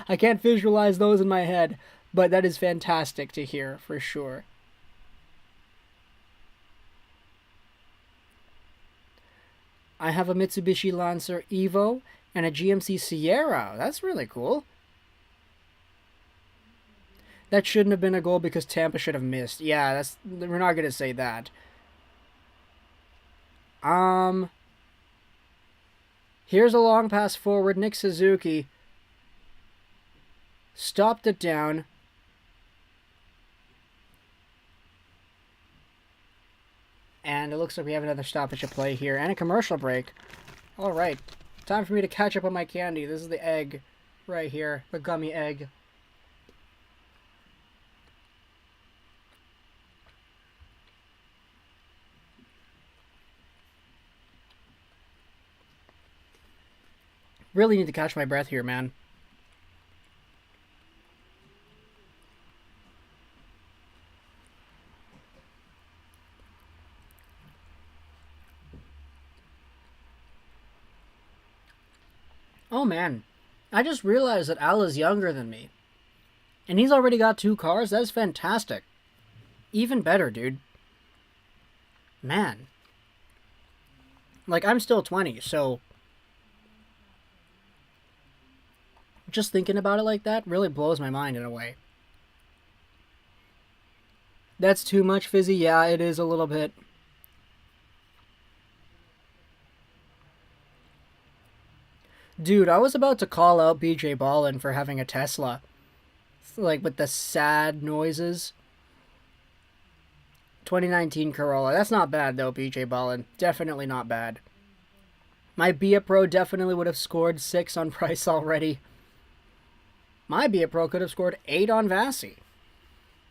I can't visualize those in my head. But that is fantastic to hear, for sure. I have a Mitsubishi Lancer Evo and a GMC Sierra. That's really cool. That shouldn't have been a goal because Tampa should have missed. Yeah, we're not going to say that. Here's a long pass forward. Nick Suzuki stopped it down. And it looks like we have another stoppage of play here and a commercial break. All right, time for me to catch up on my candy. This is the egg right here, the gummy egg. Really need to catch my breath here, man. Oh man, I just realized that Al is younger than me. And he's already got 2 cars? That's fantastic. Even better, dude. Man. Like, I'm still 20, so just thinking about it like that really blows my mind in a way. That's too much, Fizzy. Yeah, it is a little bit. Dude, I was about to call out BJ Ballin for having a Tesla. Like, with the sad noises. 2019 Corolla. That's not bad, though, BJ Ballin. Definitely not bad. My Bia Pro definitely would have scored 6 on Price already. My Bia Pro could have scored 8 on Vassy.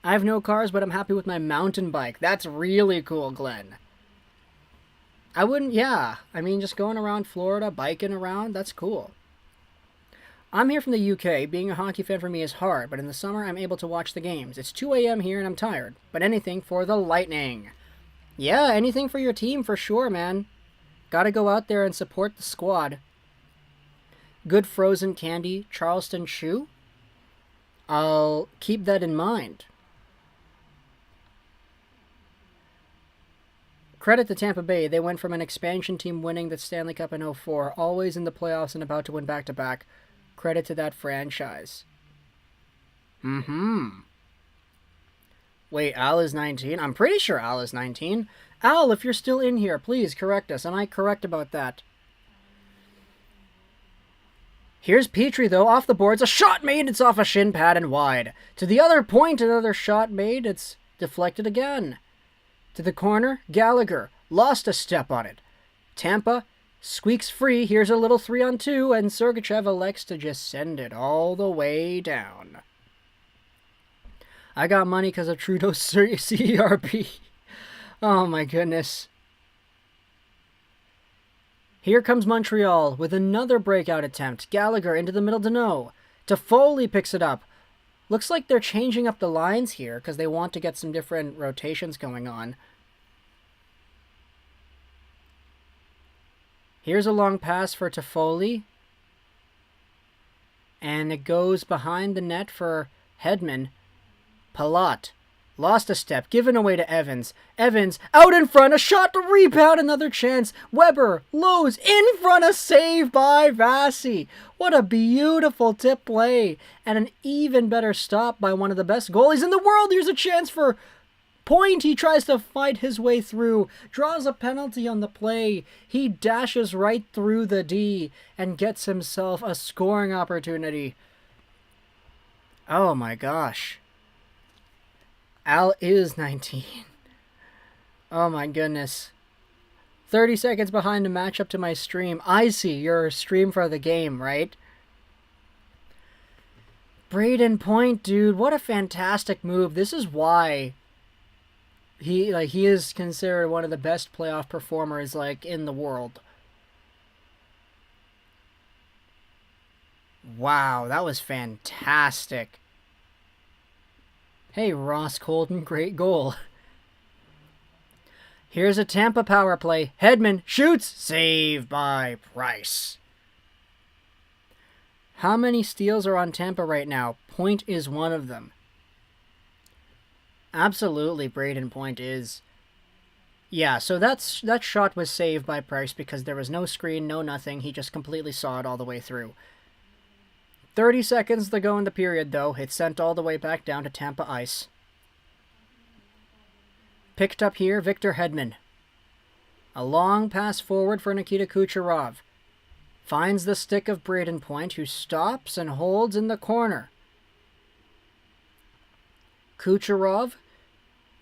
I have no cars, but I'm happy with my mountain bike. That's really cool, Glenn. I wouldn't, yeah. I mean, just going around Florida, biking around, that's cool. I'm here from the UK. Being a hockey fan for me is hard, but in the summer I'm able to watch the games. It's 2 a.m. here and I'm tired, but anything for the Lightning. Yeah, anything for your team for sure, man. Gotta go out there and support the squad. Good frozen candy, Charleston Chew. I'll keep that in mind. Credit to Tampa Bay. They went from an expansion team winning the Stanley Cup in 2004, always in the playoffs and about to win back-to-back. Credit to that franchise. Wait, Al is 19? I'm pretty sure Al is 19. Al, if you're still in here, please correct us. Am I correct about that? Here's Petrie, though, off the boards. A shot made. It's off a shin pad and wide. To the other point, another shot made. It's deflected again. To the corner, Gallagher lost a step on it. Tampa squeaks free. Here's a little 3-on-2, and Sergachev elects to just send it all the way down. I got money because of Trudeau's CERB. Oh my goodness. Here comes Montreal with another breakout attempt. Gallagher into the middle to no. Toffoli picks it up. Looks like they're changing up the lines here because they want to get some different rotations going on. Here's a long pass for Toffoli. And it goes behind the net for Hedman. Palat lost a step, given away to Evans. Evans out in front, a shot to rebound, another chance. Weber, Lowe's in front, a save by Vassy. What a beautiful tip play. And an even better stop by one of the best goalies in the world. Here's a chance for Point. He tries to fight his way through, draws a penalty on the play. He dashes right through the D and gets himself a scoring opportunity. Oh my gosh. Al is 19. Oh my goodness. 30 seconds behind to match up to my stream. I see your stream for the game, right? Braden Point, dude, what a fantastic move. This is why he is considered one of the best playoff performers in the world. Wow, that was fantastic. Hey, Ross Colton, great goal. Here's a Tampa power play. Hedman shoots. Save by Price. How many steals are on Tampa right now? Point is one of them. Absolutely, Braden Point is. Yeah, so that shot was saved by Price because there was no screen, no nothing. He just completely saw it all the way through. 30 seconds to go in the period, though. It's sent all the way back down to Tampa ice. Picked up here, Victor Hedman. A long pass forward for Nikita Kucherov. Finds the stick of Braden Point, who stops and holds in the corner. Kucherov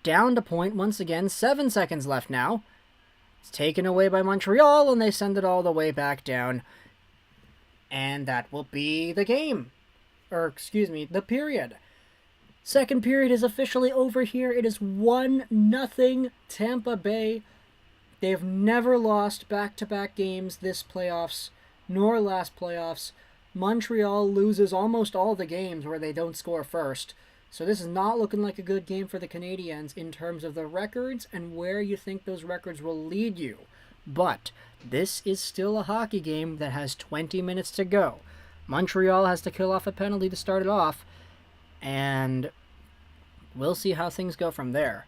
down to Point once again. 7 seconds left now. It's taken away by Montreal, and they send it all the way back down. And that will be the game. Or, excuse me, the period. Second period is officially over here. It is 1-0 Tampa Bay. They have never lost back-to-back games this playoffs, nor last playoffs. Montreal loses almost all the games where they don't score first. So this is not looking like a good game for the Canadiens in terms of the records and where you think those records will lead you. But this is still a hockey game that has 20 minutes to go. Montreal has to kill off a penalty to start it off, and we'll see how things go from there.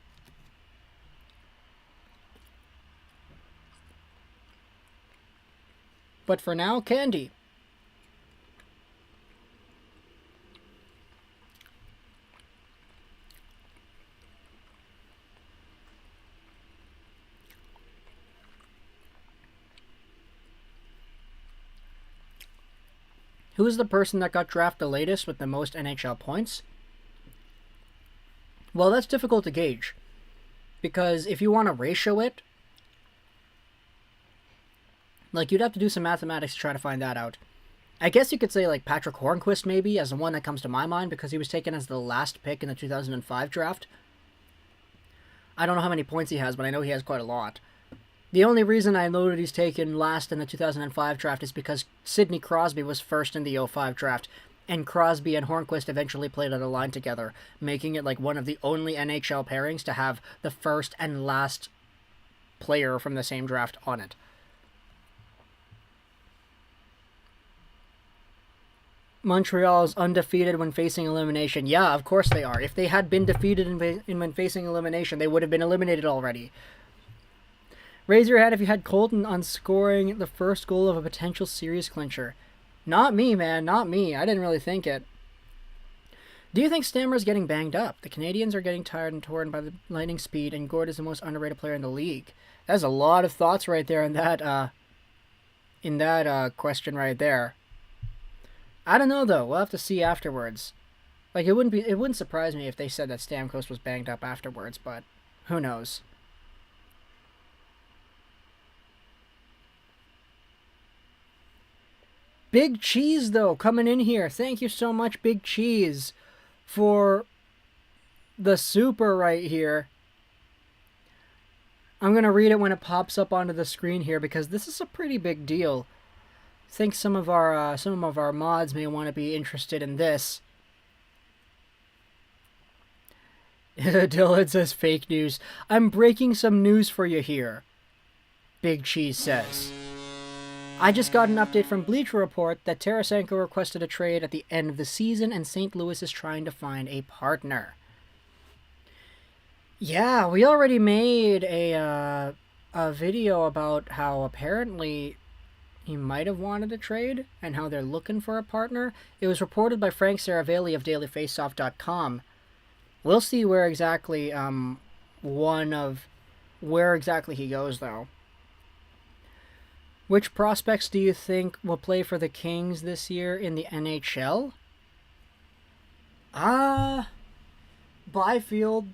But for now, candy. Who's the person that got drafted the latest with the most NHL points? Well, that's difficult to gauge. Because if you want to ratio it, like, you'd have to do some mathematics to try to find that out. I guess you could say, like, Patrick Hornquist, maybe, as the one that comes to my mind, because he was taken as the last pick in the 2005 draft. I don't know how many points he has, but I know he has quite a lot. The only reason I know that he's taken last in the 2005 draft is because Sidney Crosby was first in the 05 draft, and Crosby and Hornquist eventually played on a line together, making it like one of the only NHL pairings to have the first and last player from the same draft on it. Montreal is undefeated when facing elimination. Yeah, of course they are. If they had been defeated when facing elimination, they would have been eliminated already. Raise your hand if you had Colton on scoring the first goal of a potential series clincher. Not me, man. Not me. I didn't really think it. Do you think Stammer's getting banged up? The Canadiens are getting tired and torn by the lightning speed, and Gord is the most underrated player in the league. That's a lot of thoughts right there in that question right there. I don't know though. We'll have to see afterwards. Like, it wouldn't surprise me if they said that Stamkos was banged up afterwards, but who knows? Big Cheese, though, coming in here. Thank you so much, Big Cheese, for the super right here. I'm going to read it when it pops up onto the screen here, because this is a pretty big deal. I think some of our mods may want to be interested in this. Dylan says fake news. I'm breaking some news for you here, Big Cheese says. I just got an update from Bleacher Report that Tarasenko requested a trade at the end of the season, and St. Louis is trying to find a partner. Yeah, we already made a video about how apparently he might have wanted a trade and how they're looking for a partner. It was reported by Frank Saravelli of DailyFaceoff.com. We'll see where exactly where exactly he goes, though. Which prospects do you think will play for the Kings this year in the NHL? Byfield.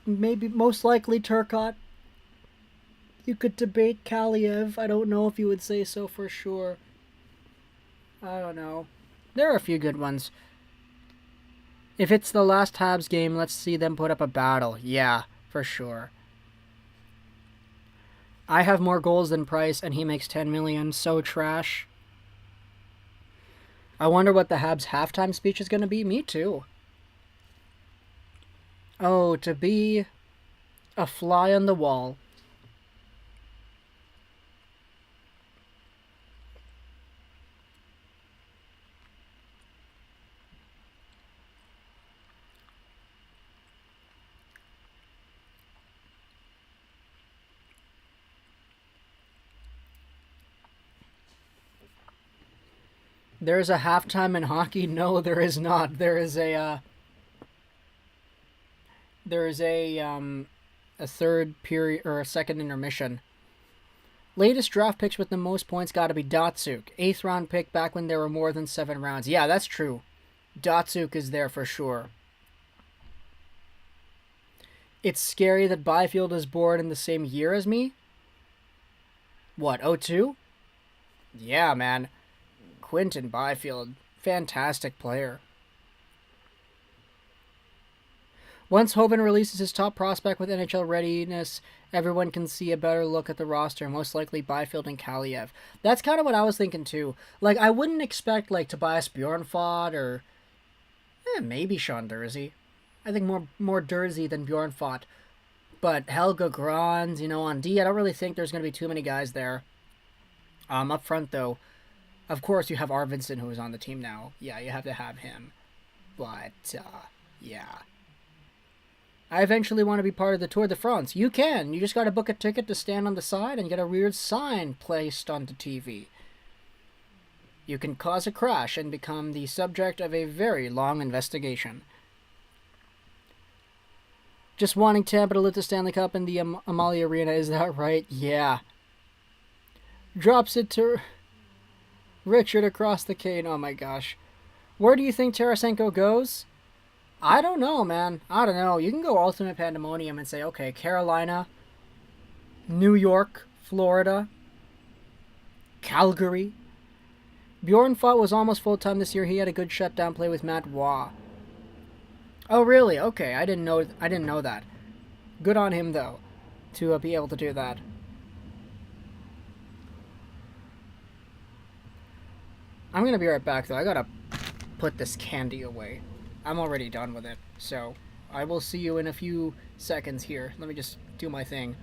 Maybe, most likely Turcotte. You could debate Kaliev. I don't know if you would say so for sure. I don't know. There are a few good ones. If it's the last Habs game, let's see them put up a battle. Yeah, for sure. I have more goals than Price, and he makes $10 million. So trash. I wonder what the Habs halftime speech is going to be. Me too. Oh, to be a fly on the wall. There's a halftime in hockey? No, there is not. There is a third period or a second intermission. Latest draft picks with the most points got to be Datsuk. 8th round pick back when there were more than 7 rounds. Yeah, that's true. Datsuk is there for sure. It's scary that Byfield is born in the same year as me. What, 02? Yeah, man. Quinton Byfield, fantastic player. Once Hoven releases his top prospect with NHL readiness, everyone can see a better look at the roster, most likely Byfield and Kaliev. That's kind of what I was thinking too. Like, I wouldn't expect, like, Tobias Bjornfot or maybe Sean Dursey. I think more Dursey than Bjornfot. But Helga Grans, on D, I don't really think there's going to be too many guys there. Up front, though, of course, you have Arvidsson, who is on the team now. Yeah, you have to have him. But, yeah. I eventually want to be part of the Tour de France. You can. You just got to book a ticket to stand on the side and get a weird sign placed on the TV. you can cause a crash and become the subject of a very long investigation. Just wanting Tampa to lift the Stanley Cup in the Amalie Arena, is that right? Yeah. Drops it to Richard across the cane. Oh my gosh. Where do you think Tarasenko goes? I don't know, man. I don't know. You can go Ultimate Pandemonium and say, okay, Carolina, New York, Florida, Calgary. Bjorn Fott was almost full-time this year. He had a good shutdown play with Matt Waugh. Oh, really? Okay, I didn't know that. Good on him, though, to be able to do that. I'm going to be right back, though. I got to put this candy away. I'm already done with it, so I will see you in a few seconds here. Let me just do my thing.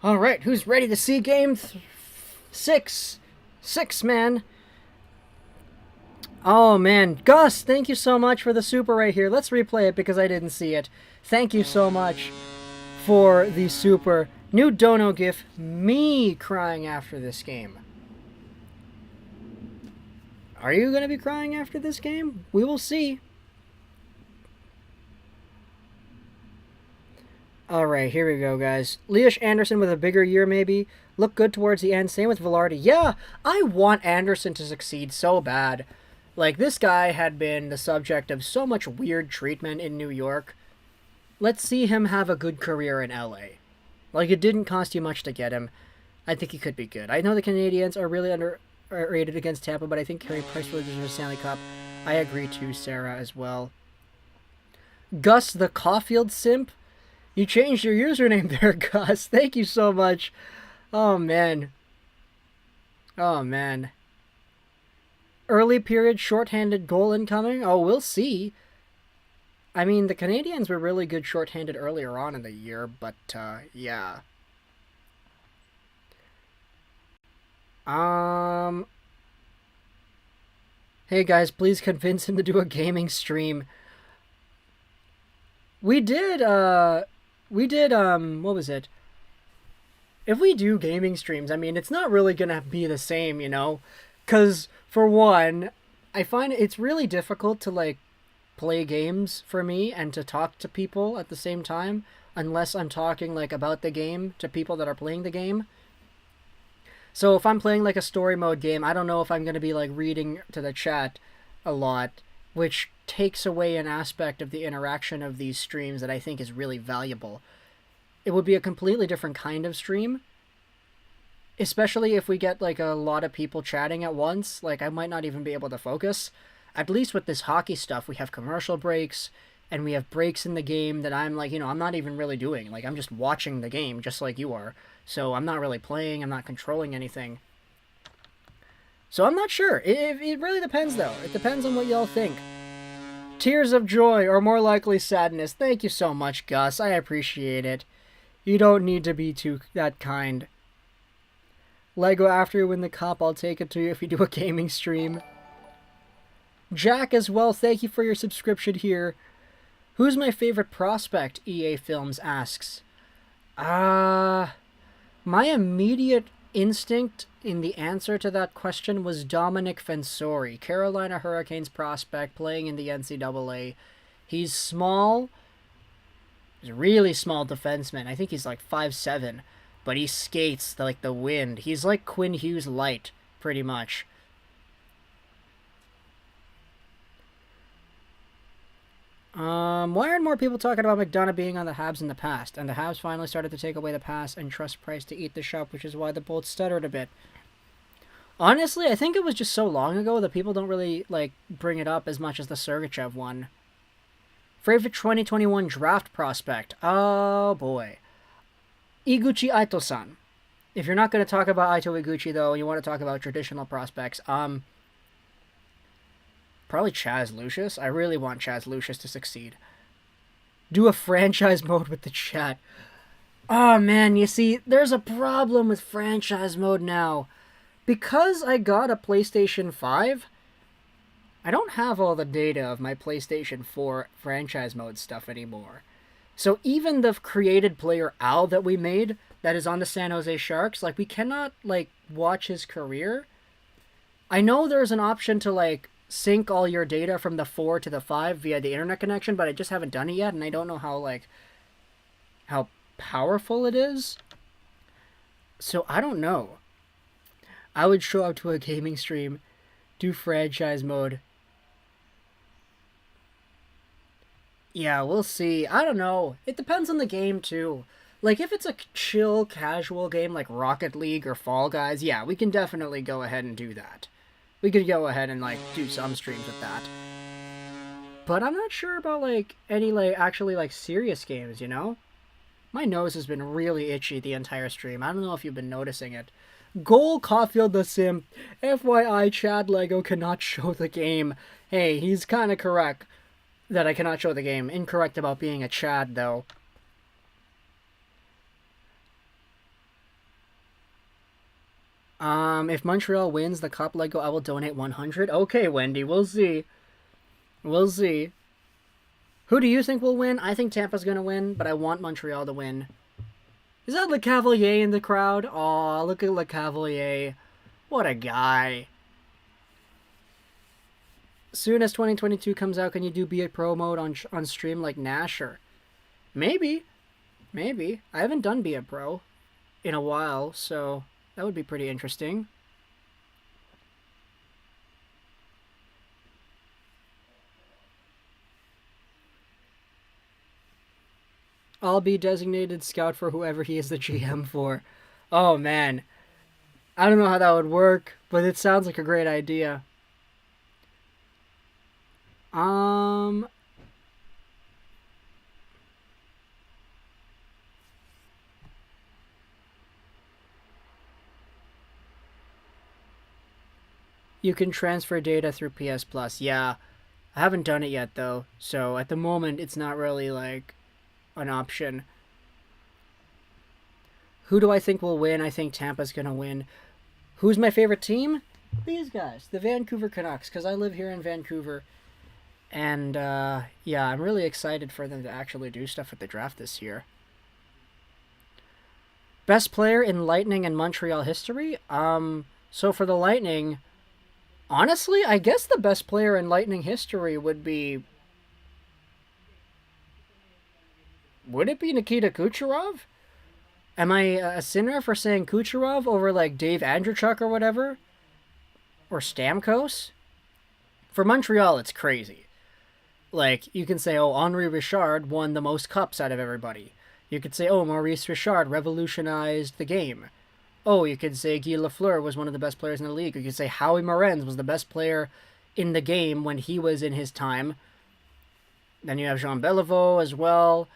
All right, who's ready to see game 6? 6, man. Oh, man. Gus, thank you so much for the super right here. Let's replay it because I didn't see it. Thank you so much for the super. New dono gif, me crying after this game. Are you going to be crying after this game? We will see. Alright, here we go, guys. Elias Anderson with a bigger year, maybe. Look good towards the end. Same with Velarde. Yeah, I want Anderson to succeed so bad. Like, this guy had been the subject of so much weird treatment in New York. Let's see him have a good career in LA. Like, it didn't cost you much to get him. I think he could be good. I know the Canadiens are really underrated against Tampa, but I think Carey Price really deserves a Stanley Cup. I agree too, Sarah, as well. Gus the Caulfield simp? You changed your username there, Gus. Thank you so much. Oh, man. Oh, man. Early period shorthanded goal incoming? Oh, we'll see. I mean, the Canadiens were really good shorthanded earlier on in the year, but, yeah. Hey guys, please convince him to do a gaming stream. We did, what was it? If we do gaming streams, I mean, it's not really gonna be the same, you know? Because, for one, I find it's really difficult to, like, play games for me and to talk to people at the same time, unless I'm talking, like, about the game to people that are playing the game. So if I'm playing, like, a story mode game, I don't know if I'm gonna be, like, reading to the chat a lot, which takes away an aspect of the interaction of these streams that I think is really valuable. It would be a completely different kind of stream, especially if we get, like, a lot of people chatting at once. Like, I might not even be able to focus. At least with this hockey stuff, we have commercial breaks, and we have breaks in the game that I'm, like, you know, I'm not even really doing. Like, I'm just watching the game, just like you are. So I'm not really playing, I'm not controlling anything. So I'm not sure. It really depends, though. It depends on what y'all think. Tears of joy, or more likely sadness. Thank you so much, Gus. I appreciate it. You don't need to be too that kind. Lego, after you win the cup, I'll take it to you if you do a gaming stream. Jack as well, thank you for your subscription here. Who's my favorite prospect? EA Films asks. My immediate instinct in the answer to that question was Dominic Fensori, Carolina Hurricanes prospect playing in the NCAA. He's small. He's a really small defenseman. I think he's like 5'7", but he skates like the wind. He's like Quinn Hughes light, pretty much. Why aren't more people talking about McDonough being on the Habs in the past? And the Habs finally started to take away the pass and trust Price to eat the shop, which is why the Bolts stuttered a bit. Honestly, I think it was just so long ago that people don't really, like, bring it up as much as the Sergachev one. Favorite 2021 draft prospect? Oh, boy. Iguchi Aito-san. If you're not going to talk about Aito Iguchi, though, and you want to talk about traditional prospects, probably Chaz Lucius. I really want Chaz Lucius to succeed. Do a franchise mode with the chat. Oh, man, you see, there's a problem with franchise mode now. Because I got a PlayStation 5, I don't have all the data of my PlayStation 4 franchise mode stuff anymore. So even the created player Al that we made that is on the San Jose Sharks, like, we cannot, like, watch his career. I know there's an option to, like, sync all your data from the 4 to the 5 via the internet connection, but I just haven't done it yet, and I don't know how, like, how powerful it is. So I don't know. I would show up to a gaming stream, do franchise mode. Yeah, we'll see. I don't know. It depends on the game, too. Like, if it's a chill, casual game like Rocket League or Fall Guys, yeah, we can definitely go ahead and do that. We could go ahead and, like, do some streams with that. But I'm not sure about, like, any, like, actually, like, serious games, you know? My nose has been really itchy the entire stream. I don't know if you've been noticing it. Goal Caulfield the Simp. FYI, Chad Lego cannot show the game. Hey, he's kind of correct that I cannot show the game. Incorrect about being a Chad, though. If Montreal wins the Cup Lego, I will donate 100. Okay, Wendy, we'll see. We'll see. Who do you think will win? I think Tampa's gonna win, but I want Montreal to win. Is that Le Cavalier in the crowd? Aw, look at Le Cavalier. What a guy. Soon as 2022 comes out, can you do Be a Pro mode on stream like Nasher? Maybe. Maybe. I haven't done Be a Pro in a while, so that would be pretty interesting. I'll be designated scout for whoever he is the GM for. Oh, man. I don't know how that would work, but it sounds like a great idea. You can transfer data through PS Plus. Yeah, I haven't done it yet though, so at the moment it's not really like an option. Who do I think will win? I think Tampa's gonna win. Who's my favorite team? These guys, the Vancouver Canucks, because I live here in Vancouver. And, yeah, I'm really excited for them to actually do stuff at the draft this year. Best player in Lightning and Montreal history? So for the Lightning, honestly, I guess the best player in Lightning history would be... Would it be Nikita Kucherov? Am I a sinner for saying Kucherov over, like, Dave Andreychuk or whatever? Or Stamkos? For Montreal, it's crazy. Like, you can say, oh, Henri Richard won the most cups out of everybody. You could say, oh, Maurice Richard revolutionized the game. Oh, you could say Guy Lafleur was one of the best players in the league. You could say Howie Morenz was the best player in the game when he was in his time. Then you have Jean Beliveau as well.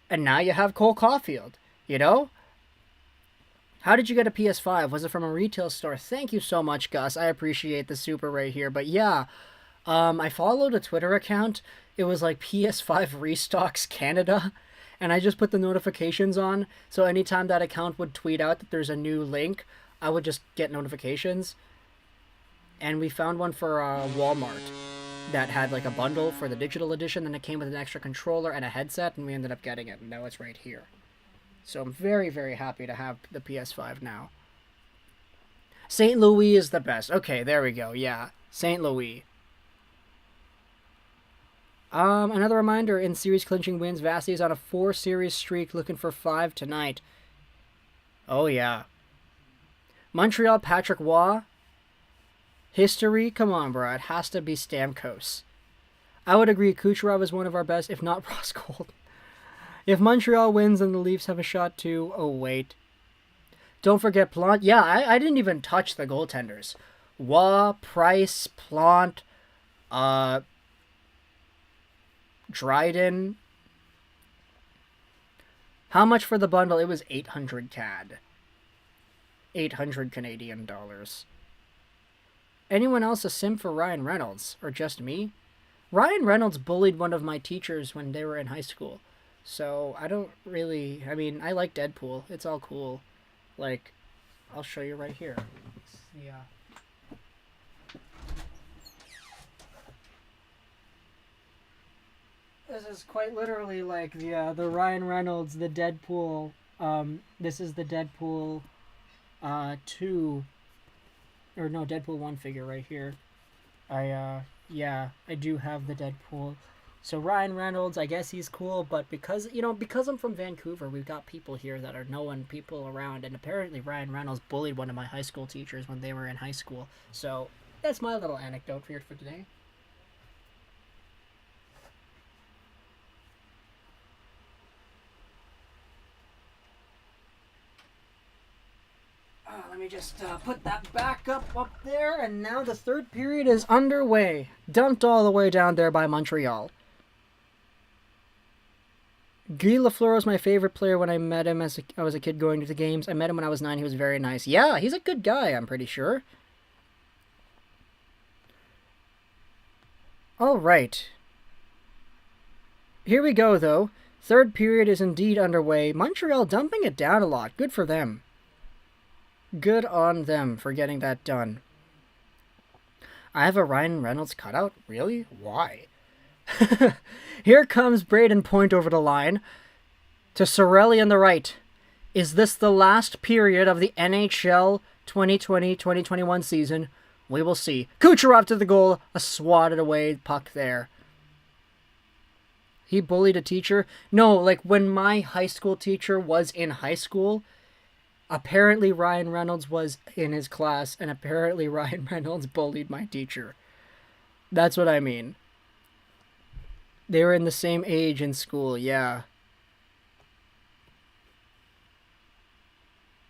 And now you have Cole Caulfield, you know? How did you get a PS5? Was it from a retail store? Thank you so much, Gus. I appreciate the super right here. But yeah, I followed a Twitter account. It was like PS5 Restocks Canada. And I just put the notifications on. So anytime that account would tweet out that there's a new link, I would just get notifications. And we found one for Walmart that had like a bundle for the digital edition. And it came with an extra controller and a headset. And we ended up getting it. And now it's right here. So I'm very, very happy to have the PS5 now. St. Louis is the best. Okay, there we go. Yeah, St. Louis. Another reminder, in series clinching wins, Vasi is on a 4-series streak, looking for 5 tonight. Oh, yeah. Montreal, Patrick Waugh. History? Come on, bro. It has to be Stamkos. I would agree Kucherov is one of our best, if not Ross Gold. If Montreal wins, then the Leafs have a shot too. Oh, wait. Don't forget Plante. Yeah, I didn't even touch the goaltenders. Waugh, Price, Plante, Dryden. How much for the bundle? It was 800 CAD. 800 Canadian dollars. Anyone else a sim for Ryan Reynolds? Or just me? Ryan Reynolds bullied one of my teachers when they were in high school. So, I don't really... I mean, I like Deadpool. It's all cool. Like, I'll show you right here. Yeah. This is quite literally like the Ryan Reynolds, the Deadpool. This is the Deadpool 2... Or no, Deadpool 1 figure right here. Yeah, I do have the Deadpool. So Ryan Reynolds, I guess he's cool, but because I'm from Vancouver, we've got people here that are knowing people around, and apparently Ryan Reynolds bullied one of my high school teachers when they were in high school. So that's my little anecdote for today. Let me just put that back up there, and now the third period is underway. Dumped all the way down there by Montreal. Guy Lafleur was my favorite player when I met him as I was a kid going to the games. I met him when I was 9. He was very nice. Yeah, he's a good guy, I'm pretty sure. All right. Here we go, though. Third period is indeed underway. Montreal dumping it down a lot. Good for them. Good on them for getting that done. I have a Ryan Reynolds cutout? Really? Why? Here comes Braden Point over the line to Sorelli on the right. Is this the last period of the NHL 2020-2021 season? We will see. Kucherov to the goal. A swatted away puck there. He bullied a teacher? No, like when my high school teacher was in high school, apparently Ryan Reynolds was in his class, and apparently Ryan Reynolds bullied my teacher. That's what I mean. They were in the same age in school, yeah.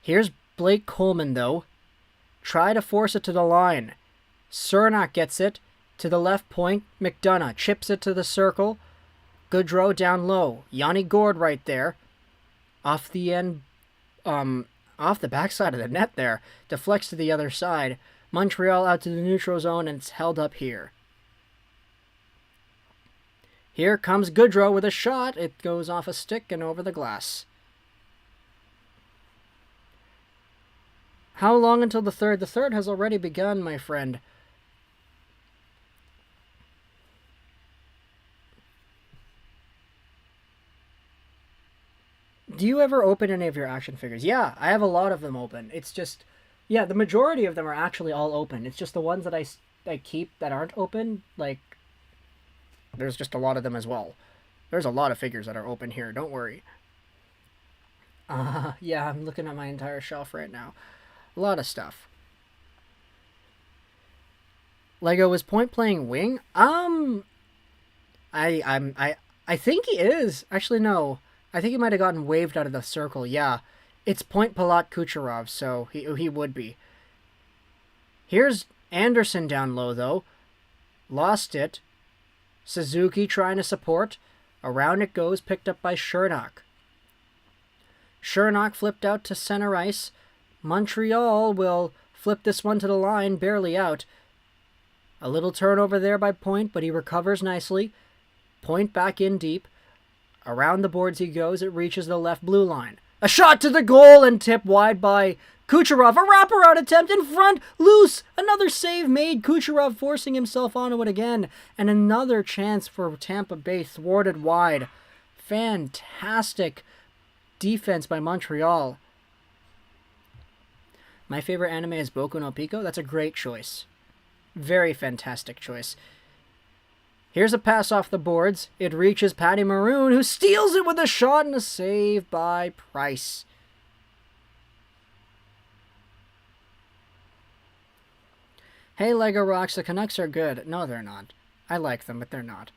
Here's Blake Coleman, though. Try to force it to the line. Cernak gets it to the left point. McDonough chips it to the circle. Goodrow down low. Yanni Gourde right there. Off the end, off the backside of the net there. Deflects to the other side. Montreal out to the neutral zone, and it's held up here. Here comes Goodrow with a shot. It goes off a stick and over the glass. How long until the third? The third has already begun, my friend. Do you ever open any of your action figures? Yeah, I have a lot of them open. It's just, yeah, the majority of them are actually all open. It's just the ones that I keep that aren't open, like, there's just a lot of them as well. There's a lot of figures that are open here, don't worry. Yeah, I'm looking at my entire shelf right now. A lot of stuff. Lego, is Point playing wing? I think he is. Actually, no. I think he might have gotten waved out of the circle. Yeah, it's Point Palat Kucherov, so he would be. Here's Anderson down low, though. Lost it. Suzuki trying to support. Around it goes, picked up by Chernak. Chernak flipped out to center ice. Montreal will flip this one to the line, barely out. A little turnover there by Point, but he recovers nicely. Point back in deep. Around the boards he goes. It reaches the left blue line. A shot to the goal and tipped wide by Kucherov. A wraparound attempt in front. Loose. Another save made. Kucherov forcing himself onto it again. And another chance for Tampa Bay thwarted wide. Fantastic defense by Montreal. My favorite anime is Boku no Pico. That's a great choice. Very fantastic choice. Here's a pass off the boards. It reaches Patty Maroon, who steals it with a shot and a save by Price. Hey, Lego Rocks, the Canucks are good. No, they're not. I like them, but they're not.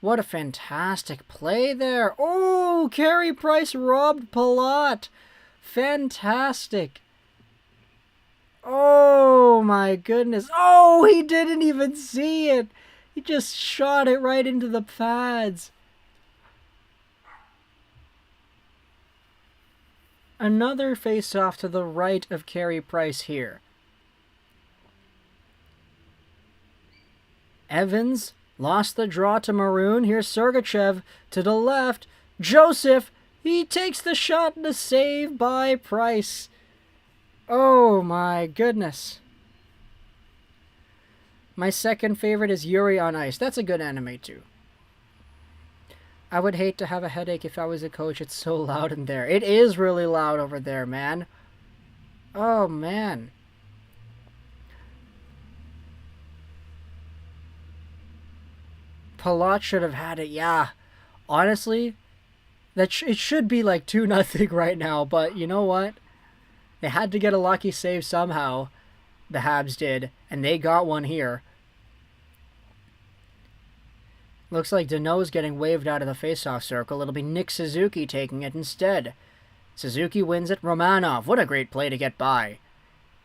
What a fantastic play there. Oh, Carey Price robbed Palat. Fantastic. Oh, my goodness. Oh, he didn't even see it. He just shot it right into the pads. Another face-off to the right of Carey Price here. Evans lost the draw to Maroon. Here's Sergachev to the left. Joseph, he takes the shot and a save by Price. Oh my goodness. My second favorite is Yuri on Ice. That's a good anime too. I would hate to have a headache if I was a coach. It's so loud in there. It is really loud over there, man. Oh, man. Palat should have had it, yeah. Honestly, it should be like 2-0 right now, but you know what? They had to get a lucky save somehow. The Habs did, and they got one here. Looks like Deneau's getting waved out of the faceoff circle. It'll be Nick Suzuki taking it instead. Suzuki wins it. Romanov, what a great play to get by.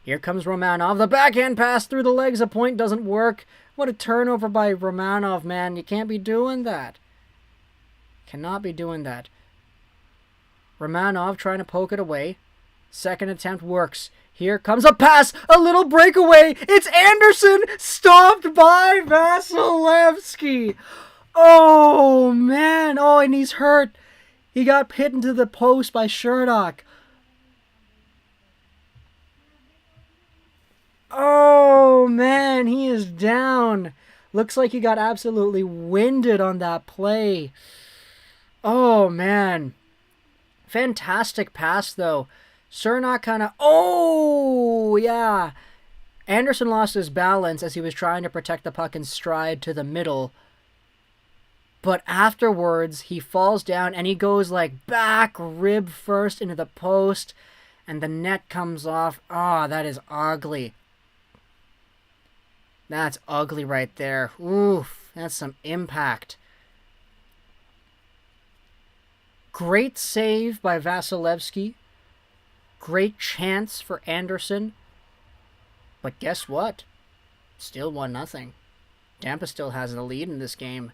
Here comes Romanov. The backhand pass through the legs. A point doesn't work. What a turnover by Romanov, man. You can't be doing that. Cannot be doing that. Romanov trying to poke it away. Second attempt works. Here comes a pass. A little breakaway. It's Anderson. Stopped by Vasilevsky. Oh, man. Oh, and he's hurt. He got hit into the post by Chernak. Oh, man. He is down. Looks like he got absolutely winded on that play. Oh, man. Fantastic pass, though. Chernak kind of... Oh, yeah. Anderson lost his balance as he was trying to protect the puck in stride to the middle. But afterwards, he falls down and he goes like back rib first into the post. And the net comes off. Ah, that is ugly. That's ugly right there. Oof, that's some impact. Great save by Vasilevsky. Great chance for Anderson. But guess what? Still 1-0. Tampa still has the lead in this game.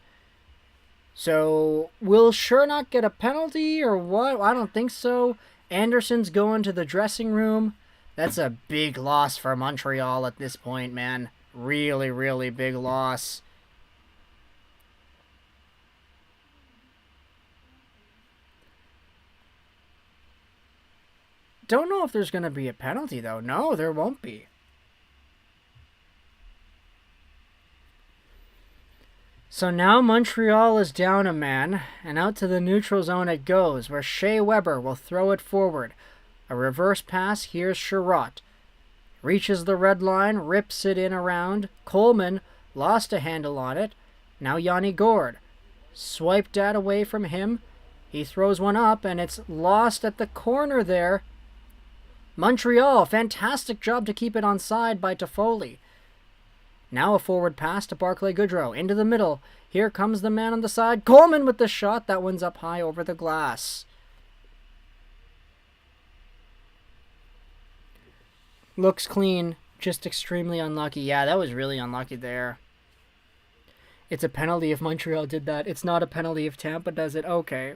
So, will Chernak get a penalty or what? I don't think so. Anderson's going to the dressing room. That's a big loss for Montreal at this point, man. Really, really big loss. Don't know if there's going to be a penalty, though. No, there won't be. So now Montreal is down a man, and out to the neutral zone it goes, where Shea Weber will throw it forward. A reverse pass, here's Sherratt. Reaches the red line, rips it in around. Coleman lost a handle on it. Now Yanni Gourde. Swiped that away from him. He throws one up, and it's lost at the corner there. Montreal, fantastic job to keep it onside by Toffoli. Now a forward pass to Barclay Goodrow. Into the middle. Here comes the man on the side. Coleman with the shot. That one's up high over the glass. Looks clean. Just extremely unlucky. Yeah, that was really unlucky there. It's a penalty if Montreal did that. It's not a penalty if Tampa does it. Okay.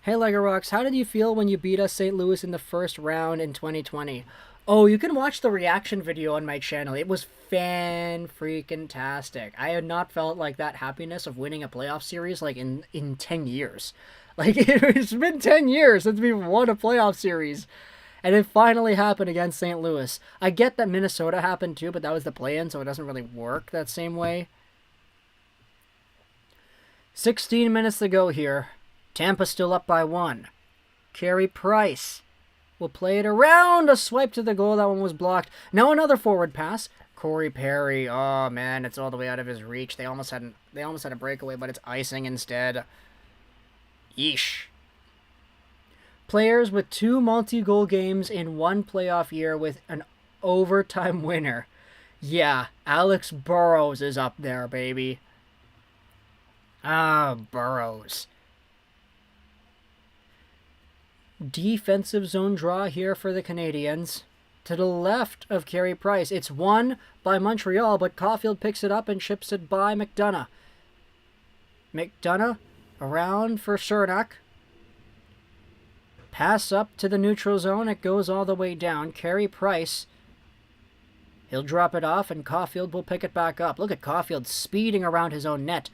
Hey, Lego Rocks, how did you feel when you beat us St. Louis in the first round in 2020? Oh, you can watch the reaction video on my channel. It was fan-freaking-tastic. I had not felt like that happiness of winning a playoff series like in 10 years. Like, it's been 10 years since we've won a playoff series. And it finally happened against St. Louis. I get that Minnesota happened too, but that was the play-in, so it doesn't really work that same way. 16 minutes to go here. Tampa still up by 1. Carey Price will play it around. A swipe to the goal. That one was blocked. Now another forward pass. Corey Perry. Oh, man, it's all the way out of his reach. They almost had a breakaway, but it's icing instead. Yeesh. Players with 2 multi-goal games in 1 playoff year with an overtime winner. Yeah, Alex Burrows is up there, baby. Ah, Burrows. Defensive zone draw here for the Canadiens. To the left of Carey Price. It's won by Montreal, but Caulfield picks it up and chips it by McDonough. McDonough around for Cernak. Pass up to the neutral zone. It goes all the way down. Carey Price. He'll drop it off, and Caulfield will pick it back up. Look at Caulfield speeding around his own net.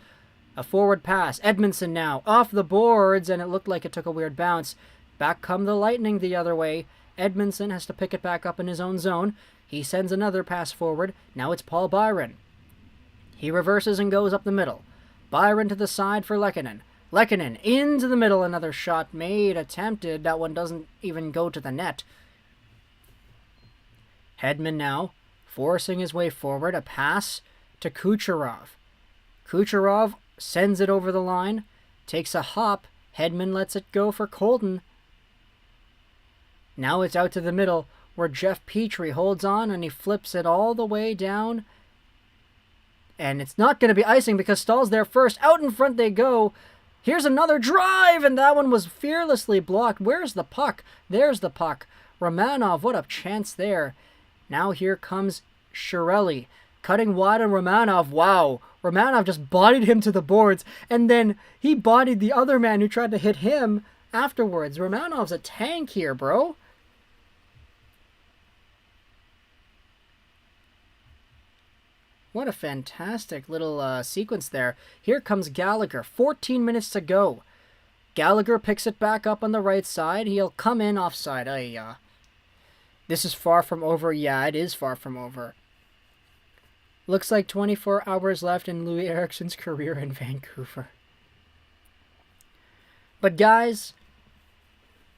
A forward pass. Edmondson now off the boards, and it looked like it took a weird bounce. Back come the Lightning the other way. Edmondson has to pick it back up in his own zone. He sends another pass forward. Now it's Paul Byron. He reverses and goes up the middle. Byron to the side for Lehkonen. Lehkonen into the middle. Another shot made, attempted. That one doesn't even go to the net. Hedman now forcing his way forward. A pass to Kucherov. Kucherov sends it over the line. Takes a hop. Hedman lets it go for Colton. Now it's out to the middle where Jeff Petrie holds on and he flips it all the way down. And it's not going to be icing because Stahl's there first. Out in front they go. Here's another drive, and that one was fearlessly blocked. Where's the puck? There's the puck. Romanov, what a chance there. Now here comes Chiarelli. Cutting wide on Romanov. Wow. Romanov just bodied him to the boards, and then he bodied the other man who tried to hit him afterwards. Romanov's a tank here, bro. What a fantastic little sequence there. Here comes Gallagher. 14 minutes to go. Gallagher picks it back up on the right side. He'll come in offside. This is far from over. Yeah, it is far from over. Looks like 24 hours left in Louis Eriksson's career in Vancouver. But guys,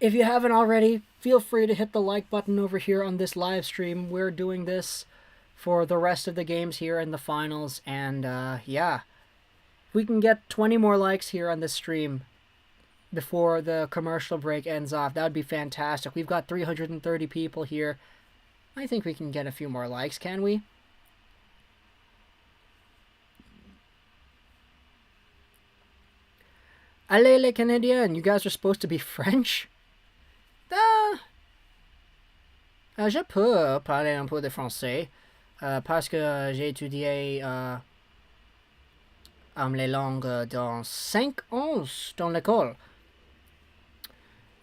if you haven't already, feel free to hit the like button over here on this live stream. We're doing this for the rest of the games here in the finals. And yeah, if we can get 20 more likes here on this stream before the commercial break ends off, that would be fantastic. We've got 330 people here. I think we can get a few more likes, can we? Allez les Canadiens, you guys are supposed to be French? Je peux parler un peu de français parce que j'ai étudié les langues dans 5 ans dans l'école.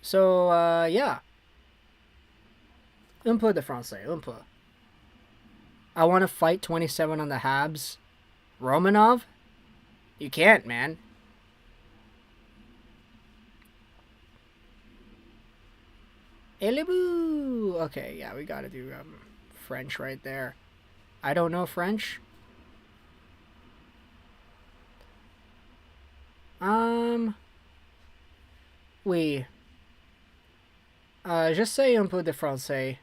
So, yeah. Un peu de français, un peu. I want to fight 27 on the Habs. Romanov? You can't, man. Eliboo! Okay, yeah, we gotta do French right there. I don't know French. Oui. Je sais un peu de français.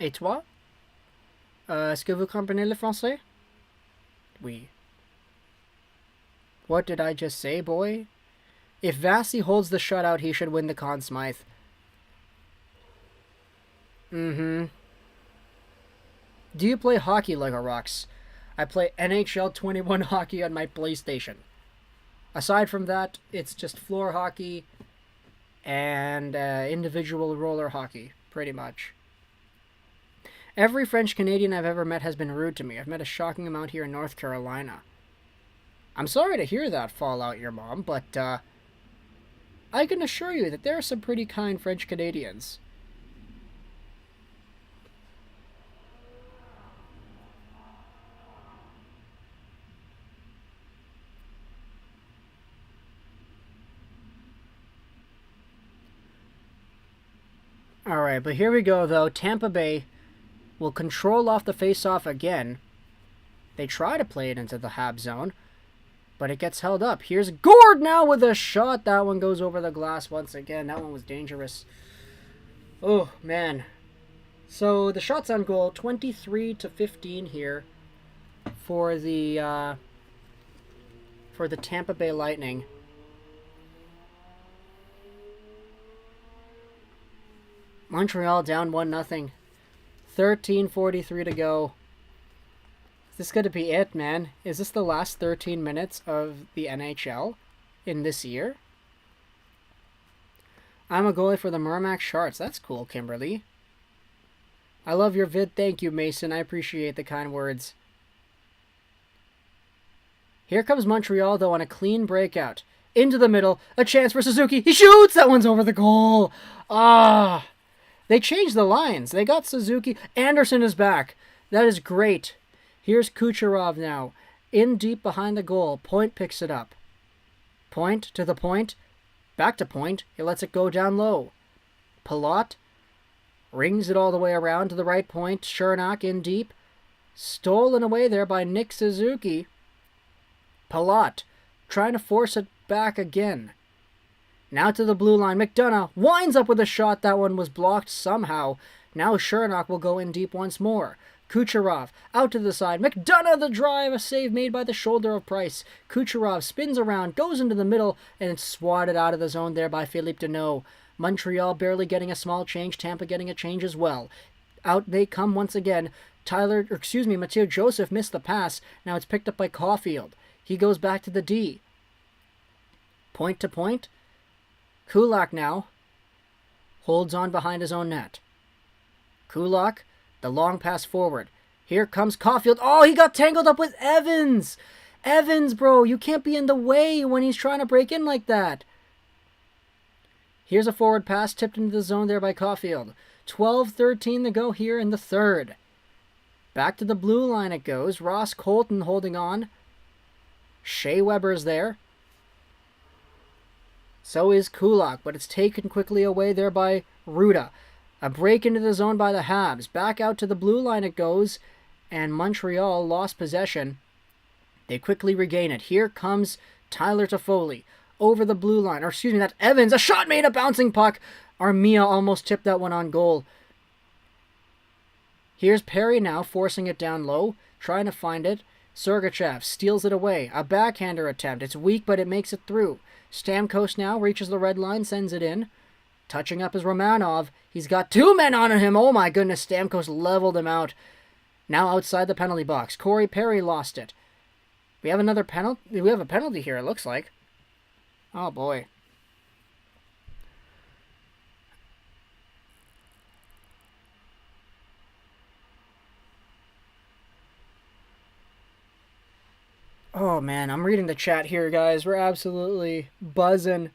Et toi? Est-ce que vous comprenez le français? Oui. What did I just say, boy? If Vasi holds the shutout, he should win the Conn Smythe. Mm-hmm. Do you play hockey, Lego Rocks? I play NHL 21 hockey on my PlayStation. Aside from that, it's just floor hockey and individual roller hockey, pretty much. Every French Canadian I've ever met has been rude to me. I've met a shocking amount here in North Carolina. I'm sorry to hear that, Fallout your mom, but I can assure you that there are some pretty kind French Canadians. Alright, but here we go, though. Tampa Bay will control off the face-off again. They try to play it into the Habs zone, but it gets held up. Here's Gord now with a shot. That one goes over the glass once again. That one was dangerous. Oh, man. So the shots on goal, 23-15 here for the Tampa Bay Lightning. Montreal down 1-0. 13:43 to go. Is this going to be it, man? Is this the last 13 minutes of the NHL in this year? I'm a goalie for the Merrimack Sharks. That's cool, Kimberly. I love your vid. Thank you, Mason. I appreciate the kind words. Here comes Montreal, though, on a clean breakout. Into the middle. A chance for Suzuki. He shoots! That one's over the goal. Ah! They changed the lines. They got Suzuki. Anderson is back. That is great. Here's Kucherov now. In deep behind the goal. Point picks it up. Point to the point. Back to point. He lets it go down low. Palat rings it all the way around to the right point. Chernak in deep. Stolen away there by Nick Suzuki. Palat trying to force it back again. Now to the blue line. McDonough winds up with a shot. That one was blocked somehow. Now Chernak will go in deep once more. Kucherov out to the side. McDonough the drive. A save made by the shoulder of Price. Kucherov spins around, goes into the middle, and it's swatted out of the zone there by Philippe Deneau. Montreal barely getting a small change. Tampa getting a change as well. Out they come once again. Mathieu Joseph missed the pass. Now it's picked up by Caulfield. He goes back to the D. Point to point. Kulak now holds on behind his own net. Kulak, the long pass forward. Here comes Caulfield. Oh, he got tangled up with Evans. Evans, bro, you can't be in the way when he's trying to break in like that. Here's a forward pass tipped into the zone there by Caulfield. 12:13 to go here in the third. Back to the blue line it goes. Ross Colton holding on. Shea Weber's there. So is Kulak, but it's taken quickly away there by Ruda. A break into the zone by the Habs. Back out to the blue line it goes, and Montreal lost possession. They quickly regain it. Here comes Tyler Toffoli over the blue line. That's Evans. A shot made, a bouncing puck. Armia almost tipped that one on goal. Here's Perry now, forcing it down low, trying to find it. Sergachev steals it away. A backhander attempt. It's weak, but it makes it through. Stamkos now reaches the red line, sends it in. Touching up is Romanov. He's got two men on him. Oh my goodness, Stamkos leveled him out. Now outside the penalty box. Corey Perry lost it. We have another penalty. We have a penalty here, it looks like. Oh boy. Oh man, I'm reading the chat here, guys. We're absolutely buzzing.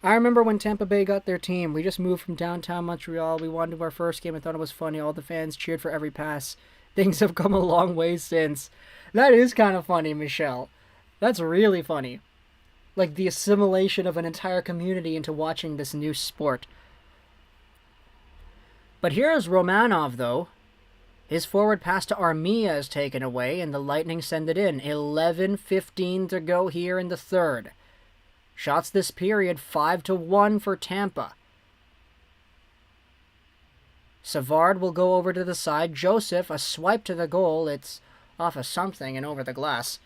I remember when Tampa Bay got their team. We just moved from downtown Montreal. We won to our first game. I thought it was funny. All the fans cheered for every pass. Things have come a long way since. That is kind of funny, Michelle. That's really funny. Like the assimilation of an entire community into watching this new sport. But here's Romanov, though. His forward pass to Armia is taken away, and the Lightning send it in. 11:15 to go here in the third. Shots this period, 5-1 for Tampa. Savard will go over to the side. Joseph, a swipe to the goal. It's off of something and over the glass.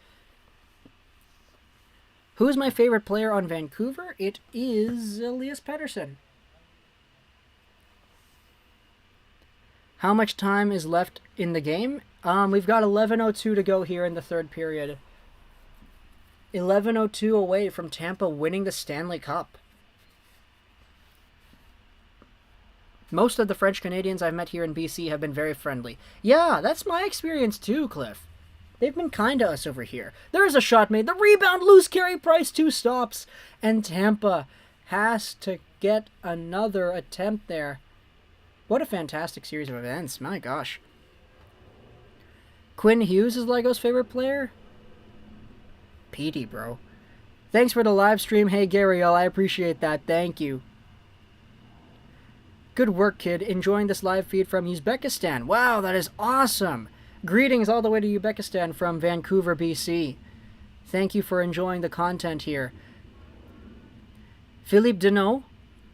Who's my favorite player on Vancouver? It is Elias Pettersson. How much time is left in the game? We've got 11:02 to go here in the third period. 11:02 away from Tampa winning the Stanley Cup. Most of the French Canadians I've met here in BC have been very friendly. Yeah, that's my experience too, Cliff. They've been kind to us over here. There's a shot made. The rebound, loose Carey Price, 2 stops. And Tampa has to get another attempt there. What a fantastic series of events. My gosh. Quinn Hughes is Lego's favorite player? Petey, bro. Thanks for the live stream. Hey, Gariel, I appreciate that. Thank you. Good work, kid. Enjoying this live feed from Uzbekistan. Wow, that is awesome. Greetings all the way to Uzbekistan from Vancouver, BC. Thank you for enjoying the content here. Philippe Deneau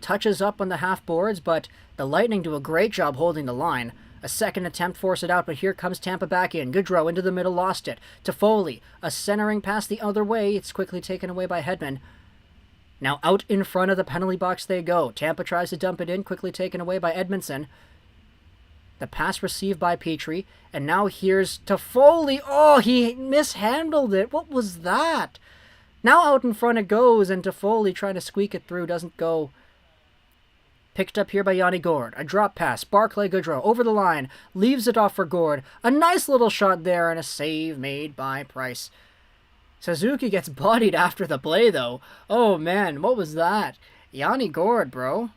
touches up on the half boards, but the Lightning do a great job holding the line. A second attempt force it out, but here comes Tampa back in. Goodrow into the middle, lost it. To Foley, a centering pass the other way. It's quickly taken away by Hedman. Now out in front of the penalty box they go. Tampa tries to dump it in, quickly taken away by Edmondson. The pass received by Petrie, and now here's Toffoli. Oh, he mishandled it. What was that? Now out in front it goes, and Toffoli trying to squeak it through, doesn't go. Picked up here by Yanni Gourde. A drop pass. Barclay Goodrow over the line. Leaves it off for Gourde. A nice little shot there, and a save made by Price. Suzuki gets bodied after the play, though. Oh, man, what was that? Yanni Gourde, bro.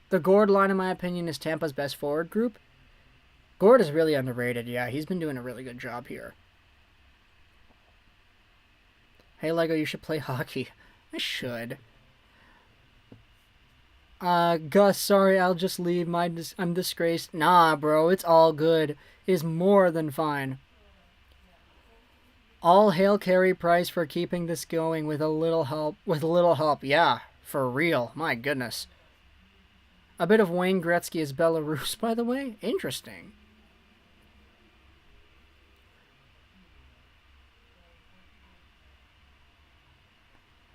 The Gourde line, in my opinion, is Tampa's best forward group. Gourde is really underrated. Yeah, he's been doing a really good job here. Hey, Lego, you should play hockey. I should. Gus, sorry, I'll just leave. I'm disgraced. Nah, bro, it's all good. It is more than fine. All hail Carey Price for keeping this going with a little help. Yeah, for real. My goodness. A bit of Wayne Gretzky is Belarus, by the way. Interesting.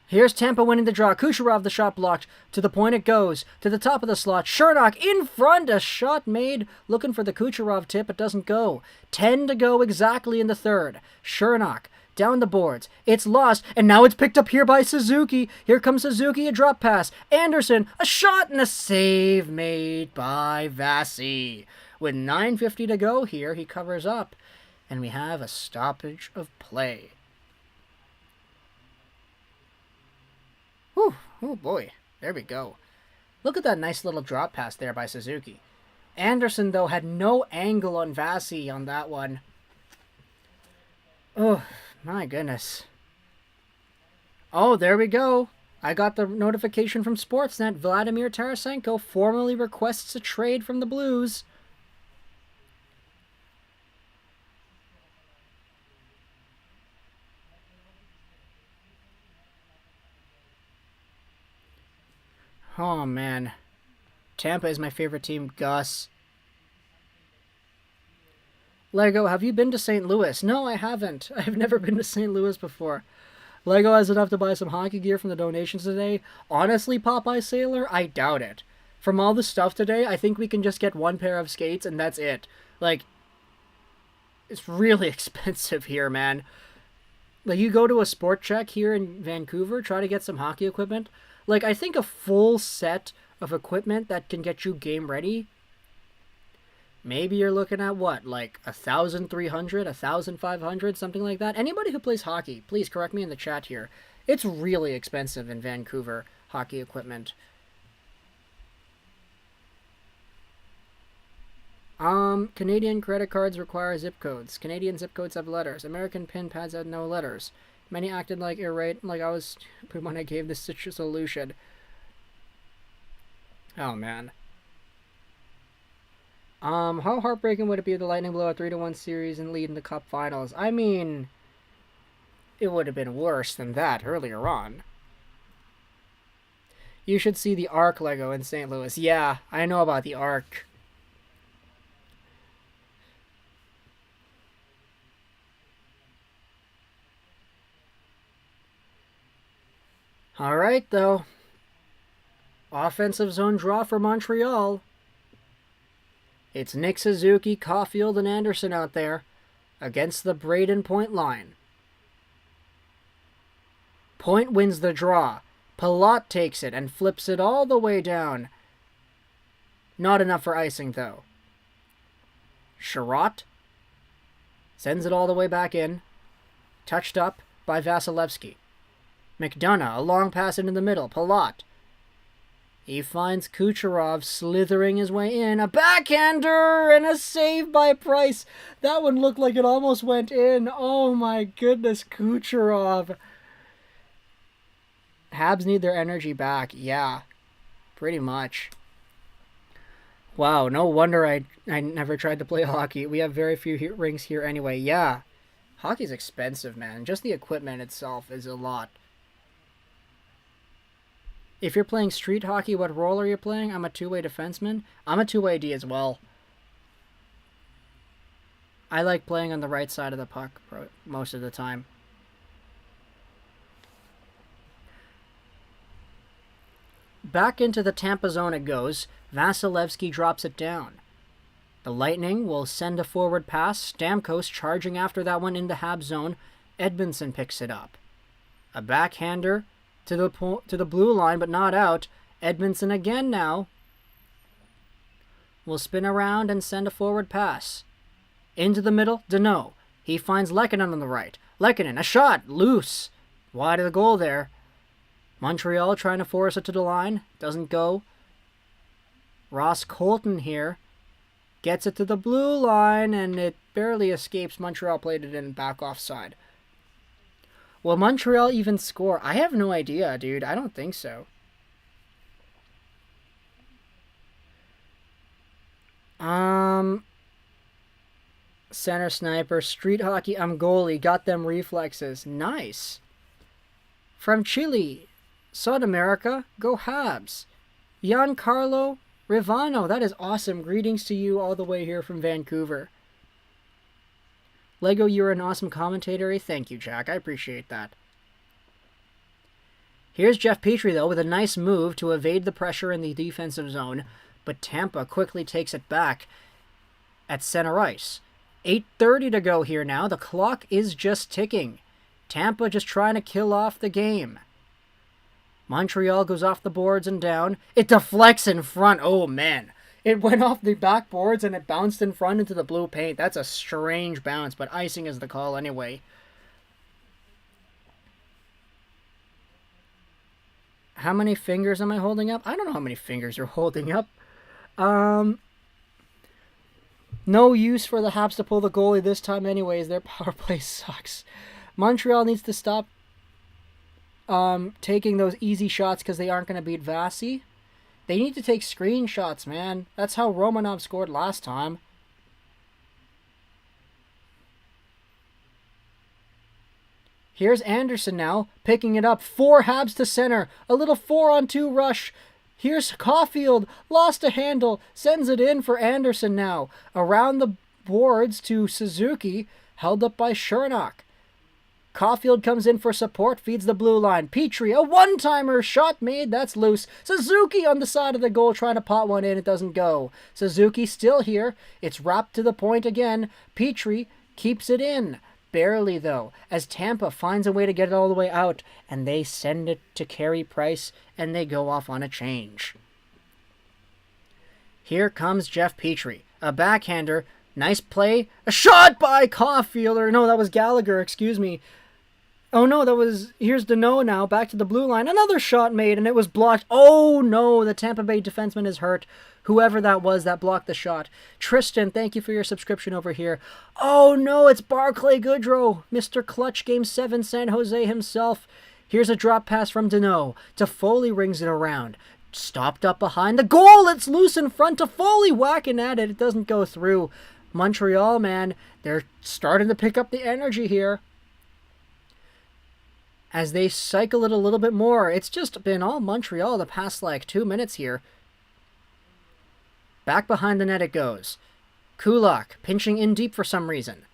Here's Tampa winning the draw. Kucherov, the shot blocked. To the point it goes. To the top of the slot. Chernak in front. A shot made. Looking for the Kucherov tip. It doesn't go. 10 to go exactly in the third. Chernak down the boards. It's lost. And now it's picked up here by Suzuki. Here comes Suzuki. A drop pass. Anderson. A shot and a save made by Vasi. With 9:50 to go here, he covers up. And we have a stoppage of play. Whew, oh boy, there we go. Look at that nice little drop pass there by Suzuki. Anderson, though, had no angle on Vasi on that one. Oh, my goodness. Oh, there we go. I got the notification from Sportsnet. Vladimir Tarasenko formally requests a trade from the Blues. Oh, man. Tampa is my favorite team. Gus. Lego, have you been to St. Louis? No, I haven't. I've never been to St. Louis before. Lego has enough to buy some hockey gear from the donations today. Honestly, Popeye Sailor, I doubt it. From all the stuff today, I think we can just get one pair of skates and that's it. Like, it's really expensive here, man. Like, you go to a Sport Check here in Vancouver, try to get some hockey equipment. Like, I think a full set of equipment that can get you game ready, maybe you're looking at what, like 1,300, 1,500, something like that. Anybody who plays hockey, please correct me in the chat here. It's really expensive in Vancouver, hockey equipment. Canadian credit cards require zip codes. Canadian zip codes have letters. American pin pads have no letters. Many acted like like I was when I gave this such a solution. Oh man. How heartbreaking would it be if the Lightning blow a 3-1 series and lead in the Cup Finals? I mean, it would have been worse than that earlier on. You should see the Arc Lego in St. Louis. Yeah, I know about the Arc. Alright, though. Offensive zone draw for Montreal. It's Nick Suzuki, Caulfield, and Anderson out there against the Braden Point line. Point wins the draw. Palat takes it and flips it all the way down. Not enough for icing, though. Sherratt sends it all the way back in. Touched up by Vasilevsky. McDonough, a long pass into the middle. Palat. He finds Kucherov slithering his way in. A backhander and a save by Price. That one looked like it almost went in. Oh my goodness, Kucherov. Habs need their energy back. Yeah, pretty much. Wow, no wonder I never tried to play hockey. We have very few rings here anyway. Yeah, hockey's expensive, man. Just the equipment itself is a lot. If you're playing street hockey, what role are you playing? I'm a two-way defenseman. I'm a two-way D as well. I like playing on the right side of the puck most of the time. Back into the Tampa zone it goes. Vasilevsky drops it down. The Lightning will send a forward pass. Stamkos charging after that one in the Habs zone. Edmonton picks it up. A backhander to the blue line, but not out. Edmonton again now will spin around and send a forward pass. Into the middle, Danault. He finds Lehkonen on the right. Lehkonen, a shot, loose. Wide of the goal there. Montreal trying to force it to the line. Doesn't go. Ross Colton here gets it to the blue line, and it barely escapes. Montreal played it in back offside. Will Montreal even score? I have no idea, dude. I don't think so. Center sniper, street hockey, I'm goalie, got them reflexes. Nice. From Chile, South America, go Habs. Giancarlo Rivano, that is awesome. Greetings to you all the way here from Vancouver. Lego, you're an awesome commentator. Thank you, Jack. I appreciate that. Here's Jeff Petrie, though, with a nice move to evade the pressure in the defensive zone, but Tampa quickly takes it back at center ice. 8:30 to go here now. The clock is just ticking. Tampa just trying to kill off the game. Montreal goes off the boards and down. It deflects in front. Oh, man. It went off the backboards and it bounced in front into the blue paint. That's a strange bounce, but icing is the call anyway. How many fingers am I holding up? I don't know how many fingers you're holding up. No use for the Habs to pull the goalie this time anyways. Their power play sucks. Montreal needs to stop taking those easy shots because they aren't going to beat Vasi. They need to take screenshots, man. That's how Romanov scored last time. Here's Anderson now, picking it up. 4 Habs to center. A little 4-on-2 rush. Here's Caulfield. Lost a handle. Sends it in for Anderson now. Around the boards to Suzuki. Held up by Shernack. Caulfield comes in for support, feeds the blue line. Petrie, a one-timer, shot made, that's loose. Suzuki on the side of the goal trying to pot one in, it doesn't go. Suzuki still here, it's wrapped to the point again. Petrie keeps it in, barely though, as Tampa finds a way to get it all the way out, and they send it to Carey Price, and they go off on a change. Here comes Jeff Petrie. A backhander. Nice play. A shot by Caulfield. Or no, that was Gallagher. Excuse me. Oh no, here's Deneau now, back to the blue line. Another shot made, and it was blocked. Oh no, the Tampa Bay defenseman is hurt. Whoever that was that blocked the shot. Tristan, thank you for your subscription over here. Oh no, it's Barclay Goodrow. Mr. Clutch, Game 7, San Jose himself. Here's a drop pass from Deneau. Toffoli rings it around. Stopped up behind the goal. It's loose in front. Toffoli whacking at it. It doesn't go through. Montreal, man, they're starting to pick up the energy here. As they cycle it a little bit more. It's just been all Montreal the past, 2 minutes here. Back behind the net it goes. Kulak pinching in deep for some reason.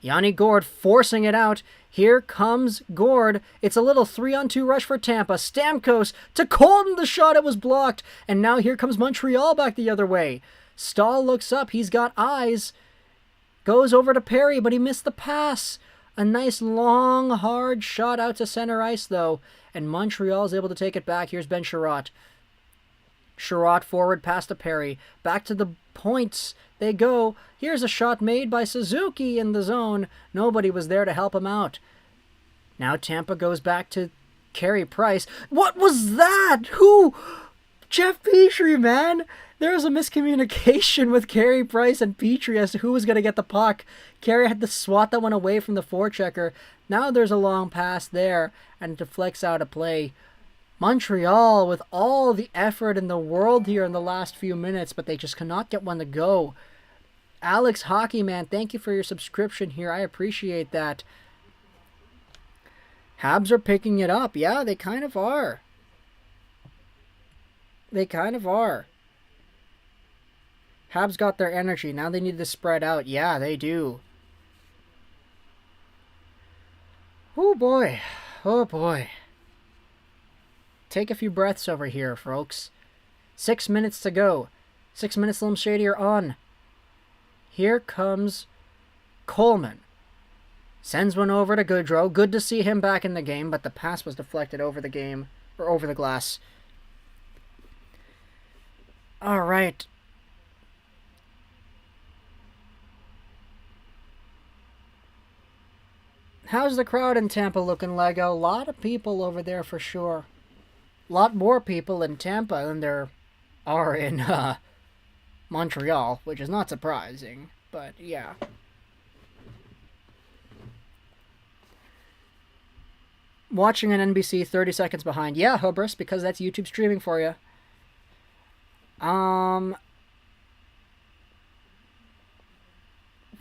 Yanni Gourde forcing it out. Here comes Gourde. It's a little 3-on-2 rush for Tampa. Stamkos to Colton. The shot, it was blocked. And now here comes Montreal back the other way. Stahl looks up. He's got eyes. Goes over to Perry, but he missed the pass. A nice, long, hard shot out to center ice, though. And Montreal's able to take it back. Here's Ben Sherratt. Sherratt forward past to Perry. Back to the points they go. Here's a shot made by Suzuki in the zone. Nobody was there to help him out. Now Tampa goes back to Carey Price. What was that? Who? Jeff Petrie, man. There was a miscommunication with Carey Price and Petrie as to who was going to get the puck. Carey had to swat that one away from the forechecker. Now there's a long pass there, and it deflects out of play. Montreal with all the effort in the world here in the last few minutes, but they just cannot get one to go. Alex Hockey Man, thank you for your subscription here. I appreciate that. Habs are picking it up. Yeah, they kind of are. They kind of are. Habs got their energy. Now they need to spread out. Yeah, they do. Oh boy. Oh boy. Take a few breaths over here, folks. 6 minutes to go. 6 minutes, Slim Shady are on. Here comes Coleman. Sends one over to Goodrow. Good to see him back in the game, but the pass was deflected over the game, or over the glass. All right. How's the crowd in Tampa looking, Lego? A lot of people over there for sure. A lot more people in Tampa than there are in Montreal, which is not surprising, but yeah. Watching on NBC 30 seconds behind. Yeah, Hubris, because that's YouTube streaming for you.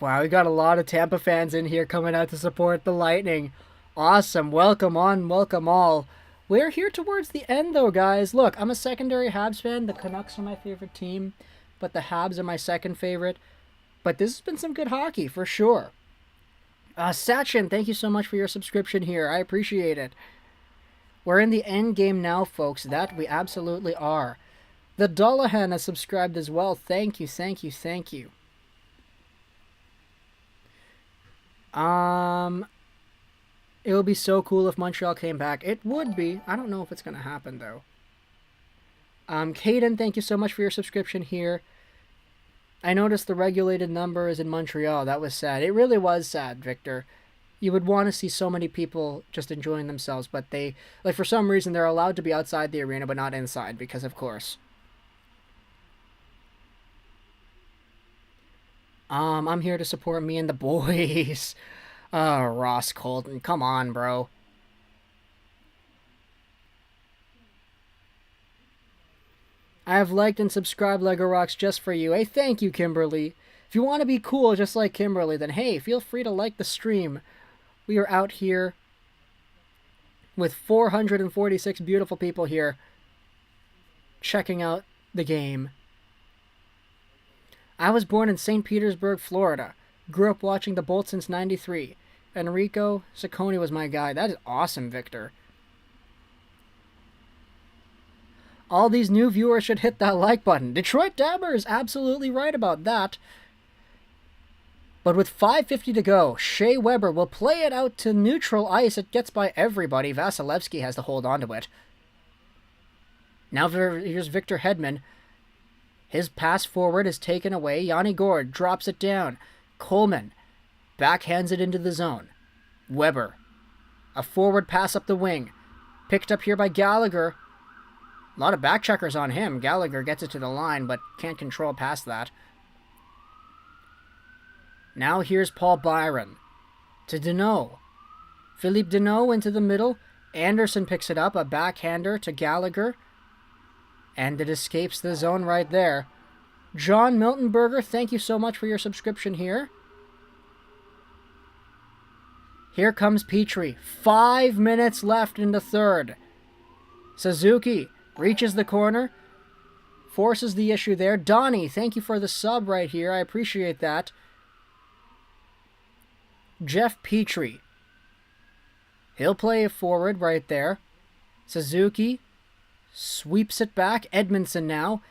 Wow, we got a lot of Tampa fans in here coming out to support the Lightning. Awesome. Welcome on, welcome all. We're here towards the end, though, guys. Look, I'm a secondary Habs fan. The Canucks are my favorite team, but the Habs are my second favorite. But this has been some good hockey, for sure. Sachin, thank you so much for your subscription here. I appreciate it. We're in the end game now, folks. That we absolutely are. The Dullahan has subscribed as well. Thank you, thank you, thank you. It would be so cool if Montreal came back. It would be. I don't know if it's going to happen, though. Caden, thank you so much for your subscription here. I noticed the regulated numbers in Montreal. That was sad. It really was sad, Victor. You would want to see so many people just enjoying themselves, but they, for some reason, they're allowed to be outside the arena, but not inside, because of course. I'm here to support me and the boys. Oh, Ross Colton, come on, bro. I have liked and subscribed Lego Rocks just for you. Hey, thank you, Kimberly. If you want to be cool just like Kimberly, then hey, feel free to like the stream. We are out here with 446 beautiful people here checking out the game. I was born in St. Petersburg, Florida. Grew up watching the Bolts since '93. Enrico Ciccone was my guy. That is awesome, Victor. All these new viewers should hit that like button. Detroit Dabber is absolutely right about that. But with 5:50 to go, Shea Weber will play it out to neutral ice. It gets by everybody. Vasilevsky has to hold on to it. Now here's Victor Hedman. His pass forward is taken away. Yanni Gourde drops it down. Coleman backhands it into the zone. Weber. A forward pass up the wing. Picked up here by Gallagher. A lot of back checkers on him. Gallagher gets it to the line, but can't control past that. Now here's Paul Byron. To Deneau. Philippe Deneau into the middle. Anderson picks it up. A backhander to Gallagher. And it escapes the zone right there. John Miltonberger, thank you so much for your subscription here. Here comes Petrie. 5 minutes left in the third. Suzuki reaches the corner. Forces the issue there. Donnie, thank you for the sub right here. I appreciate that. Jeff Petrie. He'll play it forward right there. Suzuki sweeps it back. Edmondson now.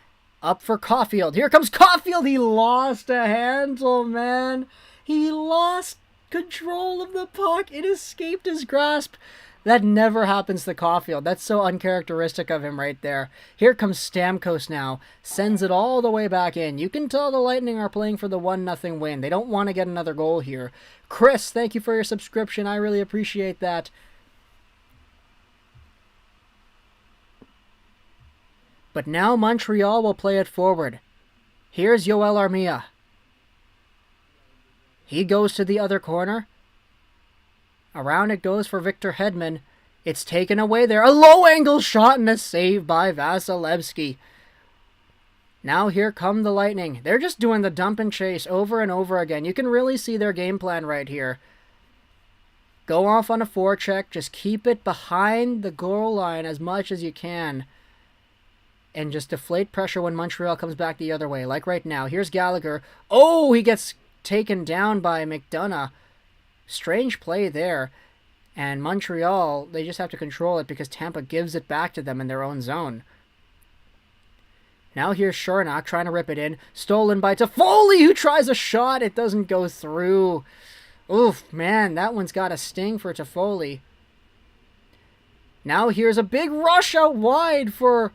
Up for Caulfield. Here comes Caulfield. He lost a handle, man. He lost control of the puck. It escaped his grasp. That never happens to Caulfield. That's so uncharacteristic of him right there. Here comes Stamkos now. Sends it all the way back in. You can tell the Lightning are playing for the 1-0 win. They don't want to get another goal here. Chris, thank you for your subscription. I really appreciate that. But now Montreal will play it forward. Here's Yoel Armia. He goes to the other corner. Around it goes for Victor Hedman. It's taken away there. A low-angle shot and a save by Vasilevsky. Now here come the Lightning. They're just doing the dump and chase over and over again. You can really see their game plan right here. Go off on a forecheck. Just keep it behind the goal line as much as you can. And just deflate pressure when Montreal comes back the other way. Like right now. Here's Gallagher. Oh, he gets taken down by McDonough. Strange play there. And Montreal, they just have to control it because Tampa gives it back to them in their own zone. Now here's Shernock trying to rip it in. Stolen by Toffoli, who tries a shot. It doesn't go through. Oof, man, that one's got a sting for Toffoli. Now here's a big rush out wide for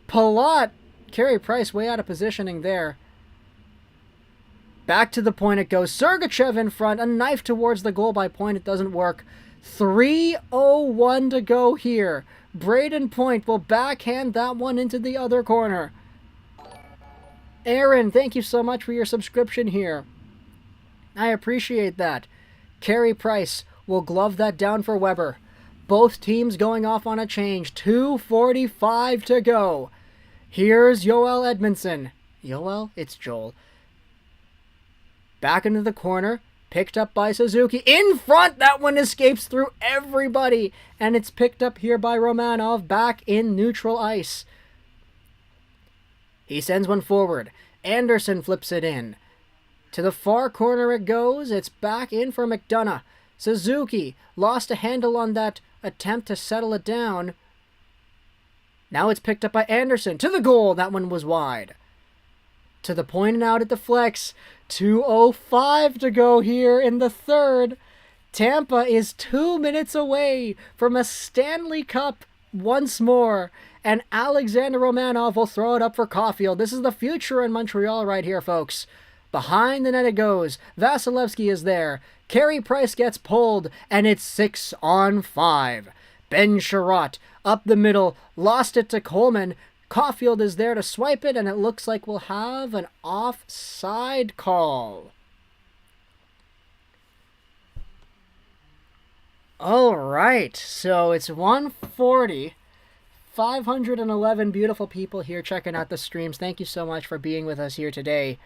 Palat. Carey Price way out of positioning there. Back to the point it goes. Sergachev in front. A knife towards the goal by Point. It doesn't work. 3:01 to go here. Braden Point will backhand that one into the other corner. Aaron, thank you so much for your subscription here. I appreciate that. Carey Price will glove that down for Weber. Both teams going off on a change. 2:45 to go. Here's Joel Edmondson. Joel? It's Joel. Back into the corner. Picked up by Suzuki. In front! That one escapes through everybody. And it's picked up here by Romanov. Back in neutral ice. He sends one forward. Anderson flips it in. To the far corner it goes. It's back in for McDonough. Suzuki lost a handle on that attempt to settle it down. Now it's picked up by Anderson. To the goal. That one was wide. To the point and out at the flex. 2:05 to go here in the third. Tampa is 2 minutes away from a Stanley Cup once more. And Alexander Romanov will throw it up for Caulfield. This is the future in Montreal right here, folks. Behind the net it goes. Vasilevsky is there. Carey Price gets pulled, and it's 6-on-5. Ben Sherratt up the middle. Lost it to Coleman. Caulfield is there to swipe it, and it looks like we'll have an offside call. All right, so it's 1:40. 511 beautiful people here checking out the streams. Thank you so much for being with us here today.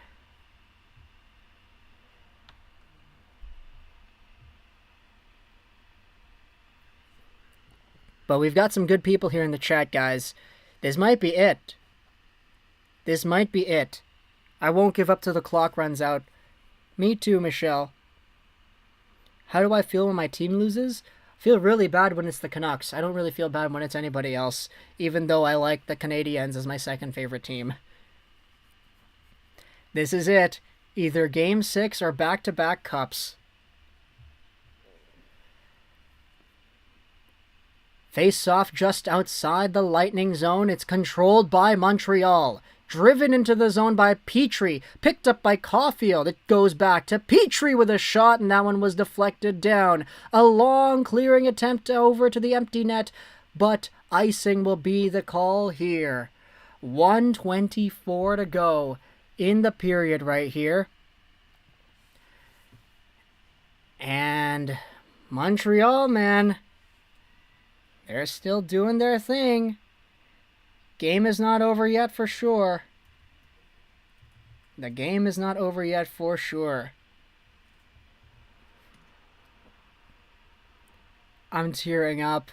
But we've got some good people here in the chat, guys. This might be it. This might be it. I won't give up till the clock runs out. Me too, Michelle. How do I feel when my team loses? I feel really bad when it's the Canucks. I don't really feel bad when it's anybody else, even though I like the Canadiens as my second favorite team. This is it. Either Game 6 or back-to-back cups. Face off just outside the Lightning zone. It's controlled by Montreal. Driven into the zone by Petrie. Picked up by Caulfield. It goes back to Petrie with a shot, and that one was deflected down. A long clearing attempt over to the empty net, but icing will be the call here. 1:24 to go in the period right here. And Montreal, man, they're still doing their thing. Game is not over yet for sure. The game is not over yet for sure. I'm tearing up.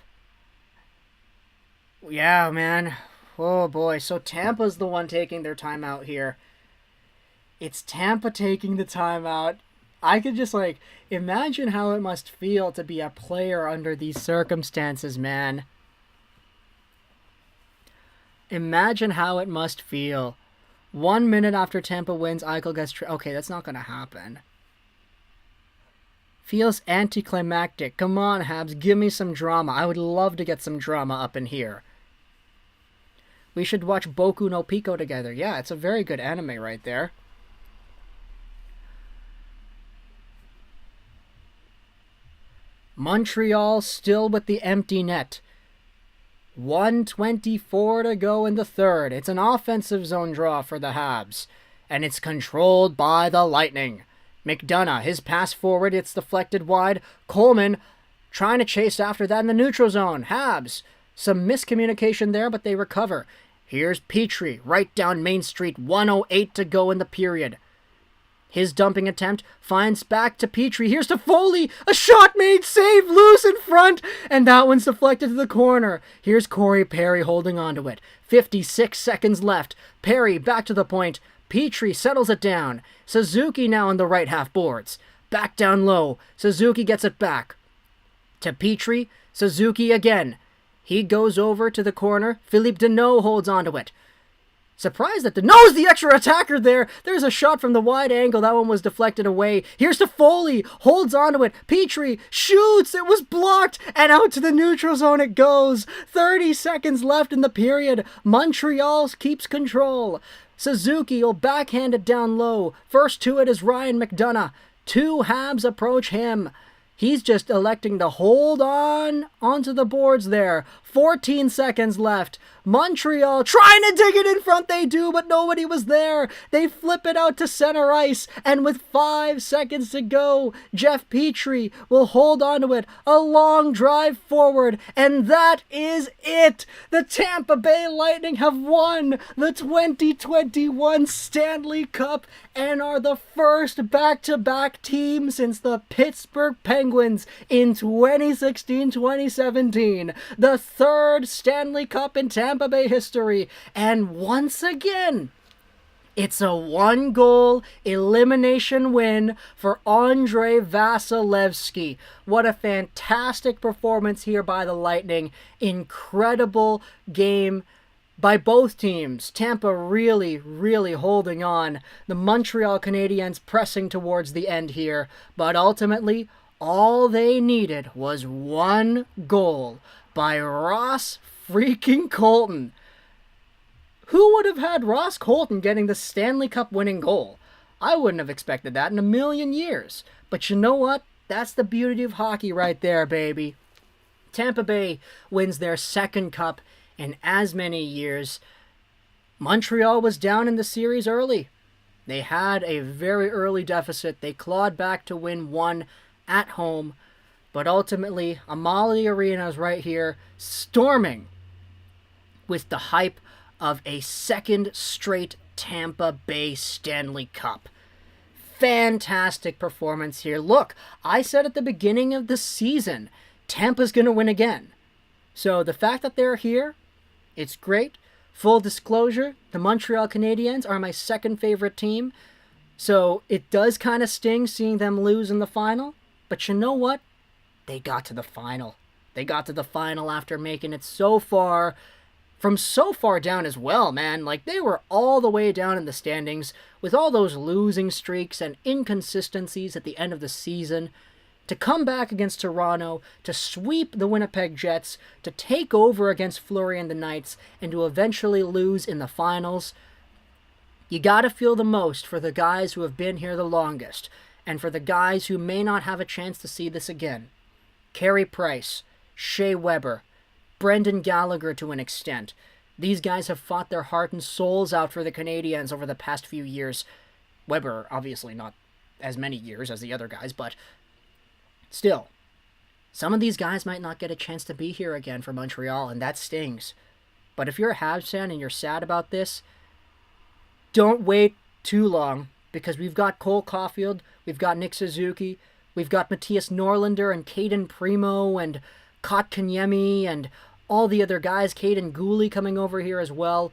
Yeah, man. Oh boy. So Tampa's the one taking their timeout here. It's Tampa taking the timeout. I could just imagine how it must feel to be a player under these circumstances, man. Imagine how it must feel. 1 minute after Tampa wins, Eichel gets... Okay, that's not going to happen. Feels anticlimactic. Come on, Habs, give me some drama. I would love to get some drama up in here. We should watch Boku no Pico together. Yeah, it's a very good anime right there. Montreal still with the empty net. 1:24 to go in the third. It's an offensive zone draw for the Habs, and it's controlled by the Lightning. McDonough, his pass forward, it's deflected wide. Coleman trying to chase after that in the neutral zone. Habs, some miscommunication there, but they recover. Here's Petrie, right down Main Street. 1:08 to go in the period. His dumping attempt finds back to Petrie. Here's to Foley. A shot made, save, loose in front. And that one's deflected to the corner. Here's Corey Perry holding onto it. 56 seconds left. Perry back to the point. Petrie settles it down. Suzuki now on the right half boards. Back down low. Suzuki gets it back. To Petrie. Suzuki again. He goes over to the corner. Philippe Deneau holds onto it. Surprised that Deneau's the extra attacker there. There's a shot from the wide angle. That one was deflected away. Here's to Foley. Holds onto it. Petrie shoots. It was blocked. And out to the neutral zone it goes. 30 seconds left in the period. Montreal keeps control. Suzuki will backhand it down low. First to it is Ryan McDonough. 2 Habs approach him. He's just electing to hold on onto the boards there. 14 seconds left. Montreal trying to dig it in front. They do, but nobody was there. They flip it out to center ice. And with 5 seconds to go, Jeff Petrie will hold onto it. A long drive forward. And that is it. The Tampa Bay Lightning have won the 2021 Stanley Cup and are the first back-to-back team since the Pittsburgh Penguins in 2016-2017. The third Stanley Cup in Tampa Bay history. And once again, it's a 1-goal elimination win for Andrei Vasilevsky. What a fantastic performance here by the Lightning. Incredible game by both teams. Tampa really, really holding on. The Montreal Canadiens pressing towards the end here. But ultimately, all they needed was 1 goal by Ross freaking Colton. Who would have had Ross Colton getting the Stanley Cup winning goal? I wouldn't have expected that in a million years. But you know what? That's the beauty of hockey right there, baby. Tampa Bay wins their second cup in as many years. Montreal was down in the series early. They had a very early deficit. They clawed back to win 1 at home. But ultimately, Amalie Arena is right here, storming with the hype of a second straight Tampa Bay Stanley Cup. Fantastic performance here. Look, I said at the beginning of the season, Tampa's going to win again. So the fact that they're here, it's great. Full disclosure, the Montreal Canadiens are my second favorite team. So it does kind of sting seeing them lose in the final. But you know what? They got to the final. They got to the final after making it so far, from so far down as well, man. Like, they were all the way down in the standings with all those losing streaks and inconsistencies at the end of the season. To come back against Toronto, to sweep the Winnipeg Jets, to take over against Fleury and the Knights, and to eventually lose in the finals. You gotta feel the most for the guys who have been here the longest, and for the guys who may not have a chance to see this again. Carey Price, Shea Weber, Brendan Gallagher to an extent. These guys have fought their heart and souls out for the Canadiens over the past few years. Weber, obviously not as many years as the other guys, but still. Some of these guys might not get a chance to be here again for Montreal, and that stings. But if you're a Habs fan and you're sad about this, don't wait too long, because we've got Cole Caulfield, we've got Nick Suzuki, we've got Matthias Norlinder and Caden Primo and Kotkaniemi and all the other guys, Caden Gooley coming over here as well,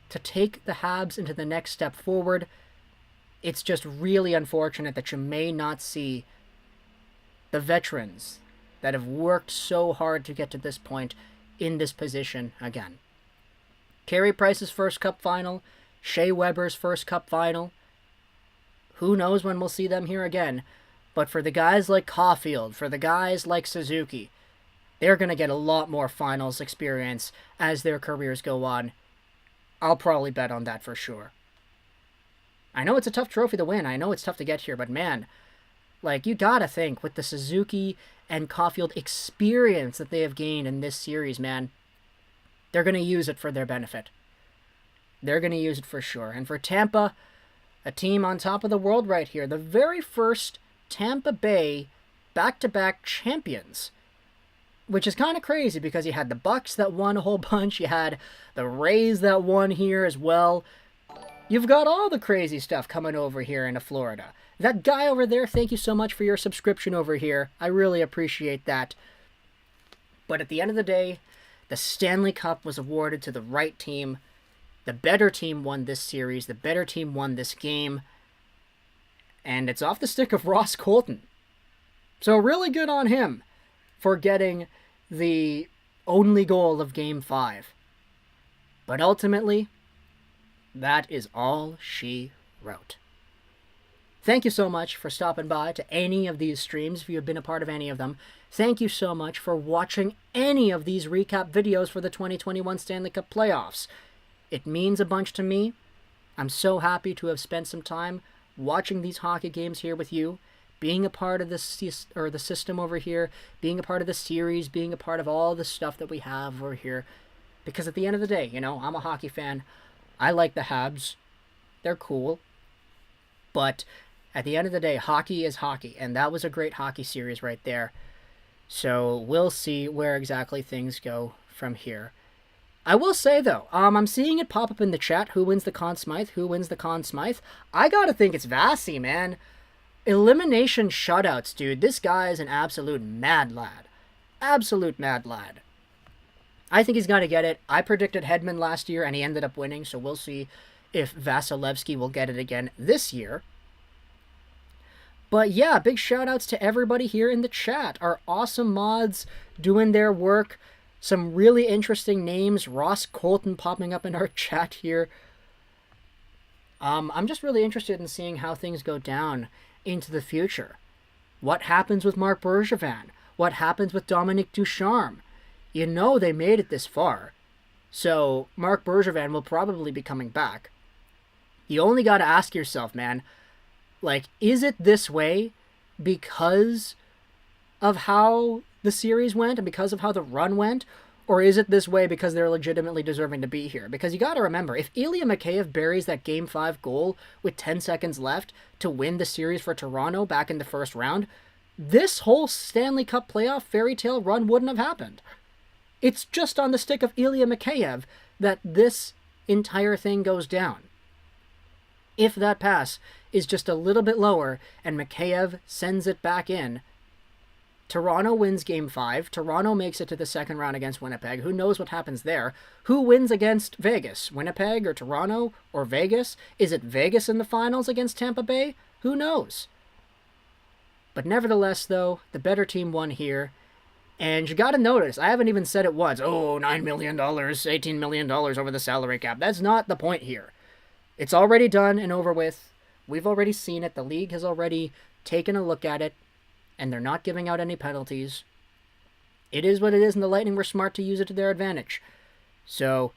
to take the Habs into the next step forward. It's just really unfortunate that you may not see the veterans that have worked so hard to get to this point in this position again. Carey Price's first Cup final, Shea Weber's first Cup final. Who knows when we'll see them here again, but for the guys like Caulfield, for the guys like Suzuki, they're going to get a lot more finals experience as their careers go on. I'll probably bet on that for sure. I know it's a tough trophy to win, I know it's tough to get here, but man, like, you gotta think, with the Suzuki and Caulfield experience that they have gained in this series, man, they're going to use it for their benefit. They're going to use it for sure. And for Tampa, a team on top of the world right here, the very first Tampa Bay back-to-back champions, which is kind of crazy because you had the Bucks that won a whole bunch, you had the Rays that won here as well. You've got all the crazy stuff coming over here into Florida. That guy over there, thank you so much for your subscription over here. I really appreciate that. But at the end of the day, the Stanley Cup was awarded to the right team. The better team won this series. The better team won this game. And it's off the stick of Ross Colton. So really good on him for getting the only goal of Game 5. But ultimately, that is all she wrote. Thank you so much for stopping by to any of these streams, if you have been a part of any of them. Thank you so much for watching any of these recap videos for the 2021 Stanley Cup Playoffs. It means a bunch to me. I'm so happy to have spent some time watching these hockey games here with you, being a part of the system over here, being a part of the series, being a part of all the stuff that we have over here. Because at the end of the day, you know, I'm a hockey fan. I like the Habs. They're cool. But at the end of the day, hockey is hockey, and that was a great hockey series right there. So we'll see where exactly things go from here. I will say, though, I'm seeing it pop up in the chat, who wins the Conn Smythe, who wins the Conn Smythe. I gotta think it's Vasi, man. Elimination shutouts, dude. This guy is an absolute mad lad. Absolute mad lad. I think he's got to get it. I predicted Hedman last year, and he ended up winning, so we'll see if Vasilevsky will get it again this year. But yeah, big shout-outs to everybody here in the chat. Our awesome mods doing their work. Some really interesting names. Ross Colton popping up in our chat here. I'm just really interested in seeing how things go down into the future. What happens with Marc Bergevin? What happens with Dominique Ducharme? You know they made it this far. So Marc Bergevin will probably be coming back. You only got to ask yourself, man, like, is it this way because of how the series went and because of how the run went? Or is it this way because they're legitimately deserving to be here? Because you got to remember, if Ilya Mikheyev buries that Game 5 goal with 10 seconds left to win the series for Toronto back in the first round, this whole Stanley Cup playoff fairy tale run wouldn't have happened. It's just on the stick of Ilya Mikheyev that this entire thing goes down. If that pass is just a little bit lower and Mikheyev sends it back in, Toronto wins Game 5. Toronto makes it to the second round against Winnipeg. Who knows what happens there? Who wins against Vegas? Winnipeg or Toronto or Vegas? Is it Vegas in the finals against Tampa Bay? Who knows? But nevertheless, though, the better team won here. And you got to notice, I haven't even said it once. Oh, $9 million, $18 million over the salary cap. That's not the point here. It's already done and over with. We've already seen it. The league has already taken a look at it. And they're not giving out any penalties. It is what it is, and the Lightning were smart to use it to their advantage. So,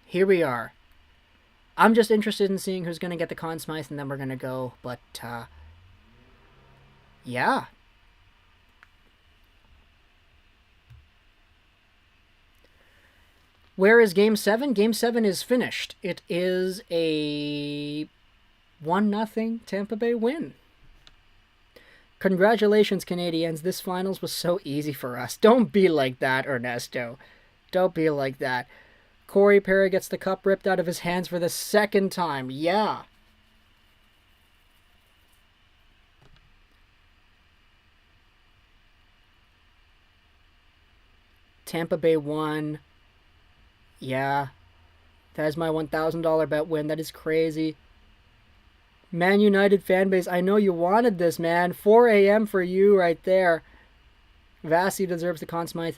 here we are. I'm just interested in seeing who's going to get the Conn Smythe, and then we're going to go. But, yeah. Where is Game 7? Game 7 is finished. It is a 1-0 Tampa Bay win. Congratulations, Canadiens. This finals was so easy for us. Don't be like that, Ernesto. Don't be like that. Corey Perry gets the cup ripped out of his hands for the second time. Yeah. Tampa Bay won. Yeah. That is my $1,000 bet win. That is crazy. Man United fanbase, I know you wanted this, man. 4 a.m. for you right there. Vasi deserves the Conn Smythe.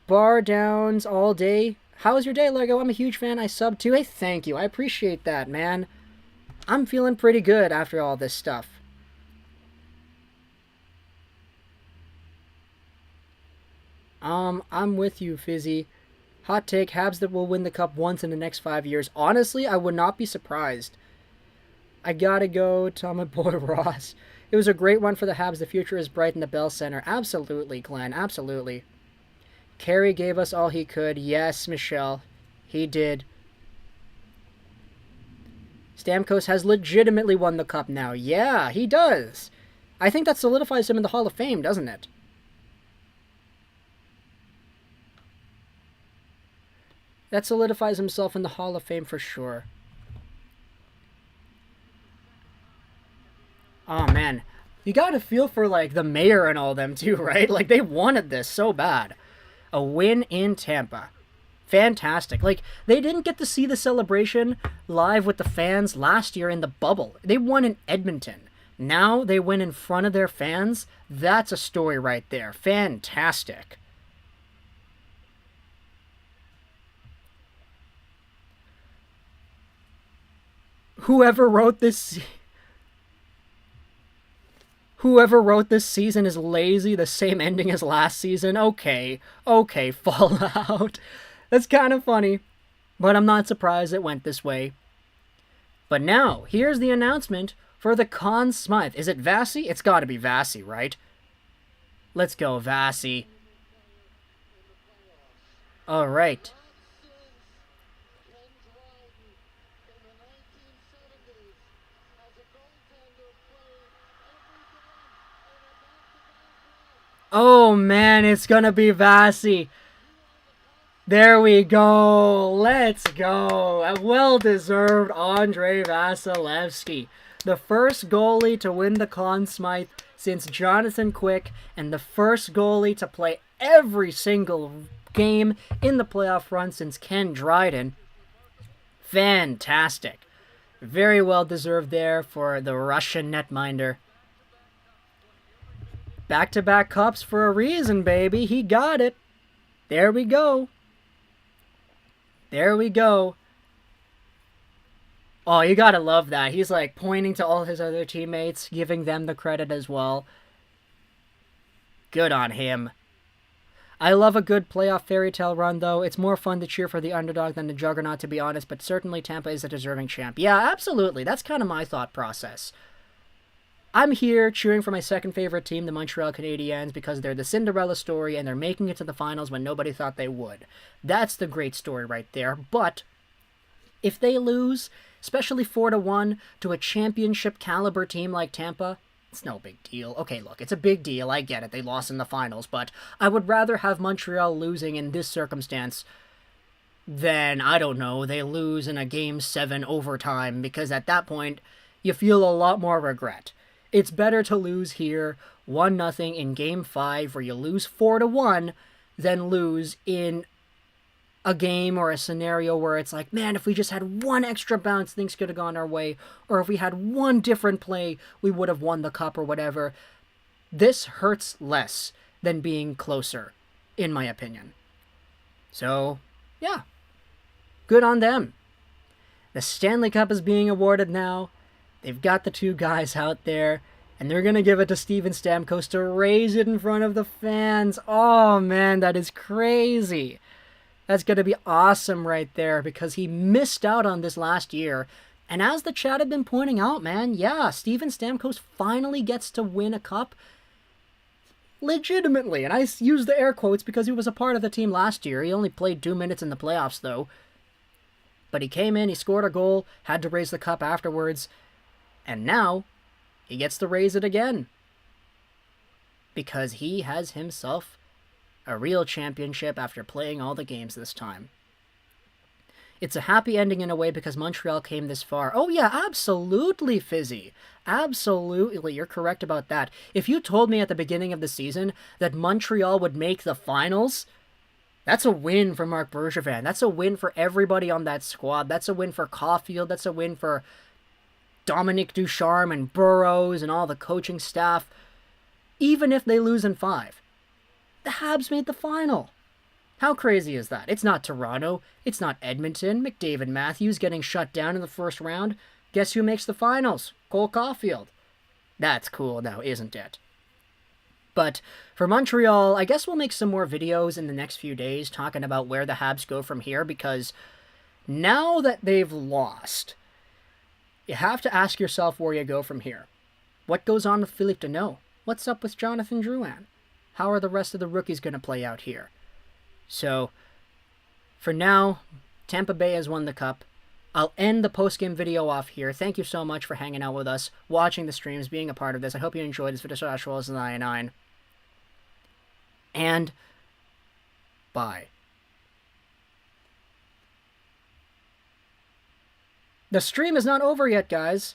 Bar downs all day. How was your day, Lego? I'm a huge fan. I subbed too. Hey, thank you. I appreciate that, man. I'm feeling pretty good after all this stuff. I'm with you, Fizzy. Hot take, Habs that will win the cup once in the next 5 years. Honestly, I would not be surprised. I gotta go tell my boy Ross. It was a great one for the Habs. The future is bright in the Bell Center. Absolutely, Glenn. Absolutely. Carey gave us all he could. Yes, Michelle. He did. Stamkos has legitimately won the cup now. Yeah, he does. I think that solidifies him in the Hall of Fame, doesn't it? That solidifies himself in the Hall of Fame for sure. Oh, man. You gotta feel for, like, the mayor and all them, too, right? Like, they wanted this so bad. A win in Tampa. Fantastic. Like, they didn't get to see the celebration live with the fans last year in the bubble. They won in Edmonton. Now they win in front of their fans. That's a story right there. Fantastic. Whoever wrote this season is lazy, the same ending as last season. Okay, Fallout. That's kind of funny, but I'm not surprised it went this way. But now, here's the announcement for the Conn Smythe. Is it Vasi? It's gotta be Vasi, right? Let's go, Vasi. Alright. Oh man, it's gonna be Vasi. There we go. Let's go. A well-deserved Andrei Vasilevsky. The first goalie to win the Conn Smythe since Jonathan Quick, and the first goalie to play every single game in the playoff run since Ken Dryden. Fantastic. Very well-deserved there for the Russian netminder. Back-to-back cups for a reason, baby. He got it. There we go. There we go. Oh, you gotta love that. He's like pointing to all his other teammates, giving them the credit as well. Good on him. I love a good playoff fairy tale run, though. It's more fun to cheer for the underdog than the juggernaut, to be honest, but certainly Tampa is a deserving champ. Yeah, absolutely. That's kind of my thought process. I'm here cheering for my second favorite team, the Montreal Canadiens, because they're the Cinderella story and they're making it to the finals when nobody thought they would. That's the great story right there. But if they lose, especially 4-1 to a championship caliber team like Tampa, it's no big deal. Okay, look, it's a big deal. I get it. They lost in the finals, but I would rather have Montreal losing in this circumstance than, I don't know, they lose in a Game 7 overtime, because at that point, you feel a lot more regret. It's better to lose here 1-0 in Game 5 where you lose 4-1 than lose in a game or a scenario where it's like, man, if we just had one extra bounce, things could have gone our way. Or if we had one different play, we would have won the cup or whatever. This hurts less than being closer, in my opinion. So, yeah. Good on them. The Stanley Cup is being awarded now. They've got the two guys out there, and they're going to give it to Steven Stamkos to raise it in front of the fans. Oh, man, that is crazy. That's going to be awesome right there because he missed out on this last year. And as the chat had been pointing out, man, yeah, Steven Stamkos finally gets to win a cup legitimately. And I use the air quotes because he was a part of the team last year. He only played 2 minutes in the playoffs, though. But he came in, he scored a goal, had to raise the cup afterwards. And now, he gets to raise it again. Because he has himself a real championship after playing all the games this time. It's a happy ending in a way because Montreal came this far. Oh yeah, absolutely, Fizzy. Absolutely, you're correct about that. If you told me at the beginning of the season that Montreal would make the finals, that's a win for Marc Bergevin. That's a win for everybody on that squad. That's a win for Caulfield. That's a win for Dominic Ducharme and Burrows and all the coaching staff. Even if they lose in 5. The Habs made the final. How crazy is that? It's not Toronto. It's not Edmonton. McDavid Matthews getting shut down in the first round. Guess who makes the finals? Cole Caulfield. That's cool now, isn't it? But for Montreal, I guess we'll make some more videos in the next few days talking about where the Habs go from here because now that they've lost, you have to ask yourself where you go from here. What goes on with Philippe Deneau? What's up with Jonathan Drouin? How are the rest of the rookies going to play out here? So, for now, Tampa Bay has won the cup. I'll end the post-game video off here. Thank you so much for hanging out with us, watching the streams, being a part of this. I hope you enjoyed this video. So as well as the 99. And bye. The stream is not over yet, guys.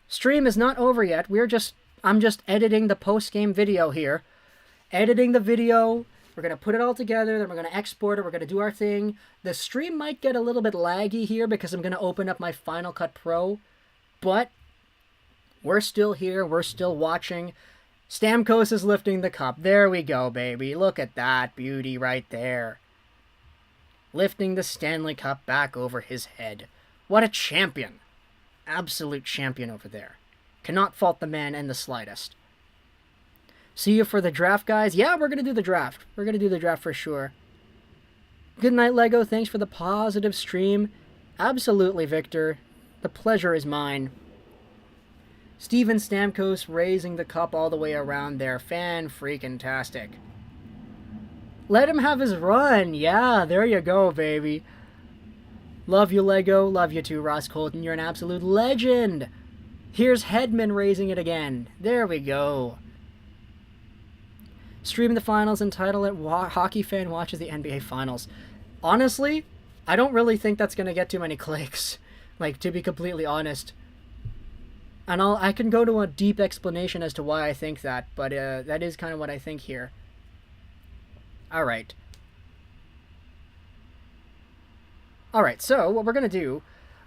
Stream is not over yet. I'm just editing the post-game video here. Editing the video. We're going to put it all together, then we're going to export it, we're going to do our thing. The stream might get a little bit laggy here because I'm going to open up my Final Cut Pro. But we're still here, we're still watching. Stamkos is lifting the cup. There we go, baby. Look at that beauty right there. Lifting the Stanley Cup back over his head. What a champion. Absolute champion over there. Cannot fault the man in the slightest. See you for the draft, guys. Yeah, we're going to do the draft. We're going to do the draft for sure. Good night, Lego. Thanks for the positive stream. Absolutely, Victor. The pleasure is mine. Steven Stamkos raising the cup all the way around there. Fan-freaking-tastic. Let him have his run. Yeah, there you go, baby. Love you, Lego. Love you too, Ross Colton. You're an absolute legend. Here's Hedman raising it again. There we go. Stream the finals and title it Hockey Fan Watches the NBA Finals. Honestly, I don't really think that's going to get too many clicks. Like, to be completely honest. And I can go to a deep explanation as to why I think that, but that is kind of what I think here. Alright. Alright, so what we're going to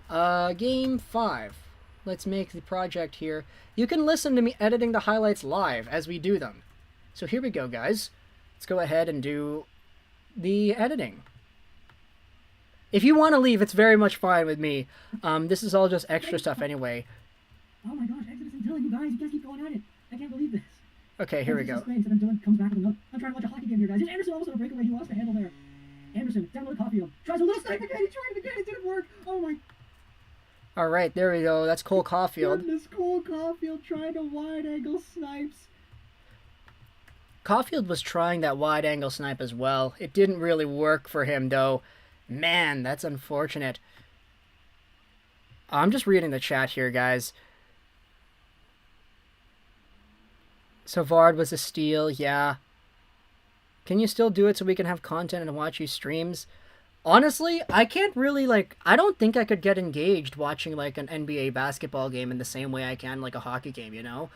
do, Game 5. Let's make the project here. You can listen to me editing the highlights live as we do them. So here we go, guys. Let's go ahead and do the editing. If you want to leave, it's very much fine with me. This is all just extra stuff anyway. Oh my gosh, Exodus and Dylan, you guys keep going at it. I can't believe this. Okay, here we go. And then Dylan comes back with another. I'm trying to watch a hockey game here, guys. There's Anderson almost on a breakaway. He lost the handle there. Anderson, down to Caulfield. Tries a little snipe again. He tried it again. It didn't work. Oh my. All right, there we go. That's Cole Caulfield. Goodness, Cole Caulfield trying to wide angle snipes. Caulfield was trying that wide-angle snipe as well. It didn't really work for him, though. Man, that's unfortunate. I'm just reading the chat here, guys. Savard was a steal, yeah. Can you still do it so we can have content and watch you streams? Honestly, I can't really, I don't think I could get engaged watching, an NBA basketball game in the same way I can, a hockey game, you know?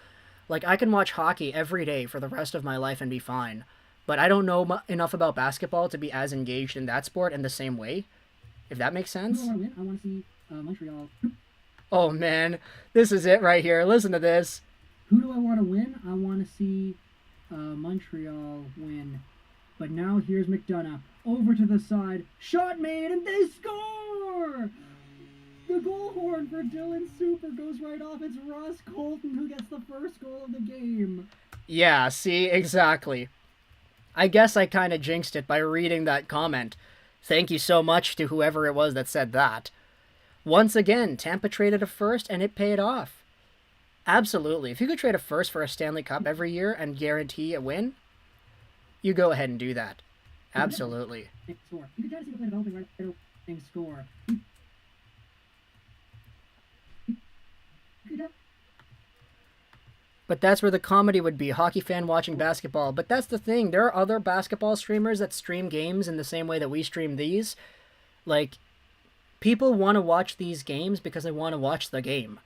I can watch hockey every day for the rest of my life and be fine. But I don't know enough about basketball to be as engaged in that sport in the same way. If that makes sense. I want to see Montreal. Oh, man. This is it right here. Listen to this. Who do I want to win? I want to see Montreal win. But now here's McDonough. Over to the side. Shot made, and they score! The goal horn for Dylan Super goes right off. It's Ross Colton who gets the first goal of the game. Yeah, see, exactly. I guess I kind of jinxed it by reading that comment. Thank you so much to whoever it was that said that. Once again, Tampa traded a first and it paid off. Absolutely. If you could trade a first for a Stanley Cup every year and guarantee a win, you go ahead and do that. Absolutely. Score. You can kind of see the play developing right there. Score. But that's where the comedy would be, hockey fan watching basketball. But that's the thing, there are other basketball streamers that stream games in the same way that we stream these. Like, people want to watch these games because they want to watch the game.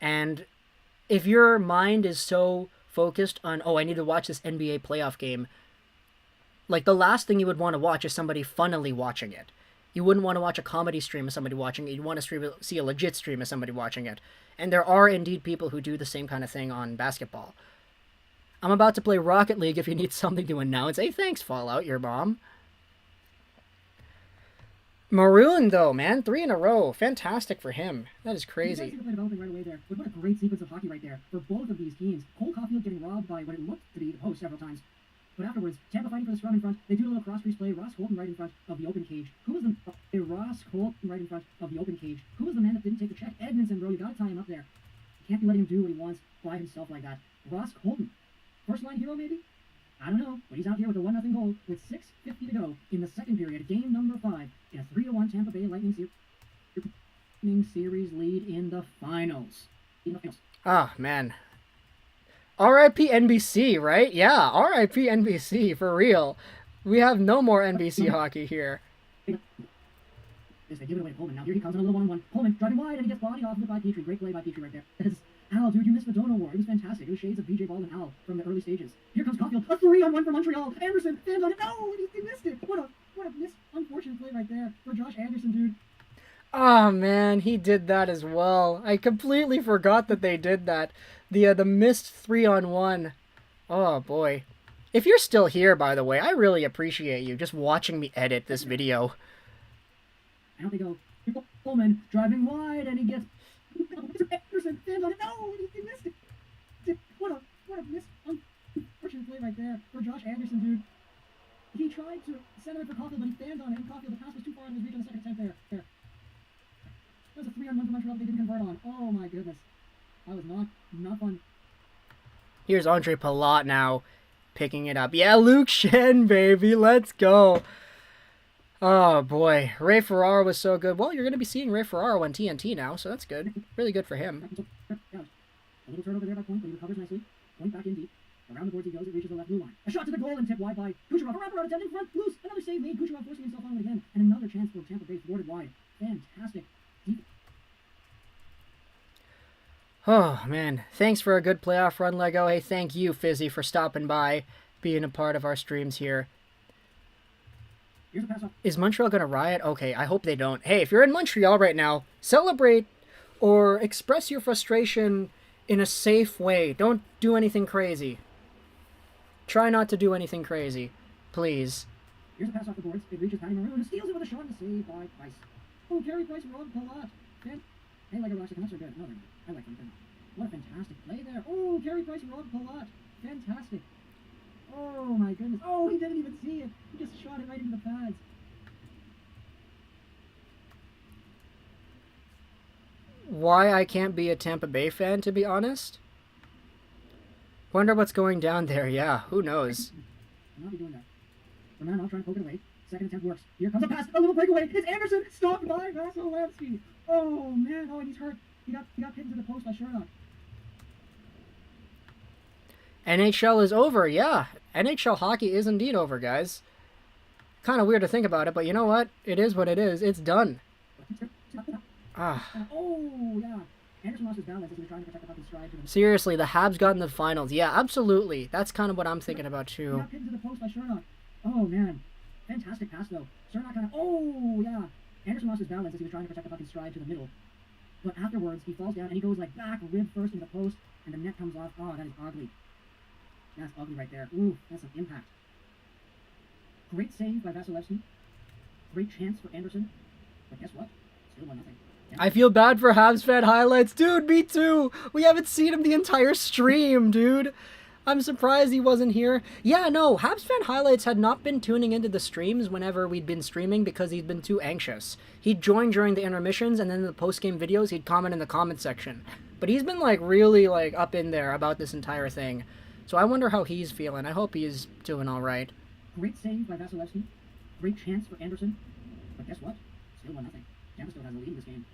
And if your mind is so focused on, oh, I need to watch this NBA playoff game, like, the last thing you would want to watch is somebody funnily watching it. You wouldn't want to watch a comedy stream of somebody watching it. You'd want to see a legit stream of somebody watching it. And there are indeed people who do the same kind of thing on basketball. I'm about to play Rocket League if you need something to announce. Hey, thanks, Fallout, your mom. Maroon, though, man. 3 in a row. Fantastic for him. That is crazy. You guys see the play developing right away there. What a great sequence of hockey right there for both of these teams. Cole Caulfield getting robbed by what it looked to be the post several times. But afterwards, Tampa fighting for the scrum in front. They do a little cross-crease play. Ross Colton right in front of the open cage. Who was the... Ross Colton right in front of the open cage. Who was the man that didn't take the check? Edmonton, bro. You gotta tie him up there. You can't be letting him do what he wants by himself like that. Ross Colton. First-line hero, maybe? I don't know. But he's out here with a 1-0 goal with 6:50 to go in the second period. Game number 5 in a 3-1 Tampa Bay Lightning series lead in the finals. Ah, man. R.I.P. NBC, right? Yeah, R.I.P. NBC, for real. We have no more NBC hockey here. They give it away to Pullman. Now here he comes on a little 1-on-1. Pullman driving wide and he gets bodied off of it by Petrie. Great play by Petrie right there. Al, dude, you missed the Dono War. It was fantastic. It was shades of BJ Ball and Al from the early stages. Here comes Caulfield. A 3-on-1 for Montreal. Anderson fans on it. No, he missed it. What a missed, unfortunate play right there for Josh Anderson, dude. Oh, man, he did that as well. I completely forgot that they did that. The missed 3-on-1. Oh, boy. If you're still here, by the way, I really appreciate you just watching me edit this video. Out they go. Pullman driving wide, and he gets Anderson fans on it. No, he missed it. What a missed, unfortunate play right there for Josh Anderson, dude. He tried to center it for Caulfield, but he fanned on it, and Caulfield, the pass was too far out of his reach on the second attempt there. That was a 3-on-1 for Montreal that they didn't convert on. Oh my goodness. That was not fun. Here's Andre Palat now, picking it up. Yeah, Luke Shen, baby, let's go. Oh boy, Ray Ferraro was so good. Well, you're going to be seeing Ray Ferraro on TNT now, so that's good. Really good for him. A little turnover there by Point, but he recovers nicely. Point back in deep. Around the boards he goes, it reaches the left blue line. A shot to the goal and tip wide by Kucherov. A wraparound attempt in front, loose. Another save made. Kucherov forcing himself on it again. And another chance for Tampa Bay thwarted wide. Fantastic. Deep. Oh, man. Thanks for a good playoff run, Lego. Hey, thank you, Fizzy, for stopping by, being a part of our streams here. Here's a pass off. Is Montreal going to riot? Okay, I hope they don't. Hey, if you're in Montreal right now, celebrate or express your frustration in a safe way. Don't do anything crazy. Try not to do anything crazy. Please. Here's a pass off the boards. It reaches Patty Maroon and steals it with a shot and save by Price. Oh, Carey Price robbed Palat. Hey, Lego Rocks, the Canucks are good. No, I like them. What a fantastic play there. Oh, Carey Price robbed Palat. Fantastic. Oh, my goodness. Oh, he didn't even see it. He just shot it right into the pads. Why I can't be a Tampa Bay fan, to be honest? Wonder what's going down there. Yeah, who knows? I'll not be doing that. Romano trying to poke it away. Second attempt works. Here comes a pass. A little breakaway. It's Anderson. Stopped by Vasilevsky. Oh, man. Oh, and he's hurt. He got pinned to the post by Sherlock. NHL is over, yeah. NHL hockey is indeed over, guys. Kind of weird to think about it, but you know what? It is what it is. It's done. Oh, yeah. Anderson lost his balance as he was trying to protect the puck in stride. Seriously, the Habs got in the finals. Yeah, absolutely. That's kind of what I'm thinking about, too. He got pinned to the post by Sherlock. Oh, man. Fantastic pass, though. Sherlock kind of... Oh, yeah. Anderson lost his balance as he was trying to protect the puck in stride to the middle. But afterwards, he falls down and he goes like back, rib first into the post, and the net comes off. Oh, that is ugly. That's ugly right there. Ooh, that's an impact. Great save by Vasilevsky. Great chance for Anderson. But guess what? Still 1-0. Yeah. I feel bad for Habs fan highlights. Dude, me too. We haven't seen him the entire stream, dude. I'm surprised he wasn't here. Yeah, no, Habs fan highlights had not been tuning into the streams whenever we'd been streaming because he'd been too anxious. He'd join during the intermissions, and then in the post-game videos, he'd comment in the comment section. But he's been, like, really, like, up in there about this entire thing. So I wonder how he's feeling. I hope he's doing all right. Great save by Vasilevsky. Great chance for Anderson. But guess what? Still 1-0. Tampa still has the lead in this game.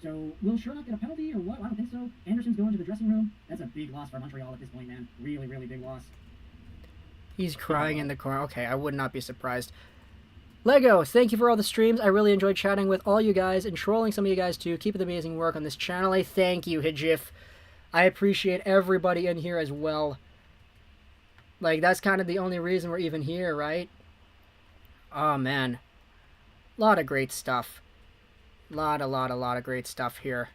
So, will Sherlock get a penalty or what? I don't think so. Anderson's going to the dressing room. That's a big loss for Montreal at this point, man. Really, really big loss. He's crying in the corner. Okay, I would not be surprised. Lego, thank you for all the streams. I really enjoyed chatting with all you guys and trolling some of you guys too. Keep the amazing work on this channel. I thank you, Hijif. I appreciate everybody in here as well. Like, that's kind of the only reason we're even here, right? Oh, man. A lot of great stuff. Lot of great stuff here.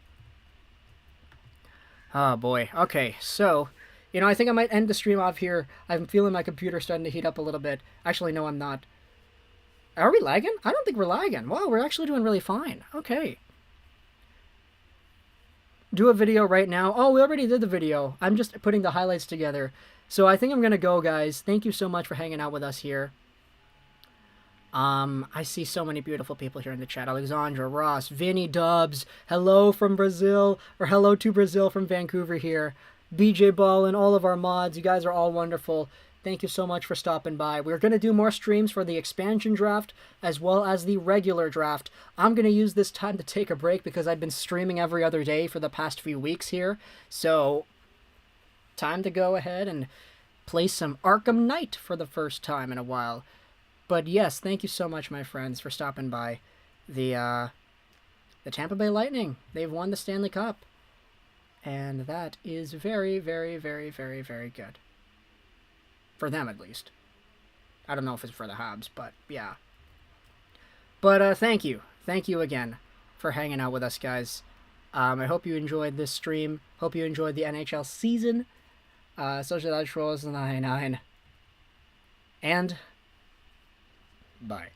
Oh, boy. Okay, so, you know, I think I might end the stream off here. I'm feeling my computer starting to heat up a little bit. Actually, no, I'm not. Are we lagging? I don't think we're lagging. Wow, we're actually doing really fine. Okay. Do a video right now. Oh, we already did the video. I'm just putting the highlights together. So I think I'm going to go, guys. Thank you so much for hanging out with us here. I see so many beautiful people here in the chat. Alexandra, Ross, Vinny, Dubs, hello from Brazil, or hello to Brazil from Vancouver here. BJ Ballin, all of our mods, you guys are all wonderful. Thank you so much for stopping by. We're going to do more streams for the expansion draft as well as the regular draft. I'm going to use this time to take a break because I've been streaming every other day for the past few weeks here. So, time to go ahead and play some Arkham Knight for the first time in a while. But yes, thank you so much, my friends, for stopping by. The Tampa Bay Lightning, they've won the Stanley Cup. And that is very, very, very, very, very good. For them, at least. I don't know if it's for the Habs, but yeah. But thank you. Thank you again for hanging out with us, guys. I hope you enjoyed this stream. Hope you enjoyed the NHL season. Sociedade Trolls 99. And bye.